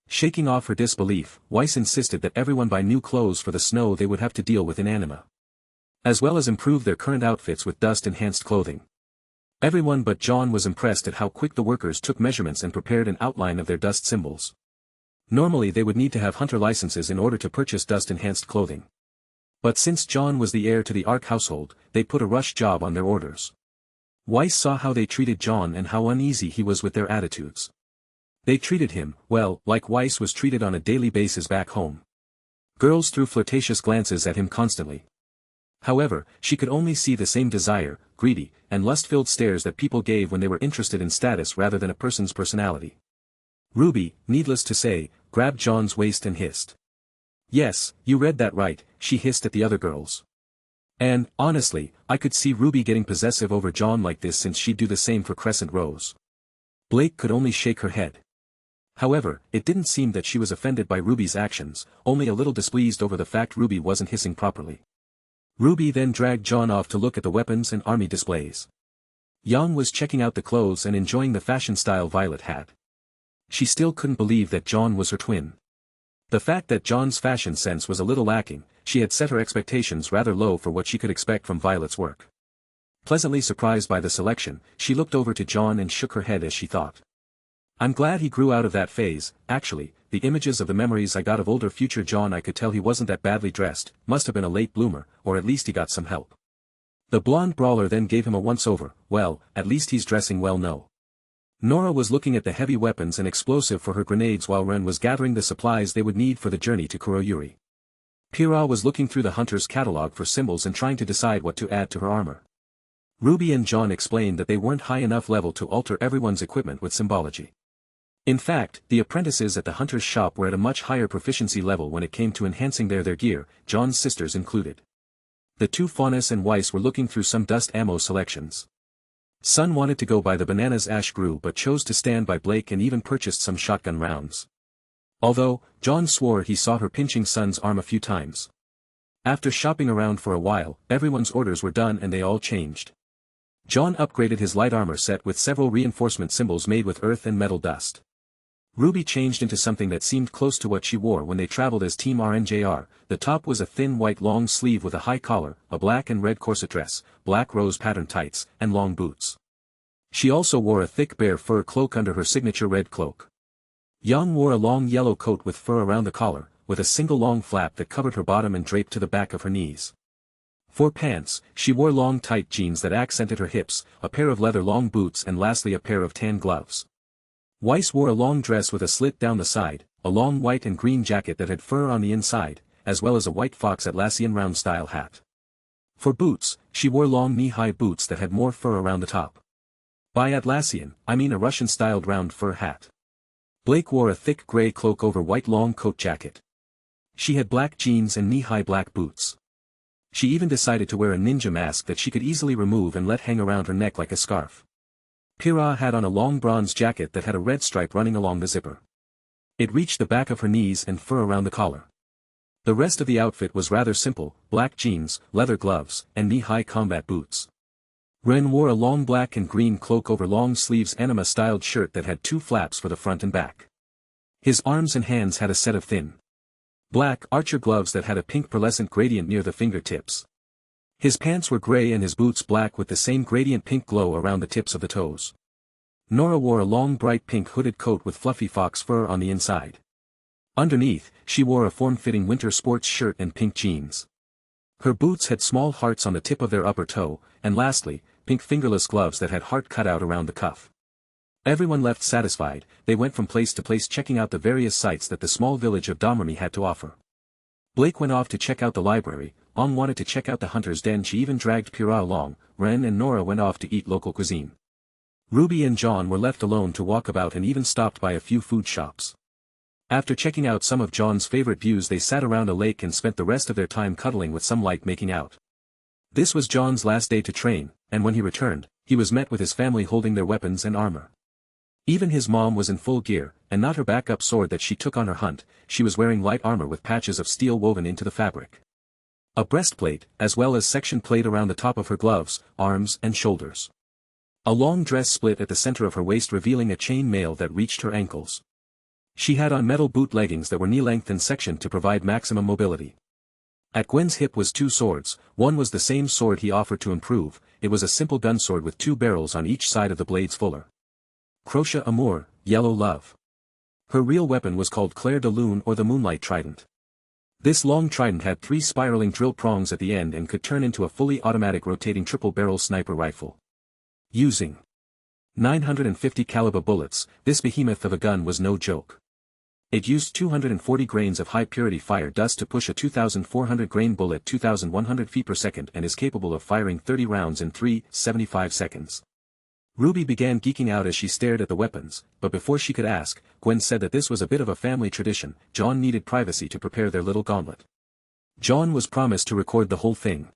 A: Shaking off her disbelief, Weiss insisted that everyone buy new clothes for the snow they would have to deal with in Anima, as well as improve their current outfits with dust-enhanced clothing. Everyone but Jaune was impressed at how quick the workers took measurements and prepared an outline of their dust symbols. Normally they would need to have hunter licenses in order to purchase dust-enhanced clothing. But since Jaune was the heir to the Arc household, they put a rush job on their orders. Weiss saw how they treated Jaune and how uneasy he was with their attitudes. They treated him, well, like Weiss was treated on a daily basis back home. Girls threw flirtatious glances at him constantly. However, she could only see the same desire, greedy, and lust-filled stares that people gave when they were interested in status rather than a person's personality. RWBY, needless to say, grabbed Jaune's waist and hissed. Yes, you read that right, she hissed at the other girls. And, honestly, I could see RWBY getting possessive over Jaune like this, since she'd do the same for Crescent Rose. Blake could only shake her head. However, it didn't seem that she was offended by RWBY's actions, only a little displeased over the fact RWBY wasn't hissing properly. RWBY then dragged Jaune off to look at the weapons and army displays. Yang was checking out the clothes and enjoying the fashion style Violet had. She still couldn't believe that Jaune was her twin. The fact that Jaune's fashion sense was a little lacking, she had set her expectations rather low for what she could expect from Violet's work. Pleasantly surprised by the selection, she looked over to Jaune and shook her head as she thought. I'm glad he grew out of that phase. Actually, the images of the memories I got of older future Jaune, I could tell he wasn't that badly dressed, must have been a late bloomer, or at least he got some help. The blonde brawler then gave him a once-over. Well, at least he's dressing well no. Nora was looking at the heavy weapons and explosive for her grenades while Ren was gathering the supplies they would need for the journey to Kuroyuri. Pyrrha was looking through the hunter's catalog for symbols and trying to decide what to add to her armor. Ruby and Jaune explained that they weren't high enough level to alter everyone's equipment with Symbology. In fact, the apprentices at the hunter's shop were at a much higher proficiency level when it came to enhancing their gear, Jaune's sisters included. The two Faunus and Weiss were looking through some dust ammo selections. Sun wanted to go by the bananas Ash grew but chose to stand by Blake and even purchased some shotgun rounds. Although, Jaune swore he saw her pinching Sun's arm a few times. After shopping around for a while, everyone's orders were done and they all changed. Jaune upgraded his light armor set with several reinforcement symbols made with earth and metal dust. Ruby changed into something that seemed close to what she wore when they traveled as Team RNJR. The top was a thin white long sleeve with a high collar, a black and red corset dress, black rose pattern tights, and long boots. She also wore a thick bear fur cloak under her signature red cloak. Yang wore a long yellow coat with fur around the collar, with a single long flap that covered her bottom and draped to the back of her knees. For pants, she wore long tight jeans that accented her hips, a pair of leather long boots and lastly a pair of tan gloves. Weiss wore a long dress with a slit down the side, a long white and green jacket that had fur on the inside, as well as a white fox Atlassian round-style hat. For boots, she wore long knee-high boots that had more fur around the top. By Atlassian, I mean a Russian-styled round fur hat. Blake wore a thick gray cloak over white long coat jacket. She had black jeans and knee-high black boots. She even decided to wear a ninja mask that she could easily remove and let hang around her neck like a scarf. Pyrrha had on a long bronze jacket that had a red stripe running along the zipper. It reached the back of her knees and fur around the collar. The rest of the outfit was rather simple, black jeans, leather gloves, and knee-high combat boots. Ren wore a long black and green cloak over long sleeves anima-styled shirt that had two flaps for the front and back. His arms and hands had a set of thin black archer gloves that had a pink pearlescent gradient near the fingertips. His pants were gray and his boots black with the same gradient pink glow around the tips of the toes. Nora wore a long bright pink hooded coat with fluffy fox fur on the inside. Underneath, she wore a form-fitting winter sports shirt and pink jeans. Her boots had small hearts on the tip of their upper toe, and lastly, pink fingerless gloves that had heart cut out around the cuff. Everyone left satisfied. They went from place to place checking out the various sights that the small village of Domremy had to offer. Blake went off to check out the library, On wanted to check out the hunter's den. She even dragged Pyrrha along. Ren and Nora went off to eat local cuisine. Ruby and Jaune were left alone to walk about and even stopped by a few food shops. After checking out some of Jaune's favorite views, they sat around a lake and spent the rest of their time cuddling with some light making out. This was Jaune's last day to train, and when he returned, he was met with his family holding their weapons and armor. Even his mom was in full gear, and not her backup sword that she took on her hunt. She was wearing light armor with patches of steel woven into the fabric. A breastplate, as well as section plate around the top of her gloves, arms and shoulders. A long dress split at the center of her waist revealing a chain mail that reached her ankles. She had on metal boot leggings that were knee-length in section to provide maximum mobility. At Gwen's hip was two swords. One was the same sword he offered to improve. It was a simple gun sword with two barrels on each side of the blades fuller. Crochet Amour, Yellow Love. Her real weapon was called Claire de Lune or the Moonlight Trident. This long trident had three spiraling drill prongs at the end and could turn into a fully automatic rotating triple-barrel sniper rifle. Using 950 caliber bullets, this behemoth of a gun was no joke. It used 240 grains of high-purity fire dust to push a 2,400 grain bullet 2,100 feet per second and is capable of firing 30 rounds in 3.75 seconds. Ruby began geeking out as she stared at the weapons, but before she could ask, Gwen said that this was a bit of a family tradition. Jaune needed privacy to prepare their little gauntlet. Jaune was promised to record the whole thing.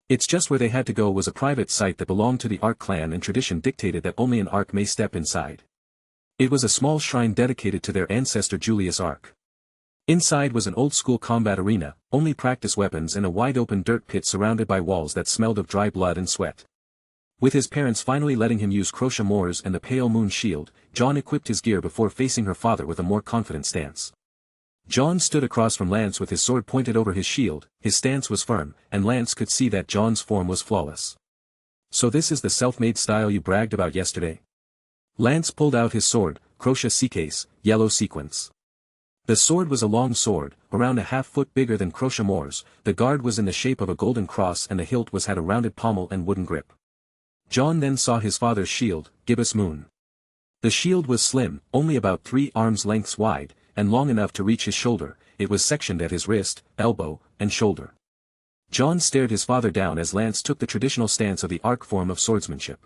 A: It's just where they had to go was a private site that belonged to the Ark clan, and tradition dictated that only an Ark may step inside. It was a small shrine dedicated to their ancestor Julius Ark. Inside was an old-school combat arena, only practice weapons and a wide-open dirt pit surrounded by walls that smelled of dry blood and sweat. With his parents finally letting him use crochet moors and the pale moon shield, Jaune equipped his gear before facing her father with a more confident stance. Jaune stood across from Lance with his sword pointed over his shield. His stance was firm, and Lance could see that Jaune's form was flawless. "So this is the self-made style you bragged about yesterday?" Lance pulled out his sword, crochet C-case, yellow sequence. The sword was a long sword, around a half-foot bigger than Kuroyuri's. The guard was in the shape of a golden cross and the hilt had a rounded pommel and wooden grip. Jaune then saw his father's shield, Gibbous Moon. The shield was slim, only about 3 arms lengths wide, and long enough to reach his shoulder. It was sectioned at his wrist, elbow, and shoulder. Jaune stared his father down as Lance took the traditional stance of the arc form of swordsmanship.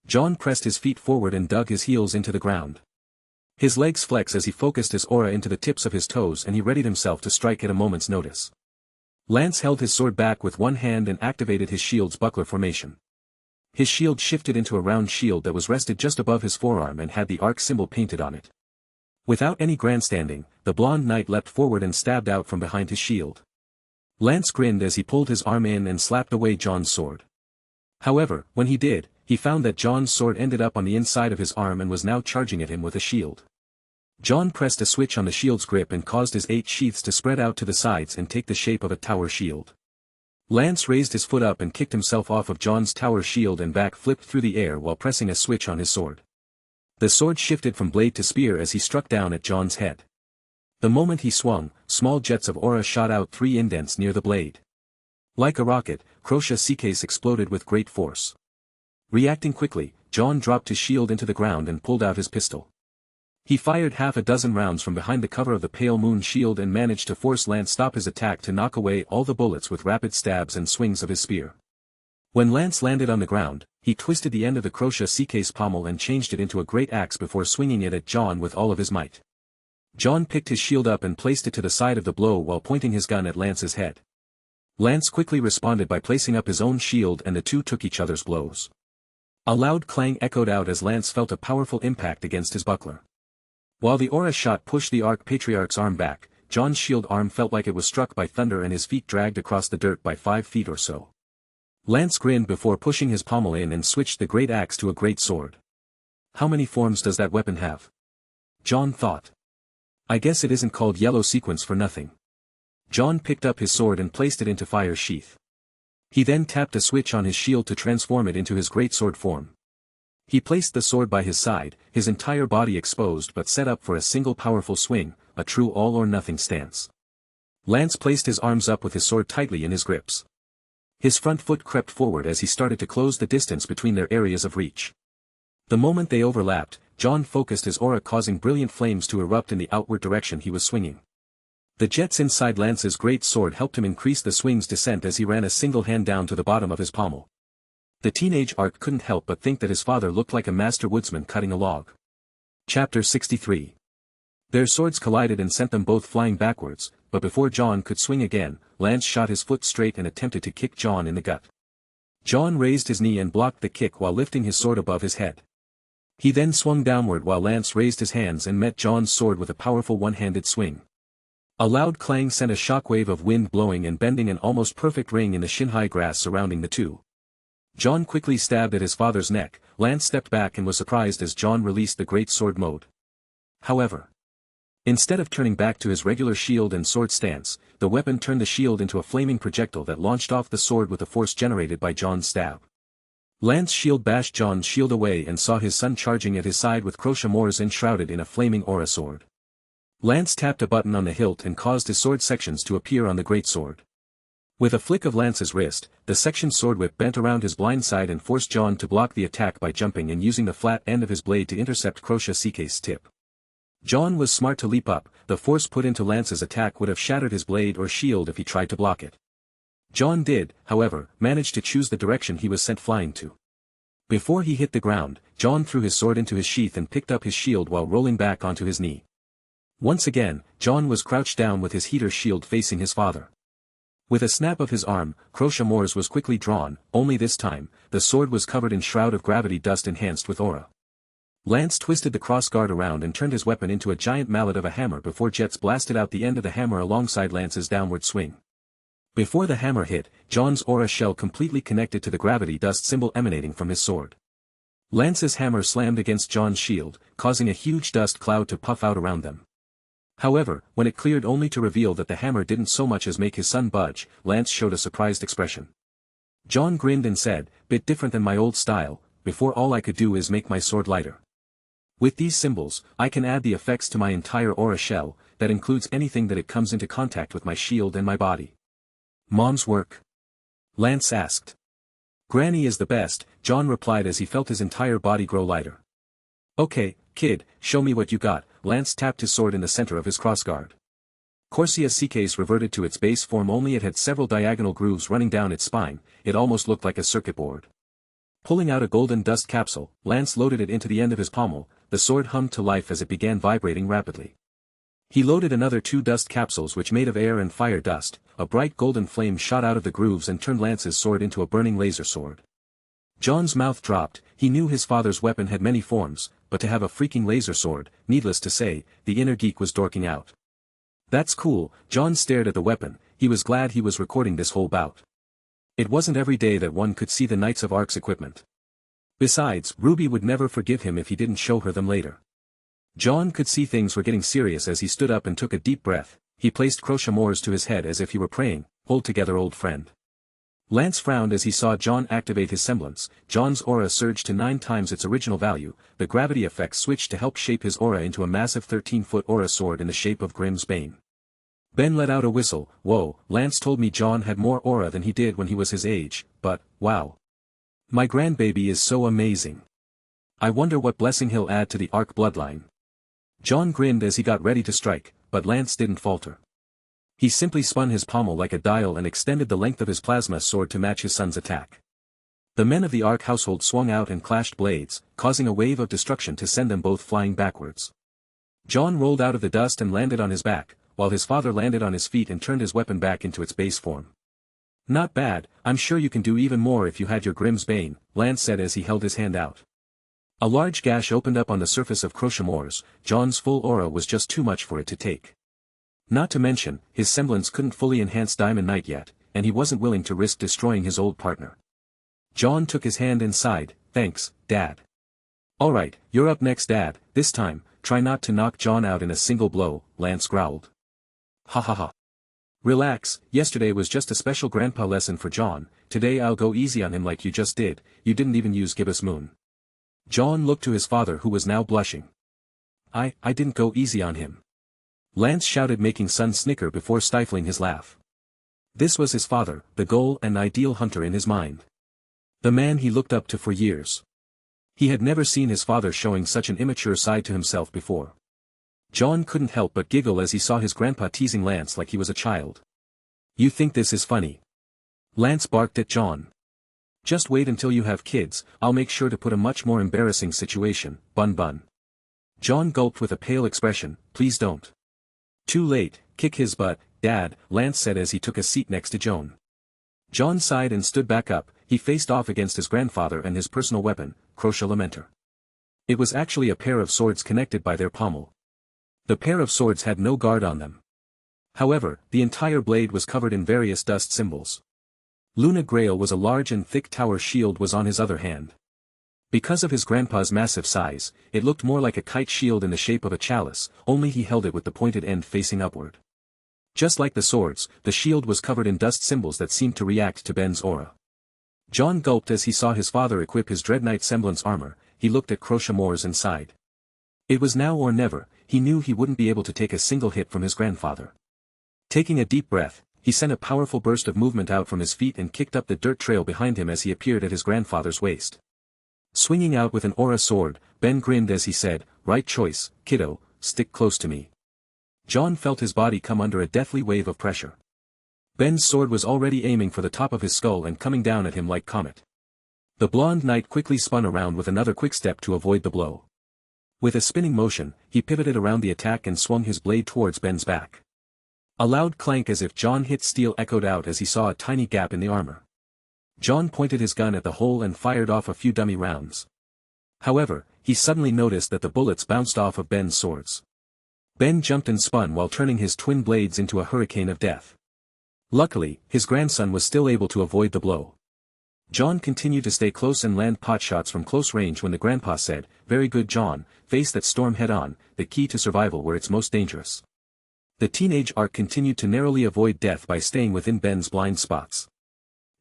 A: Jaune pressed his feet forward and dug his heels into the ground. His legs flexed as he focused his aura into the tips of his toes and he readied himself to strike at a moment's notice. Lance held his sword back with one hand and activated his shield's buckler formation. His shield shifted into a round shield that was rested just above his forearm and had the arc symbol painted on it. Without any grandstanding, the blonde knight leapt forward and stabbed out from behind his shield. Lance grinned as he pulled his arm in and slapped away Jaune's sword. However, when he did, he found that Jaune's sword ended up on the inside of his arm and was now charging at him with a shield. Jaune pressed a switch on the shield's grip and caused his 8 sheaths to spread out to the sides and take the shape of a tower shield. Lance raised his foot up and kicked himself off of Jaune's tower shield and back flipped through the air while pressing a switch on his sword. The sword shifted from blade to spear as he struck down at Jaune's head. The moment he swung, small jets of aura shot out 3 indents near the blade. Like a rocket, Kuroyuri's exploded with great force. Reacting quickly, Jaune dropped his shield into the ground and pulled out his pistol. He fired half a dozen rounds from behind the cover of the pale moon shield and managed to force Lance stop his attack to knock away all the bullets with rapid stabs and swings of his spear. When Lance landed on the ground, he twisted the end of the Kuroyuri's pommel and changed it into a great axe before swinging it at Jaune with all of his might. Jaune picked his shield up and placed it to the side of the blow while pointing his gun at Lance's head. Lance quickly responded by placing up his own shield and the two took each other's blows. A loud clang echoed out as Lance felt a powerful impact against his buckler. While the aura shot pushed the patriarch's arm back, Jaune's shield arm felt like it was struck by thunder and his feet dragged across the dirt by 5 feet or so. Lance grinned before pushing his pommel in and switched the great axe to a great sword. How many forms does that weapon have? Jaune thought. I guess it isn't called yellow sequence for nothing. Jaune picked up his sword and placed it into fire sheath. He then tapped a switch on his shield to transform it into his greatsword form. He placed the sword by his side, his entire body exposed but set up for a single powerful swing, a true all-or-nothing stance. Lance placed his arms up with his sword tightly in his grips. His front foot crept forward as he started to close the distance between their areas of reach. The moment they overlapped, Jaune focused his aura causing brilliant flames to erupt in the outward direction he was swinging. The jets inside Lance's great sword helped him increase the swing's descent as he ran a single hand down to the bottom of his pommel. The teenage Ark couldn't help but think that his father looked like a master woodsman cutting a log. Chapter 63. Their swords collided and sent them both flying backwards, but before Jaune could swing again, Lance shot his foot straight and attempted to kick Jaune in the gut. Jaune raised his knee and blocked the kick while lifting his sword above his head. He then swung downward while Lance raised his hands and met Jaune's sword with a powerful one-handed swing. A loud clang sent a shockwave of wind blowing and bending an almost perfect ring in the shin-high grass surrounding the two. Jaune quickly stabbed at his father's neck. Lance stepped back and was surprised as Jaune released the great sword mode. However, instead of turning back to his regular shield and sword stance, the weapon turned the shield into a flaming projectile that launched off the sword with the force generated by Jaune's stab. Lance's shield bashed Jaune's shield away and saw his son charging at his side with Kuroyuri's enshrouded in a flaming aura sword. Lance tapped a button on the hilt and caused his sword sections to appear on the greatsword. With a flick of Lance's wrist, the sectioned sword whip bent around his blind side and forced Jaune to block the attack by jumping and using the flat end of his blade to intercept Kuroyuri's tip. Jaune was smart to leap up. The force put into Lance's attack would have shattered his blade or shield if he tried to block it. Jaune did, however, manage to choose the direction he was sent flying to. Before he hit the ground, Jaune threw his sword into his sheath and picked up his shield while rolling back onto his knee. Once again, Jaune was crouched down with his heater shield facing his father. With a snap of his arm, Kuroyuri's was quickly drawn, only this time, the sword was covered in shroud of gravity dust enhanced with aura. Lance twisted the crossguard around and turned his weapon into a giant mallet of a hammer before jets blasted out the end of the hammer alongside Lance's downward swing. Before the hammer hit, Jaune's aura shell completely connected to the gravity dust symbol emanating from his sword. Lance's hammer slammed against Jaune's shield, causing a huge dust cloud to puff out around them. However, when it cleared only to reveal that the hammer didn't so much as make his son budge, Lance showed a surprised expression. Jaune grinned and said, "Bit different than my old style, before all I could do is make my sword lighter." With these symbols, I can add the effects to my entire aura shell, that includes anything that it comes into contact with my shield and my body. Mom's work? Lance asked. Granny is the best, John replied as he felt his entire body grow lighter. Okay, kid, show me what you got. Lance tapped his sword in the center of his crossguard. Courtship's case reverted to its base form, only it had several diagonal grooves running down its spine. It almost looked like a circuit board. Pulling out a golden dust capsule, Lance loaded it into the end of his pommel. The sword hummed to life as it began vibrating rapidly. He loaded another 2 dust capsules which made of air and fire dust. A bright golden flame shot out of the grooves and turned Lance's sword into a burning laser sword. John's mouth dropped. He knew his father's weapon had many forms, but to have a freaking laser sword, needless to say, the inner geek was dorking out. That's cool. John stared at the weapon. He was glad he was recording this whole bout. It wasn't every day that one could see the Knights of Ark's equipment. Besides, Ruby would never forgive him if he didn't show her them later. John could see things were getting serious as he stood up and took a deep breath. He placed Kuroyuri to his head as if he were praying. Hold together, old friend. Lance frowned as he saw John activate his semblance. John's aura surged to 9 times its original value. The gravity effect switched to help shape his aura into a massive 13-foot aura sword in the shape of Grimm's Bane. Ben let out a whistle. Whoa, Lance told me John had more aura than he did when he was his age, but, wow. My grandbaby is so amazing. I wonder what blessing he'll add to the Ark bloodline. John grinned as he got ready to strike, but Lance didn't falter. He simply spun his pommel like a dial and extended the length of his plasma sword to match his son's attack. The men of the Ark household swung out and clashed blades, causing a wave of destruction to send them both flying backwards. John rolled out of the dust and landed on his back, while his father landed on his feet and turned his weapon back into its base form. Not bad, I'm sure you can do even more if you had your Grimm's Bane, Lance said as he held his hand out. A large gash opened up on the surface of Kuroyuri. John's full aura was just too much for it to take. Not to mention, his semblance couldn't fully enhance Diamond Knight yet, and he wasn't willing to risk destroying his old partner. John took his hand and sighed. Thanks, Dad. Alright, you're up next, Dad. This time, try not to knock John out in a single blow, Lance growled. Ha ha ha. Relax, yesterday was just a special grandpa lesson for John. Today I'll go easy on him like you just did. You didn't even use Gibbous Moon. John looked to his father, who was now blushing. I didn't go easy on him. Lance shouted, making son snicker before stifling his laugh. This was his father, the goal and ideal hunter in his mind. The man he looked up to for years. He had never seen his father showing such an immature side to himself before. John couldn't help but giggle as he saw his grandpa teasing Lance like he was a child. You think this is funny? Lance barked at John. Just wait until you have kids, I'll make sure to put a much more embarrassing situation, bun. John gulped with a pale expression. Please don't. Too late, kick his butt, Dad, Lance said as he took a seat next to Jaune. John sighed and stood back up. He faced off against his grandfather and his personal weapon, Kuroyuri. It was actually a pair of swords connected by their pommel. The pair of swords had no guard on them. However, the entire blade was covered in various dust symbols. Luna Grail was a large and thick tower shield was on his other hand. Because of his grandpa's massive size, it looked more like a kite shield in the shape of a chalice, only he held it with the pointed end facing upward. Just like the swords, the shield was covered in dust symbols that seemed to react to Ben's aura. John gulped as he saw his father equip his Dread Knight semblance armor. He looked at Kuroyuri and sighed. It was now or never. He knew he wouldn't be able to take a single hit from his grandfather. Taking a deep breath, he sent a powerful burst of movement out from his feet and kicked up the dirt trail behind him as he appeared at his grandfather's waist. Swinging out with an aura sword, Ben grinned as he said, Right choice, kiddo, stick close to me. John felt his body come under a deathly wave of pressure. Ben's sword was already aiming for the top of his skull and coming down at him like comet. The blonde knight quickly spun around with another quickstep to avoid the blow. With a spinning motion, he pivoted around the attack and swung his blade towards Ben's back. A loud clank as if John hit steel echoed out as he saw a tiny gap in the armor. John pointed his gun at the hole and fired off a few dummy rounds. However, he suddenly noticed that the bullets bounced off of Ben's swords. Ben jumped and spun while turning his twin blades into a hurricane of death. Luckily, his grandson was still able to avoid the blow. John continued to stay close and land potshots from close range when the grandpa said, Very good, John, face that storm head-on, the key to survival where it's most dangerous. The teenage Ark continued to narrowly avoid death by staying within Ben's blind spots.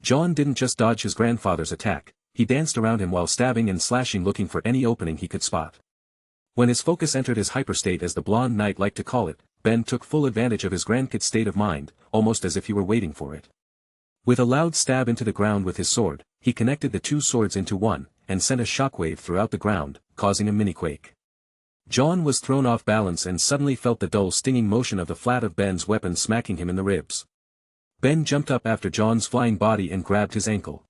A: John didn't just dodge his grandfather's attack, he danced around him while stabbing and slashing looking for any opening he could spot. When his focus entered his hyperstate, as the blonde knight liked to call it, Ben took full advantage of his grandkid's state of mind, almost as if he were waiting for it. With a loud stab into the ground with his sword, he connected the two swords into one, and sent a shockwave throughout the ground, causing a mini-quake. Jaune was thrown off balance and suddenly felt the dull stinging motion of the flat of Ben's weapon smacking him in the ribs. Ben jumped up after Jaune's flying body and grabbed his ankle.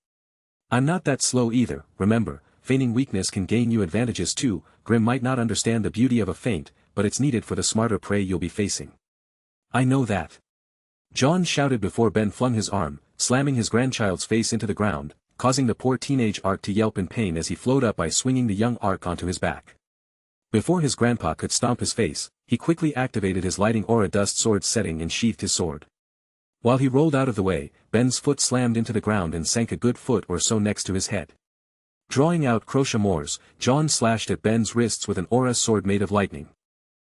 A: "I'm not that slow either, remember, feigning weakness can gain you advantages too. Grim might not understand the beauty of a feint, but it's needed for the smarter prey you'll be facing." "I know that." Jaune shouted before Ben flung his arm, slamming his grandchild's face into the ground, causing the poor teenage Ark to yelp in pain as he flowed up by swinging the young Ark onto his back. Before his grandpa could stomp his face, he quickly activated his lighting aura dust sword setting and sheathed his sword. While he rolled out of the way, Ben's foot slammed into the ground and sank a good foot or so next to his head. Drawing out crochet mores, Jaune slashed at Ben's wrists with an aura sword made of lightning.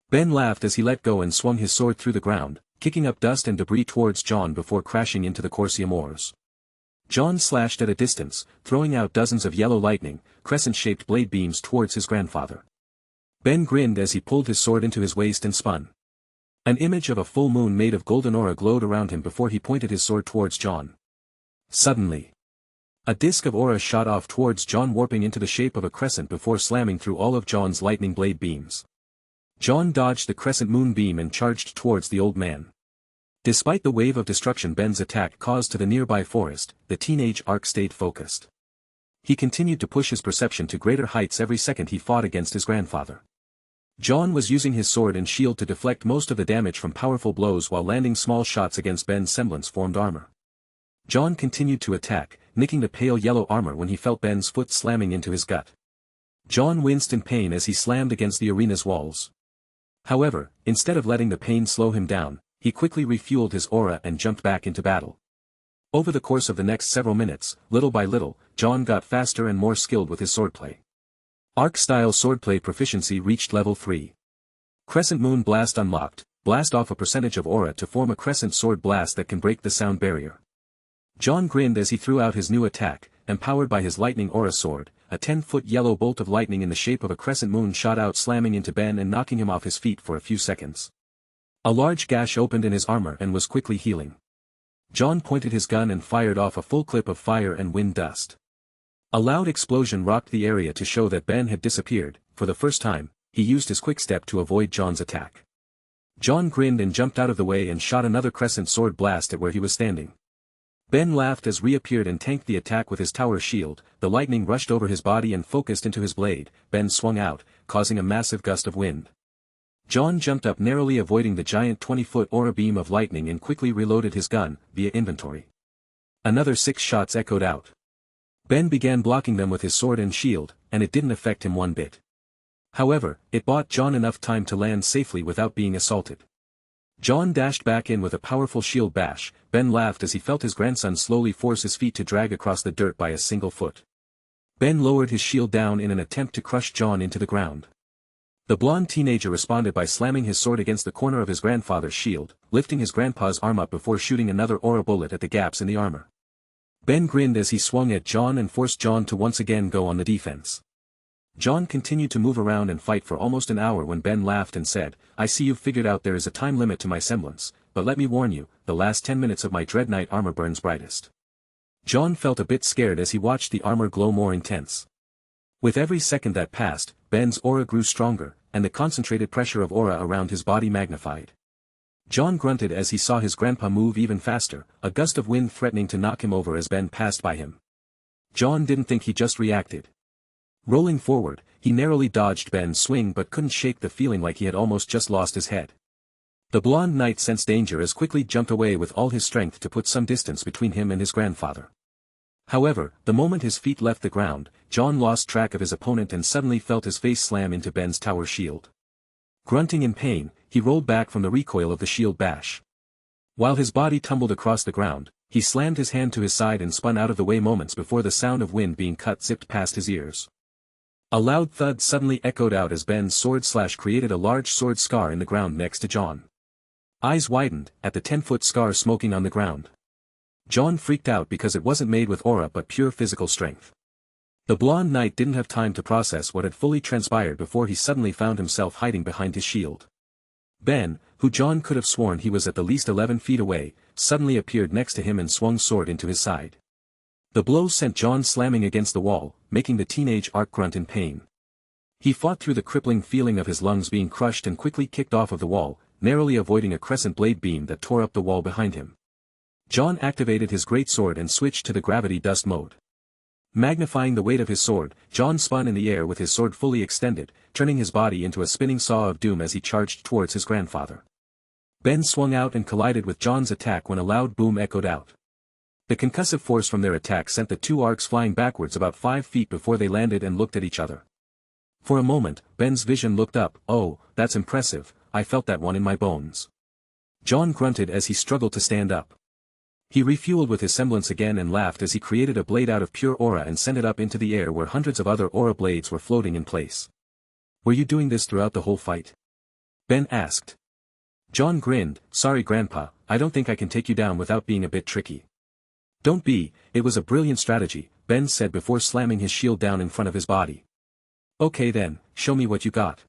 A: Ben laughed as he let go and swung his sword through the ground, kicking up dust and debris towards Jaune before crashing into the crochet mores. Jaune slashed at a distance, throwing out dozens of yellow lightning, crescent-shaped blade beams towards his grandfather. Ben grinned as he pulled his sword into his waist and spun. An image of a full moon made of golden aura glowed around him before he pointed his sword towards Jaune. Suddenly, a disk of aura shot off towards Jaune, warping into the shape of a crescent before slamming through all of Jaune's lightning blade beams. Jaune dodged the crescent moon beam and charged towards the old man. Despite the wave of destruction Ben's attack caused to the nearby forest, the teenage Ark stayed focused. He continued to push his perception to greater heights every second he fought against his grandfather. Jaune was using his sword and shield to deflect most of the damage from powerful blows while landing small shots against Ben's semblance-formed armor. Jaune continued to attack, nicking the pale yellow armor when he felt Ben's foot slamming into his gut. Jaune winced in pain as he slammed against the arena's walls. However, instead of letting the pain slow him down, he quickly refueled his aura and jumped back into battle. Over the course of the next several minutes, little by little, Jaune got faster and more skilled with his swordplay. Arc-style swordplay proficiency reached level 3. Crescent Moon Blast unlocked, blast off a percentage of aura to form a crescent sword blast that can break the sound barrier. Jaune grinned as he threw out his new attack, empowered by his lightning aura sword. A 10-foot yellow bolt of lightning in the shape of a crescent moon shot out, slamming into Ben and knocking him off his feet for a few seconds. A large gash opened in his armor and was quickly healing. Jaune pointed his gun and fired off a full clip of fire and wind dust. A loud explosion rocked the area to show that Ben had disappeared. For the first time, he used his quickstep to avoid Jaune's attack. Jaune grinned and jumped out of the way and shot another crescent sword blast at where he was standing. Ben laughed as reappeared and tanked the attack with his tower shield. The lightning rushed over his body and focused into his blade. Ben swung out, causing a massive gust of wind. Jaune jumped up, narrowly avoiding the giant 20-foot aura beam of lightning, and quickly reloaded his gun, via inventory. Another 6 shots echoed out. Ben began blocking them with his sword and shield, and it didn't affect him one bit. However, it bought Jaune enough time to land safely without being assaulted. Jaune dashed back in with a powerful shield bash. Ben laughed as he felt his grandson slowly force his feet to drag across the dirt by a single foot. Ben lowered his shield down in an attempt to crush Jaune into the ground. The blonde teenager responded by slamming his sword against the corner of his grandfather's shield, lifting his grandpa's arm up before shooting another aura bullet at the gaps in the armor. Ben grinned as he swung at Jaune and forced Jaune to once again go on the defense. Jaune continued to move around and fight for almost an hour when Ben laughed and said, "I see you've figured out there is a time limit to my semblance, but let me warn you, the last 10 minutes of my Dread Knight armor burns brightest." Jaune felt a bit scared as he watched the armor glow more intense. With every second that passed, Ben's aura grew stronger, and the concentrated pressure of aura around his body magnified. Jaune grunted as he saw his grandpa move even faster, a gust of wind threatening to knock him over as Ben passed by him. Jaune didn't think, he just reacted. Rolling forward, he narrowly dodged Ben's swing but couldn't shake the feeling like he had almost just lost his head. The blonde knight sensed danger as quickly jumped away with all his strength to put some distance between him and his grandfather. However, the moment his feet left the ground, Jaune lost track of his opponent and suddenly felt his face slam into Ben's tower shield. Grunting in pain, he rolled back from the recoil of the shield bash. While his body tumbled across the ground, he slammed his hand to his side and spun out of the way moments before the sound of wind being cut zipped past his ears. A loud thud suddenly echoed out as Ben's sword slash created a large sword scar in the ground next to Jaune. Eyes widened at the 10-foot scar smoking on the ground. Jaune freaked out because it wasn't made with aura but pure physical strength. The blonde knight didn't have time to process what had fully transpired before he suddenly found himself hiding behind his shield. Ben, who John could have sworn he was at the least 11 feet away, suddenly appeared next to him and swung sword into his side. The blow sent John slamming against the wall, making the teenage arc grunt in pain. He fought through the crippling feeling of his lungs being crushed and quickly kicked off of the wall, narrowly avoiding a crescent blade beam that tore up the wall behind him. John activated his greatsword and switched to the gravity dust mode. Magnifying the weight of his sword, John spun in the air with his sword fully extended, turning his body into a spinning saw of doom as he charged towards his grandfather. Ben swung out and collided with John's attack when a loud boom echoed out. The concussive force from their attack sent the two arcs flying backwards about 5 feet before they landed and looked at each other. For a moment, Ben's vision looked up. "Oh, that's impressive, I felt that one in my bones." John grunted as he struggled to stand up. He refueled with his semblance again and laughed as he created a blade out of pure aura and sent it up into the air where hundreds of other aura blades were floating in place. "Were you doing this throughout the whole fight?" Ben asked. John grinned. "Sorry Grandpa, I don't think I can take you down without being a bit tricky." "Don't be, it was a brilliant strategy," Ben said before slamming his shield down in front of his body. "Okay then, show me what you got."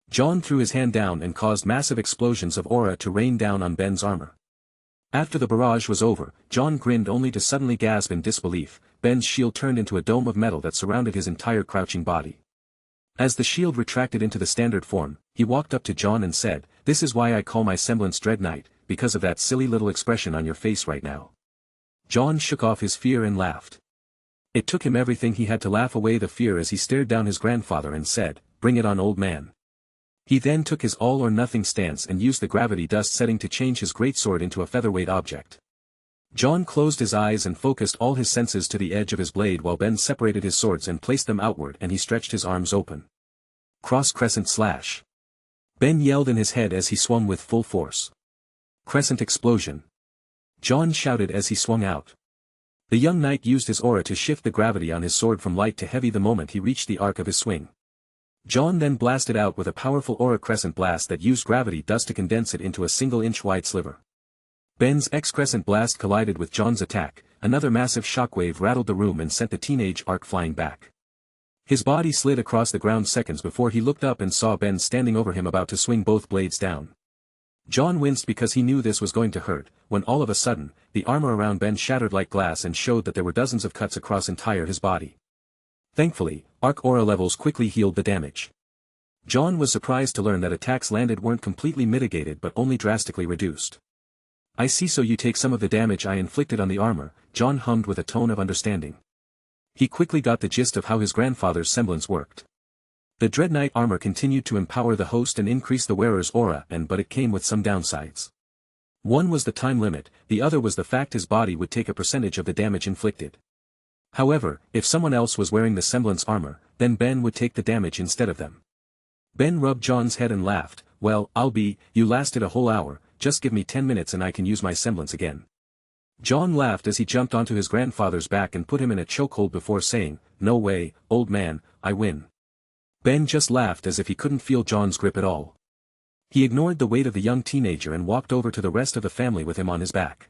A: John threw his hand down and caused massive explosions of aura to rain down on Ben's armor. After the barrage was over, John grinned only to suddenly gasp in disbelief. Ben's shield turned into a dome of metal that surrounded his entire crouching body. As the shield retracted into the standard form, he walked up to John and said, "This is why I call my semblance Dread Knight, because of that silly little expression on your face right now." John shook off his fear and laughed. It took him everything he had to laugh away the fear as he stared down his grandfather and said, "Bring it on, old man." He then took his all-or-nothing stance and used the gravity dust setting to change his greatsword into a featherweight object. John closed his eyes and focused all his senses to the edge of his blade while Ben separated his swords and placed them outward and he stretched his arms open. Cross crescent slash. Ben yelled in his head as he swung with full force. Crescent explosion. John shouted as he swung out. The young knight used his aura to shift the gravity on his sword from light to heavy the moment he reached the arc of his swing. John then blasted out with a powerful aura crescent blast that used gravity dust to condense it into a single-inch wide sliver. Ben's X-crescent blast collided with John's attack, another massive shockwave rattled the room and sent the teenage arc flying back. His body slid across the ground seconds before he looked up and saw Ben standing over him about to swing both blades down. John winced because he knew this was going to hurt, when all of a sudden, the armor around Ben shattered like glass and showed that there were dozens of cuts across entire his body. Thankfully, arc aura levels quickly healed the damage. John was surprised to learn that attacks landed weren't completely mitigated but only drastically reduced. "I see, so you take some of the damage I inflicted on the armor," John hummed with a tone of understanding. He quickly got the gist of how his grandfather's semblance worked. The Dread Knight armor continued to empower the host and increase the wearer's aura but it came with some downsides. One was the time limit, the other was the fact his body would take a percentage of the damage inflicted. However, if someone else was wearing the semblance armor, then Ben would take the damage instead of them. Ben rubbed John's head and laughed. "Well, you lasted a whole hour, just give me 10 minutes and I can use my semblance again." John laughed as he jumped onto his grandfather's back and put him in a chokehold before saying, "No way, old man, I win." Ben just laughed as if he couldn't feel John's grip at all. He ignored the weight of the young teenager and walked over to the rest of the family with him on his back.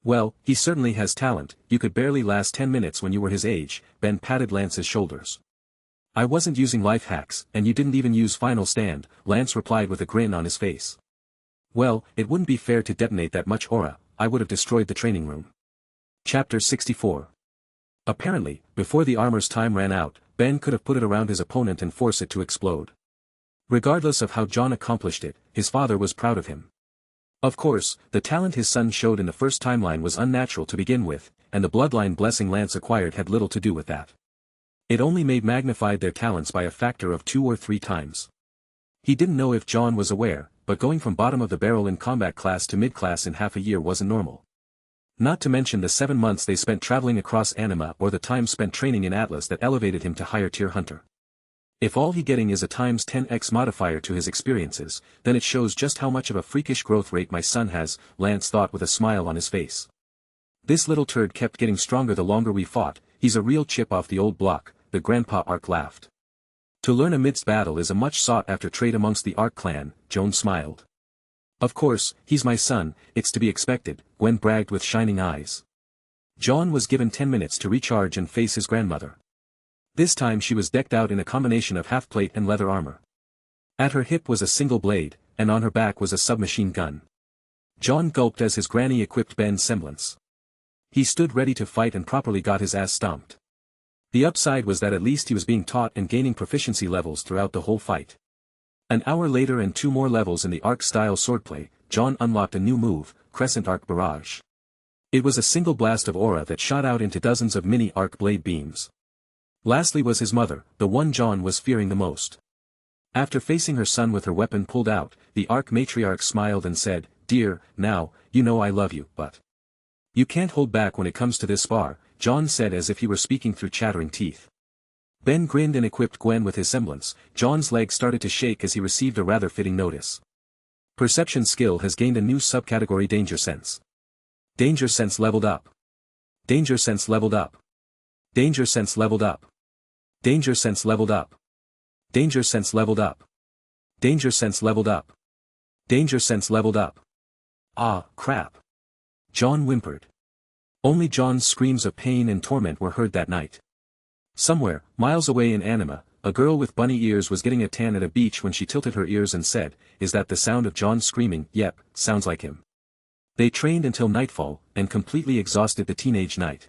A: "Well, he certainly has talent, you could barely last 10 minutes when you were his age," Ben patted Lance's shoulders. "I wasn't using life hacks, and you didn't even use final stand," Lance replied with a grin on his face. "Well, it wouldn't be fair to detonate that much aura, I would have destroyed the training room." Chapter 64. Apparently, before the armor's time ran out, Ben could have put it around his opponent and force it to explode. Regardless of how John accomplished it, his father was proud of him. Of course, the talent his son showed in the first timeline was unnatural to begin with, and the bloodline blessing Lance acquired had little to do with that. It only magnified their talents by a factor of 2 or 3 times. He didn't know if John was aware, but going from bottom of the barrel in combat class to mid-class in half a year wasn't normal. Not to mention the 7 months they spent traveling across Anima or the time spent training in Atlas that elevated him to higher tier hunter. If all he getting is a times 10x modifier to his experiences, then it shows just how much of a freakish growth rate my son has, Lance thought with a smile on his face. This little turd kept getting stronger the longer we fought, he's a real chip off the old block, the grandpa Arc laughed. To learn amidst battle is a much sought after trait amongst the Arc clan, Jaune smiled. Of course, he's my son, it's to be expected, Gwen bragged with shining eyes. John was given 10 minutes to recharge and face his grandmother. This time she was decked out in a combination of half-plate and leather armor. At her hip was a single blade, and on her back was a submachine gun. Jaune gulped as his granny equipped Ben's semblance. He stood ready to fight and properly got his ass stomped. The upside was that at least he was being taught and gaining proficiency levels throughout the whole fight. An hour later and 2 more levels in the arc-style swordplay, Jaune unlocked a new move, Crescent Arc Barrage. It was a single blast of aura that shot out into dozens of mini arc blade beams. Lastly was his mother, the one Jaune was fearing the most. After facing her son with her weapon pulled out, the arc matriarch smiled and said, "Dear, now, you know I love you, but you can't hold back when it comes to this spar," Jaune said as if he were speaking through chattering teeth. Ben grinned and equipped Gwen with his semblance. Jaune's legs started to shake as he received a rather fitting notice. Perception skill has gained a new subcategory, Danger Sense. Danger Sense leveled up. Danger Sense leveled up. Danger Sense leveled up. Danger Sense leveled up. Danger Sense leveled up. Danger Sense leveled up. Danger Sense leveled up. Ah, crap. Jaune whimpered. Only Jaune's screams of pain and torment were heard that night. Somewhere, miles away in Anima, a girl with bunny ears was getting a tan at a beach when she tilted her ears and said, "Is that the sound of Jaune screaming?" "Yep, sounds like him." They trained until nightfall, and completely exhausted the teenage night.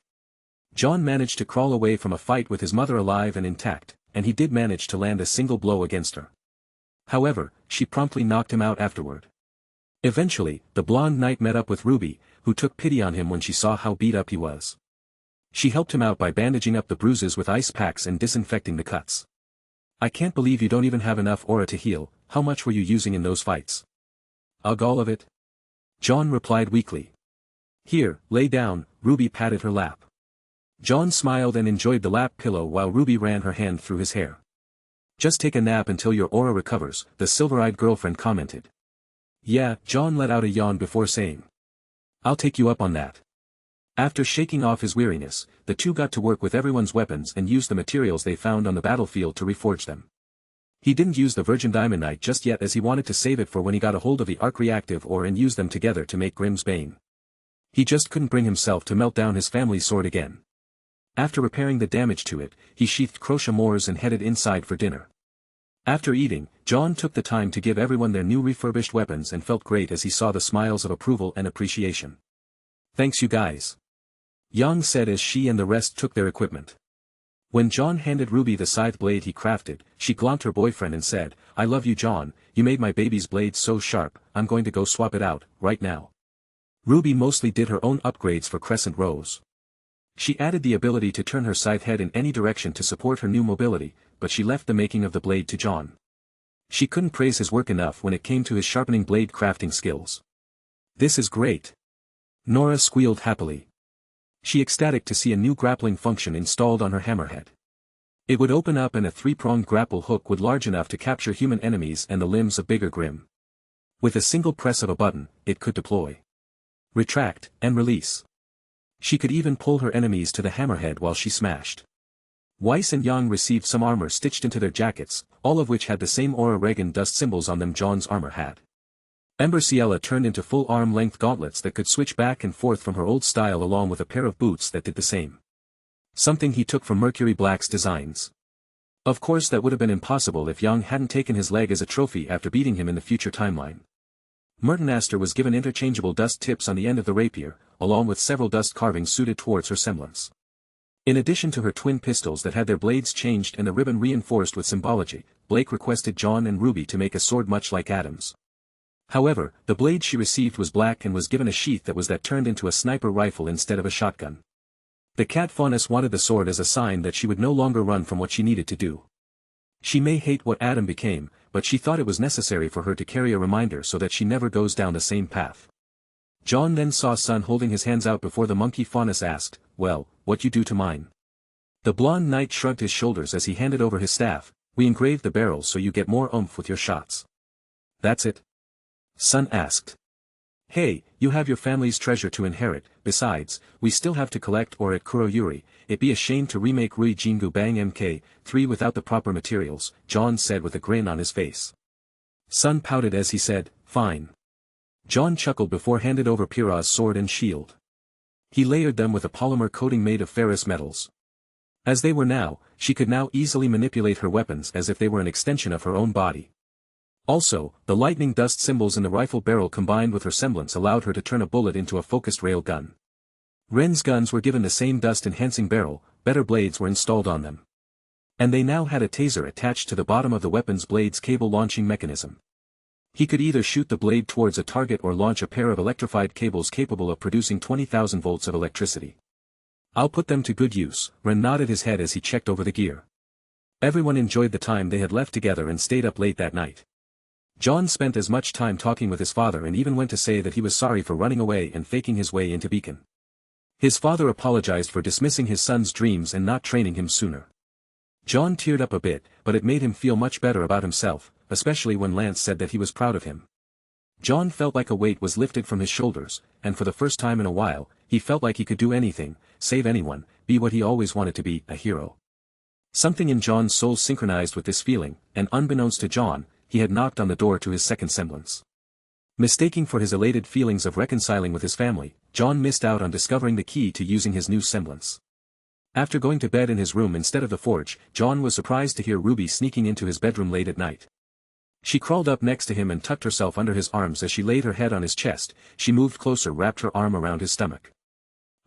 A: Jaune managed to crawl away from a fight with his mother alive and intact, and he did manage to land a single blow against her. However, she promptly knocked him out afterward. Eventually, the blonde knight met up with RWBY, who took pity on him when she saw how beat up he was. She helped him out by bandaging up the bruises with ice packs and disinfecting the cuts. "I can't believe you don't even have enough aura to heal. How much were you using in those fights?" "Ugh, all of it," Jaune replied weakly. "Here, lay down." RWBY patted her lap. Jaune smiled and enjoyed the lap pillow while RWBY ran her hand through his hair. "Just take a nap until your aura recovers," the silver-eyed girlfriend commented. "Yeah," Jaune let out a yawn before saying, "I'll take you up on that." After shaking off his weariness, the two got to work with everyone's weapons and used the materials they found on the battlefield to reforge them. He didn't use the Virgin Diamondite just yet as he wanted to save it for when he got a hold of the arc reactive ore and use them together to make Grimm's Bane. He just couldn't bring himself to melt down his family's sword again. After repairing the damage to it, he sheathed crochet moors and headed inside for dinner. After eating, Jaune took the time to give everyone their new refurbished weapons and felt great as he saw the smiles of approval and appreciation. "Thanks you guys," Yang said as she and the rest took their equipment. When Jaune handed RWBY the scythe blade he crafted, she glomped her boyfriend and said, "I love you Jaune, you made my baby's blade so sharp, I'm going to go swap it out, right now." RWBY mostly did her own upgrades for Crescent Rose. She added the ability to turn her scythe head in any direction to support her new mobility, but she left the making of the blade to Jaune. She couldn't praise his work enough when it came to his sharpening blade crafting skills. "This is great," Nora squealed happily. She ecstatic to see a new grappling function installed on her hammerhead. It would open up and a 3-pronged grapple hook would large enough to capture human enemies and the limbs of bigger Grimm. With a single press of a button, it could deploy, retract, and release. She could even pull her enemies to the hammerhead while she smashed. Weiss and Yang received some armor stitched into their jackets, all of which had the same aura Regan dust symbols on them Jaune's armor had. Ember Ciela turned into full arm-length gauntlets that could switch back and forth from her old style along with a pair of boots that did the same. Something he took from Mercury Black's designs. Of course that would have been impossible if Yang hadn't taken his leg as a trophy after beating him in the future timeline. Merton Astor was given interchangeable dust tips on the end of the rapier, along with several dust carvings suited towards her semblance. In addition to her twin pistols that had their blades changed and the ribbon reinforced with symbology, Blake requested Jaune and RWBY to make a sword much like Adam's. However, the blade she received was black and was given a sheath that turned into a sniper rifle instead of a shotgun. The cat Faunus wanted the sword as a sign that she would no longer run from what she needed to do. She may hate what Adam became, but she thought it was necessary for her to carry a reminder so that she never goes down the same path. Jaune then saw Sun holding his hands out before the monkey Faunus asked, "Well, what you do to mine?" The blonde knight shrugged his shoulders as he handed over his staff. "We engraved the barrels so you get more oomph with your shots." "That's it?" Sun asked. "Hey, you have your family's treasure to inherit, besides, we still have to collect ore at Kuroyuri, it'd be a shame to remake Rui Jingu Bang MK3 without the proper materials," Jaune said with a grin on his face. Sun pouted as he said, "Fine." Jaune chuckled before handed over Pyrrha's sword and shield. He layered them with a polymer coating made of ferrous metals. As they were now, she could now easily manipulate her weapons as if they were an extension of her own body. Also, the lightning dust symbols in the rifle barrel combined with her semblance allowed her to turn a bullet into a focused rail gun. Ren's guns were given the same dust-enhancing barrel, better blades were installed on them. And they now had a taser attached to the bottom of the weapon's blade's cable launching mechanism. He could either shoot the blade towards a target or launch a pair of electrified cables capable of producing 20,000 volts of electricity. I'll put them to good use, Ren nodded his head as he checked over the gear. Everyone enjoyed the time they had left together and stayed up late that night. John spent as much time talking with his father and even went to say that he was sorry for running away and faking his way into Beacon. His father apologized for dismissing his son's dreams and not training him sooner. John teared up a bit, but it made him feel much better about himself, especially when Lance said that he was proud of him. John felt like a weight was lifted from his shoulders, and for the first time in a while, he felt like he could do anything, save anyone, be what he always wanted to be, a hero. Something in John's soul synchronized with this feeling, and unbeknownst to John, he had knocked on the door to his second semblance. Mistaking for his elated feelings of reconciling with his family, John missed out on discovering the key to using his new semblance. After going to bed in his room instead of the forge, John was surprised to hear Ruby sneaking into his bedroom late at night. She crawled up next to him and tucked herself under his arms as she laid her head on his chest. She moved closer, wrapped her arm around his stomach.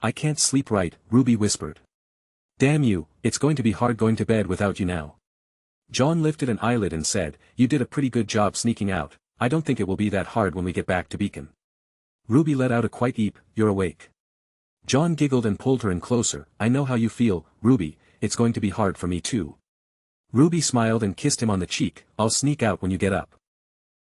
A: "I can't sleep right," Ruby whispered. "Damn you, it's going to be hard going to bed without you now." John lifted an eyelid and said, "You did a pretty good job sneaking out. I don't think it will be that hard when we get back to Beacon." Ruby let out a quiet eep. "You're awake." John giggled and pulled her in closer. "I know how you feel, Ruby, it's going to be hard for me too." Ruby smiled and kissed him on the cheek. "I'll sneak out when you get up."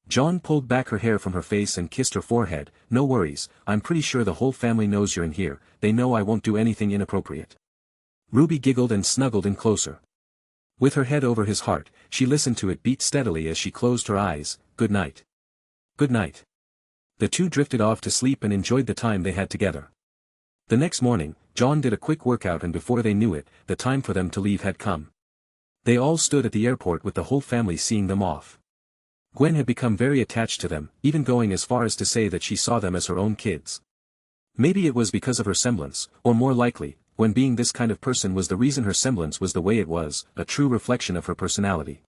A: John pulled back her hair from her face and kissed her forehead. "No worries, I'm pretty sure the whole family knows you're in here, they know I won't do anything inappropriate." Ruby giggled and snuggled in closer. With her head over his heart, she listened to it beat steadily as she closed her eyes. "Good night." "Good night." The two drifted off to sleep and enjoyed the time they had together. The next morning, John did a quick workout and before they knew it, the time for them to leave had come. They all stood at the airport with the whole family seeing them off. Gwen had become very attached to them, even going as far as to say that she saw them as her own kids. Maybe it was because of her semblance, or more likely, Gwen being this kind of person was the reason her semblance was the way it was, a true reflection of her personality.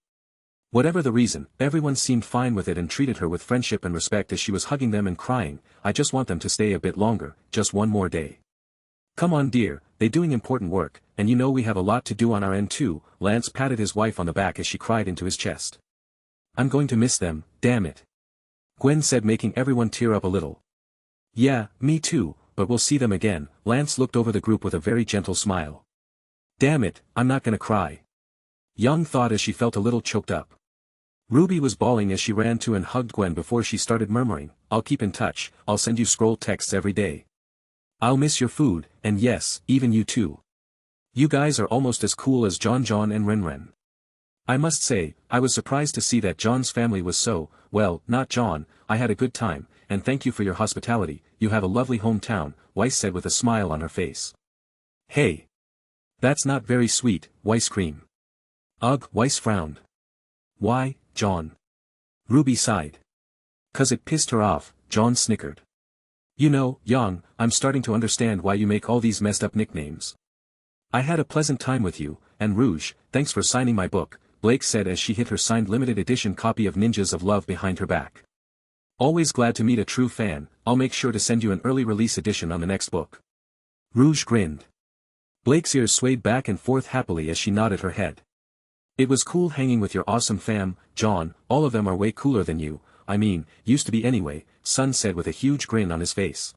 A: Whatever the reason, everyone seemed fine with it and treated her with friendship and respect as she was hugging them and crying. "I just want them to stay a bit longer, just one more day. Come on dear, they doing important work, and you know we have a lot to do on our end too." Lance patted his wife on the back as she cried into his chest. "I'm going to miss them, damn it," Gwen said, making everyone tear up a little. "Yeah, me too, but we'll see them again." Lance looked over the group with a very gentle smile. "Damn it, I'm not gonna cry," Young thought as she felt a little choked up. Ruby was bawling as she ran to and hugged Gwen before she started murmuring, "I'll keep in touch, I'll send you scroll texts every day. I'll miss your food, and yes, even you too. You guys are almost as cool as John and Ren. I must say, I was surprised to see that John's family was so, well, not John, I had a good time, and thank you for your hospitality, you have a lovely hometown," Weiss said with a smile on her face. "Hey! That's not very sweet, Weiss cream." "Ugh," Weiss frowned. "Why, John?" Ruby sighed. "'Cause it pissed her off," John snickered. "You know, Young, I'm starting to understand why you make all these messed up nicknames. I had a pleasant time with you, and Rouge, thanks for signing my book," Blake said as she hid her signed limited edition copy of Ninjas of Love behind her back. "Always glad to meet a true fan, I'll make sure to send you an early release edition on the next book." Rouge grinned. Blake's ears swayed back and forth happily as she nodded her head. "It was cool hanging with your awesome fam, John, all of them are way cooler than you, I mean, used to be anyway," Sun said with a huge grin on his face.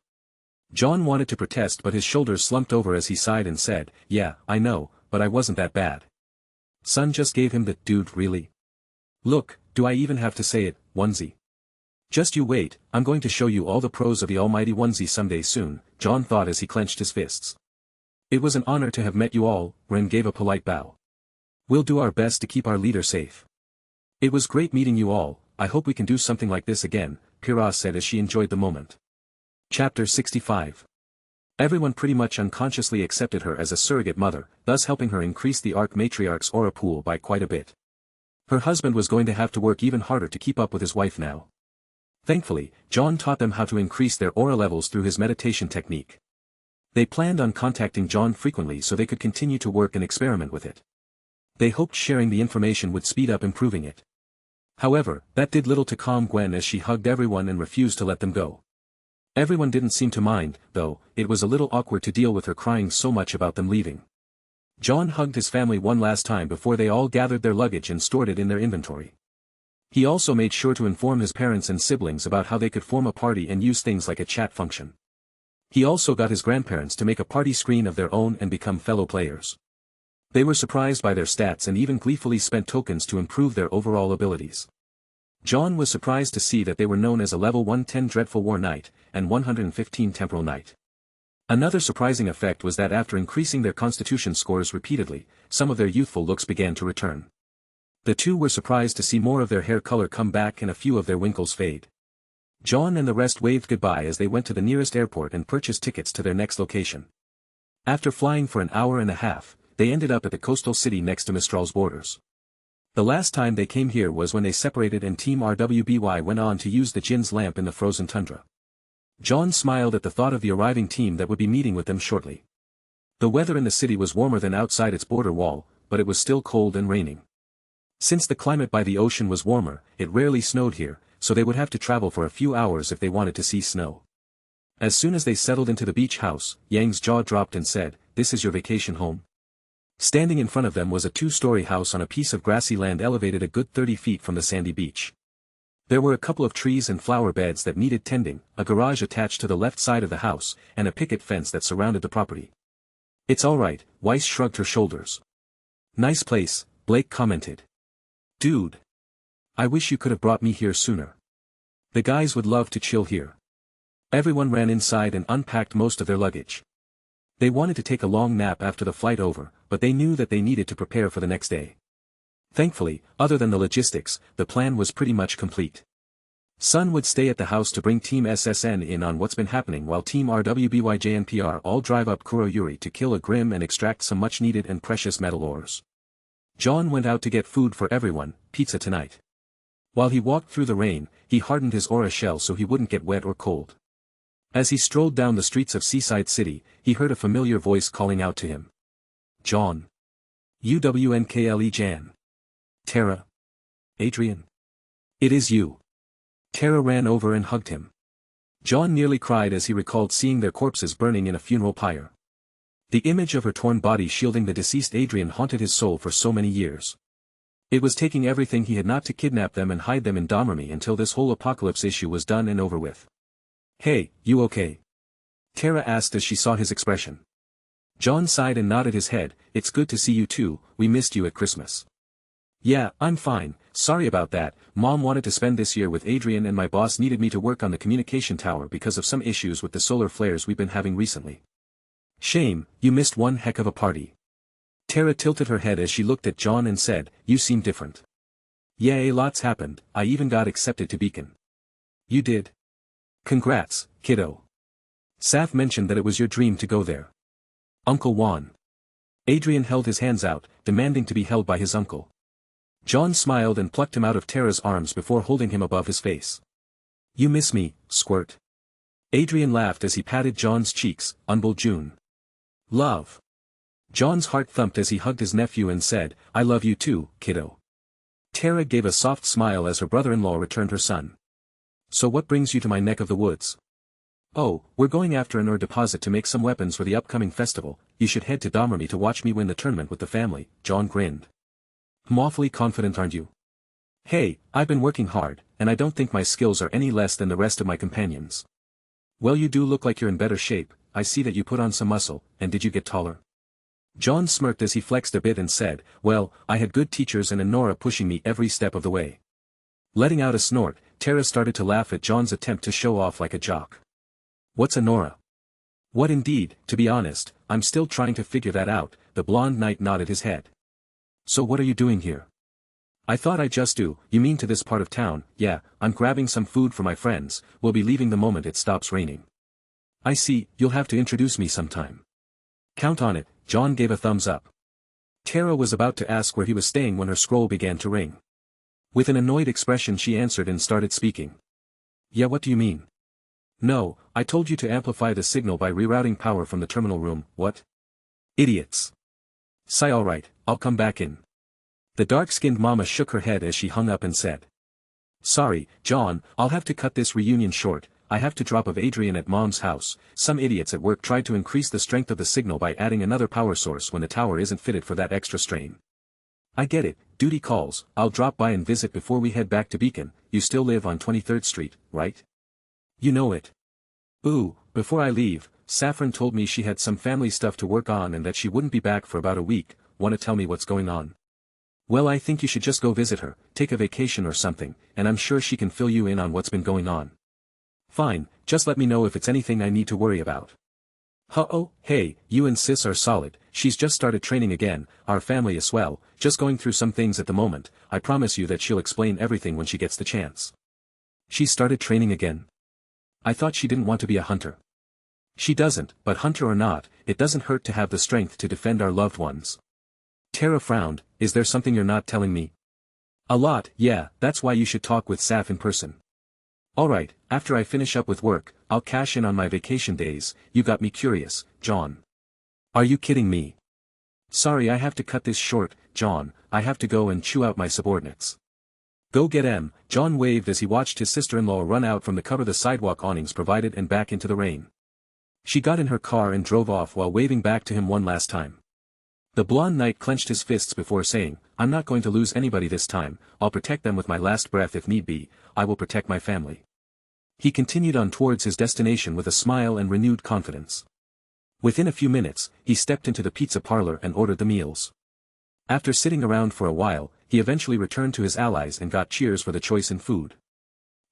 A: John wanted to protest but his shoulders slumped over as he sighed and said, "Yeah, I know, but I wasn't that bad." Sun just gave him the, "Dude, really? Look, do I even have to say it, onesie? Just you wait, I'm going to show you all the pros of the almighty onesie someday soon," John thought as he clenched his fists. "It was an honor to have met you all," Ren gave a polite bow. "We'll do our best to keep our leader safe." "It was great meeting you all, I hope we can do something like this again," Pyrrha said as she enjoyed the moment. Chapter 65. Everyone pretty much unconsciously accepted her as a surrogate mother, thus helping her increase the matriarch's aura pool by quite a bit. Her husband was going to have to work even harder to keep up with his wife now. Thankfully, John taught them how to increase their aura levels through his meditation technique. They planned on contacting John frequently so they could continue to work and experiment with it. They hoped sharing the information would speed up improving it. However, that did little to calm Gwen as she hugged everyone and refused to let them go. Everyone didn't seem to mind, though. It was a little awkward to deal with her crying so much about them leaving. John hugged his family one last time before they all gathered their luggage and stored it in their inventory. He also made sure to inform his parents and siblings about how they could form a party and use things like a chat function. He also got his grandparents to make a party screen of their own and become fellow players. They were surprised by their stats and even gleefully spent tokens to improve their overall abilities. John was surprised to see that they were known as a level 110 Dreadful War Knight, and 115 Temporal Knight. Another surprising effect was that after increasing their constitution scores repeatedly, some of their youthful looks began to return. The two were surprised to see more of their hair color come back and a few of their wrinkles fade. John and the rest waved goodbye as they went to the nearest airport and purchased tickets to their next location. After flying for an hour and a half, they ended up at the coastal city next to Mistral's borders. The last time they came here was when they separated and Team RWBY went on to use the Jin's lamp in the frozen tundra. John smiled at the thought of the arriving team that would be meeting with them shortly. The weather in the city was warmer than outside its border wall, but it was still cold and raining. Since the climate by the ocean was warmer, it rarely snowed here, so they would have to travel for a few hours if they wanted to see snow. As soon as they settled into the beach house, Yang's jaw dropped and said, "This is your vacation home?" Standing in front of them was a two-story house on a piece of grassy land elevated a good 30 feet from the sandy beach. There were a couple of trees and flower beds that needed tending, a garage attached to the left side of the house, and a picket fence that surrounded the property. "It's all right," Weiss shrugged her shoulders. "Nice place," Blake commented. "Dude. I wish you could have brought me here sooner. The guys would love to chill here." Everyone ran inside and unpacked most of their luggage. They wanted to take a long nap after the flight over, but they knew that they needed to prepare for the next day. Thankfully, other than the logistics, the plan was pretty much complete. Sun would stay at the house to bring Team SSN in on what's been happening while Team RWBYJNPR all drive up Kuroyuri to kill a Grim and extract some much-needed and precious metal ores. John went out to get food for everyone, pizza tonight. While he walked through the rain, he hardened his aura shell so he wouldn't get wet or cold. As he strolled down the streets of Seaside City, he heard a familiar voice calling out to him. "John. UWNKLE Jan. Tara. Adrian. It is you." Tara ran over and hugged him. John nearly cried as he recalled seeing their corpses burning in a funeral pyre. The image of her torn body shielding the deceased Adrian haunted his soul for so many years. It was taking everything he had not to kidnap them and hide them in Domremy until this whole apocalypse issue was done and over with. "Hey, you okay?" Tara asked as she saw his expression. John sighed and nodded his head. "It's good to see you too, we missed you at Christmas." "Yeah, I'm fine, sorry about that. Mom wanted to spend this year with Adrian and my boss needed me to work on the communication tower because of some issues with the solar flares we've been having recently." "Shame, you missed one heck of a party." Tara tilted her head as she looked at John and said, "You seem different." "Yeah, lots happened, I even got accepted to Beacon." "You did? Congrats, kiddo. Saf mentioned that it was your dream to go there." "Uncle Juan." Adrian held his hands out, demanding to be held by his uncle. John smiled and plucked him out of Tara's arms before holding him above his face. "You miss me, squirt." Adrian laughed as he patted John's cheeks, "Uncle June. Love." John's heart thumped as he hugged his nephew and said, "I love you too, kiddo." Tara gave a soft smile as her brother-in-law returned her son. "So what brings you to my neck of the woods?" "Oh, we're going after an ore deposit to make some weapons for the upcoming festival. You should head to Domremy to watch me win the tournament with the family," John grinned. "I'm awfully confident, aren't you?" "Hey, I've been working hard, and I don't think my skills are any less than the rest of my companions." "Well, you do look like you're in better shape. I see that you put on some muscle, and did you get taller?" John smirked as he flexed a bit and said, "Well, I had good teachers and a Nora pushing me every step of the way." Letting out a snort, Tara started to laugh at John's attempt to show off like a jock. "What's a Nora?" "What indeed, to be honest, I'm still trying to figure that out," the blonde knight nodded his head. "So what are you doing here?" "I thought I'd just do." "You mean to this part of town?" "Yeah, I'm grabbing some food for my friends, we'll be leaving the moment it stops raining." "I see, you'll have to introduce me sometime." "Count on it," John gave a thumbs up. Tara was about to ask where he was staying when her scroll began to ring. With an annoyed expression she answered and started speaking. "Yeah, what do you mean?" No, I told you to amplify the signal by rerouting power from the terminal room, what? Idiots. Sigh alright, I'll come back in. The dark-skinned mama shook her head as she hung up and said. Sorry, John, I'll have to cut this reunion short, I have to drop off Adrian at Mom's house. Some idiots at work tried to increase the strength of the signal by adding another power source when the tower isn't fitted for that extra strain. I get it, duty calls, I'll drop by and visit before we head back to Beacon. You still live on 23rd Street, right? You know it. Ooh, before I leave, Saffron told me she had some family stuff to work on and that she wouldn't be back for about a week. Wanna tell me what's going on? Well, I think you should just go visit her, take a vacation or something, and I'm sure she can fill you in on what's been going on. Fine, just let me know if it's anything I need to worry about. Oh, hey, you and sis are solid, she's just started training again, our family as well, just going through some things at the moment. I promise you that she'll explain everything when she gets the chance. She started training again? I thought she didn't want to be a hunter. She doesn't, but hunter or not, it doesn't hurt to have the strength to defend our loved ones. Tara frowned. Is there something you're not telling me? A lot, yeah, that's why you should talk with Saf in person. Alright, after I finish up with work, I'll cash in on my vacation days. You got me curious, John. Are you kidding me? Sorry, I have to cut this short, John, I have to go and chew out my subordinates. Go get 'em, John waved as he watched his sister-in-law run out from the cover the sidewalk awnings provided and back into the rain. She got in her car and drove off while waving back to him one last time. The blonde knight clenched his fists before saying, I'm not going to lose anybody this time, I'll protect them with my last breath if need be, I will protect my family. He continued on towards his destination with a smile and renewed confidence. Within a few minutes, he stepped into the pizza parlor and ordered the meals. After sitting around for a while, he eventually returned to his allies and got cheers for the choice in food.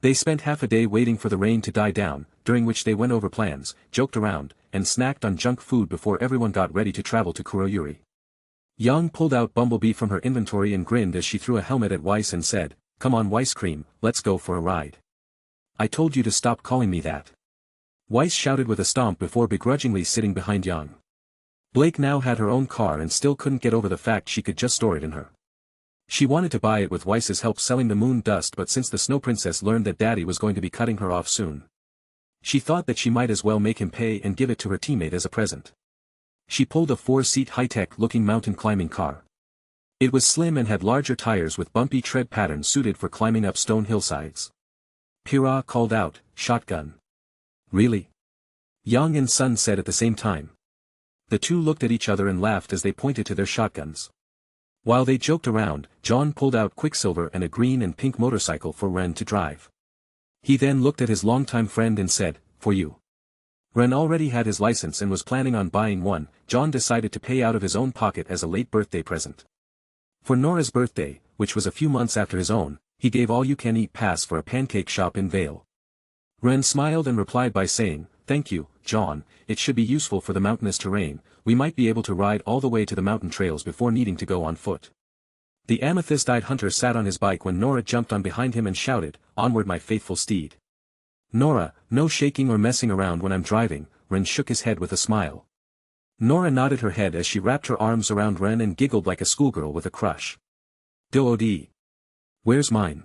A: They spent half a day waiting for the rain to die down, during which they went over plans, joked around, and snacked on junk food before everyone got ready to travel to Kuroyuri. Yang pulled out Bumblebee from her inventory and grinned as she threw a helmet at Weiss and said, Come on Weiss Cream, let's go for a ride. I told you to stop calling me that. Weiss shouted with a stomp before begrudgingly sitting behind Yang. Blake now had her own car and still couldn't get over the fact she could just store it in her. She wanted to buy it with Weiss's help selling the moon dust, but since the Snow Princess learned that Daddy was going to be cutting her off soon, she thought that she might as well make him pay and give it to her teammate as a present. She pulled a 4-seat high-tech-looking mountain climbing car. It was slim and had larger tires with bumpy tread patterns suited for climbing up stone hillsides. Pira called out, Shotgun. Really? Yang and Sun said at the same time. The two looked at each other and laughed as they pointed to their shotguns. While they joked around, John pulled out Quicksilver and a green and pink motorcycle for Ren to drive. He then looked at his longtime friend and said, For you. Ren already had his license and was planning on buying one. John decided to pay out of his own pocket as a late birthday present. For Nora's birthday, which was a few months after his own, he gave all-you-can-eat pass for a pancake shop in Vale. Ren smiled and replied by saying, Thank you, John, it should be useful for the mountainous terrain, we might be able to ride all the way to the mountain trails before needing to go on foot. The amethyst-eyed hunter sat on his bike when Nora jumped on behind him and shouted, Onward my faithful steed. Nora, no shaking or messing around when I'm driving, Ren shook his head with a smile. Nora nodded her head as she wrapped her arms around Ren and giggled like a schoolgirl with a crush. DOD. Where's mine?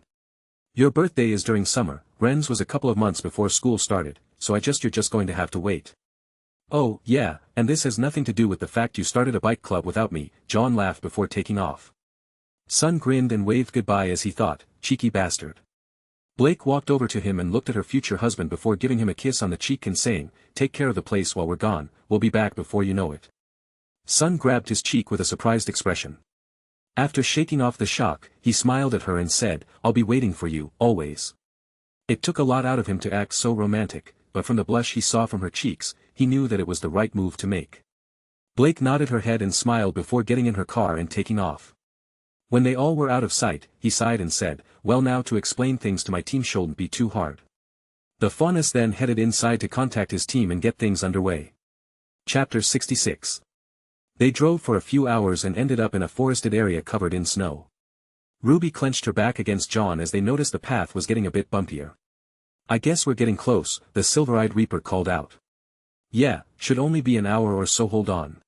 A: Your birthday is during summer, Ren's was a couple of months before school started, so you're just going to have to wait. Oh, yeah, and this has nothing to do with the fact you started a bike club without me, John laughed before taking off. Sun grinned and waved goodbye as he thought, cheeky bastard. Blake walked over to him and looked at her future husband before giving him a kiss on the cheek and saying, Take care of the place while we're gone, we'll be back before you know it. Sun grabbed his cheek with a surprised expression. After shaking off the shock, he smiled at her and said, I'll be waiting for you, always. It took a lot out of him to act so romantic, but from the blush he saw from her cheeks, he knew that it was the right move to make. Blake nodded her head and smiled before getting in her car and taking off. When they all were out of sight, he sighed and said, Well, now to explain things to my team shouldn't be too hard. The Faunus then headed inside to contact his team and get things underway. Chapter 66. They drove for a few hours and ended up in a forested area covered in snow. Ruby clenched her back against John as they noticed the path was getting a bit bumpier. I guess we're getting close, the silver-eyed Reaper called out. Yeah, should only be an hour or so, hold on.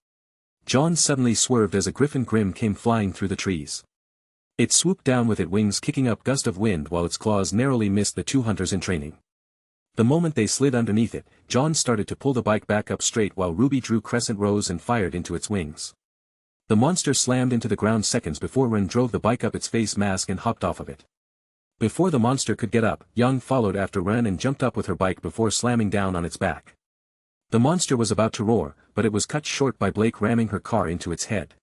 A: John suddenly swerved as a griffin grim came flying through the trees. It swooped down with its wings kicking up gust of wind while its claws narrowly missed the two hunters in training. The moment they slid underneath it, Jaune started to pull the bike back up straight while RWBY drew crescent rows and fired into its wings. The monster slammed into the ground seconds before Ren drove the bike up its face mask and hopped off of it. Before the monster could get up, Jaune followed after Ren and jumped up with her bike before slamming down on its back. The monster was about to roar, but it was cut short by Blake ramming her car into its head.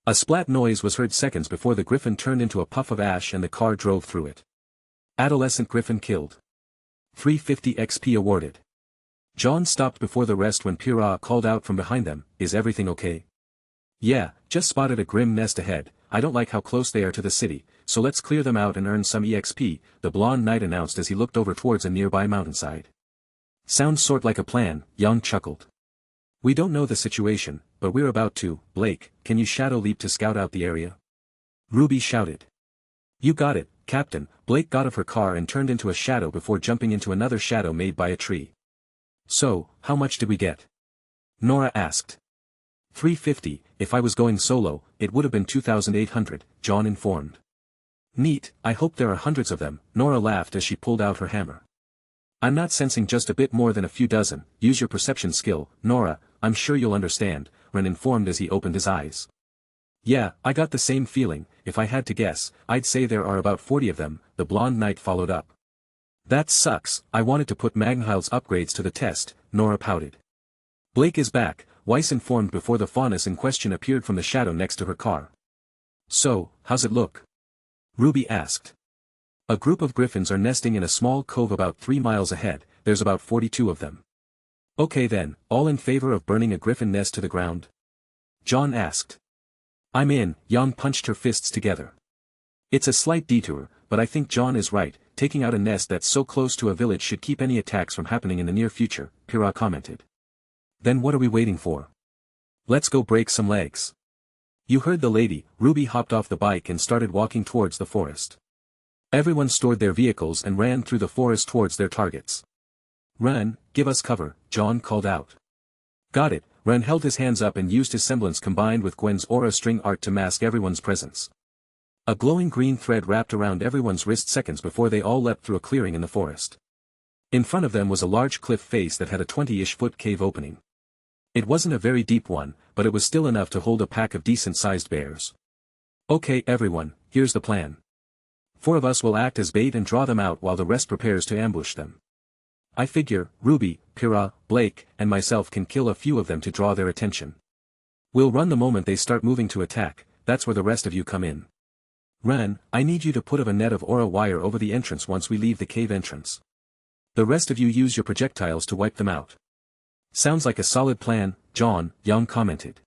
A: A splat noise was heard seconds before the griffin turned into a puff of ash and the car drove through it. Adolescent griffin killed. 350 XP awarded. Jaune stopped before the rest when Pyrrha called out from behind them, "Is everything okay?" "Yeah, just spotted a grim nest ahead. I don't like how close they are to the city, so let's clear them out and earn some EXP, the blonde knight announced as he looked over towards a nearby mountainside. "Sounds sort like a plan," Jaune chuckled. "We don't know the situation, but we're about to. Blake, can you shadow leap to scout out the area?" RWBY shouted. "You got it, Captain." Blake got off her car and turned into a shadow before jumping into another shadow made by a tree. "So, how much did we get?" Nora asked. 350, if I was going solo, it would have been 2,800, Jaune informed. "Neat, I hope there are hundreds of them," Nora laughed as she pulled out her hammer. "I'm not sensing just a bit more than a few dozen. Use your perception skill, Nora, I'm sure you'll understand," Ren informed as he opened his eyes. "Yeah, I got the same feeling. If I had to guess, I'd say there are about 40 of them," the blonde knight followed up. "That sucks, I wanted to put Magnhild's upgrades to the test," Nora pouted. "Blake is back," Weiss informed before the faunus in question appeared from the shadow next to her car. "So, how's it look?" RWBY asked. "A group of griffins are nesting in a small cove about 3 miles ahead, there's about 42 of them." "Okay then, all in favor of burning a griffin nest to the ground?" Jaune asked. "I'm in," Jaune punched her fists together. "It's a slight detour, but I think Jaune is right, taking out a nest that's so close to a village should keep any attacks from happening in the near future," Pyrrha commented. "Then what are we waiting for? Let's go break some legs." "You heard the lady." RWBY hopped off the bike and started walking towards the forest. Everyone stored their vehicles and ran through the forest towards their targets. "Ren, give us cover," Jaune called out. "Got it." Ren held his hands up and used his semblance combined with Gwen's aura string art to mask everyone's presence. A glowing green thread wrapped around everyone's wrist seconds before they all leapt through a clearing in the forest. In front of them was a large cliff face that had a 20-ish foot cave opening. It wasn't a very deep one, but it was still enough to hold a pack of decent-sized bears. "Okay everyone, here's the plan. 4 of us will act as bait and draw them out while the rest prepares to ambush them. I figure, RWBY, Pyrrha, Blake, and myself can kill a few of them to draw their attention. We'll run the moment they start moving to attack, that's where the rest of you come in. Ren, I need you to put a net of aura wire over the entrance once we leave the cave entrance. The rest of you use your projectiles to wipe them out." "Sounds like a solid plan, Jaune," Jaune commented.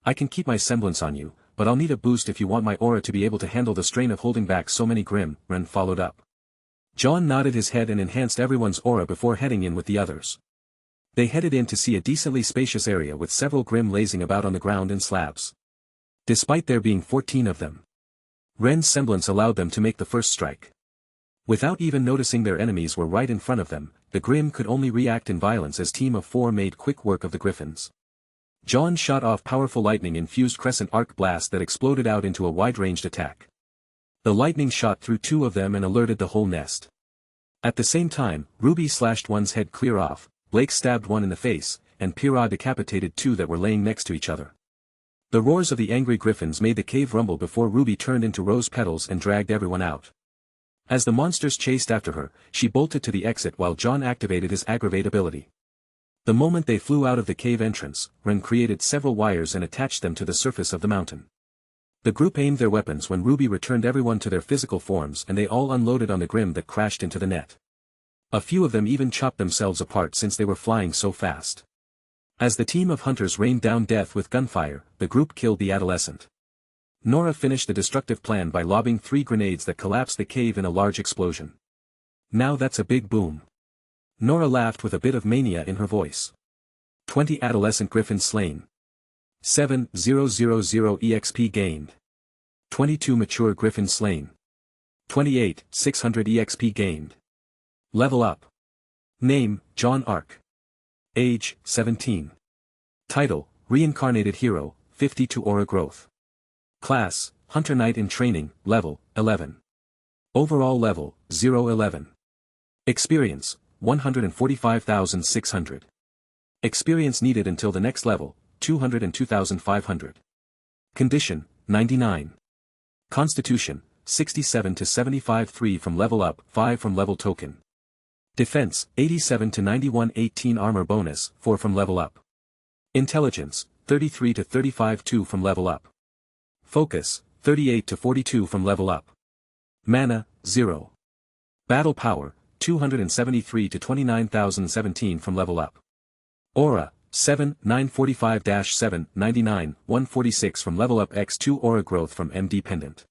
A: "I can keep my semblance on you, but I'll need a boost if you want my aura to be able to handle the strain of holding back so many Grimm," Ren followed up. Jaune nodded his head and enhanced everyone's aura before heading in with the others. They headed in to see a decently spacious area with several Grimm lazing about on the ground in slabs. Despite there being 14 of them, Ren's semblance allowed them to make the first strike. Without even noticing their enemies were right in front of them, the Grimm could only react in violence as team of 4 made quick work of the griffins. Jaune shot off powerful lightning-infused crescent arc blast that exploded out into a wide-ranged attack. The lightning shot through 2 of them and alerted the whole nest. At the same time, RWBY slashed one's head clear off, Blake stabbed one in the face, and Pyrrha decapitated 2 that were laying next to each other. The roars of the angry griffins made the cave rumble before RWBY turned into rose petals and dragged everyone out. As the monsters chased after her, she bolted to the exit while Jaune activated his aggravate ability. The moment they flew out of the cave entrance, Ren created several wires and attached them to the surface of the mountain. The group aimed their weapons when RWBY returned everyone to their physical forms and they all unloaded on the Grimm that crashed into the net. A few of them even chopped themselves apart since they were flying so fast. As the team of hunters rained down death with gunfire, the group killed the adolescent. Nora finished the destructive plan by lobbing 3 grenades that collapsed the cave in a large explosion. "Now that's a big boom." Nora laughed with a bit of mania in her voice. 20 adolescent griffins slain. 7,000 EXP gained. 22 mature griffins slain. 28,600 EXP gained. Level up. Name, Jaune Arc. Age, 17. Title, Reincarnated Hero, 52 Aura Growth. Class, Hunter Knight in Training, Level, 11. Overall Level, 0-11. Experience, 145,600. Experience needed until the next level, 202,500. Condition, 99. Constitution, 67 to 75 3 from level up, 5 from level token. Defense, 87 to 91 18 armor bonus, 4 from level up. Intelligence, 33 to 35 2 from level up. Focus, 38 to 42 from level up. Mana, 0. Battle power, 273 to 29,017 from level up. Aura, 7, 945-7, 99, 146 from level up x2 aura growth from MD pendant.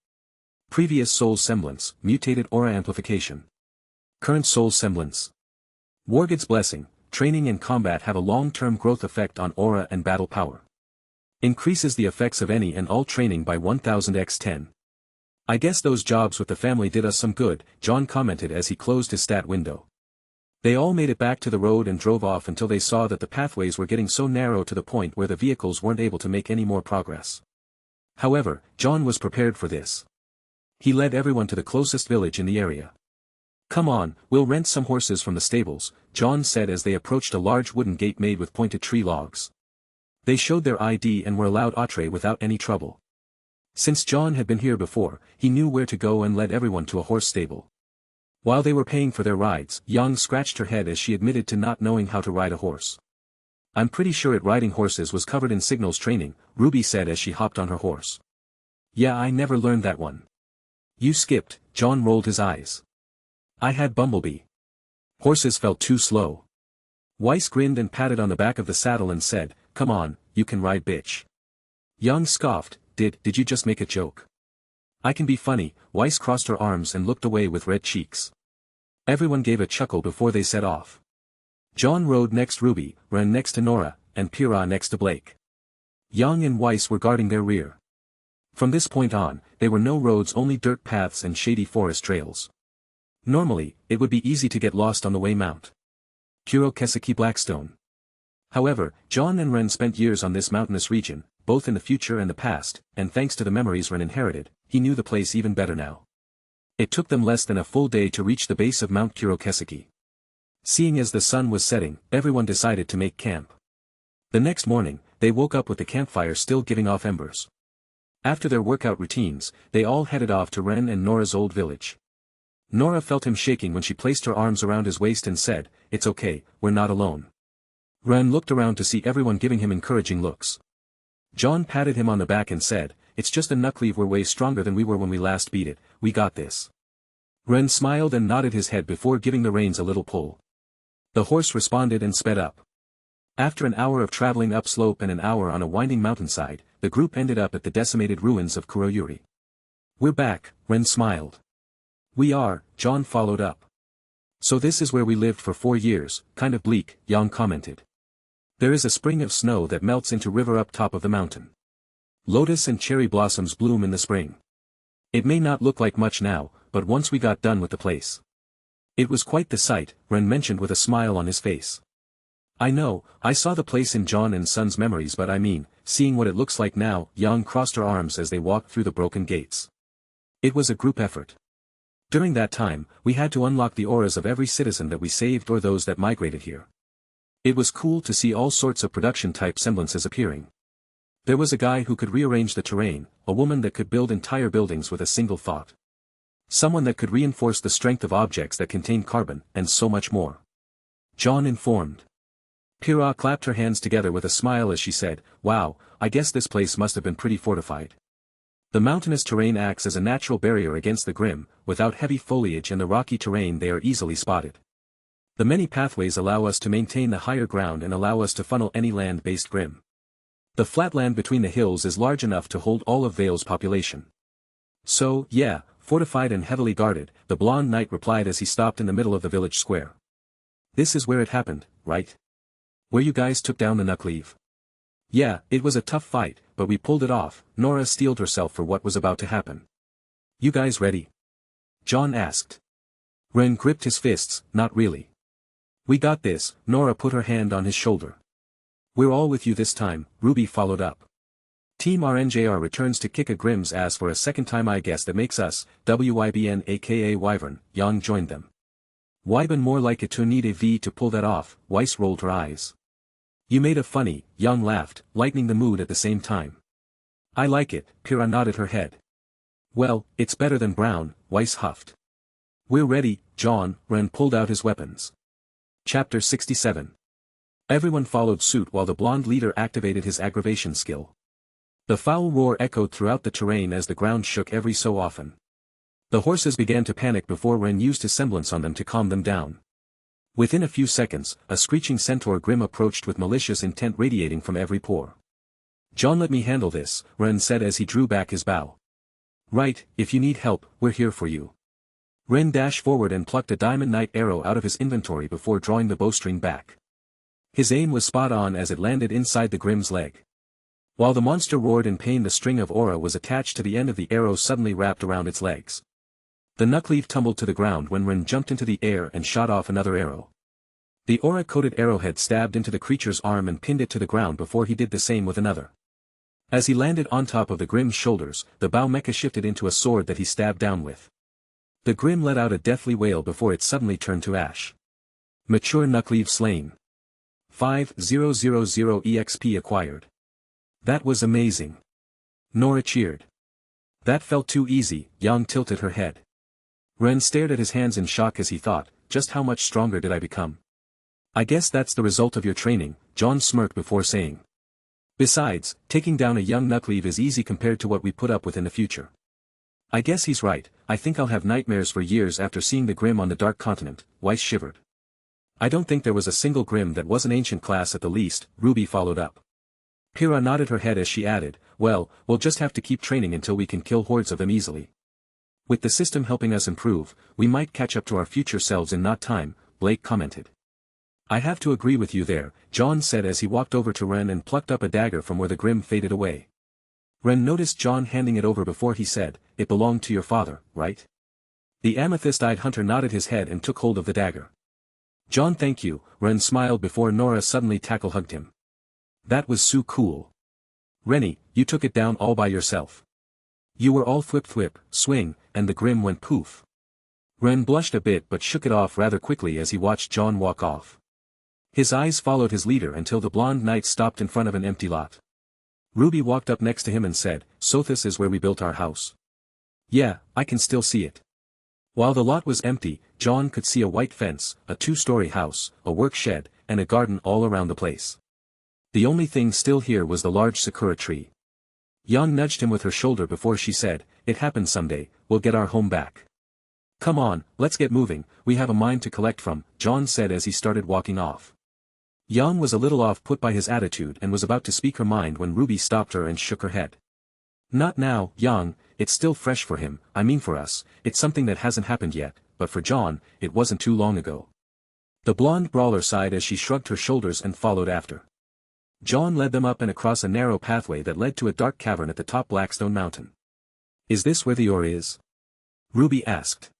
A: Previous soul semblance, mutated aura amplification. Current soul semblance. Wargid's blessing, training and combat have a long-term growth effect on aura and battle power. Increases the effects of any and all training by 1000 x 10. I guess those jobs with the family did us some good, John commented as he closed his stat window. They all made it back to the road and drove off until they saw that the pathways were getting so narrow to the point where the vehicles weren't able to make any more progress. However, John was prepared for this. He led everyone to the closest village in the area. "Come on, we'll rent some horses from the stables," John said as they approached a large wooden gate made with pointed tree logs. They showed their ID and were allowed entree without any trouble. Since John had been here before, he knew where to go and led everyone to a horse stable. While they were paying for their rides, Young scratched her head as she admitted to not knowing how to ride a horse. "I'm pretty sure riding horses was covered in signals training," Ruby said as she hopped on her horse. "Yeah, I never learned that one." "You skipped," John rolled his eyes. "I had Bumblebee. Horses felt too slow." Weiss grinned and patted on the back of the saddle and said, "Come on, you can ride, bitch." Young scoffed, Did you just make a joke?" "I can be funny." Weiss crossed her arms and looked away with red cheeks. Everyone gave a chuckle before they set off. John rode next Ruby, Ren next to Nora, and Pyrrha next to Blake. Young and Weiss were guarding their rear. From this point on, there were no roads, only dirt paths and shady forest trails. Normally, it would be easy to get lost on the way Mount Kuroyuri Blackstone. However, John and Ren spent years on this mountainous region, both in the future and the past, and thanks to the memories Ren inherited, he knew the place even better now. It took them less than a full day to reach the base of Mount Kuroyuri. Seeing as the sun was setting, everyone decided to make camp. The next morning, they woke up with the campfire still giving off embers. After their workout routines, they all headed off to Ren and Nora's old village. Nora felt him shaking when she placed her arms around his waist and said, "It's okay, we're not alone." Ren looked around to see everyone giving him encouraging looks. John patted him on the back and said, "It's just a knuckleave, we're way stronger than we were when we last beat it, we got this." Ren smiled and nodded his head before giving the reins a little pull. The horse responded and sped up. After an hour of traveling upslope and an hour on a winding mountainside, the group ended up at the decimated ruins of Kuroyuri. "We're back," Ren smiled. "We are," John followed up. "So this is where we lived for 4 years, kind of bleak," Yang commented. "There is a spring of snow that melts into river up top of the mountain. Lotus and cherry blossoms bloom in the spring. It may not look like much now, but once we got done with the place. It was quite the sight," Ren mentioned with a smile on his face. "I know, I saw the place in John and Son's memories, but I mean, seeing what it looks like now." Yang crossed her arms as they walked through the broken gates. "It was a group effort. During that time, we had to unlock the auras of every citizen that we saved or those that migrated here. It was cool to see all sorts of production-type semblances appearing. There was a guy who could rearrange the terrain, a woman that could build entire buildings with a single thought. Someone that could reinforce the strength of objects that contained carbon, and so much more." John informed. Pyrrha clapped her hands together with a smile as she said, "Wow, I guess this place must have been pretty fortified. The mountainous terrain acts as a natural barrier against the grim, without heavy foliage and the rocky terrain they are easily spotted. The many pathways allow us to maintain the higher ground and allow us to funnel any land-based grim. The flat land between the hills is large enough to hold all of Vale's population. So, yeah, fortified and heavily guarded," the blonde knight replied as he stopped in the middle of the village square. "This is where it happened, right? Where you guys took down the knuckleave?" "Yeah, it was a tough fight, but we pulled it off." Nora steeled herself for what was about to happen. "You guys ready?" John asked. Ren gripped his fists, "Not really." "We got this." Nora put her hand on his shoulder. "We're all with you this time," Ruby followed up. "Team RNJR returns to kick a Grimm's ass for a second time. I guess that makes us, WIBN aka Wyvern." Yang joined them.
B: Why been more like Tgthegood to pull that off, Weiss rolled her eyes. You made a funny, Yang laughed, lightening the mood at the same time. I like it, Kira nodded her head. Well, it's better than brown, Weiss huffed. We're ready, Jaune, Ren pulled out his weapons. Chapter 67. Everyone followed suit while the blonde leader activated his aggravation skill. The foul roar echoed throughout the terrain as the ground shook every so often. The horses began to panic before Ren used his semblance on them to calm them down. Within a few seconds, a screeching centaur grim approached with malicious intent radiating from every pore. Jaune, let me handle this, Ren said as he drew back his bow. Right, if you need help, we're here for you. Ren dashed forward and plucked a diamond knight arrow out of his inventory before drawing the bowstring back. His aim was spot on as it landed inside the Grim's leg. While the monster roared in pain, the string of aura was attached to the end of the arrow suddenly wrapped around its legs. The Knuckleaf tumbled to the ground when Ren jumped into the air and shot off another arrow. The aura-coated arrowhead stabbed into the creature's arm and pinned it to the ground before he did the same with another. As he landed on top of the Grim's shoulders, the bow mecha shifted into a sword that he stabbed down with. The Grim let out a deathly wail before it suddenly turned to ash. Mature Knuckleaf slain. 5000 EXP acquired. That was amazing. Nora cheered. That felt too easy, Yang tilted her head. Ren stared at his hands in shock as he thought, just how much stronger did I become? I guess that's the result of your training, Jaune smirked before saying. Besides, taking down a young Knuckleaf is easy compared to what we put up with in the future. I guess he's right, I think I'll have nightmares for years after seeing the Grim on the Dark Continent, Weiss shivered. I don't think there was a single Grim that wasn't ancient class at the least, RWBY followed up. Kira nodded her head as she added, well, we'll just have to keep training until we can kill hordes of them easily. With the system helping us improve, we might catch up to our future selves in not time, Blake commented. I have to agree with you there, Jaune said as he walked over to Ren and plucked up a dagger from where the Grim faded away. Ren noticed Jaune handing it over before he said, it belonged to your father, right? The amethyst-eyed hunter nodded his head and took hold of the dagger. Jaune, thank you, Ren smiled before Nora suddenly tackle-hugged him. That was so cool. Rennie, you took it down all by yourself. You were all thwip, swing, and the Grim went poof. Ren blushed a bit but shook it off rather quickly as he watched Jaune walk off. His eyes followed his leader until the blonde knight stopped in front of an empty lot. RWBY walked up next to him and said, so this is where we built our house. Yeah, I can still see it. While the lot was empty, Jaune could see a white fence, a 2-story house, a work shed, and a garden all around the place. The only thing still here was the large sakura tree. Yang nudged him with her shoulder before she said, it happens someday, we'll get our home back. Come on, let's get moving, we have a mine to collect from, Jaune said as he started walking off. Yang was a little off-put by his attitude and was about to speak her mind when RWBY stopped her and shook her head. Not now, Yang, it's still fresh for him, I mean for us, it's something that hasn't happened yet, but for Jaune, it wasn't too long ago. The blonde brawler sighed as she shrugged her shoulders and followed after. Jaune led them up and across a narrow pathway that led to a dark cavern at the top Blackstone Mountain. Is this where the ore is? RWBY asked.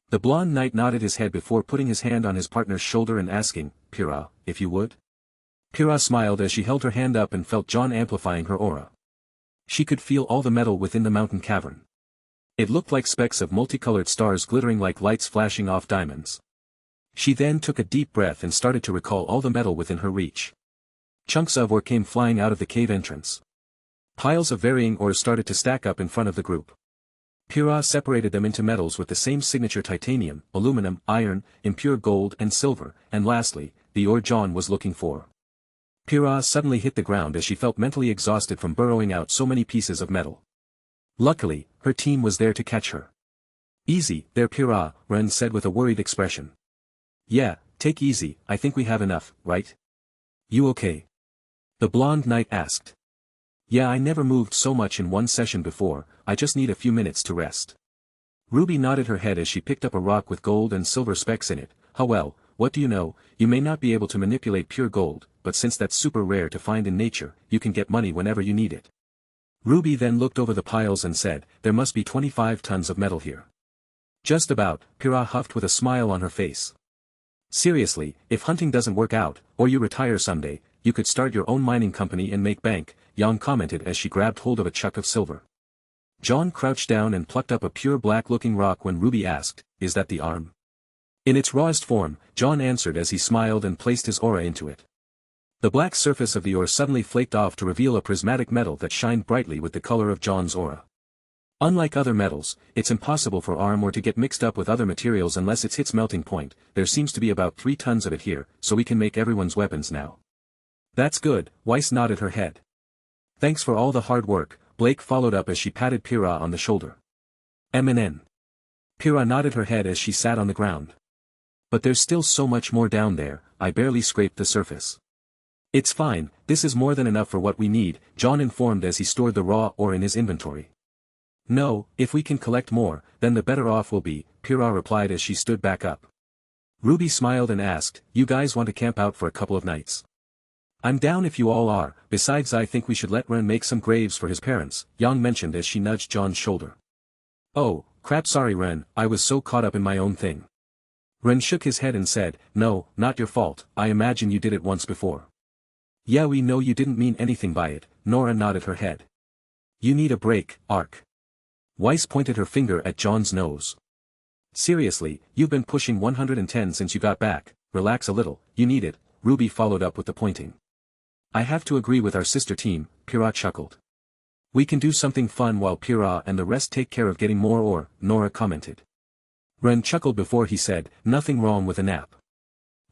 B: The blonde knight nodded his head before putting his hand on his partner's shoulder and asking, Pyrrha, if you would? Pyrrha smiled as she held her hand up and felt Jaune amplifying her aura. She could feel all the metal within the mountain cavern. It looked like specks of multicolored stars glittering like lights flashing off diamonds. She then took a deep breath and started to recall all the metal within her reach. Chunks of ore came flying out of the cave entrance. Piles of varying ores started to stack up in front of the group. Pyrrha separated them into metals with the same signature: titanium, aluminum, iron, impure gold and silver, and lastly, the ore Jaune was looking for. Pyrrha suddenly hit the ground as she felt mentally exhausted from burrowing out so many pieces of metal. Luckily, her team was there to catch her. Easy, there Pyrrha, Ren said with a worried expression. Yeah, take easy, I think we have enough, right? You okay? The blonde knight asked. Yeah, I never moved so much in one session before, I just need a few minutes to rest. RWBY nodded her head as she picked up a rock with gold and silver specks in it. Well, what do you know, you may not be able to manipulate pure gold, but since that's super rare to find in nature, you can get money whenever you need it. RWBY then looked over the piles and said, there must be 25 tons of metal here. Just about, Pyrrha huffed with a smile on her face. Seriously, if hunting doesn't work out, or you retire someday, you could start your own mining company and make bank, Yang commented as she grabbed hold of a chuck of silver. Jaune crouched down and plucked up a pure black-looking rock when RWBY asked, is that the arm?
A: In its rawest form, Jaune answered as he smiled and placed his aura into it. The black surface of the ore suddenly flaked off to reveal a prismatic metal that shined brightly with the color of Jaune's aura. Unlike other metals, it's impossible for armor to get mixed up with other materials unless it hits melting point. There seems to be about 3 tons of it here, so we can make everyone's weapons now. That's good, Weiss nodded her head. Thanks for all the hard work, Blake followed up as she patted Pyrrha on the shoulder. MNN. Pyrrha nodded her head as she sat on the ground. But there's still so much more down there, I barely scraped the surface. It's fine, this is more than enough for what we need, Jaune informed as he stored the raw ore in his inventory. No, if we can collect more, then the better off we'll be, Pyrrha replied as she stood back up. RWBY smiled and asked, you guys want to camp out for a couple of nights? I'm down if you all are, besides I think we should let Ren make some graves for his parents, Yang mentioned as she nudged Jaune's shoulder. Oh, crap sorry Ren, I was so caught up in my own thing. Ren shook his head and said, no, not your fault, I imagine you did it once before. Yeah we know you didn't mean anything by it, Nora nodded her head. You need a break, Ark. Weiss pointed her finger at Jaune's nose. Seriously, you've been pushing 110 since you got back, relax a little, you need it, RWBY followed up with the pointing. I have to agree with our sister team, Pyrrha chuckled. We can do something fun while Pyrrha and the rest take care of getting more ore, Nora commented. Ren chuckled before he said, nothing wrong with a nap.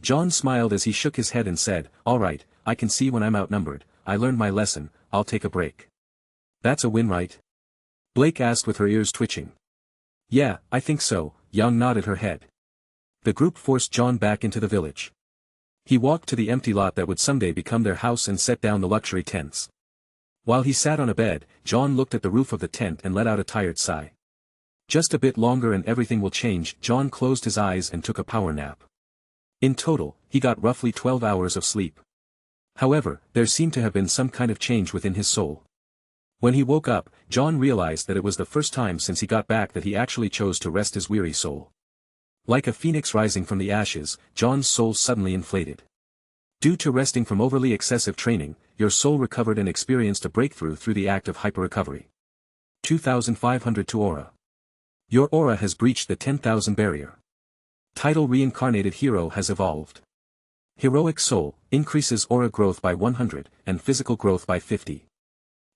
A: Jaune smiled as he shook his head and said, alright, I can see when I'm outnumbered, I learned my lesson, I'll take a break. That's a win right? Blake asked with her ears twitching. Yeah, I think so, Yang nodded her head. The group forced Jaune back into the village. He walked to the empty lot that would someday become their house and set down the luxury tents. While he sat on a bed, Jaune looked at the roof of the tent and let out a tired sigh. Just a bit longer and everything will change, Jaune closed his eyes and took a power nap. In total, he got roughly 12 hours of sleep. However, there seemed to have been some kind of change within his soul. When he woke up, Jaune realized that it was the first time since he got back that he actually chose to rest his weary soul. Like a phoenix rising from the ashes, Jaune's soul suddenly inflated. Due to resting from overly excessive training, your soul recovered and experienced a breakthrough through the act of hyper-recovery. 2,500 to aura. Your aura has breached the 10,000 barrier. Title Reincarnated Hero has evolved. Heroic Soul, increases aura growth by 100, and physical growth by 50.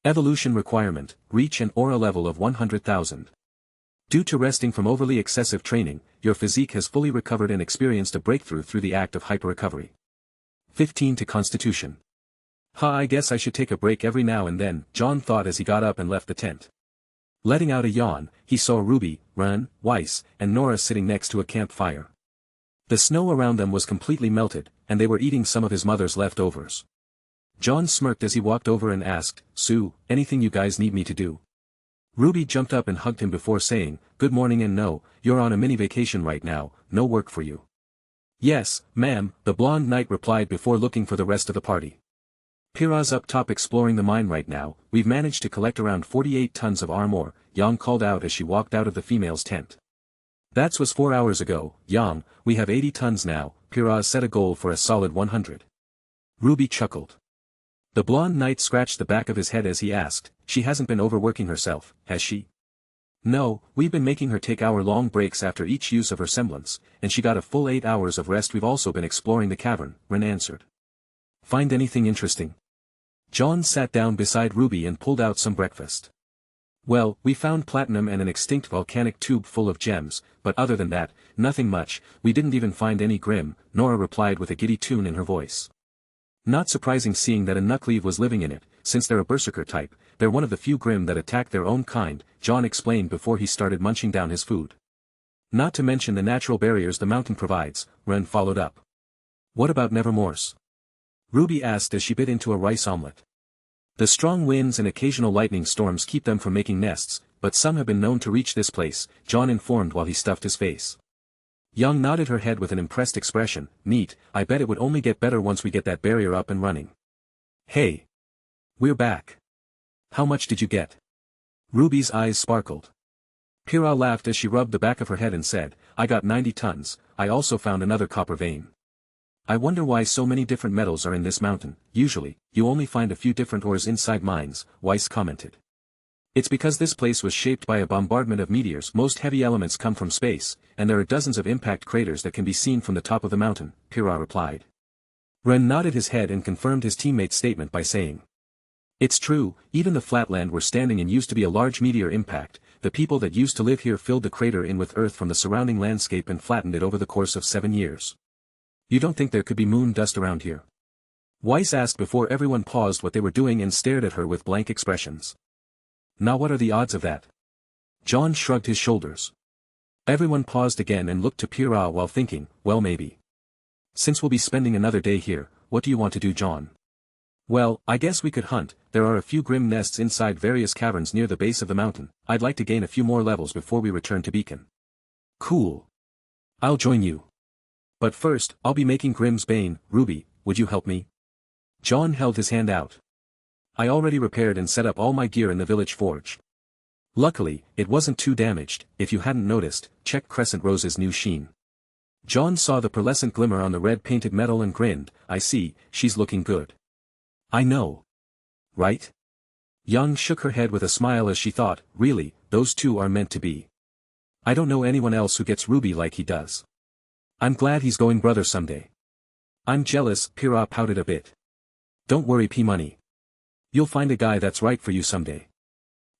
A: Evolution requirement, reach an aura level of 100,000. Due to resting from overly excessive training, your physique has fully recovered and experienced a breakthrough through the act of hyper-recovery. 15 to Constitution. I guess I should take a break every now and then, Jaune thought as he got up and left the tent. Letting out a yawn, he saw RWBY, Ren, Weiss, and Nora sitting next to a campfire. The snow around them was completely melted, and they were eating some of his mother's leftovers. Jaune smirked as he walked over and asked, Sue, anything you guys need me to do? RWBY jumped up and hugged him before saying, good morning and no, you're on a mini vacation right now, no work for you. Yes, ma'am, the blonde knight replied before looking for the rest of the party. Pyrrha's up top exploring the mine right now, we've managed to collect around 48 tons of armor, Yang called out as she walked out of the female's tent. That was 4 hours ago, Yang, we have 80 tons now, Pyrrha set a goal for a solid 100. RWBY chuckled. The blonde knight scratched the back of his head as he asked, she hasn't been overworking herself, has she? No, we've been making her take hour-long breaks after each use of her semblance, and she got a full 8 hours of rest. We've also been exploring the cavern, Ren answered. Find anything interesting? Jaune sat down beside RWBY and pulled out some breakfast. Well, we found platinum and an extinct volcanic tube full of gems, but other than that, nothing much, we didn't even find any Grimm, Nora replied with a giddy tune in her voice. Not surprising seeing that a Nucleave was living in it, since they're a berserker type, they're one of the few Grimm that attack their own kind, Jaune explained before he started munching down his food. Not to mention the natural barriers the mountain provides, Ren followed up. What about Nevermorse? RWBY asked as she bit into a rice omelette. The strong winds and occasional lightning storms keep them from making nests, but some have been known to reach this place, Jaune informed while he stuffed his face. Yang nodded her head with an impressed expression, neat, I bet it would only get better once we get that barrier up and running. Hey! We're back. How much did you get? RWBY's eyes sparkled. Pyrrha laughed as she rubbed the back of her head and said, I got 90 tons, I also found another copper vein. I wonder why so many different metals are in this mountain, usually, you only find a few different ores inside mines, Weiss commented.
B: It's because this place was shaped by a bombardment of meteors. Most heavy elements come from space, and there are dozens of impact craters that can be seen from the top of the mountain, Pyrrha replied. Ren nodded his head and confirmed his teammate's statement by saying, "It's true, even the flatland we're standing in used to be a large meteor impact. The people that used to live here filled the crater in with earth from the surrounding landscape and flattened it over the course of 7 years. You don't think there could be moon dust around here?" Weiss asked before everyone paused what they were doing and stared at her with blank expressions. "Now what are the odds of that?" Jaune shrugged his shoulders. Everyone paused again and looked to Pyrrha while thinking, well maybe. "Since we'll be spending another day here, what do you want to do, Jaune?" "Well, I guess we could hunt. There are a few grim nests inside various caverns near the base of the mountain. I'd like to gain a few more levels before we return to Beacon." "Cool. I'll join you. But first, I'll be making Grimm's Bane. RWBY, would you help me?" Jaune held his hand out. "I already repaired and set up all my gear in the village forge. Luckily, it wasn't too damaged. If you hadn't noticed, check Crescent Rose's new sheen." Jaune saw the pearlescent glimmer on the red-painted metal and grinned. "I see, she's looking good." "I know. Right?" Young shook her head with a smile as she thought, really, those two are meant to be. I don't know anyone else who gets RWBY like he does. I'm glad he's going brother someday. I'm jealous, Pyrrha pouted a bit. Don't worry, P-Money. You'll find a guy that's right for you someday.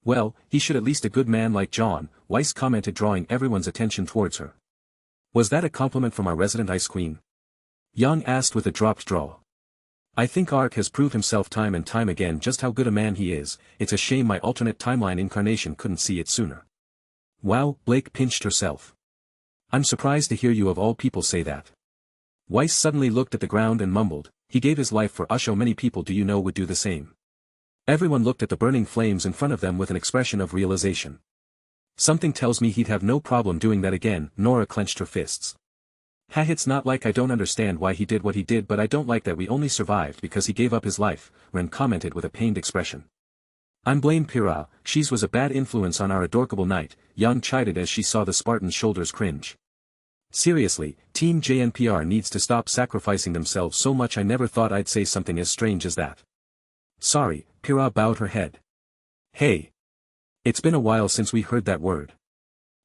B: Well, he should at least a good man like Jaune, Weiss commented, drawing everyone's attention towards her. Was that a compliment from our resident ice queen? Young asked with a dropped drawl. I think Ark has proved himself time and time again just how good a man he is. It's a shame my alternate timeline incarnation couldn't see it sooner. Wow, Blake pinched herself. I'm surprised to hear you of all people say that. Weiss suddenly looked at the ground and mumbled, he gave his life for us. How many people do you know would do the same? Everyone looked at the burning flames in front of them with an expression of realization. Something tells me he'd have no problem doing that again. Nora clenched her fists. It's not like I don't understand why he did what he did, but I don't like that we only survived because he gave up his life, Ren commented with a pained expression. I'm blame Pyrrha, she's was a bad influence on our adorable knight, Young chided as she saw the Spartan's shoulders cringe. Seriously, Team JNPR needs to stop sacrificing themselves so much. I never thought I'd say something as strange as that. Sorry, Pyrrha bowed her head. Hey. It's been a while since we heard that word.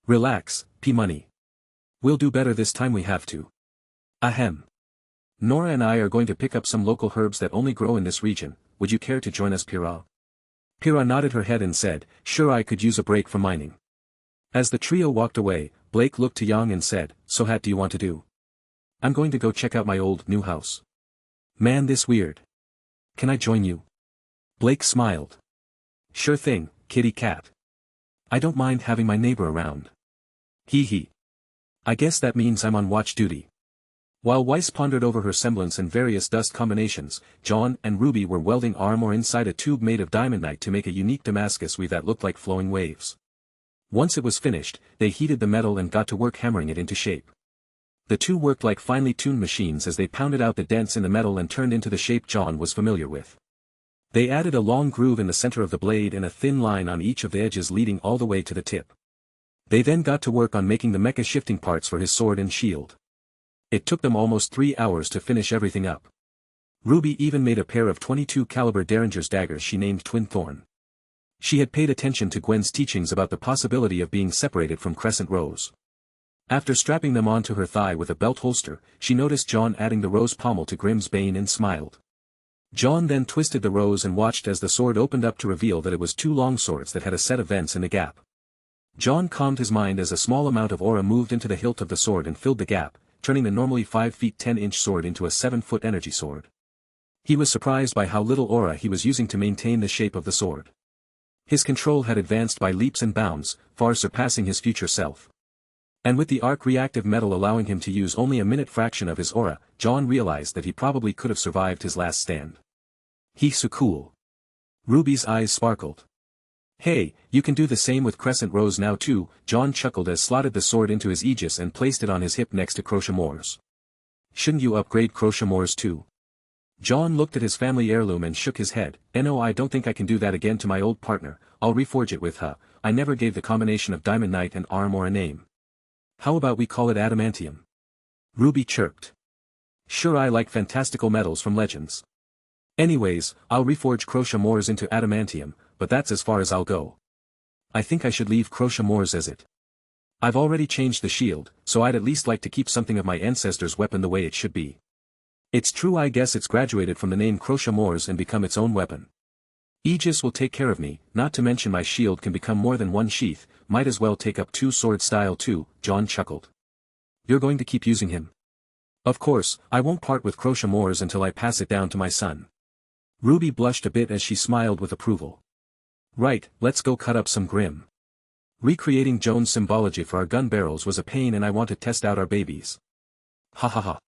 B: Relax, P-Money. We'll do better this time, we have to. Ahem. Nora and I are going to pick up some local herbs that only grow in this region. Would you care to join us, Pyrrha? Pyrrha nodded her head and said, sure, I could use a break from mining. As the trio walked away, Blake looked to Young and said, so what do you want to do? I'm going to go check out my old new house. Man, this weird. Can I join you? Blake smiled. Sure thing, kitty cat. I don't mind having my neighbor around. Hee hee. I guess that means I'm on watch duty. While Weiss pondered over her semblance and various dust combinations, Jaune and RWBY were welding armor inside a tube made of diamondite to make a unique Damascus weave that looked like flowing waves. Once it was finished, they heated the metal and got to work hammering it into shape. The two worked like finely tuned machines as they pounded out the dents in the metal and turned into the shape Jaune was familiar with. They added a long groove in the center of the blade and a thin line on each of the edges leading all the way to the tip. They then got to work on making the mecha shifting parts for his sword and shield. It took them almost 3 hours to finish everything up. RWBY even made a pair of 22 caliber Derringer's daggers she named Twin Thorn. She had paid attention to Gwen's teachings about the possibility of being separated from Crescent Rose. After strapping them onto her thigh with a belt holster, she noticed Jaune adding the rose pommel to Grimm's Bane and smiled. Jaune then twisted the rose and watched as the sword opened up to reveal that it was 2 long swords that had a set of vents in the gap. Jaune calmed his mind as a small amount of aura moved into the hilt of the sword and filled the gap, turning the normally 5 feet 10-inch sword into a 7-foot energy sword. He was surprised by how little aura he was using to maintain the shape of the sword. His control had advanced by leaps and bounds, far surpassing his future self. And with the arc reactive metal allowing him to use only a minute fraction of his aura, Jaune realized that he probably could have survived his last stand. He's so cool. RWBY's eyes sparkled. Hey, you can do the same with Crescent Rose now too, Jaune chuckled as slotted the sword into his aegis and placed it on his hip next to Crochamore's. Shouldn't you upgrade Crochamore's too? Jaune looked at his family heirloom and shook his head. No, I don't think I can do that again to my old partner. I'll reforge it with her. I never gave the combination of Diamond Knight and Armor a name. How about we call it Adamantium? RWBY chirped. Sure, I like fantastical metals from Legends. Anyways, I'll reforge Crochamore's into Adamantium, but that's as far as I'll go. I think I should leave Crochemores as it. I've already changed the shield, so I'd at least like to keep something of my ancestors' weapon the way it should be. It's true, I guess it's graduated from the name Crochemores and become its own weapon. Aegis will take care of me, not to mention my shield can become more than one sheath, might as well take up two sword style too, John chuckled. You're going to keep using him? Of course, I won't part with Crochemores until I pass it down to my son. Ruby blushed a bit as she smiled with approval. Right, let's go cut up some Grim. Recreating Jaune's symbology for our gun barrels was a pain and I want to test out our babies. Ha ha ha.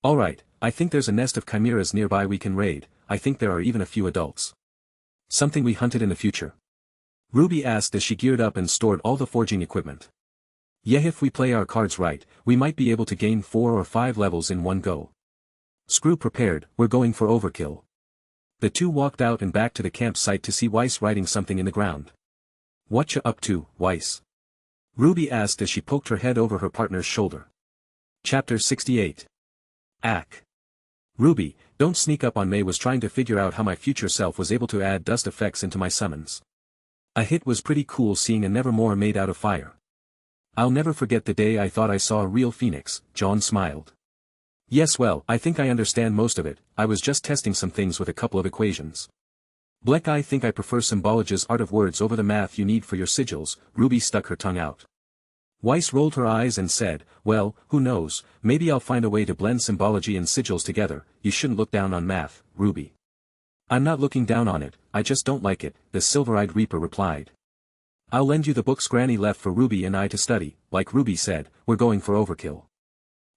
B: Alright, I think there's a nest of chimeras nearby we can raid, I think there are even a few adults. Something we hunted in the future? Ruby asked as she geared up and stored all the forging equipment. Yeah, if we play our cards right, we might be able to gain 4 or 5 levels in one go. Screw prepared, we're going for overkill. The two walked out and back to the campsite to see Weiss writing something in the ground. What ya up to, Weiss? Ruby asked as she poked her head over her partner's shoulder. Chapter 68. Ack. Ruby, don't sneak up on me. Was trying to figure out how my future self was able to add dust effects into my summons. A hit was pretty cool seeing a Nevermore made out of fire. I'll never forget the day I thought I saw a real phoenix, John smiled. Yes, well, I think I understand most of it, I was just testing some things with a couple of equations. Bleck, I think I prefer Symbology's art of words over the math you need for your sigils. Ruby stuck her tongue out. Weiss rolled her eyes and said, well, who knows, maybe I'll find a way to blend Symbology and sigils together. You shouldn't look down on math, Ruby. I'm not looking down on it, I just don't like it, the silver-eyed Reaper replied. I'll lend you the books Granny left for Ruby and I to study. Like Ruby said, we're going for overkill.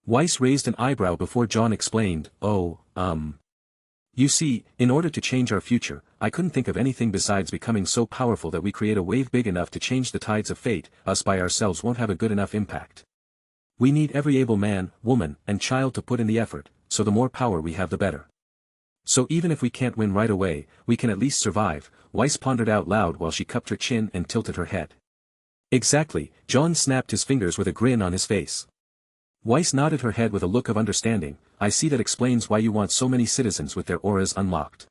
B: Weiss raised an eyebrow before John explained, You see, in order to change our future, I couldn't think of anything besides becoming so powerful that we create a wave big enough to change the tides of fate. Us by ourselves won't have a good enough impact. We need every able man, woman, and child to put in the effort, so the more power we have the better. So even if we can't win right away, we can at least survive, Weiss pondered out loud while she cupped her chin and tilted her head. Exactly, John snapped his fingers with a grin on his face. Weiss nodded her head with a look of understanding. I see, that explains why you want so many citizens with their auras unlocked.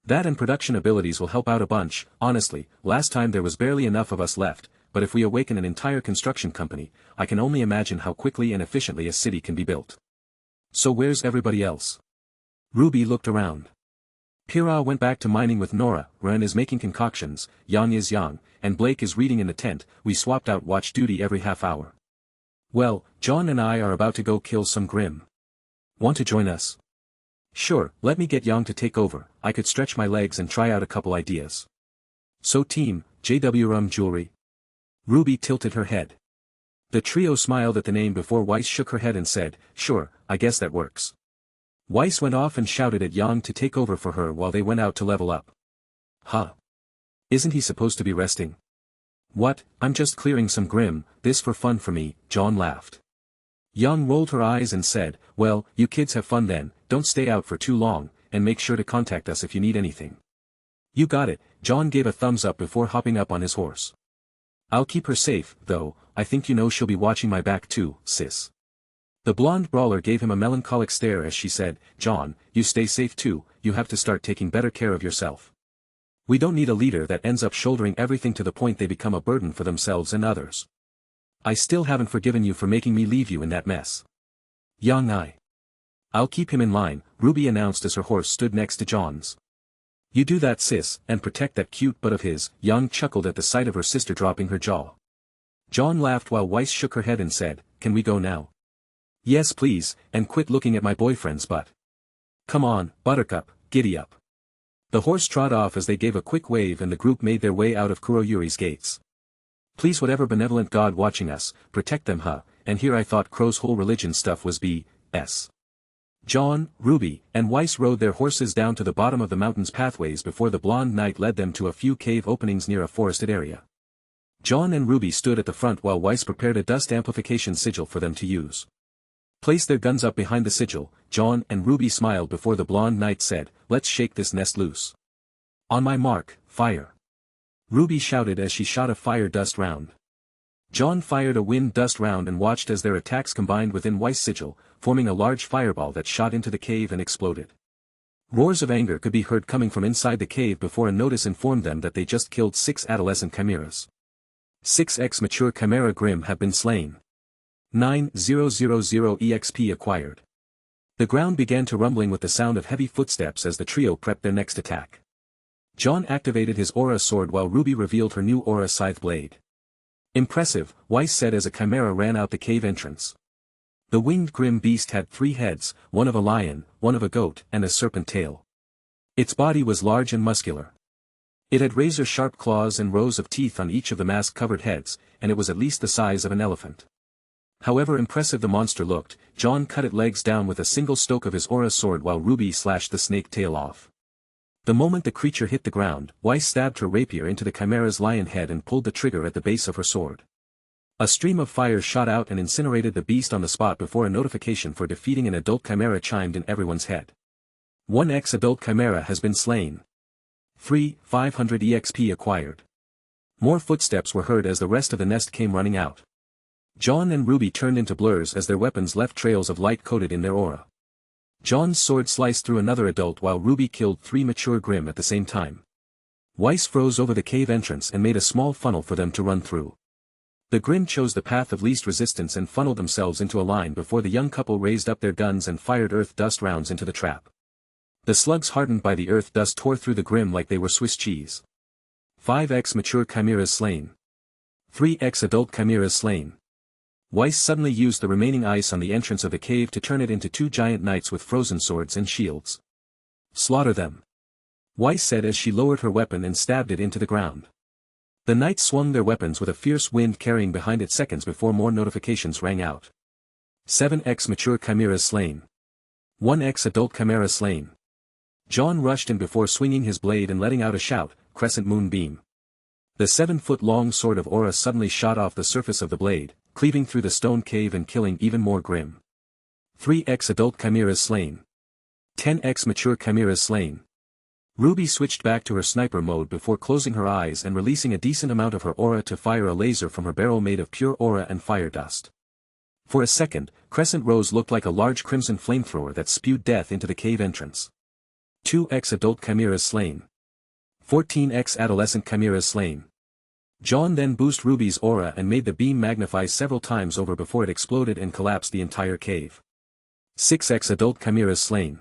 B: That and production abilities will help out a bunch. Honestly, last time there was barely enough of us left, but if we awaken an entire construction company, I can only imagine how quickly and efficiently a city can be built. So where's everybody else? Ruby looked around. Pyrrha went back to mining with Nora, Ren is making concoctions, Yang is Yang, and Blake is reading in the tent. We swapped out watch duty every half hour. Well, John and I are about to go kill some Grim. Want to join us? Sure, let me get Yang to take over, I could stretch my legs and try out a couple ideas. So team, JWRM Jewelry? Ruby tilted her head. The trio smiled at the name before Weiss shook her head and said, sure, I guess that works. Weiss went off and shouted at Yang to take over for her while they went out to level up. Huh? Isn't he supposed to be resting? What, I'm just clearing some Grim, this for fun for me, John laughed. Yang rolled her eyes and said, well, you kids have fun then, don't stay out for too long, and make sure to contact us if you need anything. You got it, John gave a thumbs up before hopping up on his horse. I'll keep her safe, though, I think you know she'll be watching my back too, sis. The blonde brawler gave him a melancholic stare as she said, John, you stay safe too, you have to start taking better care of yourself. We don't need a leader that ends up shouldering everything to the point they become a burden for themselves and others. I still haven't forgiven you for making me leave you in that mess. Yang, I'll keep him in line, Ruby announced as her horse stood next to John's. You do that, sis, and protect that cute butt of his. Yang chuckled at the sight of her sister dropping her jaw. John laughed while Weiss shook her head and said, can we go now? Yes please, and quit looking at my boyfriend's butt. Come on, Buttercup, giddy up. The horse trot off as they gave a quick wave and the group made their way out of Kuroyuri's gates. Please, whatever benevolent god watching us, protect them, huh? And here I thought Crow's whole religion stuff was BS. John, Ruby, and Weiss rode their horses down to the bottom of the mountain's pathways before the blonde knight led them to a few cave openings near a forested area. John and Ruby stood at the front while Weiss prepared a dust amplification sigil for them to use. Place their guns up behind the sigil. John and Ruby smiled before the blonde knight said, let's shake this nest loose. On my mark, fire. Ruby shouted as she shot a fire dust round. John fired a wind dust round and watched as their attacks combined within Weiss' sigil, forming a large fireball that shot into the cave and exploded. Roars of anger could be heard coming from inside the cave before a notice informed them that they just killed 6 adolescent chimeras. 6x mature chimera Grimm have been slain. 9000 EXP acquired. The ground began to rumbling with the sound of heavy footsteps as the trio prepped their next attack. Jaune activated his aura sword while Ruby revealed her new aura scythe blade. Impressive, Weiss said as a chimera ran out the cave entrance. The winged Grimm beast had 3 heads, one of a lion, one of a goat, and a serpent tail. Its body was large and muscular. It had razor-sharp claws and rows of teeth on each of the mask-covered heads, and it was at least the size of an elephant. However impressive the monster looked, Jaune cut its legs down with a single stroke of his aura sword while Ruby slashed the snake tail off. The moment the creature hit the ground, Weiss stabbed her rapier into the chimera's lion head and pulled the trigger at the base of her sword. A stream of fire shot out and incinerated the beast on the spot before a notification for defeating an adult chimera chimed in everyone's head. 1x adult chimera has been slain. 500 EXP acquired. More footsteps were heard as the rest of the nest came running out. Jaune and Ruby turned into blurs as their weapons left trails of light coated in their aura. Jaune's sword sliced through another adult while Ruby killed 3 mature Grimm at the same time. Weiss froze over the cave entrance and made a small funnel for them to run through. The Grimm chose the path of least resistance and funneled themselves into a line before the young couple raised up their guns and fired earth dust rounds into the trap. The slugs hardened by the earth dust tore through the Grimm like they were Swiss cheese. 5x mature chimeras slain. 3x adult chimeras slain. Weiss suddenly used the remaining ice on the entrance of the cave to turn it into 2 giant knights with frozen swords and shields. Slaughter them. Weiss said as she lowered her weapon and stabbed it into the ground. The knights swung their weapons with a fierce wind carrying behind it seconds before more notifications rang out. 7x mature chimeras slain. 1x adult chimera slain. Jaune rushed in before swinging his blade and letting out a shout, crescent moon beam. The 7-foot-long sword of aura suddenly shot off the surface of the blade, cleaving through the stone cave and killing even more Grimm. 3x adult chimeras slain. 10x mature chimeras slain. Ruby switched back to her sniper mode before closing her eyes and releasing a decent amount of her aura to fire a laser from her barrel made of pure aura and fire dust. For a second, Crescent Rose looked like a large crimson flamethrower that spewed death into the cave entrance. 2x adult chimeras slain. 14x adolescent chimeras slain. Jaune then boosted Ruby's aura and made the beam magnify several times over before it exploded and collapsed the entire cave. 6x adult chimeras slain.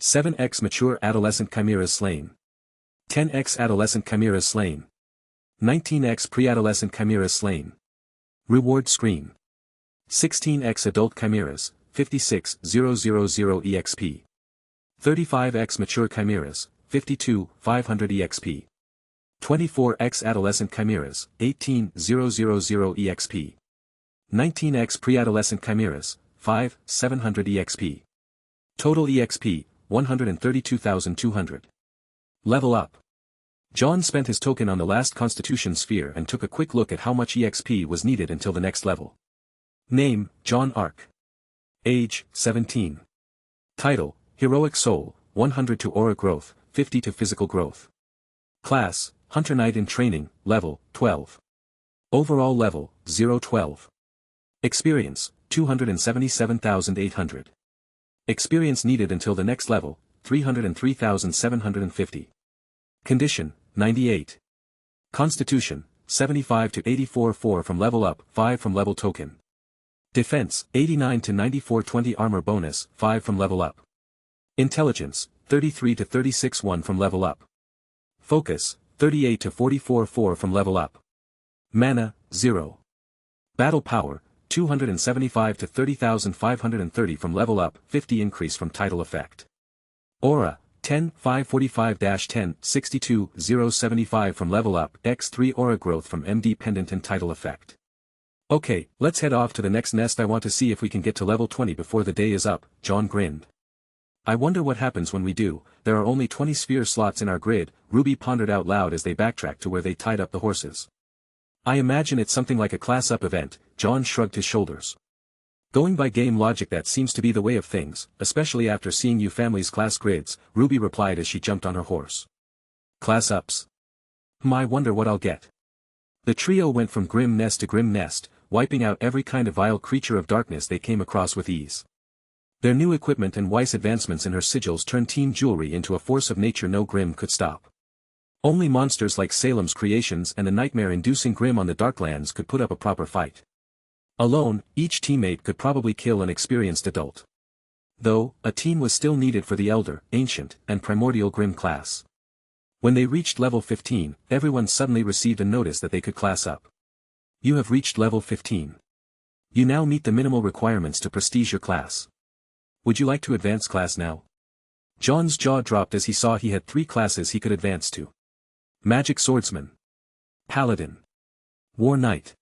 B: 7x mature adolescent chimeras slain. 10x adolescent chimeras slain. 19x pre-adolescent chimeras slain. Reward screen. 16x adult chimeras, 56,000 EXP. 35x mature chimeras, 52,500 EXP. 24x adolescent chimeras, 18,000 EXP. 19x pre-adolescent chimeras, 5,700 EXP. Total EXP, 132,200. Level up. Jaune spent his token on the last constitution sphere and took a quick look at how much EXP was needed until the next level. Name, Jaune Arc. Age, 17. Title, Heroic Soul, 100 to Aura Growth, 50 to Physical Growth. Class, Hunter Knight in Training, Level, 12. Overall Level, 0-12. Experience, 277,800. Experience needed until the next level, 303,750. Condition, 98. Constitution, 75 to 84 4 from level up, 5 from level token. Defense, 89 to 94 20 armor bonus, 5 from level up. Intelligence, 33 to 36 1 from level up. Focus, 38 to 44 4 from level up. Mana, 0. Battle power, 275 to 30,530 from level up, 50 increase from title effect. Aura, 10 545-10 62 075 from level up, X3 aura growth from MD pendant and title effect. Okay, let's head off to the next nest. I want to see if we can get to level 20 before the day is up, Jaune grinned. I wonder what happens when we do. There are only 20 sphere slots in our grid, Ruby pondered out loud as they backtracked to where they tied up the horses. I imagine it's something like a class-up event, Jaune shrugged his shoulders. Going by game logic, that seems to be the way of things, especially after seeing you family's class grids, Ruby replied as she jumped on her horse. Class-ups? I wonder what I'll get. The trio went from grim nest to grim nest, wiping out every kind of vile creature of darkness they came across with ease. Their new equipment and Weiss advancements in her sigils turned Team Jewelry into a force of nature no grim could stop.
A: Only monsters like Salem's Creations and the nightmare-inducing Grimm on the Darklands could put up a proper fight. Alone, each teammate could probably kill an experienced adult. Though, a team was still needed for the Elder, Ancient, and Primordial Grimm class. When they reached level 15, everyone suddenly received a notice that they could class up. You have reached level 15. You now meet the minimal requirements to prestige your class. Would you like to advance class now? John's jaw dropped as he saw he had 3 classes he could advance to. Magic Swordsman. Paladin. War Knight.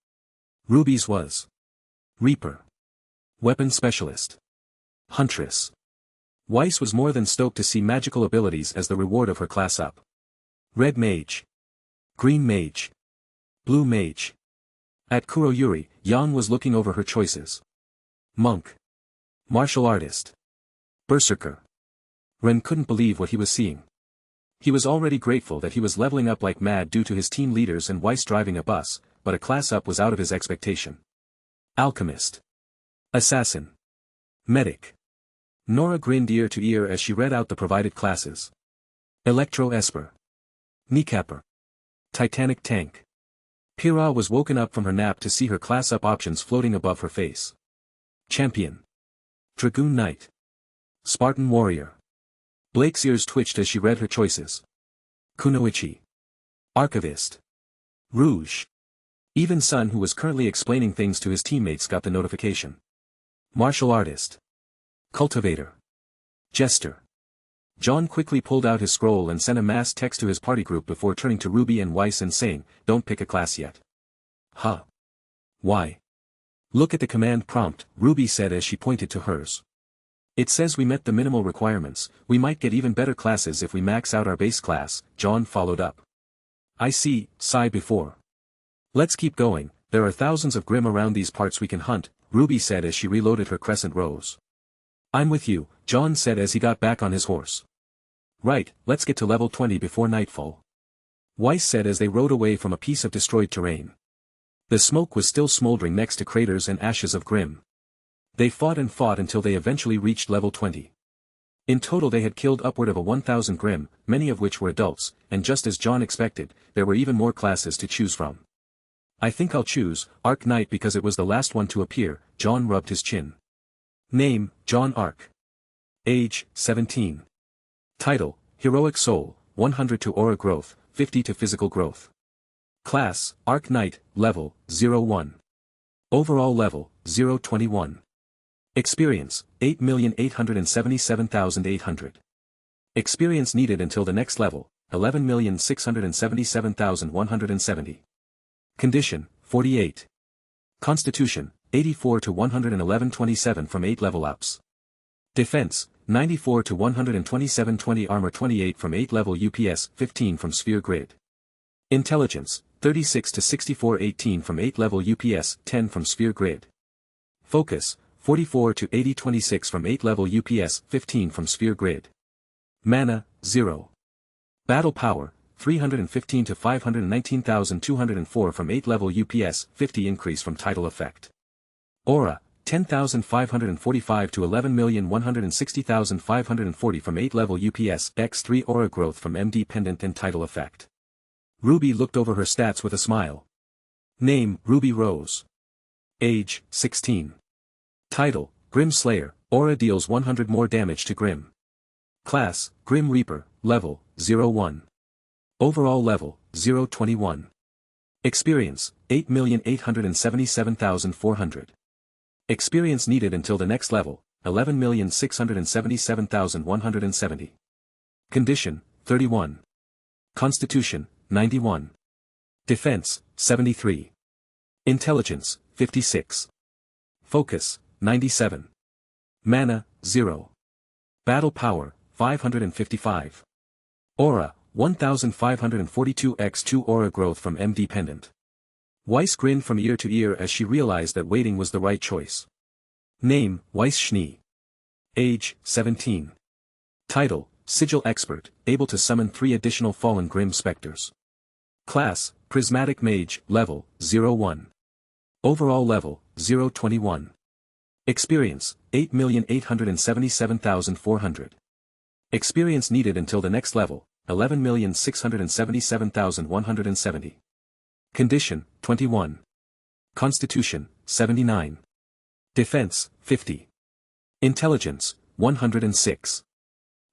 A: Ruby's was. Reaper. Weapon Specialist. Huntress. Weiss was more than stoked to see magical abilities as the reward of her class up. Red Mage. Green Mage. Blue Mage. At Kuroyuri, Yang was looking over her choices. Monk. Martial Artist. Berserker. Ren couldn't believe what he was seeing. He was already grateful that he was leveling up like mad due to his team leaders and Weiss driving a bus, but a class up was out of his expectation. Alchemist. Assassin. Medic. Nora grinned ear to ear as she read out the provided classes. Electro-Esper. Kneecapper. Titanic Tank. Pyrrha was woken up from her nap to see her class-up options floating above her face. Champion. Dragoon Knight. Spartan Warrior. Blake's ears twitched as she read her choices. Kunoichi. Archivist. Rouge. Even Sun, who was currently explaining things to his teammates, got the notification. Martial Artist. Cultivator. Jester. John quickly pulled out his scroll and sent a mass text to his party group before turning to Ruby and Weiss and saying, "Don't pick a class yet." Huh. Why? Look at the command prompt, Ruby said as she pointed to hers. It says we met the minimal requirements, we might get even better classes if we max out our base class, John followed up. I see, sigh before. Let's keep going, there are thousands of Grimm around these parts we can hunt, Ruby said as she reloaded her crescent rose. I'm with you, John said as he got back on his horse. Right, let's get to level 20 before nightfall. Weiss said as they rode away from a piece of destroyed terrain. The smoke was still smoldering next to craters and ashes of Grimm. They fought and fought until they eventually reached level 20. In total they had killed upward of 1,000 Grimm, many of which were adults, and just as John expected, there were even more classes to choose from. I think I'll choose Arc Knight because it was the last one to appear, John rubbed his chin. Name, John Arc. Age, 17. Title, Heroic Soul, 100 to Aura Growth, 50 to Physical Growth. Class, Arc Knight, Level, 01. Overall Level, 021. Experience, 8,877,800. Experience needed until the next level, 11,677,170. Condition, 48. Constitution, 84 to 111-27 from 8 level ups. Defense, 94 to 127-20 armor 28 from 8 level UPS 15 from Sphere Grid. Intelligence, 36 to 64-18 from 8 level UPS 10 from Sphere Grid. Focus, 44 to 80-26 from 8 level UPS 15 from Sphere Grid. Mana, 0. Battle Power, 315 to 519,204 from 8 level UPS 50 increase from Title Effect. Aura, 10,545 to 11,160,540 from 8 level UPS X3 Aura Growth from MD Pendant and Title Effect. Ruby looked over her stats with a smile. Name, Ruby Rose. Age, 16. Title, Grimm Slayer, Aura deals 100 more damage to Grimm. Class, Grimm Reaper, Level, 01. Overall Level, 021. Experience, 8,877,400. Experience needed until the next level, 11,677,170. Condition, 31. Constitution, 91. Defense, 73. Intelligence, 56. Focus, 97. Mana, 0. Battle Power, 555. Aura, 1,542 x2 Aura Growth from MD Pendant. Weiss grinned from ear to ear as she realized that waiting was the right choice. Name, Weiss Schnee. Age, 17. Title, Sigil Expert, able to summon 3 additional fallen Grimm specters. Class, Prismatic Mage, Level, 01. Overall Level, 021. Experience, 8,877,400. Experience needed until the next level,
B: 11,677,170. Condition, 21. Constitution, 79. Defense, 50. Intelligence, 106.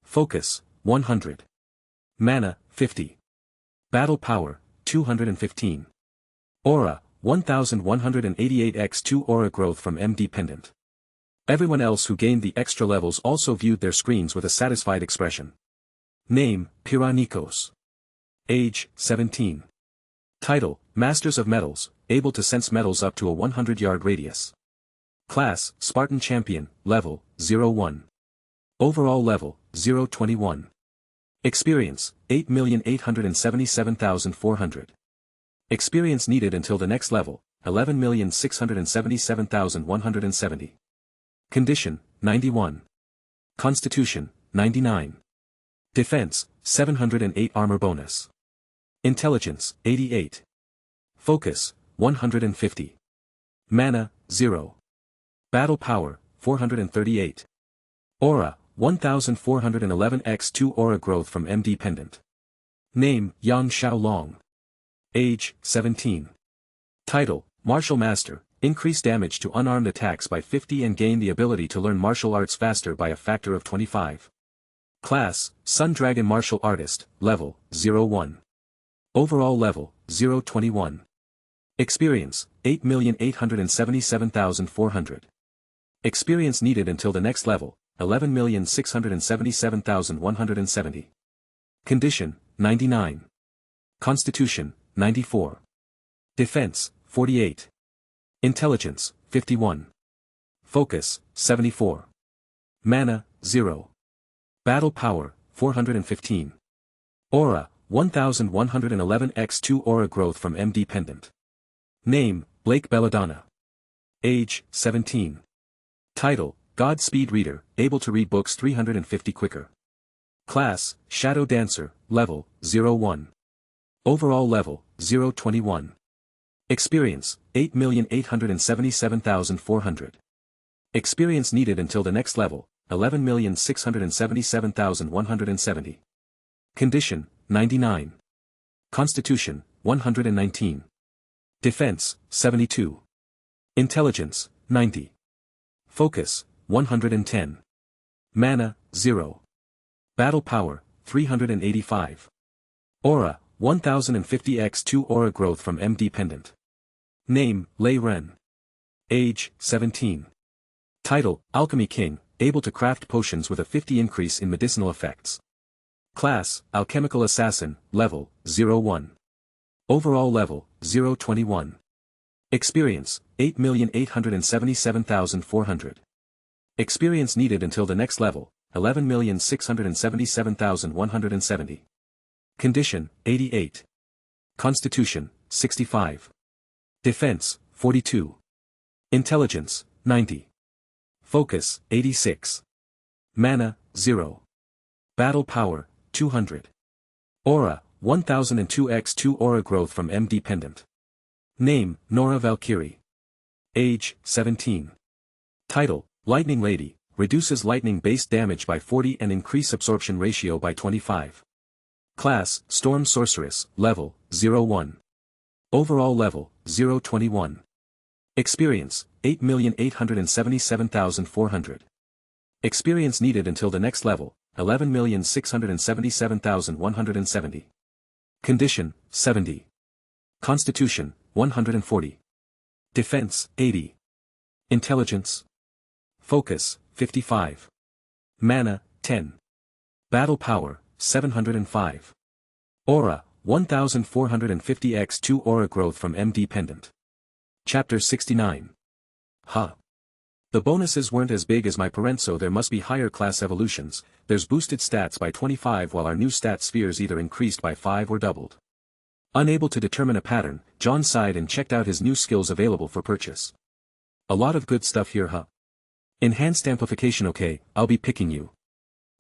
B: Focus, 100. Mana, 50. Battle power, 215. Aura, 1188x2 aura growth from M dependent. Everyone else who gained the extra levels also viewed their screens with a satisfied expression. Name, Piranikos. Age, 17. Title, Masters of Metals, able to sense metals up to a 100-yard radius. Class, Spartan Champion, Level, 01. Overall Level, 021. Experience, 8,877,400. Experience needed until the next level, 11,677,170. Condition, 91. Constitution, 99. Defense, 708 armor bonus. Intelligence, 88. Focus, 150. Mana, 0. Battle power, 438. Aura, 1411x2 aura growth from M dependent. Name, Yang Xiaolong. Age, 17. Title, Martial Master, increase damage to unarmed attacks by 50 and gain the ability to learn martial arts faster by a factor of 25. Class, Sun Dragon Martial Artist, Level, 01. Overall Level, 021. Experience, 8,877,400. Experience needed until the next level, 11,677,170. Condition, 99. Constitution, 94. Defense, 48. Intelligence, 51. Focus, 74. Mana, 0. Battle power, 415. Aura, 1111x2 aura growth from M dependent. Name, Blake Belladonna. Age, 17. Title, God Speed Reader, able to read books 350 quicker. Class, Shadow Dancer, Level, 01. Overall Level, 021. Experience, 8,877,400. Experience needed until the next level, 11,677,170. Condition, 99. Constitution, 119. Defense, 72. Intelligence, 90. Focus, 110. Mana, 0. Battle power, 385. Aura, 1050x2 aura growth from M dependent. Name, Lei Ren. Age, 17. Title, Alchemy King, able to craft potions with a 50 increase in medicinal effects. Class, Alchemical Assassin, Level, 01. Overall Level, 021. Experience, 8,877,400. Experience needed until the next level, 11,677,170. Condition, 88. Constitution, 65. Defense, 42. Intelligence, 90. Focus, 86. Mana, 0. Battle power, 200. Aura, 1002x2 aura growth from M dependent. Name, Nora Valkyrie. Age, 17. Title, Lightning Lady, reduces lightning-based damage by 40 and increase absorption ratio by 25. Class, Storm Sorceress, Level, 01. Overall Level, 021. Experience, 8,877,400. Experience needed until the next level, 11,677,170. Condition, 70. Constitution, 140. Defense, 80. Intelligence. Focus, 55. Mana, 10. Battle power, 705. Aura, 1450x2 aura growth from M dependent. Chapter 69. The bonuses weren't as big as my parent, so there must be higher class evolutions. There's boosted stats by 25 while our new stat spheres either increased by 5 or doubled. Unable to determine a pattern, John sighed and checked out his new skills available for purchase. A lot of good stuff here, Enhanced amplification. Okay, I'll be picking you.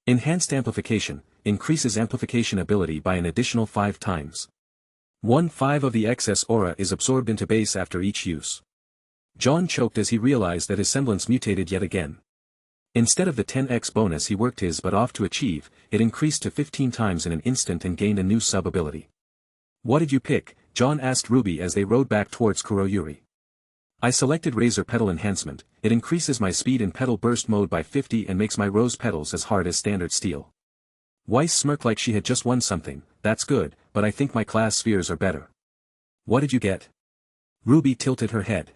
B: Enhanced amplification, increases amplification ability by an additional 5 times. 1/5 of the excess aura is absorbed into base after each use. John choked as he realized that his semblance mutated yet again.
A: Instead of the 10x bonus he worked his butt off to achieve, it increased to 15 times in an instant and gained a new sub-ability. What did you pick? John asked Ruby as they rode back towards Kuroyuri. I selected Razor Petal Enhancement. It increases my speed in petal burst mode by 50 and makes my rose petals as hard as standard steel. Weiss smirked like she had just won something. That's good, but I think my class spheres are better. What did you get? Ruby tilted her head.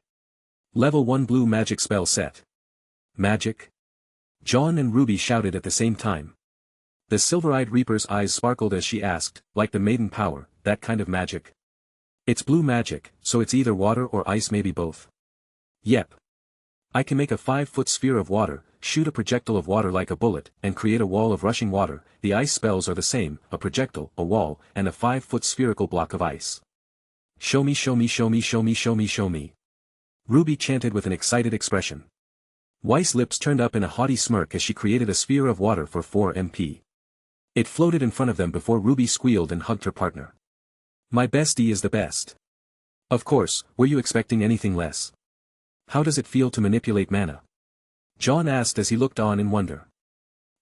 A: Level 1 blue magic spell set. Magic? John and Ruby shouted at the same time. The silver-eyed Reaper's eyes sparkled as she asked, like the maiden power, that kind of magic? It's blue magic, so it's either water or ice, maybe both. Yep. I can make a 5-foot sphere of water, shoot a projectile of water like a bullet, and create a wall of rushing water. The ice spells are the same, a projectile, a wall, and a 5-foot spherical block of ice. Show me, show me, show me, show me, show me, show me. Ruby chanted with an excited expression. Weiss' lips turned up in a haughty smirk as she created a sphere of water for 4 MP. It floated in front of them before Ruby squealed and hugged her partner. My bestie is the best. Of course, were you expecting anything less? How does it feel to manipulate mana? John asked as he looked on in wonder.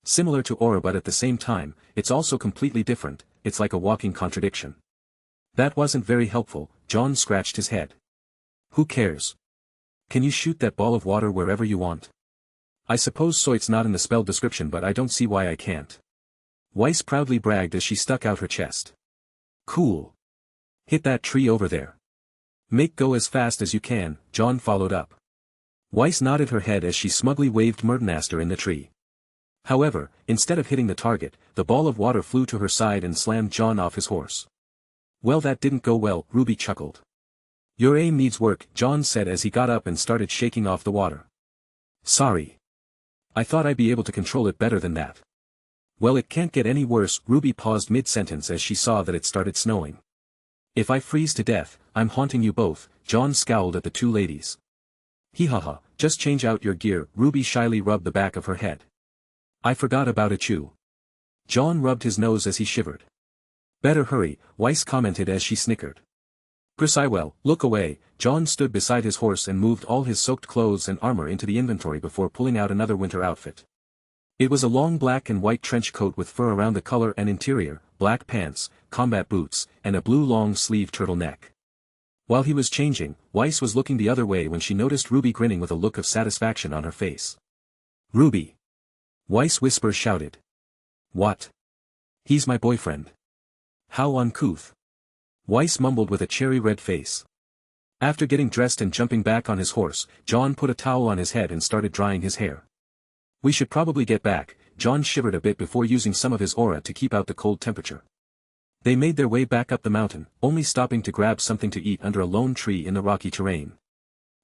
A: Similar to aura, but at the same time, it's also completely different. It's like a walking contradiction. That wasn't very helpful. John scratched his head. Who cares? Can you shoot that ball of water wherever you want? I suppose so. It's not in the spell description, but I don't see why I can't. Weiss proudly bragged as she stuck out her chest. Cool. Hit that tree over there. Make go as fast as you can, John followed up. Weiss nodded her head as she smugly waved Murdenaster in the tree. However, instead of hitting the target, the ball of water flew to her side and slammed John off his horse. Well, that didn't go well, Ruby chuckled. Your aim needs work, John said as he got up and started shaking off the water. Sorry. I thought I'd be able to control it better than that. Well, it can't get any worse. Ruby paused mid-sentence as she saw that it started snowing. If I freeze to death, I'm haunting you both, John scowled at the two ladies. Hee-ha-ha, just change out your gear, Ruby shyly rubbed the back of her head. I forgot about it, you. John rubbed his nose as he shivered. Better hurry, Weiss commented as she snickered. Well, look away. John stood beside his horse and moved all his soaked clothes and armor into the inventory before pulling out another winter outfit. It was a long black and white trench coat with fur around the collar and interior, black pants, combat boots, and a blue long-sleeve turtleneck. While he was changing, Weiss was looking the other way when she noticed Ruby grinning with a look of satisfaction on her face. Ruby! Weiss' whisper shouted. What? He's my boyfriend. How uncouth. Weiss mumbled with a cherry-red face. After getting dressed and jumping back on his horse, John put a towel on his head and started drying his hair. We should probably get back. John shivered a bit before using some of his aura to keep out the cold temperature. They made their way back up the mountain, only stopping to grab something to eat under a lone tree in the rocky terrain.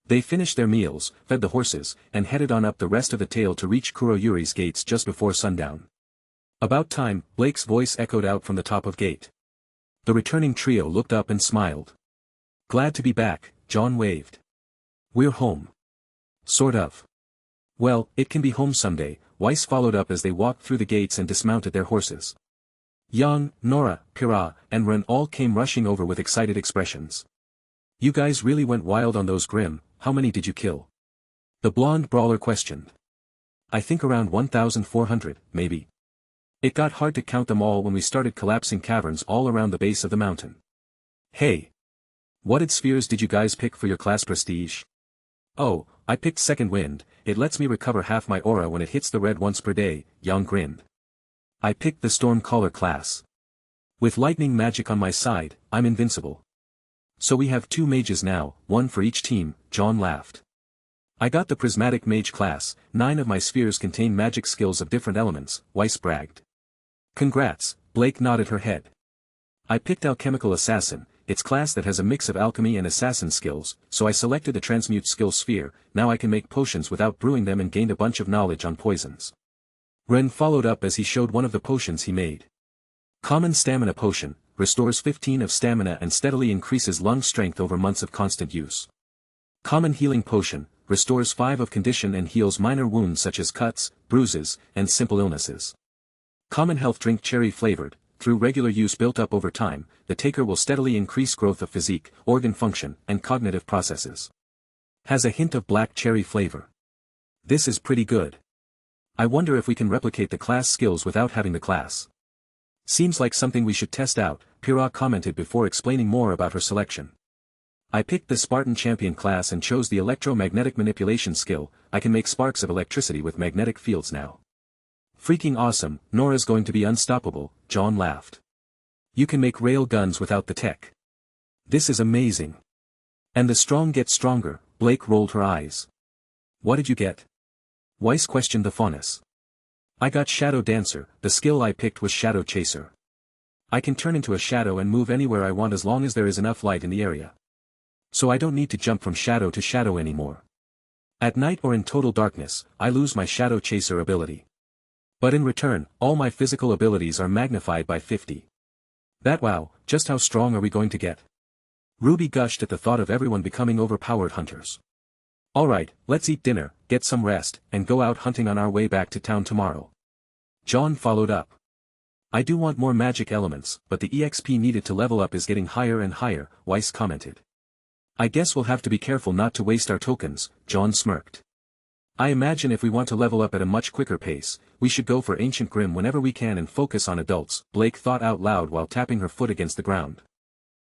A: They finished their meals, fed the horses, and headed on up the rest of the trail to reach Kuroyuri's gates just before sundown. About time, Blake's voice echoed out from the top of gate. The returning trio looked up and smiled. Glad to be back, John waved. We're home. Sort of. Well, it can be home someday, Weiss followed up as they walked through the gates and dismounted their horses. Young, Nora, Kira, and Ren all came rushing over with excited expressions. You guys really went wild on those Grimm. How many did you kill? The blonde brawler questioned. I think around 1,400, maybe. It got hard to count them all when we started collapsing caverns all around the base of the mountain. Hey! What spheres did you guys pick for your class prestige? Oh, I picked Second Wind. It lets me recover half my aura when it hits the red once per day, Young grinned. I picked the Stormcaller class. With lightning magic on my side, I'm invincible. So we have 2 mages now, 1 for each team, John laughed. I got the Prismatic Mage class. 9 of my spheres contain magic skills of different elements, Weiss bragged. Congrats, Blake nodded her head. I picked Alchemical Assassin. It's class that has a mix of alchemy and assassin skills, so I selected the Transmute skill sphere. Now I can make potions without brewing them and gained a bunch of knowledge on poisons. Ren followed up as he showed one of the potions he made. Common Stamina Potion, restores 15 of stamina and steadily increases lung strength over months of constant use. Common Healing Potion, restores 5 of condition and heals minor wounds such as cuts, bruises, and simple illnesses. Common Health Drink Cherry Flavored, through regular use built up over time, the taker will steadily increase growth of physique, organ function, and cognitive processes. Has a hint of black cherry flavor. This is pretty good.
B: I wonder if we can replicate the class skills without having the class. Seems like something we should test out, Pyrrha commented before explaining more about her selection. I picked the Spartan Champion class and chose the electromagnetic manipulation skill. I can make sparks of electricity with magnetic fields now. Freaking awesome, Nora's going to be unstoppable, Jaune laughed. You can make rail guns without the tech. This is amazing. And the strong get stronger, Blake rolled her eyes. What did you get? Weiss questioned the faunus. I got Shadow Dancer, the skill I picked was Shadow Chaser. I can turn into a shadow and move anywhere I want as long as there is enough light in the area. So I don't need to jump from shadow to shadow anymore. At night or in total darkness, I lose my Shadow Chaser ability. But in return, all my physical abilities are magnified by 50. Wow, just how strong are we going to get? Ruby gushed at the thought of everyone becoming overpowered hunters. Alright, let's eat dinner, get some rest, and go out hunting on our way back to town tomorrow. Jaune followed up. I do want more magic elements, but the EXP needed to level up is getting higher and higher, Weiss commented. I guess we'll have to be careful not to waste our tokens, Jaune smirked. I imagine if we want to level up at a much quicker pace, we should go for Ancient Grim whenever we can and focus on adults, Blake thought out loud while tapping her foot against the ground.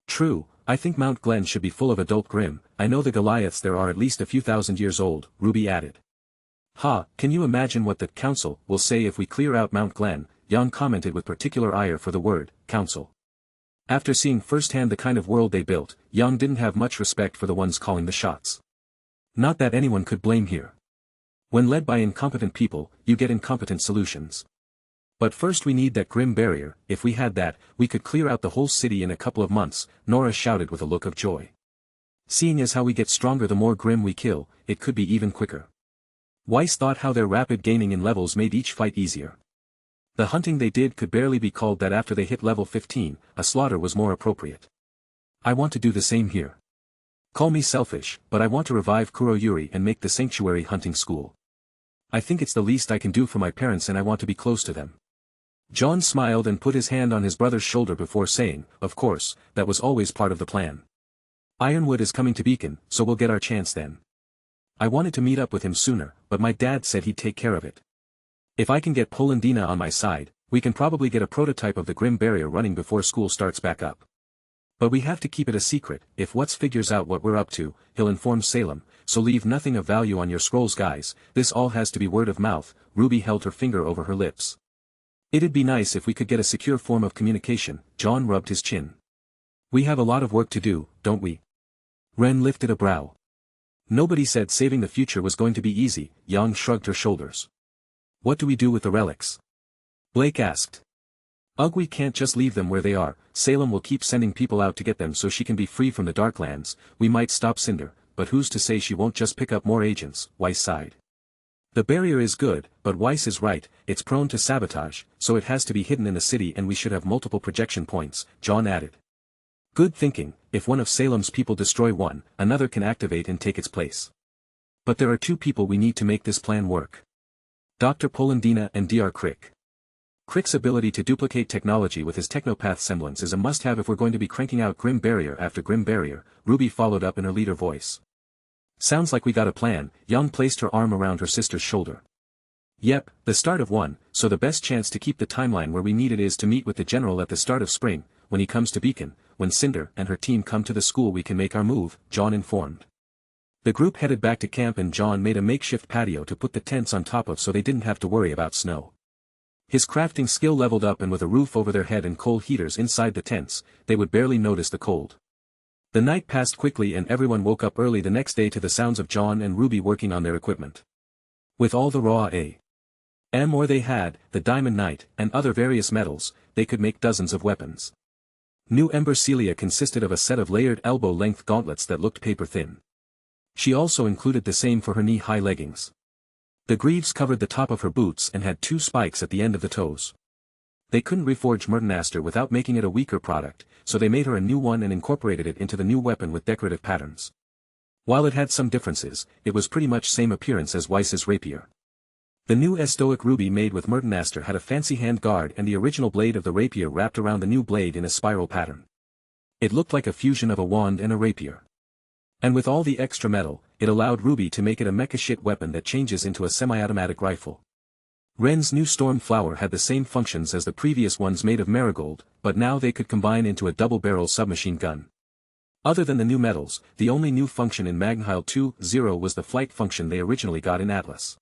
B: True, I think Mount Glen should be full of adult Grim, I know the Goliaths there are at least a few thousand years old, Ruby added. Can you imagine what the Council will say if we clear out Mount Glen, Jaune commented with particular ire for the word, Council. After seeing firsthand the kind of world they built, Jaune didn't have much respect for the ones calling the shots. Not that anyone could blame here. When led by incompetent people, you get incompetent solutions. But first we need that Grim barrier, if we had that, we could clear out the whole city in a couple of months, Nora shouted with a look of joy. Seeing as how we get stronger the more Grim we kill, it could be even quicker. Weiss thought how their rapid gaining in levels made each fight easier. The hunting they did could barely be called that after they hit level 15, a slaughter was more appropriate. I want to do the same here. Call me selfish, but I want to revive Kuroyuri and make the sanctuary hunting school. I think it's the least I can do for my parents and I want to be close to them. Jaune smiled and put his hand on his brother's shoulder before saying, of course, that was always part of the plan. Ironwood is coming to Beacon, so we'll get our chance then. I wanted to meet up with him sooner, but my dad said he'd take care of it. If I can get Polendina on my side, we can probably get a prototype of the Grim barrier running before school starts back up. But we have to keep it a secret. If Watts figures out what we're up to, he'll inform Salem, so leave nothing of value on your scrolls guys, this all has to be word of mouth, Ruby held her finger over her lips. It'd be nice if we could get a secure form of communication, Jaune rubbed his chin. We have a lot of work to do, don't we? Ren lifted a brow. Nobody said saving the future was going to be easy, Jaune shrugged her shoulders. What do we do with the relics? Blake asked. Ugh, we can't just leave them where they are, Salem will keep sending people out to get them so she can be free from the Darklands, we might stop Cinder, but who's to say she won't just pick up more agents, Weiss sighed. The barrier is good, but Weiss is right, it's prone to sabotage, so it has to be hidden in the city and we should have multiple projection points, Jaune added. Good thinking, if one of Salem's people destroy one, another can activate and take its place. But there are two people we need to make this plan work. Dr. Polendina and Dr. Crick. Crick's ability to duplicate technology with his technopath semblance is a must-have if we're going to be cranking out Grim Barrier after Grim Barrier, Ruby followed up in her leader voice. Sounds like we got a plan, Jaune placed her arm around her sister's shoulder. Yep, the start of one, so the best chance to keep the timeline where we need it is to meet with the general at the start of spring, when he comes to Beacon, when Cinder and her team come to the school we can make our move, Jaune informed. The group headed back to camp and Jaune made a makeshift patio to put the tents on top of so they didn't have to worry about snow. His crafting skill leveled up and with a roof over their head and coal heaters inside the tents, they would barely notice the cold. The night passed quickly and everyone woke up early the next day to the sounds of Jaune and Ruby working on their equipment. With all the raw ore they had, the Diamond Knight, and other various metals, they could make dozens of weapons. New Ember Celia consisted of a set of layered elbow-length gauntlets that looked paper-thin. She also included the same for her knee-high leggings. The greaves covered the top of her boots and had 2 spikes at the end of the toes. They couldn't reforge Myrtenaster without making it a weaker product, so they made her a new one and incorporated it into the new weapon with decorative patterns. While it had some differences, it was pretty much same appearance as Weiss's rapier. The new Estoic ruby made with Myrtenaster had a fancy hand guard and the original blade of the rapier wrapped around the new blade in a spiral pattern. It looked like a fusion of a wand and a rapier. And with all the extra metal, it allowed Ruby to make it a mecha shit weapon that changes into a semi-automatic rifle. Ren's new storm flower had the same functions as the previous ones made of marigold, but now they could combine into a double-barrel submachine gun. Other than the new metals, the only new function in Magnhile 2.0 was the flight function they originally got in Atlas.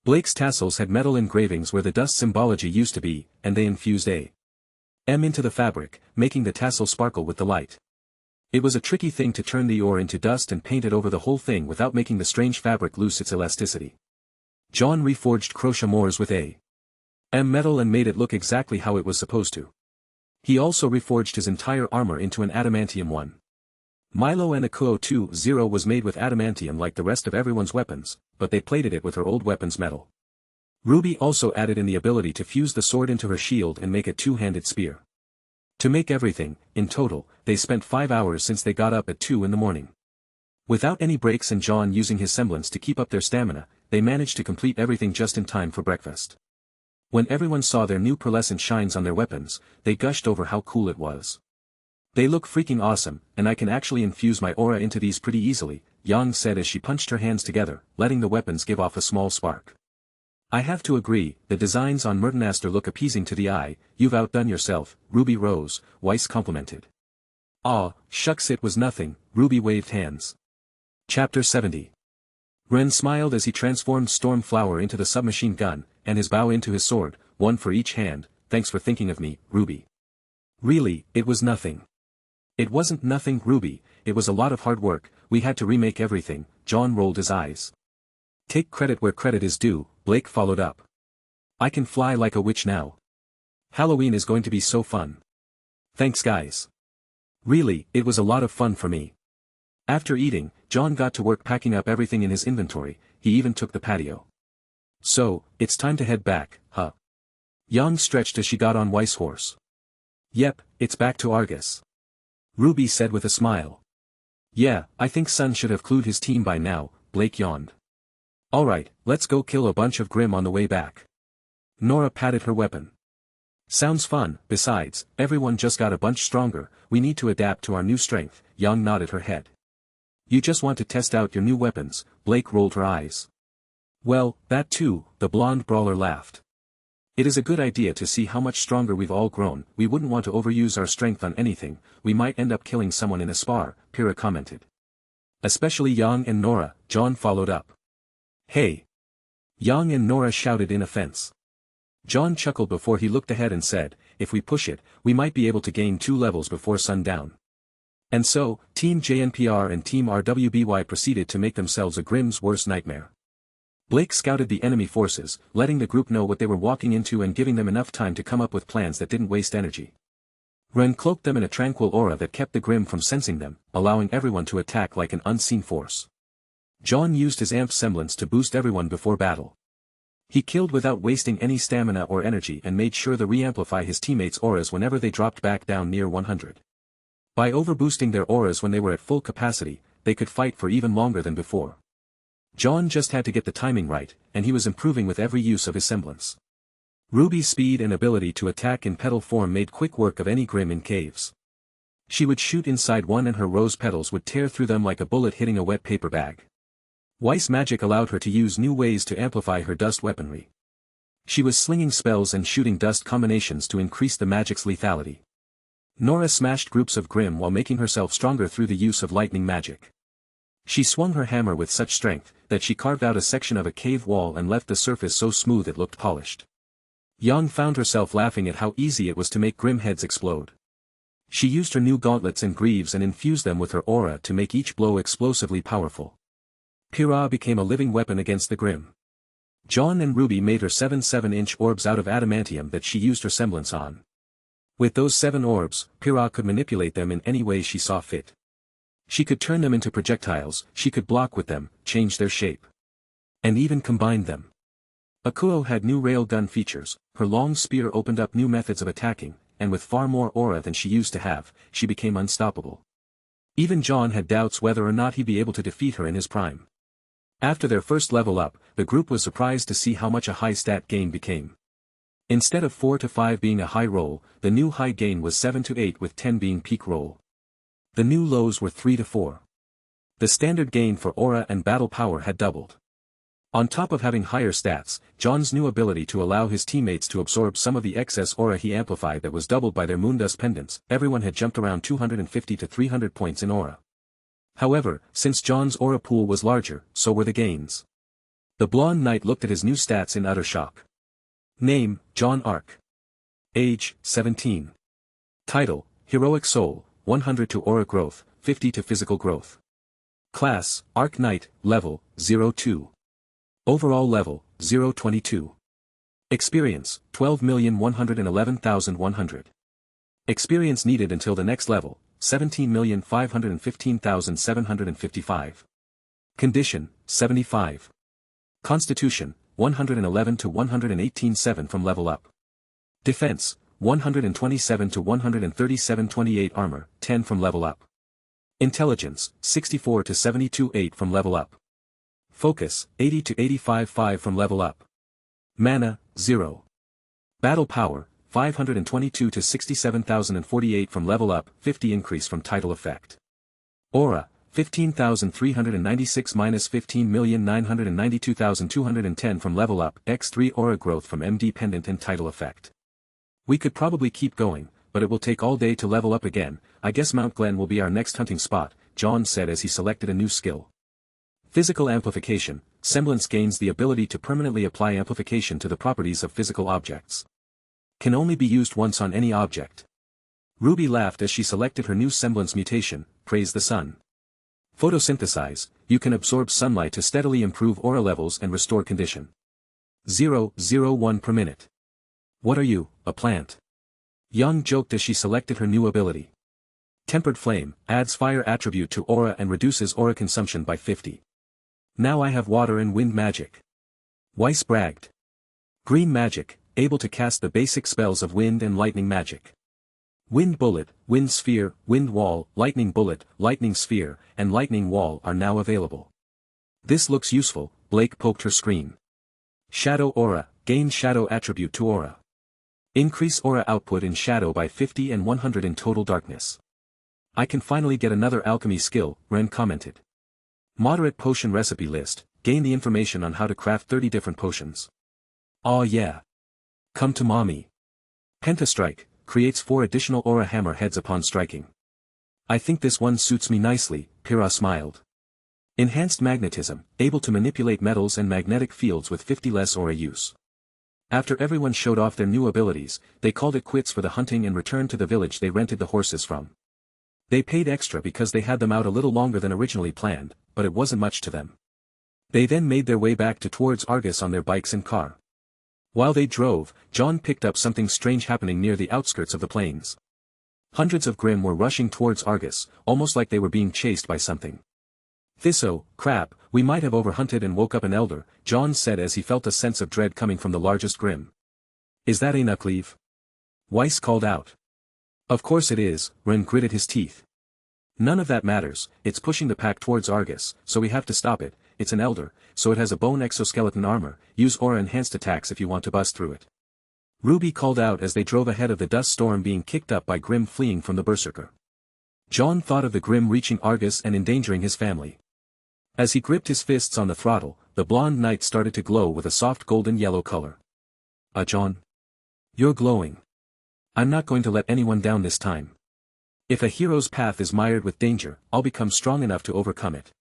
B: Blake's tassels had metal engravings where the dust symbology used to be, and they infused a.m. into the fabric, making the tassel sparkle with the light. It was a tricky thing to turn the ore into dust and paint it over the whole thing without making the strange fabric lose its elasticity. Jaune reforged Courtship ores with a.m. metal and made it look exactly how it was supposed to. He also reforged his entire armor into an adamantium one. Milo and Akuo 2.0 was made with adamantium like the rest of everyone's weapons, but they plated it with her old weapon's metal. RWBY also added in the ability to fuse the sword into her shield and make a two-handed spear. To make everything, in total, they spent 5 hours since they got up at 2 in the morning. Without any breaks and Jaune using his semblance to keep up their stamina, they managed to complete everything just in time for breakfast. When everyone saw their new pearlescent shines on their weapons, they gushed over how cool it was. "They look freaking awesome, and I can actually infuse my aura into these pretty easily," Yang said as she punched her hands together, letting the weapons give off a small spark. "I have to agree, the designs on Myrtenaster look appeasing to the eye. You've outdone yourself," Ruby Rose, Weiss complimented. "Aw, shucks, it was nothing," Ruby waved hands. Chapter 70. Ren smiled as he transformed Storm Flower into the submachine gun, and his bow into his sword, one for each hand. "Thanks for thinking of me, Ruby." "Really, it was nothing." "It wasn't nothing, Ruby, it was a lot of hard work. We had to remake everything." Jaune rolled his eyes. "Take credit where credit is due," Blake followed up. "I can fly like a witch now. Halloween is going to be so fun." "Thanks guys. Really, it was a lot of fun for me." After eating, Jaune got to work packing up everything in his inventory. He even took the patio. "So, it's time to head back, huh?" Yang stretched as she got on Weiss' horse. "Yep, it's back to Argus," Ruby said with a smile. "Yeah, I think Sun should have clued his team by now," Blake yawned. "Alright, let's go kill a bunch of Grimm on the way back." Nora patted her weapon. "Sounds fun. Besides, everyone just got a bunch stronger. We need to adapt to our new strength." Yang nodded her head. "You just want to test out your new weapons," Blake rolled her eyes. "Well, that too," the blonde brawler laughed. "It is a good idea to see how much stronger we've all grown. We wouldn't want to overuse our strength on anything. We might end up killing someone in a spar," Pyrrha commented. "Especially Yang and Nora," Jaune followed up. "Hey!" Yang and Nora shouted in offense. Jaune chuckled before he looked ahead and said, "If we push it, we might be able to gain 2 levels before sundown." And so, Team JNPR and Team RWBY proceeded to make themselves a Grimm's worst nightmare. Blake scouted the enemy forces, letting the group know what they were walking into and giving them enough time to come up with plans that didn't waste energy. Ren cloaked them in a tranquil aura that kept the Grimm from sensing them, allowing everyone to attack like an unseen force. Jaune used his amp semblance to boost everyone before battle. He killed without wasting any stamina or energy and made sure to re-amplify his teammates' auras whenever they dropped back down near 100. By overboosting their auras when they were at full capacity, they could fight for even longer than before. Jaune just had to get the timing right, and he was improving with every use of his semblance. Ruby's speed and ability to attack in petal form made quick work of any Grimm in caves. She would shoot inside one and her rose petals would tear through them like a bullet hitting a wet paper bag. Weiss magic allowed her to use new ways to amplify her dust weaponry. She was slinging spells and shooting dust combinations to increase the magic's lethality. Nora smashed groups of Grimm while making herself stronger through the use of lightning magic. She swung her hammer with such strength, that she carved out a section of a cave wall and left the surface so smooth it looked polished. Yang found herself laughing at how easy it was to make Grimm heads explode. She used her new gauntlets and greaves and infused them with her aura to make each blow explosively powerful. Pyrrha became a living weapon against the Grimm. Jaune and Ruby made her 7 7-inch orbs out of adamantium that she used her semblance on. With those 7 orbs, Pyrrha could manipulate them in any way she saw fit. She could turn them into projectiles, she could block with them, change their shape, and even combine them. Akuo had new railgun features, her long spear opened up new methods of attacking, and with far more aura than she used to have, she became unstoppable. Even Jaune had doubts whether or not he'd be able to defeat her in his prime. After their first level up, the group was surprised to see how much a high stat gain became. Instead of 4 to 5 being a high roll, the new high gain was 7 to 8 with 10 being peak roll. The new lows were 3 to 4. The standard gain for aura and battle power had doubled.
A: On top of having higher stats, John's new ability to allow his teammates to absorb some of the excess aura he amplified that was doubled by their Moondust pendants, everyone had jumped around 250 to 300 points in aura. However, since John's aura pool was larger, so were the gains. The blonde knight looked at his new stats in utter shock. Name, John Arc. Age, 17. Title, Heroic Soul, 100 to aura growth, 50 to physical growth. Class, Arc Knight, level, 02. Overall level, 022. Experience, 12,111,100. Experience needed until the next level, 17,515,755. Condition, 75. Constitution, 111 to 118.7 from level up. Defense, 127 to 137.28 armor, 10 from level up. Intelligence, 64 to 72.8 from level up. Focus, 80 to 85.5 from level up. Mana, 0. Battle power, 522 to 67,048 from level up, 50 increase from title effect. Aura, 15,396 minus 15,992,210 from level up, x3 aura growth from MD pendant and title effect. We could probably keep going, but it will take all day to level up again. I guess Mount Glen will be our next hunting spot, John said as he selected a new skill. Physical amplification. Semblance gains the ability to permanently apply amplification to the properties of physical objects. Can only be used once on any object. Ruby laughed as she selected her new semblance mutation, Praise the Sun. Photosynthesize. You can absorb sunlight to steadily improve aura levels and restore condition. 0.01 per minute. What are you, a plant? Young joked as she selected her new ability. Tempered Flame, adds fire attribute to aura and reduces aura consumption by 50. Now I have water and wind magic. Weiss bragged. Green magic, able to cast the basic spells of wind and lightning magic. Wind Bullet, Wind Sphere, Wind Wall, Lightning Bullet, Lightning Sphere, and Lightning Wall are now available. This looks useful, Blake poked her screen. Shadow Aura, gain shadow attribute to aura. Increase aura output in shadow by 50 and 100 in total darkness. I can finally get another alchemy skill, Ren commented. Moderate potion recipe list, gain the information on how to craft 30 different potions. Aw yeah. Come to mommy. Pentastrike, creates 4 additional aura hammer heads upon striking. I think this one suits me nicely, Pyrrha smiled. Enhanced magnetism, able to manipulate metals and magnetic fields with 50 less aura use. After everyone showed off their new abilities, they called it quits for the hunting and returned to the village they rented the horses from. They paid extra because they had them out a little longer than originally planned, but it wasn't much to them. They then made their way back towards Argus on their bikes and car. While they drove, John picked up something strange happening near the outskirts of the plains. Hundreds of Grimm were rushing towards Argus, almost like they were being chased by something. Thisso, crap, we might have overhunted and woke up an elder, John said as he felt a sense of dread coming from the largest Grimm. Is that a Nucleave? Weiss called out. Of course it is, Ren gritted his teeth. None of that matters, it's pushing the pack towards Argus, so we have to stop it. It's an elder, so it has a bone exoskeleton armor, use aura-enhanced attacks if you want to bust through it. Ruby called out as they drove ahead of the dust storm being kicked up by Grimm fleeing from the Berserker. John thought of the Grimm reaching Argus and endangering his family. As he gripped his fists on the throttle, the blonde knight started to glow with a soft golden yellow color. John? You're glowing. I'm not going to let anyone down this time. If a hero's path is mired with danger, I'll become strong enough to overcome it.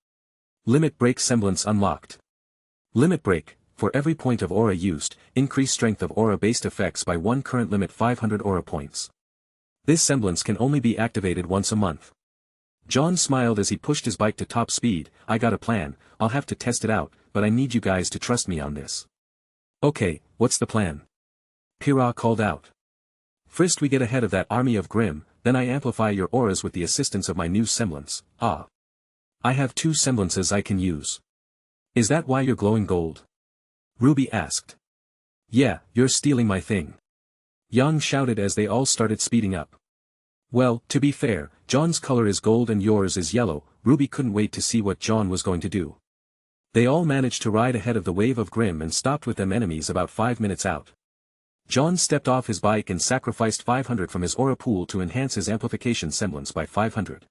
A: Limit Break semblance unlocked. Limit Break, for every point of aura used, increase strength of aura-based effects by 1 current limit 500 aura points. This semblance can only be activated once a month. John smiled as he pushed his bike to top speed. I got a plan, I'll have to test it out, but I need you guys to trust me on this. Okay, what's the plan? Pyrrha called out. First we get ahead of that army of Grimm, then I amplify your auras with the assistance of my new semblance. I have 2 semblances I can use. Is that why you're glowing gold? Ruby asked. Yeah, you're stealing my thing. Yang shouted as they all started speeding up. Well, to be fair, John's color is gold and yours is yellow. Ruby couldn't wait to see what John was going to do. They all managed to ride ahead of the wave of Grimm and stopped with them enemies about 5 minutes out. John stepped off his bike and sacrificed 500 from his aura pool to enhance his amplification semblance by 500.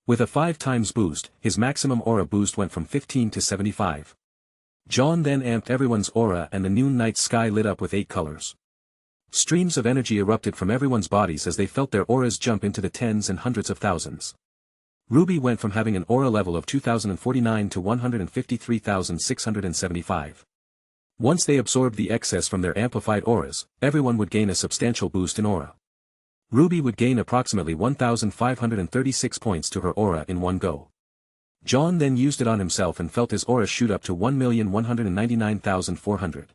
A: With a 5 times boost, his maximum aura boost went from 15 to 75. Jaune then amped everyone's aura and the noon night sky lit up with 8 colors. Streams of energy erupted from everyone's bodies as they felt their auras jump into the tens and hundreds of thousands. RWBY went from having an aura level of 2049 to 153,675. Once they absorbed the excess from their amplified auras, everyone would gain a substantial boost in aura. RWBY would gain approximately 1,536 points to her aura in one go. Jaune then used it on himself and felt his aura shoot up to 1,199,400.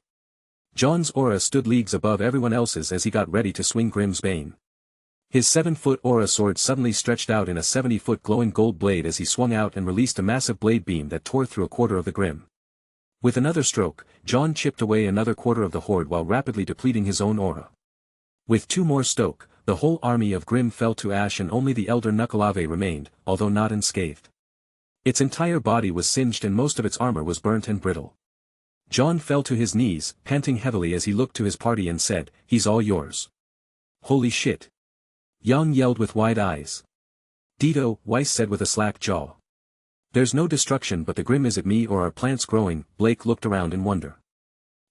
A: Jaune's aura stood leagues above everyone else's as he got ready to swing Grimm's Bane. His 7-foot aura sword suddenly stretched out in a 70-foot glowing gold blade as he swung out and released a massive blade beam that tore through a quarter of the Grimm. With another stroke, Jaune chipped away another quarter of the horde while rapidly depleting his own aura. With 2 more stoke, the whole army of Grimm fell to ash and only the elder Nuckalave remained, although not unscathed. Its entire body was singed and most of its armor was burnt and brittle. Jaune fell to his knees, panting heavily as he looked to his party and said, "He's all yours." "Holy shit!" Young yelled with wide eyes. "Ditto," Weiss said with a slack jaw. "There's no destruction but the Grimm. Is it me or are plants growing?" Blake looked around in wonder.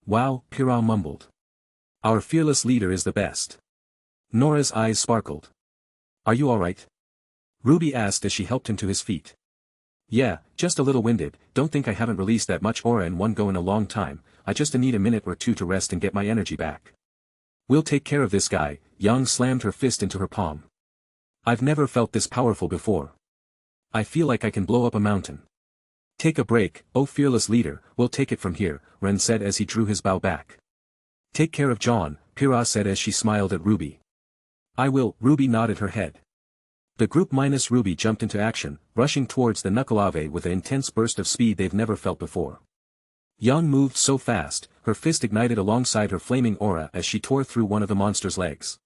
A: "Wow," Pyrrha mumbled. "Our fearless leader is the best." Nora's eyes sparkled. "Are you alright?" RWBY asked as she helped him to his feet. "Yeah, just a little winded. Don't think I haven't released that much aura in one go in a long time. I just need a minute or two to rest and get my energy back." "We'll take care of this guy." Young slammed her fist into her palm. "I've never felt this powerful before. I feel like I can blow up a mountain." "Take a break, oh fearless leader, we'll take it from here," Ren said as he drew his bow back. "Take care of Jaune," Pyrrha said as she smiled at RWBY. "I will," RWBY nodded her head. The group minus RWBY jumped into action, rushing towards the Nuckalave with an intense burst of speed they've never felt before. Young moved so fast, her fist ignited alongside her flaming aura as she tore through one of the monster's legs.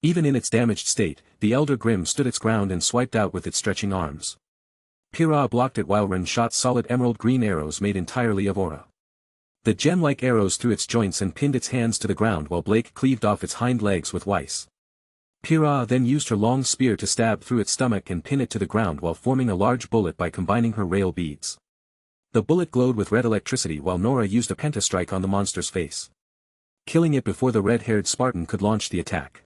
A: Even in its damaged state, the Elder Grimm stood its ground and swiped out with its stretching arms. Pyrrha blocked it while Ren shot solid emerald green arrows made entirely of aura. The gem-like arrows through its joints and pinned its hands to the ground while Blake cleaved off its hind legs with Weiss. Pyrrha then used her long spear to stab through its stomach and pin it to the ground while forming a large bullet by combining her rail beads. The bullet glowed with red electricity while Nora used a pentastrike on the monster's face, killing it before the red-haired Spartan could launch the attack.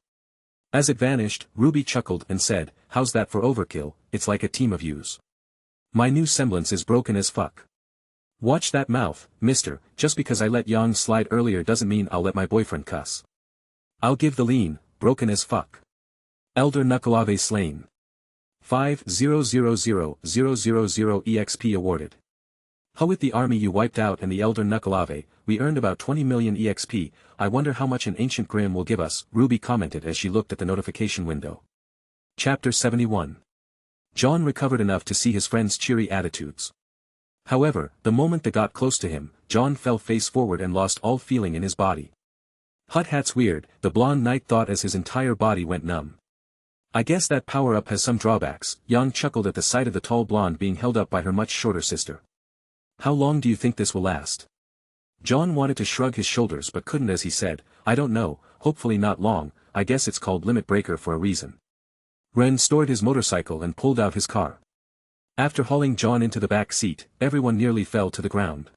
A: As it vanished, RWBY chuckled and said, "How's that for overkill? It's like a team of yous. My new semblance is broken as fuck." "Watch that mouth, mister, just because I let Yang slide earlier doesn't mean I'll let my boyfriend cuss. I'll give the lean, broken as fuck. Elder Nuckalave slain. 5,000,000 EXP awarded. How with the army you wiped out and the Elder Nuckalave, we earned about 20 million EXP, I wonder how much an ancient Grimm will give us, RWBY commented as she looked at the notification window. Chapter 71. Jaune recovered enough to see his friend's cheery attitudes. However, the moment they got close to him, Jaune fell face forward and lost all feeling in his body. "That's weird," the blonde knight thought as his entire body went numb. "I guess that power-up has some drawbacks," Yang chuckled at the sight of the tall blonde being held up by her much shorter sister. "How long do you think this will last?" Jaune wanted to shrug his shoulders but couldn't as he said, "I don't know, hopefully not long, I guess it's called Limit Breaker for a reason." Ren stored his motorcycle and pulled out his car. After hauling Jaune into the back seat, everyone nearly fell to the ground.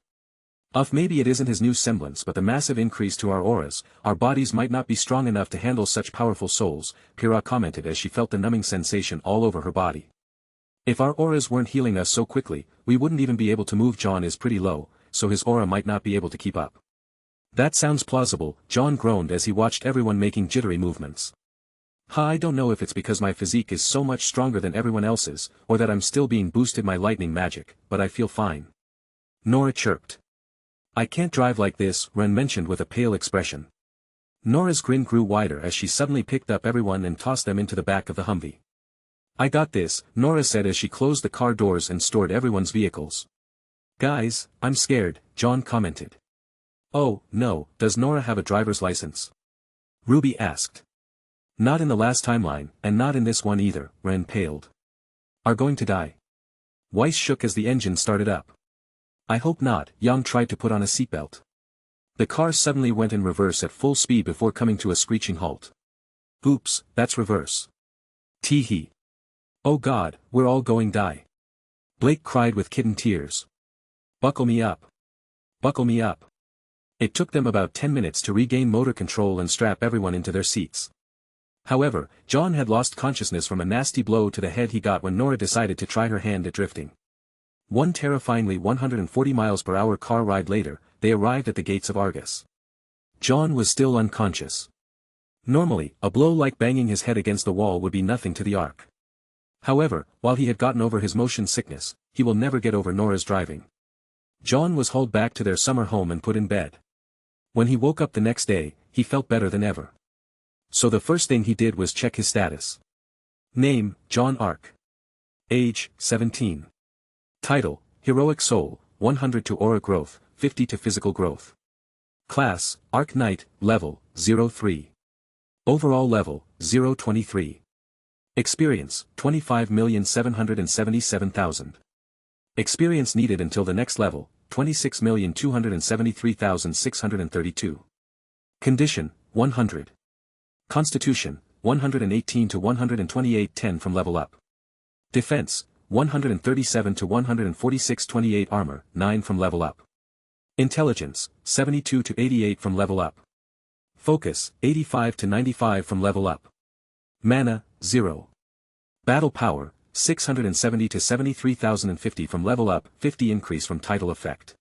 A: Maybe it isn't his new semblance but the massive increase to our auras, our bodies might not be strong enough to handle such powerful souls, Pyrrha commented as she felt the numbing sensation all over her body. "If our auras weren't healing us so quickly, we wouldn't even be able to move. Jaune is pretty low, so his aura might not be able to keep up." "That sounds plausible," Jaune groaned as he watched everyone making jittery movements. I don't know if it's because my physique is so much stronger than everyone else's, or that I'm still being boosted by lightning magic, but I feel fine." Nora chirped. "I can't drive like this," Ren mentioned with a pale expression. Nora's grin grew wider as she suddenly picked up everyone and tossed them into the back of the Humvee. "I got this," Nora said as she closed the car doors and stored everyone's vehicles. "Guys, I'm scared," Jaune commented. "Oh, no, does Nora have a driver's license?" RWBY asked. "Not in the last timeline, and not in this one either," Ren paled. "Are going to die?" Weiss shook as the engine started up. "I hope not." Yang tried to put on a seatbelt. The car suddenly went in reverse at full speed before coming to a screeching halt. "Oops, that's reverse. Tee-hee. Oh god, we're all going die." Blake cried with kitten tears. "Buckle me up." Buckle me up. It took them about 10 minutes to regain motor control and strap everyone into their seats. However, John had lost consciousness from a nasty blow to the head he got when Nora decided to try her hand at drifting. One terrifyingly 140 miles per hour car ride later, they arrived at the gates of Argus. John was still unconscious. Normally, a blow like banging his head against the wall would be nothing to the Ark. However, while he had gotten over his motion sickness, he will never get over Nora's driving. John was hauled back to their summer home and put in bed. When he woke up the next day, he felt better than ever. So the first thing he did was check his status. Name, John Ark. Age, 17. Title, Heroic Soul, 100 to Aura Growth, 50 to Physical Growth. Class, Arc Knight, Level, 03. Overall Level, 023. Experience, 25,777,000. Experience needed until the next level, 26,273,632. Condition, 100. Constitution, 118 to 128 10 from level up. Defense, 137 to 146 28 armor, 9 from level up. Intelligence, 72 to 88 from level up. Focus, 85 to 95 from level up. Mana, 0. Battle power, 670 to 73,050 from level up, 50 increase from title effect.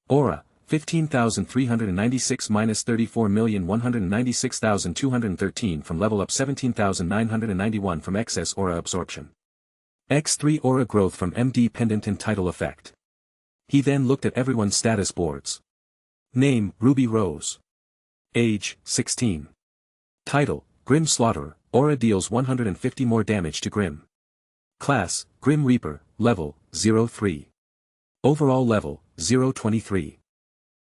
A: Aura, 15,396 minus 34,196,213 from level up, 17,991 from excess aura absorption. X3 aura growth from MD pendant and title effect. He then looked at everyone's status boards. Name, Ruby Rose. Age, 16. Title, Grim Slaughterer, aura deals 150 more damage to Grim. Class, Grim Reaper, Level, 03. Overall Level, 023.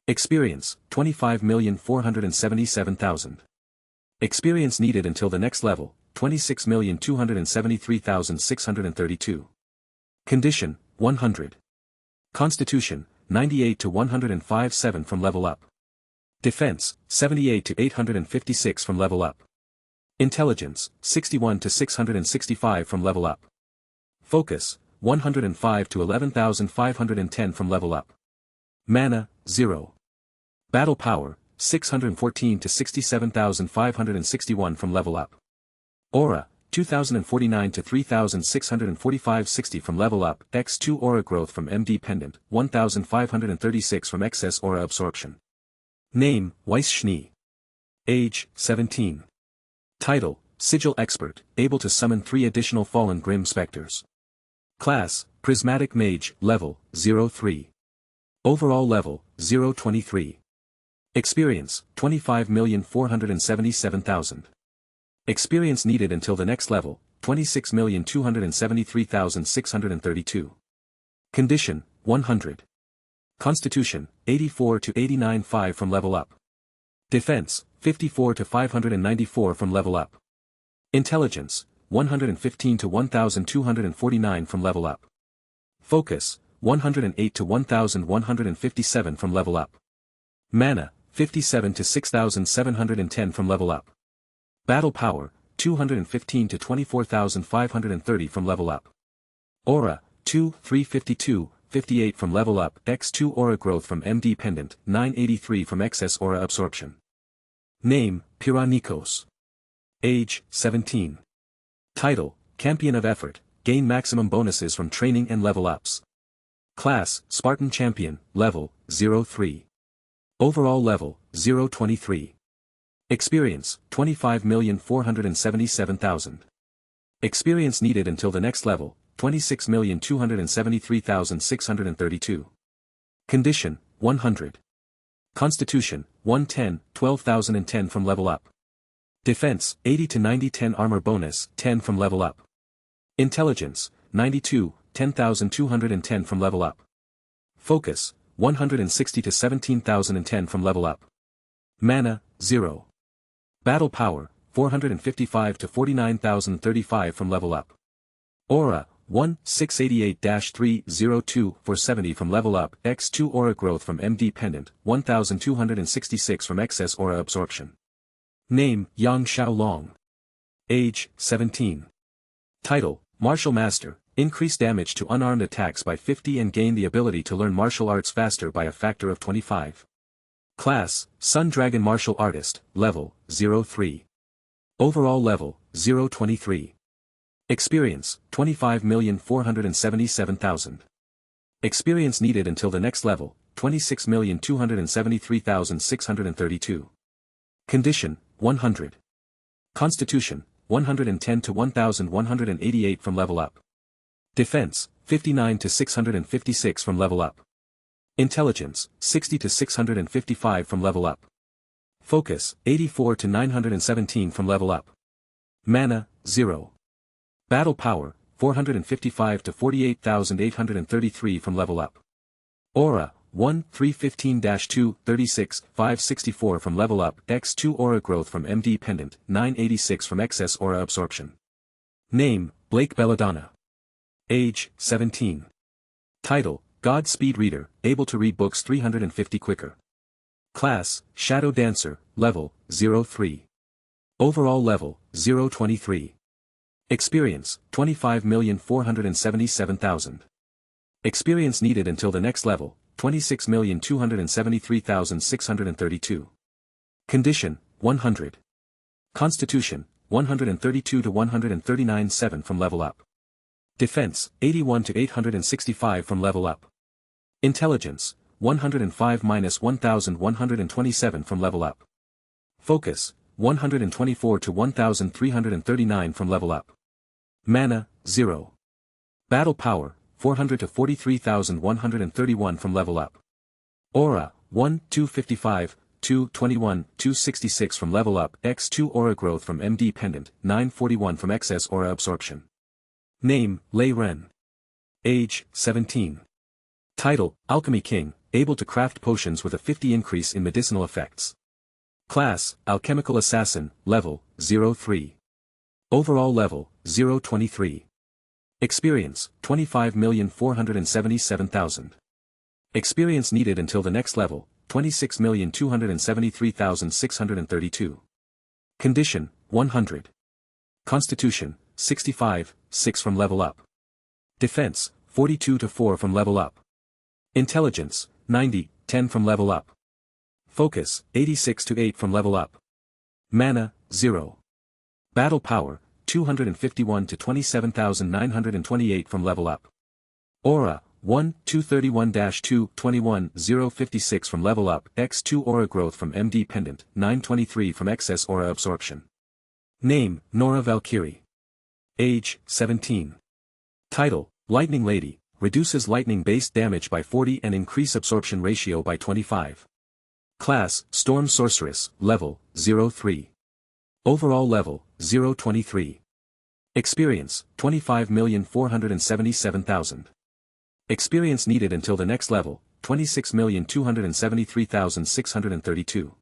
A: Experience, 25,477,000. Experience needed until the next level, 26,273,632. Condition, 100. Constitution, 98 to 105 from level up. Defense, 78 to 856 from level up. Intelligence, 61 to 665 from level up. Focus, 105 to 11,510 from level up. Mana, 0. Battle power, 614 to 67,561 from level up. Aura, 2,049 to 3,645 60 from level up. X2 aura growth from MD pendant, 1,536 from excess aura absorption. Name, Weiss Schnee. Age, 17. Title, Sigil Expert, able to summon 3 additional fallen Grim Spectres. Class, Prismatic Mage, Level, 03. Overall Level, 023. Experience, 25,477,000. Experience needed until the next level, 26,273,632. Condition, 100. Constitution, 84 to 89 from level up. Defense, 54 to 594 from level up. Intelligence, 115 to 1,249 from level up. Focus, 108 to 1,157 from level up. Mana, 57 to 6,710 from level up. Battle power, 215 to 24,530 from level up. Aura, 352, 58 from level up. X2 aura growth from MD pendant, 983 from excess aura absorption. Name, Piranikos. Age, 17. Title, Champion of Effort, gain maximum bonuses from training and level ups. Class, Spartan Champion, Level, 03. Overall Level, 023. Experience, 25,477,000. Experience needed until the next level, 26,273,632. Condition, 100. Constitution, 110, 12,010 from level up. Defense, 80 to 90 10 armor bonus, 10 from level up. Intelligence, 92, 10,210 from level up. Focus, 160 to 17,010 from level up. Mana, 0. Battle power, 455 to 49,035 from level up. Aura, 688-302 470 from level up. X2 aura growth from MD pendant, 1,266 from excess aura absorption. Name, Yang Xiaolong. Age, 17. Title, Martial Master, Increase damage to unarmed attacks by 50 and gain the ability to learn martial arts faster by a factor of 25. Class, Sun Dragon Martial Artist, Level, 03. Overall Level, 023. Experience, 25,477,000. Experience needed until the next level, 26,273,632. Condition, 100. Constitution, 110 to 1,188 from level up. Defense, 59 to 656 from level up. Intelligence, 60 to 655 from level up. Focus, 84 to 917 from level up. Mana, 0. Battle Power, 455 to 48,833 from level up. Aura, 1, 315-2, 36, 564 from level up. X2 Aura Growth from MD Pendant, 986 from Excess Aura Absorption. Name, Blake Belladonna. Age, 17. Title, God Speed Reader, able to read books 350 quicker. Class, Shadow Dancer, Level, 03. Overall Level, 023. Experience, 25,477,000. Experience needed until the next level, 26,273,632. Condition, 100. Constitution, 132 to 139.7 from level up. Defense, 81 to 865 from level up. Intelligence, 105 minus 1,127 from level up. Focus, 124 to 1,339 from level up. Mana, 0. Battle Power, 400 to 43,131 from level up. Aura, 1, 255, 221, 266 from level up. X2 Aura Growth from MD Pendant, 941 from Excess Aura Absorption. Name, Lei Ren. Age, 17. Title, Alchemy King, able to craft potions with a 50 increase in medicinal effects. Class, Alchemical Assassin, Level, 03. Overall Level, 023. Experience, 25,477,000. Experience needed until the next level, 26,273,632. Condition, 100. Constitution, 65, 6 from level up. Defense, 42 to 4 from level up. Intelligence, 90, 10 from level up. Focus, 86 to 8 from level up. Mana, 0. Battle Power, 251 to 27,928 from level up. Aura, 1, 231-2, 21, 056 from level up. X2 Aura Growth from MD Pendant, 923 from Excess Aura Absorption. Name, Nora Valkyrie. Age, 17. Title, Lightning Lady, reduces lightning-based damage by 40 and increase absorption ratio by 25. Class, Storm Sorceress, Level, 03. Overall Level, 023. Experience, 25,477,000. Experience needed until the next level, 26,273,632.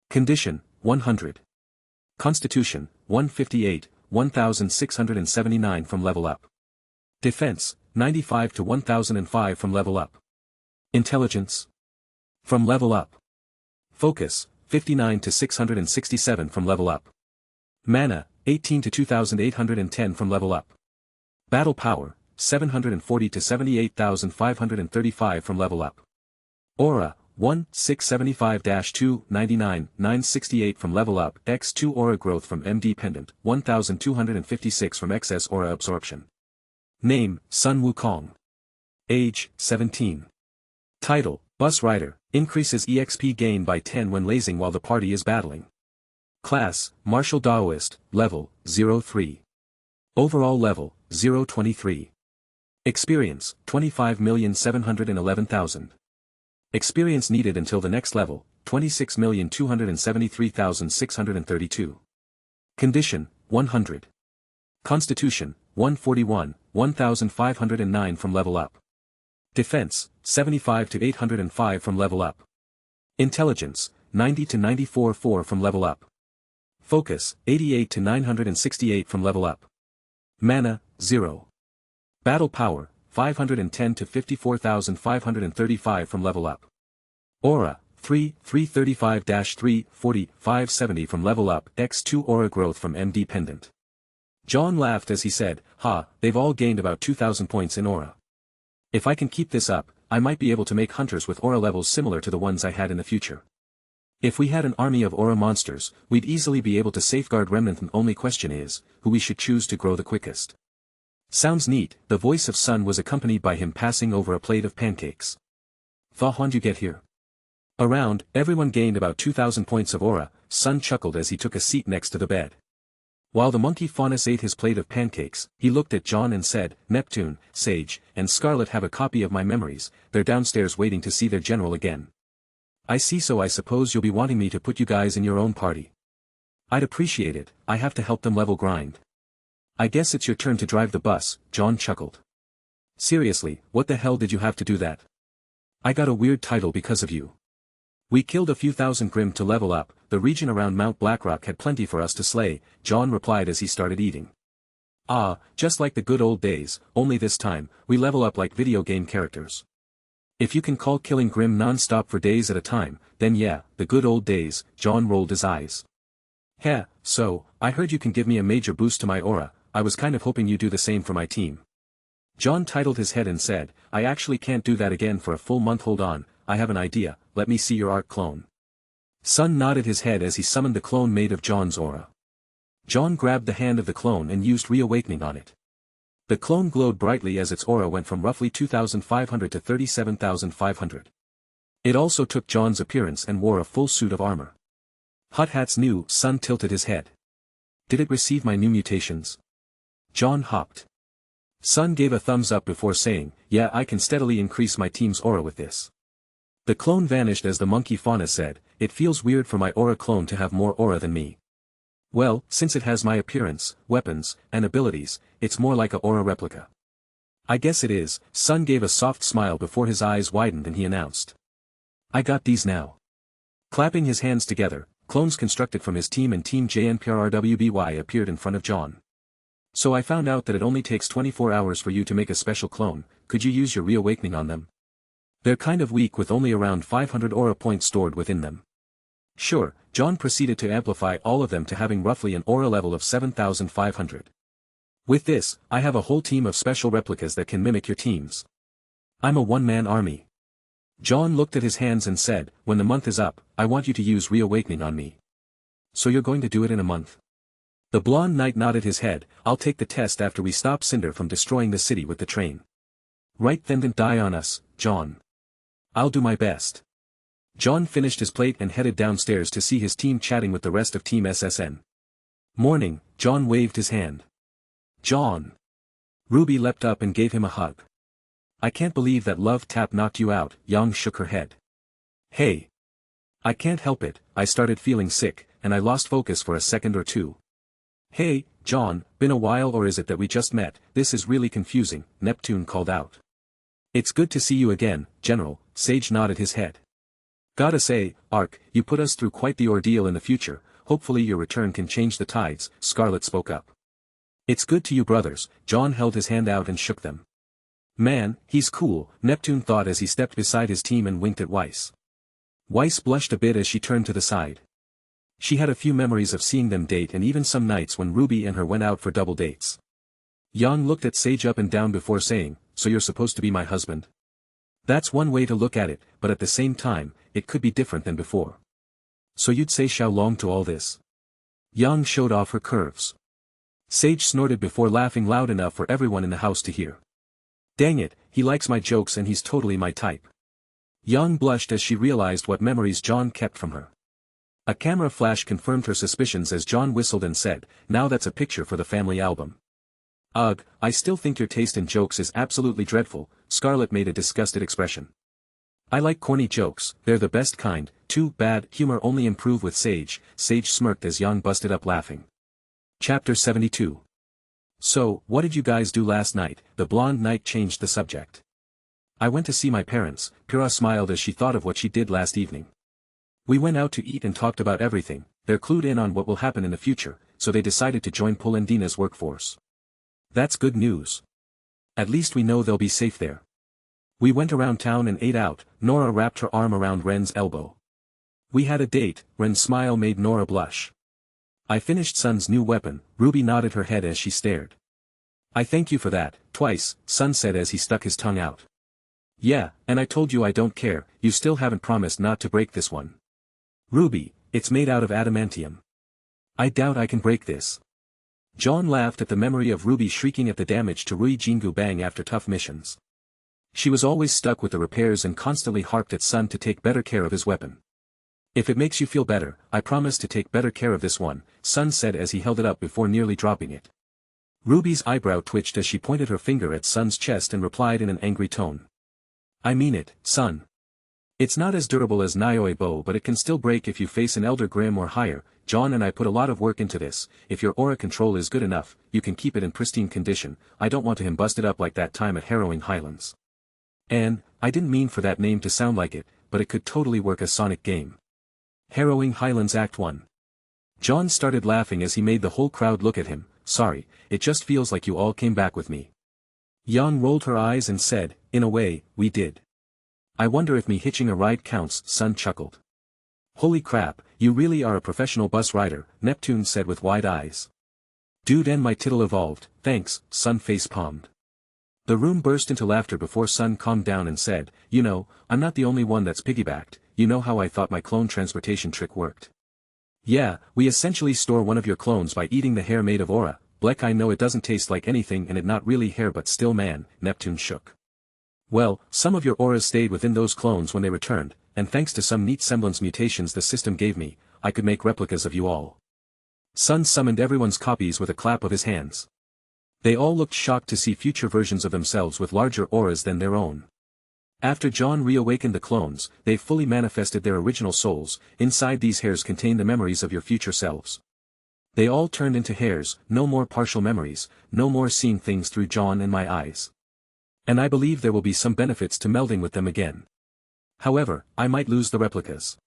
A: Condition, 100. Constitution, 158, 1,679 from level up. Defense, 95 to 1,005 from level up. Intelligence, from level up. Focus, 59 to 667 from level up. Mana, 18 to 2,810 from level up. Battle Power, 740 to 78,535 from level up. Aura, 1, 675-2, 99, 968 from level up. X2 Aura Growth from MD Pendant, 1,256 from Excess Aura Absorption. Name, Sun Wukong. Age, 17. Title, Bus Rider, increases EXP gain by 10 when lazing while the party is battling. Class, Martial Daoist, Level, 03. Overall Level, 023. Experience, 25,711,000. Experience needed until the next level, 26,273,632. Condition, 100. Constitution, 141, 1,509 from level up. Defense, 75 to 805 from level up. Intelligence, 90 to 94.4 from level up. Focus, 88 to 968 from level up. Mana, 0. Battle Power, 510 to 54,535 from level up. Aura, 3, 335-3, 40, 570 from level up. X2 Aura Growth from MD Pendant. Jaune laughed as he said, "Ha, they've all gained about 2,000 points in aura. If I can keep this up, I might be able to make hunters with aura levels similar to the ones I had in the future. If we had an army of aura monsters, we'd easily be able to safeguard remnant. The only question is, who we should choose to grow the quickest." "Sounds neat." The voice of Sun was accompanied by him passing over a plate of pancakes. "How'd you get here?" Around, everyone gained about 2,000 points of aura. Sun chuckled as he took a seat next to the bed. While the monkey faunus ate his plate of pancakes, he looked at Jaune and said, "Neptune, Sage, and Scarlet have a copy of my memories. They're downstairs waiting to see their general again." "I see, so I suppose you'll be wanting me to put you guys in your own party." "I'd appreciate it. I have to help them level grind." "I guess it's your turn to drive the bus," Jaune chuckled. "Seriously, what the hell did you have to do that?" "I got a weird title because of you. We killed a few thousand Grimm to level up. The region around Mount Blackrock had plenty for us to slay," Jaune replied as he started eating. "Ah, just like the good old days, only this time, we level up like video game characters." "If you can call killing Grimm non-stop for days at a time, then yeah, the good old days," Jaune rolled his eyes. "Heh, so, I heard you can give me a major boost to my aura. I was kind of hoping you'd do the same for my team." Jaune titled his head and said, "I actually can't do that again for a full month. Hold on, I have an idea. Let me see your art clone." Sun nodded his head as he summoned the clone made of Jaune's aura. Jaune grabbed the hand of the clone and used reawakening on it. The clone glowed brightly as its aura went from roughly 2,500 to 37,500. It also took Jaune's appearance and wore a full suit of armor. "Hats new." Sun tilted his head. "Did it receive my new mutations?" Jaune hopped. Sun gave a thumbs up before saying, "Yeah, I can steadily increase my team's aura with this." The clone vanished as the monkey fauna said, "It feels weird for my aura clone to have more aura than me." "Well, since it has my appearance, weapons, and abilities, it's more like a aura replica." "I guess it is." Sun gave a soft smile before his eyes widened and he announced, "I got these now." Clapping his hands together, clones constructed from his team and Team JNPRWBY appeared in front of Jaune. "So I found out that it only takes 24 hours for you to make a special clone. Could you use your reawakening on them? They're kind of weak with only around 500 aura points stored within them." "Sure." Jaune proceeded to amplify all of them to having roughly an aura level of 7,500. "With this, I have a whole team of special replicas that can mimic your teams. I'm a one-man army." Jaune looked at his hands and said, "When the month is up, I want you to use reawakening on me." "So you're going to do it in a month?" The blonde knight nodded his head. "I'll take the test after we stop Cinder from destroying the city with the train." "Right then, don't die on us, Jaune." "I'll do my best." Jaune finished his plate and headed downstairs to see his team chatting with the rest of Team SSN. "Morning." Jaune waved his hand. "Jaune." Ruby leapt up and gave him a hug. "I can't believe that love tap knocked you out." Yang shook her head. "Hey. I can't help it, I started feeling sick, and I lost focus for a second or two." "Hey, Jaune, been a while, or is it that we just met? This is really confusing," Neptune called out. "It's good to see you again, General." Sage nodded his head. "Gotta say, Ark, you put us through quite the ordeal in the future. Hopefully your return can change the tides," Scarlet spoke up. "It's good to you brothers." Jaune held his hand out and shook them. "Man, he's cool," Neptune thought as he stepped beside his team and winked at Weiss. Weiss blushed a bit as she turned to the side. She had a few memories of seeing them date and even some nights when Ruby and her went out for double dates. Yang looked at Sage up and down before saying, "So you're supposed to be my husband?" "That's one way to look at it, but at the same time, it could be different than before." "So you'd say Xiaolong to all this?" Yang showed off her curves. Sage snorted before laughing loud enough for everyone in the house to hear. "Dang it, he likes my jokes and he's totally my type." Yang blushed as she realized what memories Jaune kept from her. A camera flash confirmed her suspicions as Jaune whistled and said, "Now that's a picture for the family album." "Ugh, I still think your taste in jokes is absolutely dreadful." Scarlet made a disgusted expression. "I like corny jokes, they're the best kind. Too bad humor only improve with Sage." Sage smirked as Yang busted up laughing. Chapter 72. "So, what did you guys do last night?" The blonde knight changed the subject. "I went to see my parents." Pyrrha smiled as she thought of what she did last evening. "We went out to eat and talked about everything. They're clued in on what will happen in the future, so they decided to join Polendina's workforce." "That's good news. At least we know they'll be safe there." "We went around town and ate out." Nora wrapped her arm around Ren's elbow. "We had a date." Ren's smile made Nora blush.
B: I finished Sun's new weapon. Ruby nodded her head as she stared. I thank you for that, twice, Sun said as he stuck his tongue out. Yeah, and I told you I don't care, you still haven't promised not to break this one. Ruby, it's made out of adamantium. I doubt I can break this. Jaune laughed at the memory of Ruby shrieking at the damage to Rui Jingu Bang after tough missions. She was always stuck with the repairs and constantly harped at Sun to take better care of his weapon. If it makes you feel better, I promise to take better care of this one, Sun said as he held it up before nearly dropping it. Ruby's eyebrow twitched as she pointed her finger at Sun's chest and replied in an angry tone. I mean it, Sun. It's not as durable as Nioi bow, but it can still break if you face an Elder Grim or higher. Jaune and I put a lot of work into this. If your aura control is good enough, you can keep it in pristine condition. I don't want him busted up like that time at Harrowing Highlands. And, I didn't mean for that name to sound like it, but it could totally work as Sonic game. Harrowing Highlands Act 1. Jaune started laughing as he made the whole crowd look at him. Sorry, it just feels like you all came back with me. Yang rolled her eyes and said, in a way, we did. I wonder if me hitching a ride counts, Sun chuckled. Holy crap, you really are a professional bus rider, Neptune said with wide eyes. Dude, and my tittle evolved, thanks, Sun face-palmed. The room burst into laughter before Sun calmed down and said, you know, I'm not the only one that's piggybacked. You know how I thought my clone transportation trick worked? Yeah, we essentially store one of your clones by eating the hair made of aura. Bleck, I know it doesn't taste like anything and it not really hair but still man, Neptune shook. Well, some of your auras stayed within those clones when they returned, and thanks to some neat semblance mutations the system gave me, I could make replicas of you all. Sun summoned everyone's copies with a clap of his hands. They all looked shocked to see future versions of themselves with larger auras than their own. After Jaune reawakened the clones, they fully manifested their original souls. Inside these hairs contain the memories of your future selves. They all turned into hairs, no more partial memories, no more seeing things through Jaune and my eyes. And I believe there will be some benefits to melding with them again. However, I might lose the replicas.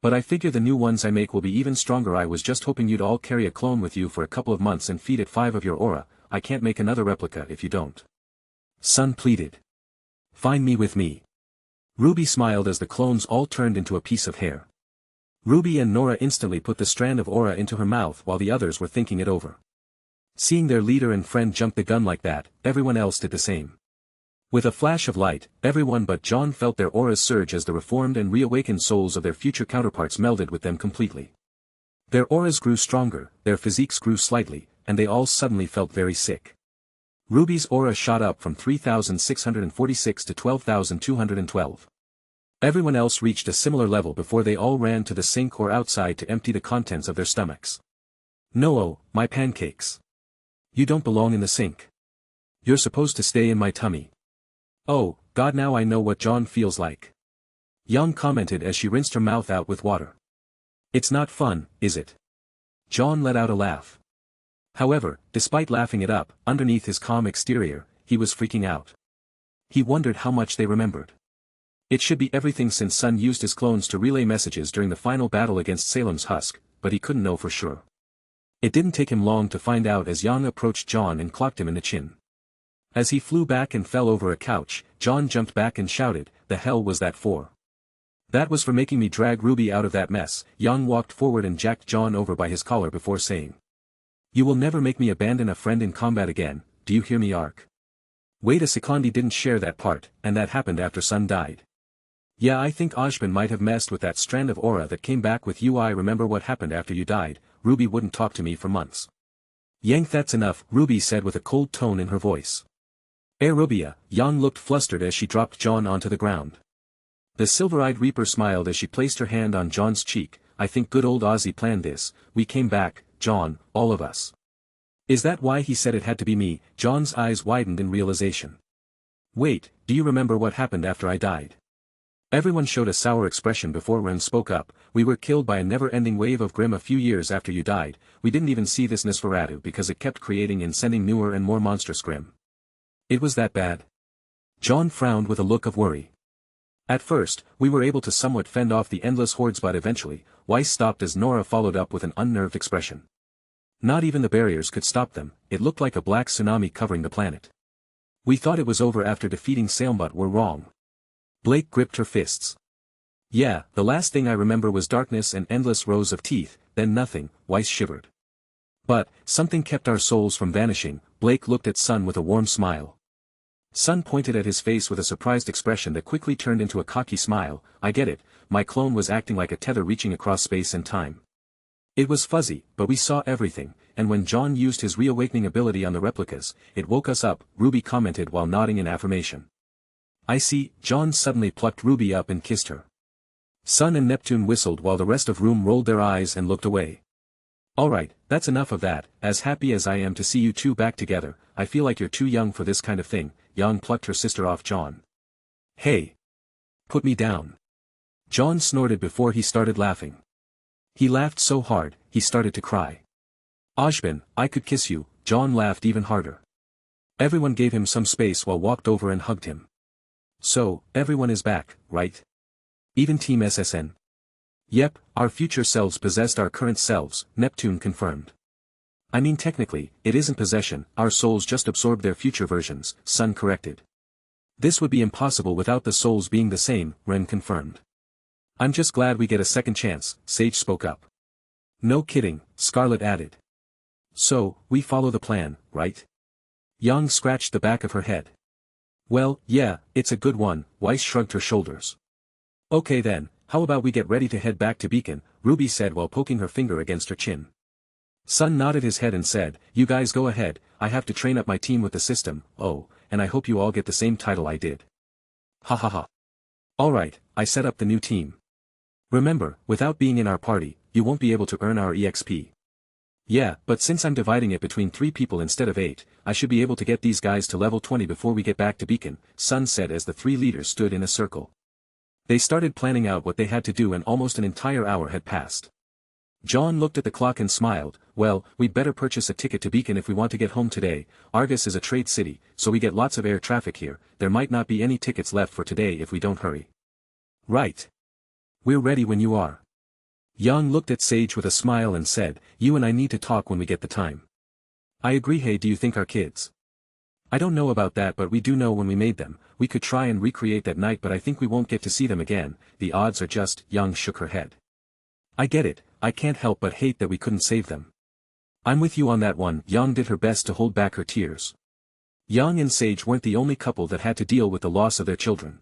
B: But I figure the new ones I make will be even stronger. I was just hoping you'd all carry a clone with you for a couple of months and feed it 5 of your aura. I can't make another replica if you don't. Sun pleaded. Find me with me. Ruby smiled as the clones all turned into a piece of hair. Ruby and Nora instantly put the strand of aura into her mouth while the others were thinking it over. Seeing their leader and friend jump the gun like that, everyone else did the same. With a flash of light, everyone but Jaune felt their auras surge as the reformed and reawakened souls of their future counterparts melded with them completely. Their auras grew stronger, their physiques grew slightly, and they all suddenly felt very sick. Ruby's aura shot up from 3,646 to 12,212. Everyone else reached a similar level before they all ran to the sink or outside to empty the contents of their stomachs. No, my pancakes. You don't belong in the sink. You're supposed to stay in my tummy. Oh, God, now I know what Jaune feels like. Yang commented as she rinsed her mouth out with water. It's not fun, is it? Jaune let out a laugh. However, despite laughing it up, underneath his calm exterior, he was freaking out. He wondered how much they remembered. It should be everything since Sun used his clones to relay messages during the final battle against Salem's Husk, but he couldn't know for sure. It didn't take him long to find out as Yang approached Jaune and clocked him in the chin. As he flew back and fell over a couch, Jaune jumped back and shouted, "The hell was that for?" "That was for making me drag Ruby out of that mess." Yang walked forward and jacked Jaune over by his collar before saying, "You will never make me abandon a friend in combat again, do you hear me, Ark?" Wait a second, he didn't share that part, and that happened after Sun died. Yeah, I think Ojban might have messed with that strand of aura that came back with you. I remember what happened after you died. Ruby wouldn't talk to me for months. Yang, that's enough, Ruby said with a cold tone in her voice. RWBY, Yang looked flustered as she dropped Jaune onto the ground. The silver-eyed Reaper smiled as she placed her hand on Jaune's cheek. "I think good old Ozzy planned this. We came back, Jaune, all of us." "Is that why he said it had to be me?" Jaune's eyes widened in realization. "Wait, do you remember what happened after I died?" Everyone showed a sour expression before Ren spoke up. "We were killed by a never-ending wave of Grim a few years after you died. We didn't even see this Nosferatu because it kept creating and sending newer and more monstrous Grim." "It was that bad?" Jaune frowned with a look of worry. "At first, we were able to somewhat fend off the endless hordes, but eventually," Weiss stopped as Nora followed up with an unnerved expression. "Not even the barriers could stop them. It looked like a black tsunami covering the planet. We thought it was over after defeating Salem, but we're wrong." Blake gripped her fists. "Yeah, the last thing I remember was darkness and endless rows of teeth."
A: then nothing, Weiss shivered. But, something kept our souls from vanishing. Blake looked at Sun with a warm smile. Sun pointed at his face with a surprised expression that quickly turned into a cocky smile. I get it, my clone was acting like a tether reaching across space and time. It was fuzzy, but we saw everything, and when Jaune used his reawakening ability on the replicas, it woke us up, RWBY commented while nodding in affirmation. I see. Jaune suddenly plucked RWBY up and kissed her. Sun and Neptune whistled while the rest of room rolled their eyes and looked away. Alright, that's enough of that. As happy as I am to see you two back together, I feel like you're too young for this kind of thing. Yang plucked her sister off Jaune. Hey! Put me down. Jaune snorted before he started laughing. He laughed so hard, he started to cry. Ojban, I could kiss you. Jaune laughed even harder. Everyone gave him some space while walked over and hugged him. So, everyone is back, right? Even Team SSN? Yep, our future selves possessed our current selves, Neptune confirmed. I mean technically, it isn't possession, our souls just absorbed their future versions, Sun corrected. This would be impossible without the souls being the same, Ren confirmed. I'm just glad we get a second chance, Sage spoke up. No kidding, Scarlet added. So, we follow the plan, right? Yang scratched the back of her head. Well, yeah, it's a good one, Weiss shrugged her shoulders. Okay then, how about we get ready to head back to Beacon, RWBY said while poking her finger against her chin. Sun nodded his head and said, you guys go ahead, I have to train up my team with the system, oh, and I hope you all get the same title I did. Ha ha ha. Alright, I set up the new team. Remember, without being in our party, you won't be able to earn our EXP. Yeah, but since I'm dividing it between 3 people instead of 8, I should be able to get these guys to level 20 before we get back to Beacon, Sun said as the 3 leaders stood in a circle. They started planning out what they had to do and almost an entire hour had passed. Jaune looked at the clock and smiled. Well, we'd better purchase a ticket to Beacon if we want to get home today. Argus is a trade city, so we get lots of air traffic here. There might not be any tickets left for today if we don't hurry. Right. We're ready when you are. Yang looked at Sage with a smile and said, you and I need to talk when we get the time. I agree. Hey, do you think our kids? I don't know about that, but we do know when we made them. We could try and recreate that night, but I think we won't get to see them again. The odds are just. Yang shook her head. I get it, I can't help but hate that we couldn't save them. I'm with you on that one. Yang did her best to hold back her tears. Yang and Sage weren't the only couple that had to deal with the loss of their children.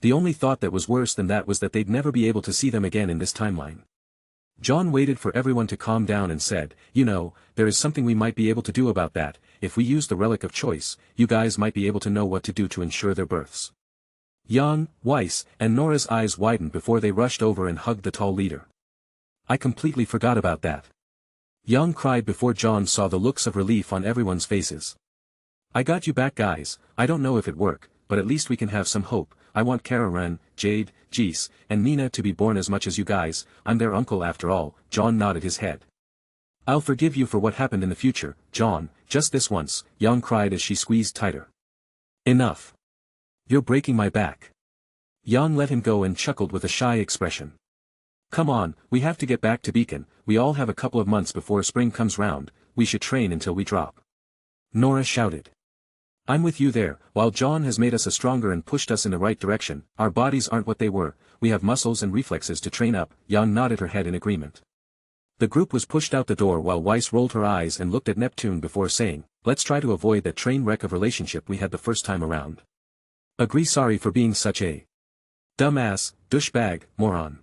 A: The only thought that was worse than that was that they'd never be able to see them again in this timeline. Jaune waited for everyone to calm down and said, you know, there is something we might be able to do about that. If we use the relic of choice, you guys might be able to know what to do to ensure their births. Yang, Weiss, and Nora's eyes widened before they rushed over and hugged the tall leader. I completely forgot about that. Yang cried before Jaune saw the looks of relief on everyone's faces. I got you back, guys. I don't know if it worked, but at least we can have some hope. I want Kara, Jade, Jeese, and Nina to be born as much as you guys. I'm their uncle after all. Jaune nodded his head. I'll forgive you for what happened in the future, Jaune, just this once, Yang cried as she squeezed tighter. Enough. You're breaking my back. Yang let him go and chuckled with a shy expression. Come on, we have to get back to Beacon. We all have a couple of months before spring comes round. We should train until we drop. Nora shouted. I'm with you there. While Jaune has made us a stronger and pushed us in the right direction, our bodies aren't what they were. We have muscles and reflexes to train up. Yang nodded her head in agreement. The group was pushed out the door while Weiss rolled her eyes and looked at Neptune before saying, let's try to avoid that train wreck of relationship we had the first time around. Agree. Sorry for being such a dumbass, douchebag, moron.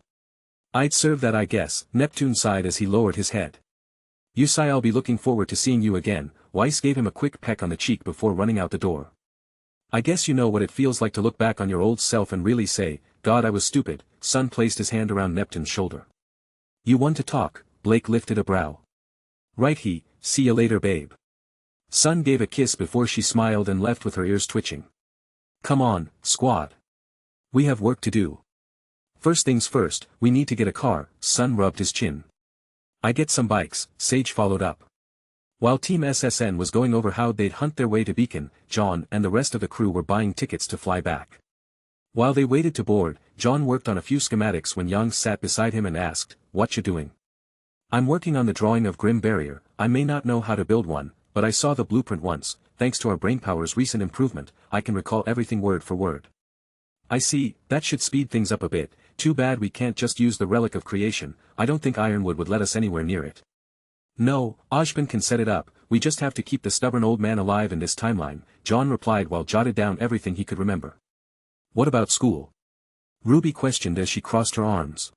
A: I'd serve that, I guess, Neptune sighed as he lowered his head. You sigh. I'll be looking forward to seeing you again. Weiss gave him a quick peck on the cheek before running out the door. I guess you know what it feels like to look back on your old self and really say, God, I was stupid. Sun placed his hand around Neptune's shoulder. You want to talk? Blake lifted a brow. Right. See you later, babe. Sun gave a kiss before she smiled and left with her ears twitching. Come on, squad. We have work to do. First things first, we need to get a car. Sun rubbed his chin. I get some bikes, Sage followed up. While Team SSN was going over how they'd hunt their way to Beacon, Jaune and the rest of the crew were buying tickets to fly back. While they waited to board, Jaune worked on a few schematics when Yang sat beside him and asked, what you doing? I'm working on the drawing of Grim Barrier. I may not know how to build one, but I saw the blueprint once. Thanks to our brainpower's recent improvement, I can recall everything word for word. I see, that should speed things up a bit. too bad we can't just use the relic of creation, I don't think Ironwood would let us anywhere near it. No, Ojban can set it up, we just have to keep the stubborn old man alive in this timeline, John replied while jotted down everything he could remember. What about school? Ruby questioned as she crossed her arms.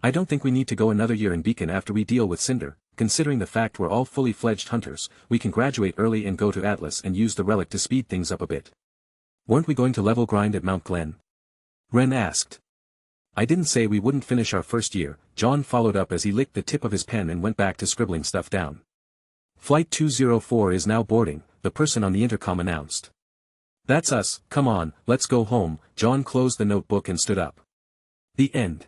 A: I don't think we need to go another year in Beacon after we deal with Cinder, considering the fact we're all fully fledged hunters, we can graduate early and go to Atlas and use the relic to speed things up a bit. Weren't we going to level grind at Mount Glen? Ren asked. I didn't say we wouldn't finish our first year, John followed up as he licked the tip of his pen and went back to scribbling stuff down. Flight 204 is now boarding, the person on the intercom announced. That's us, come on, let's go home, John closed the notebook and stood up. The end.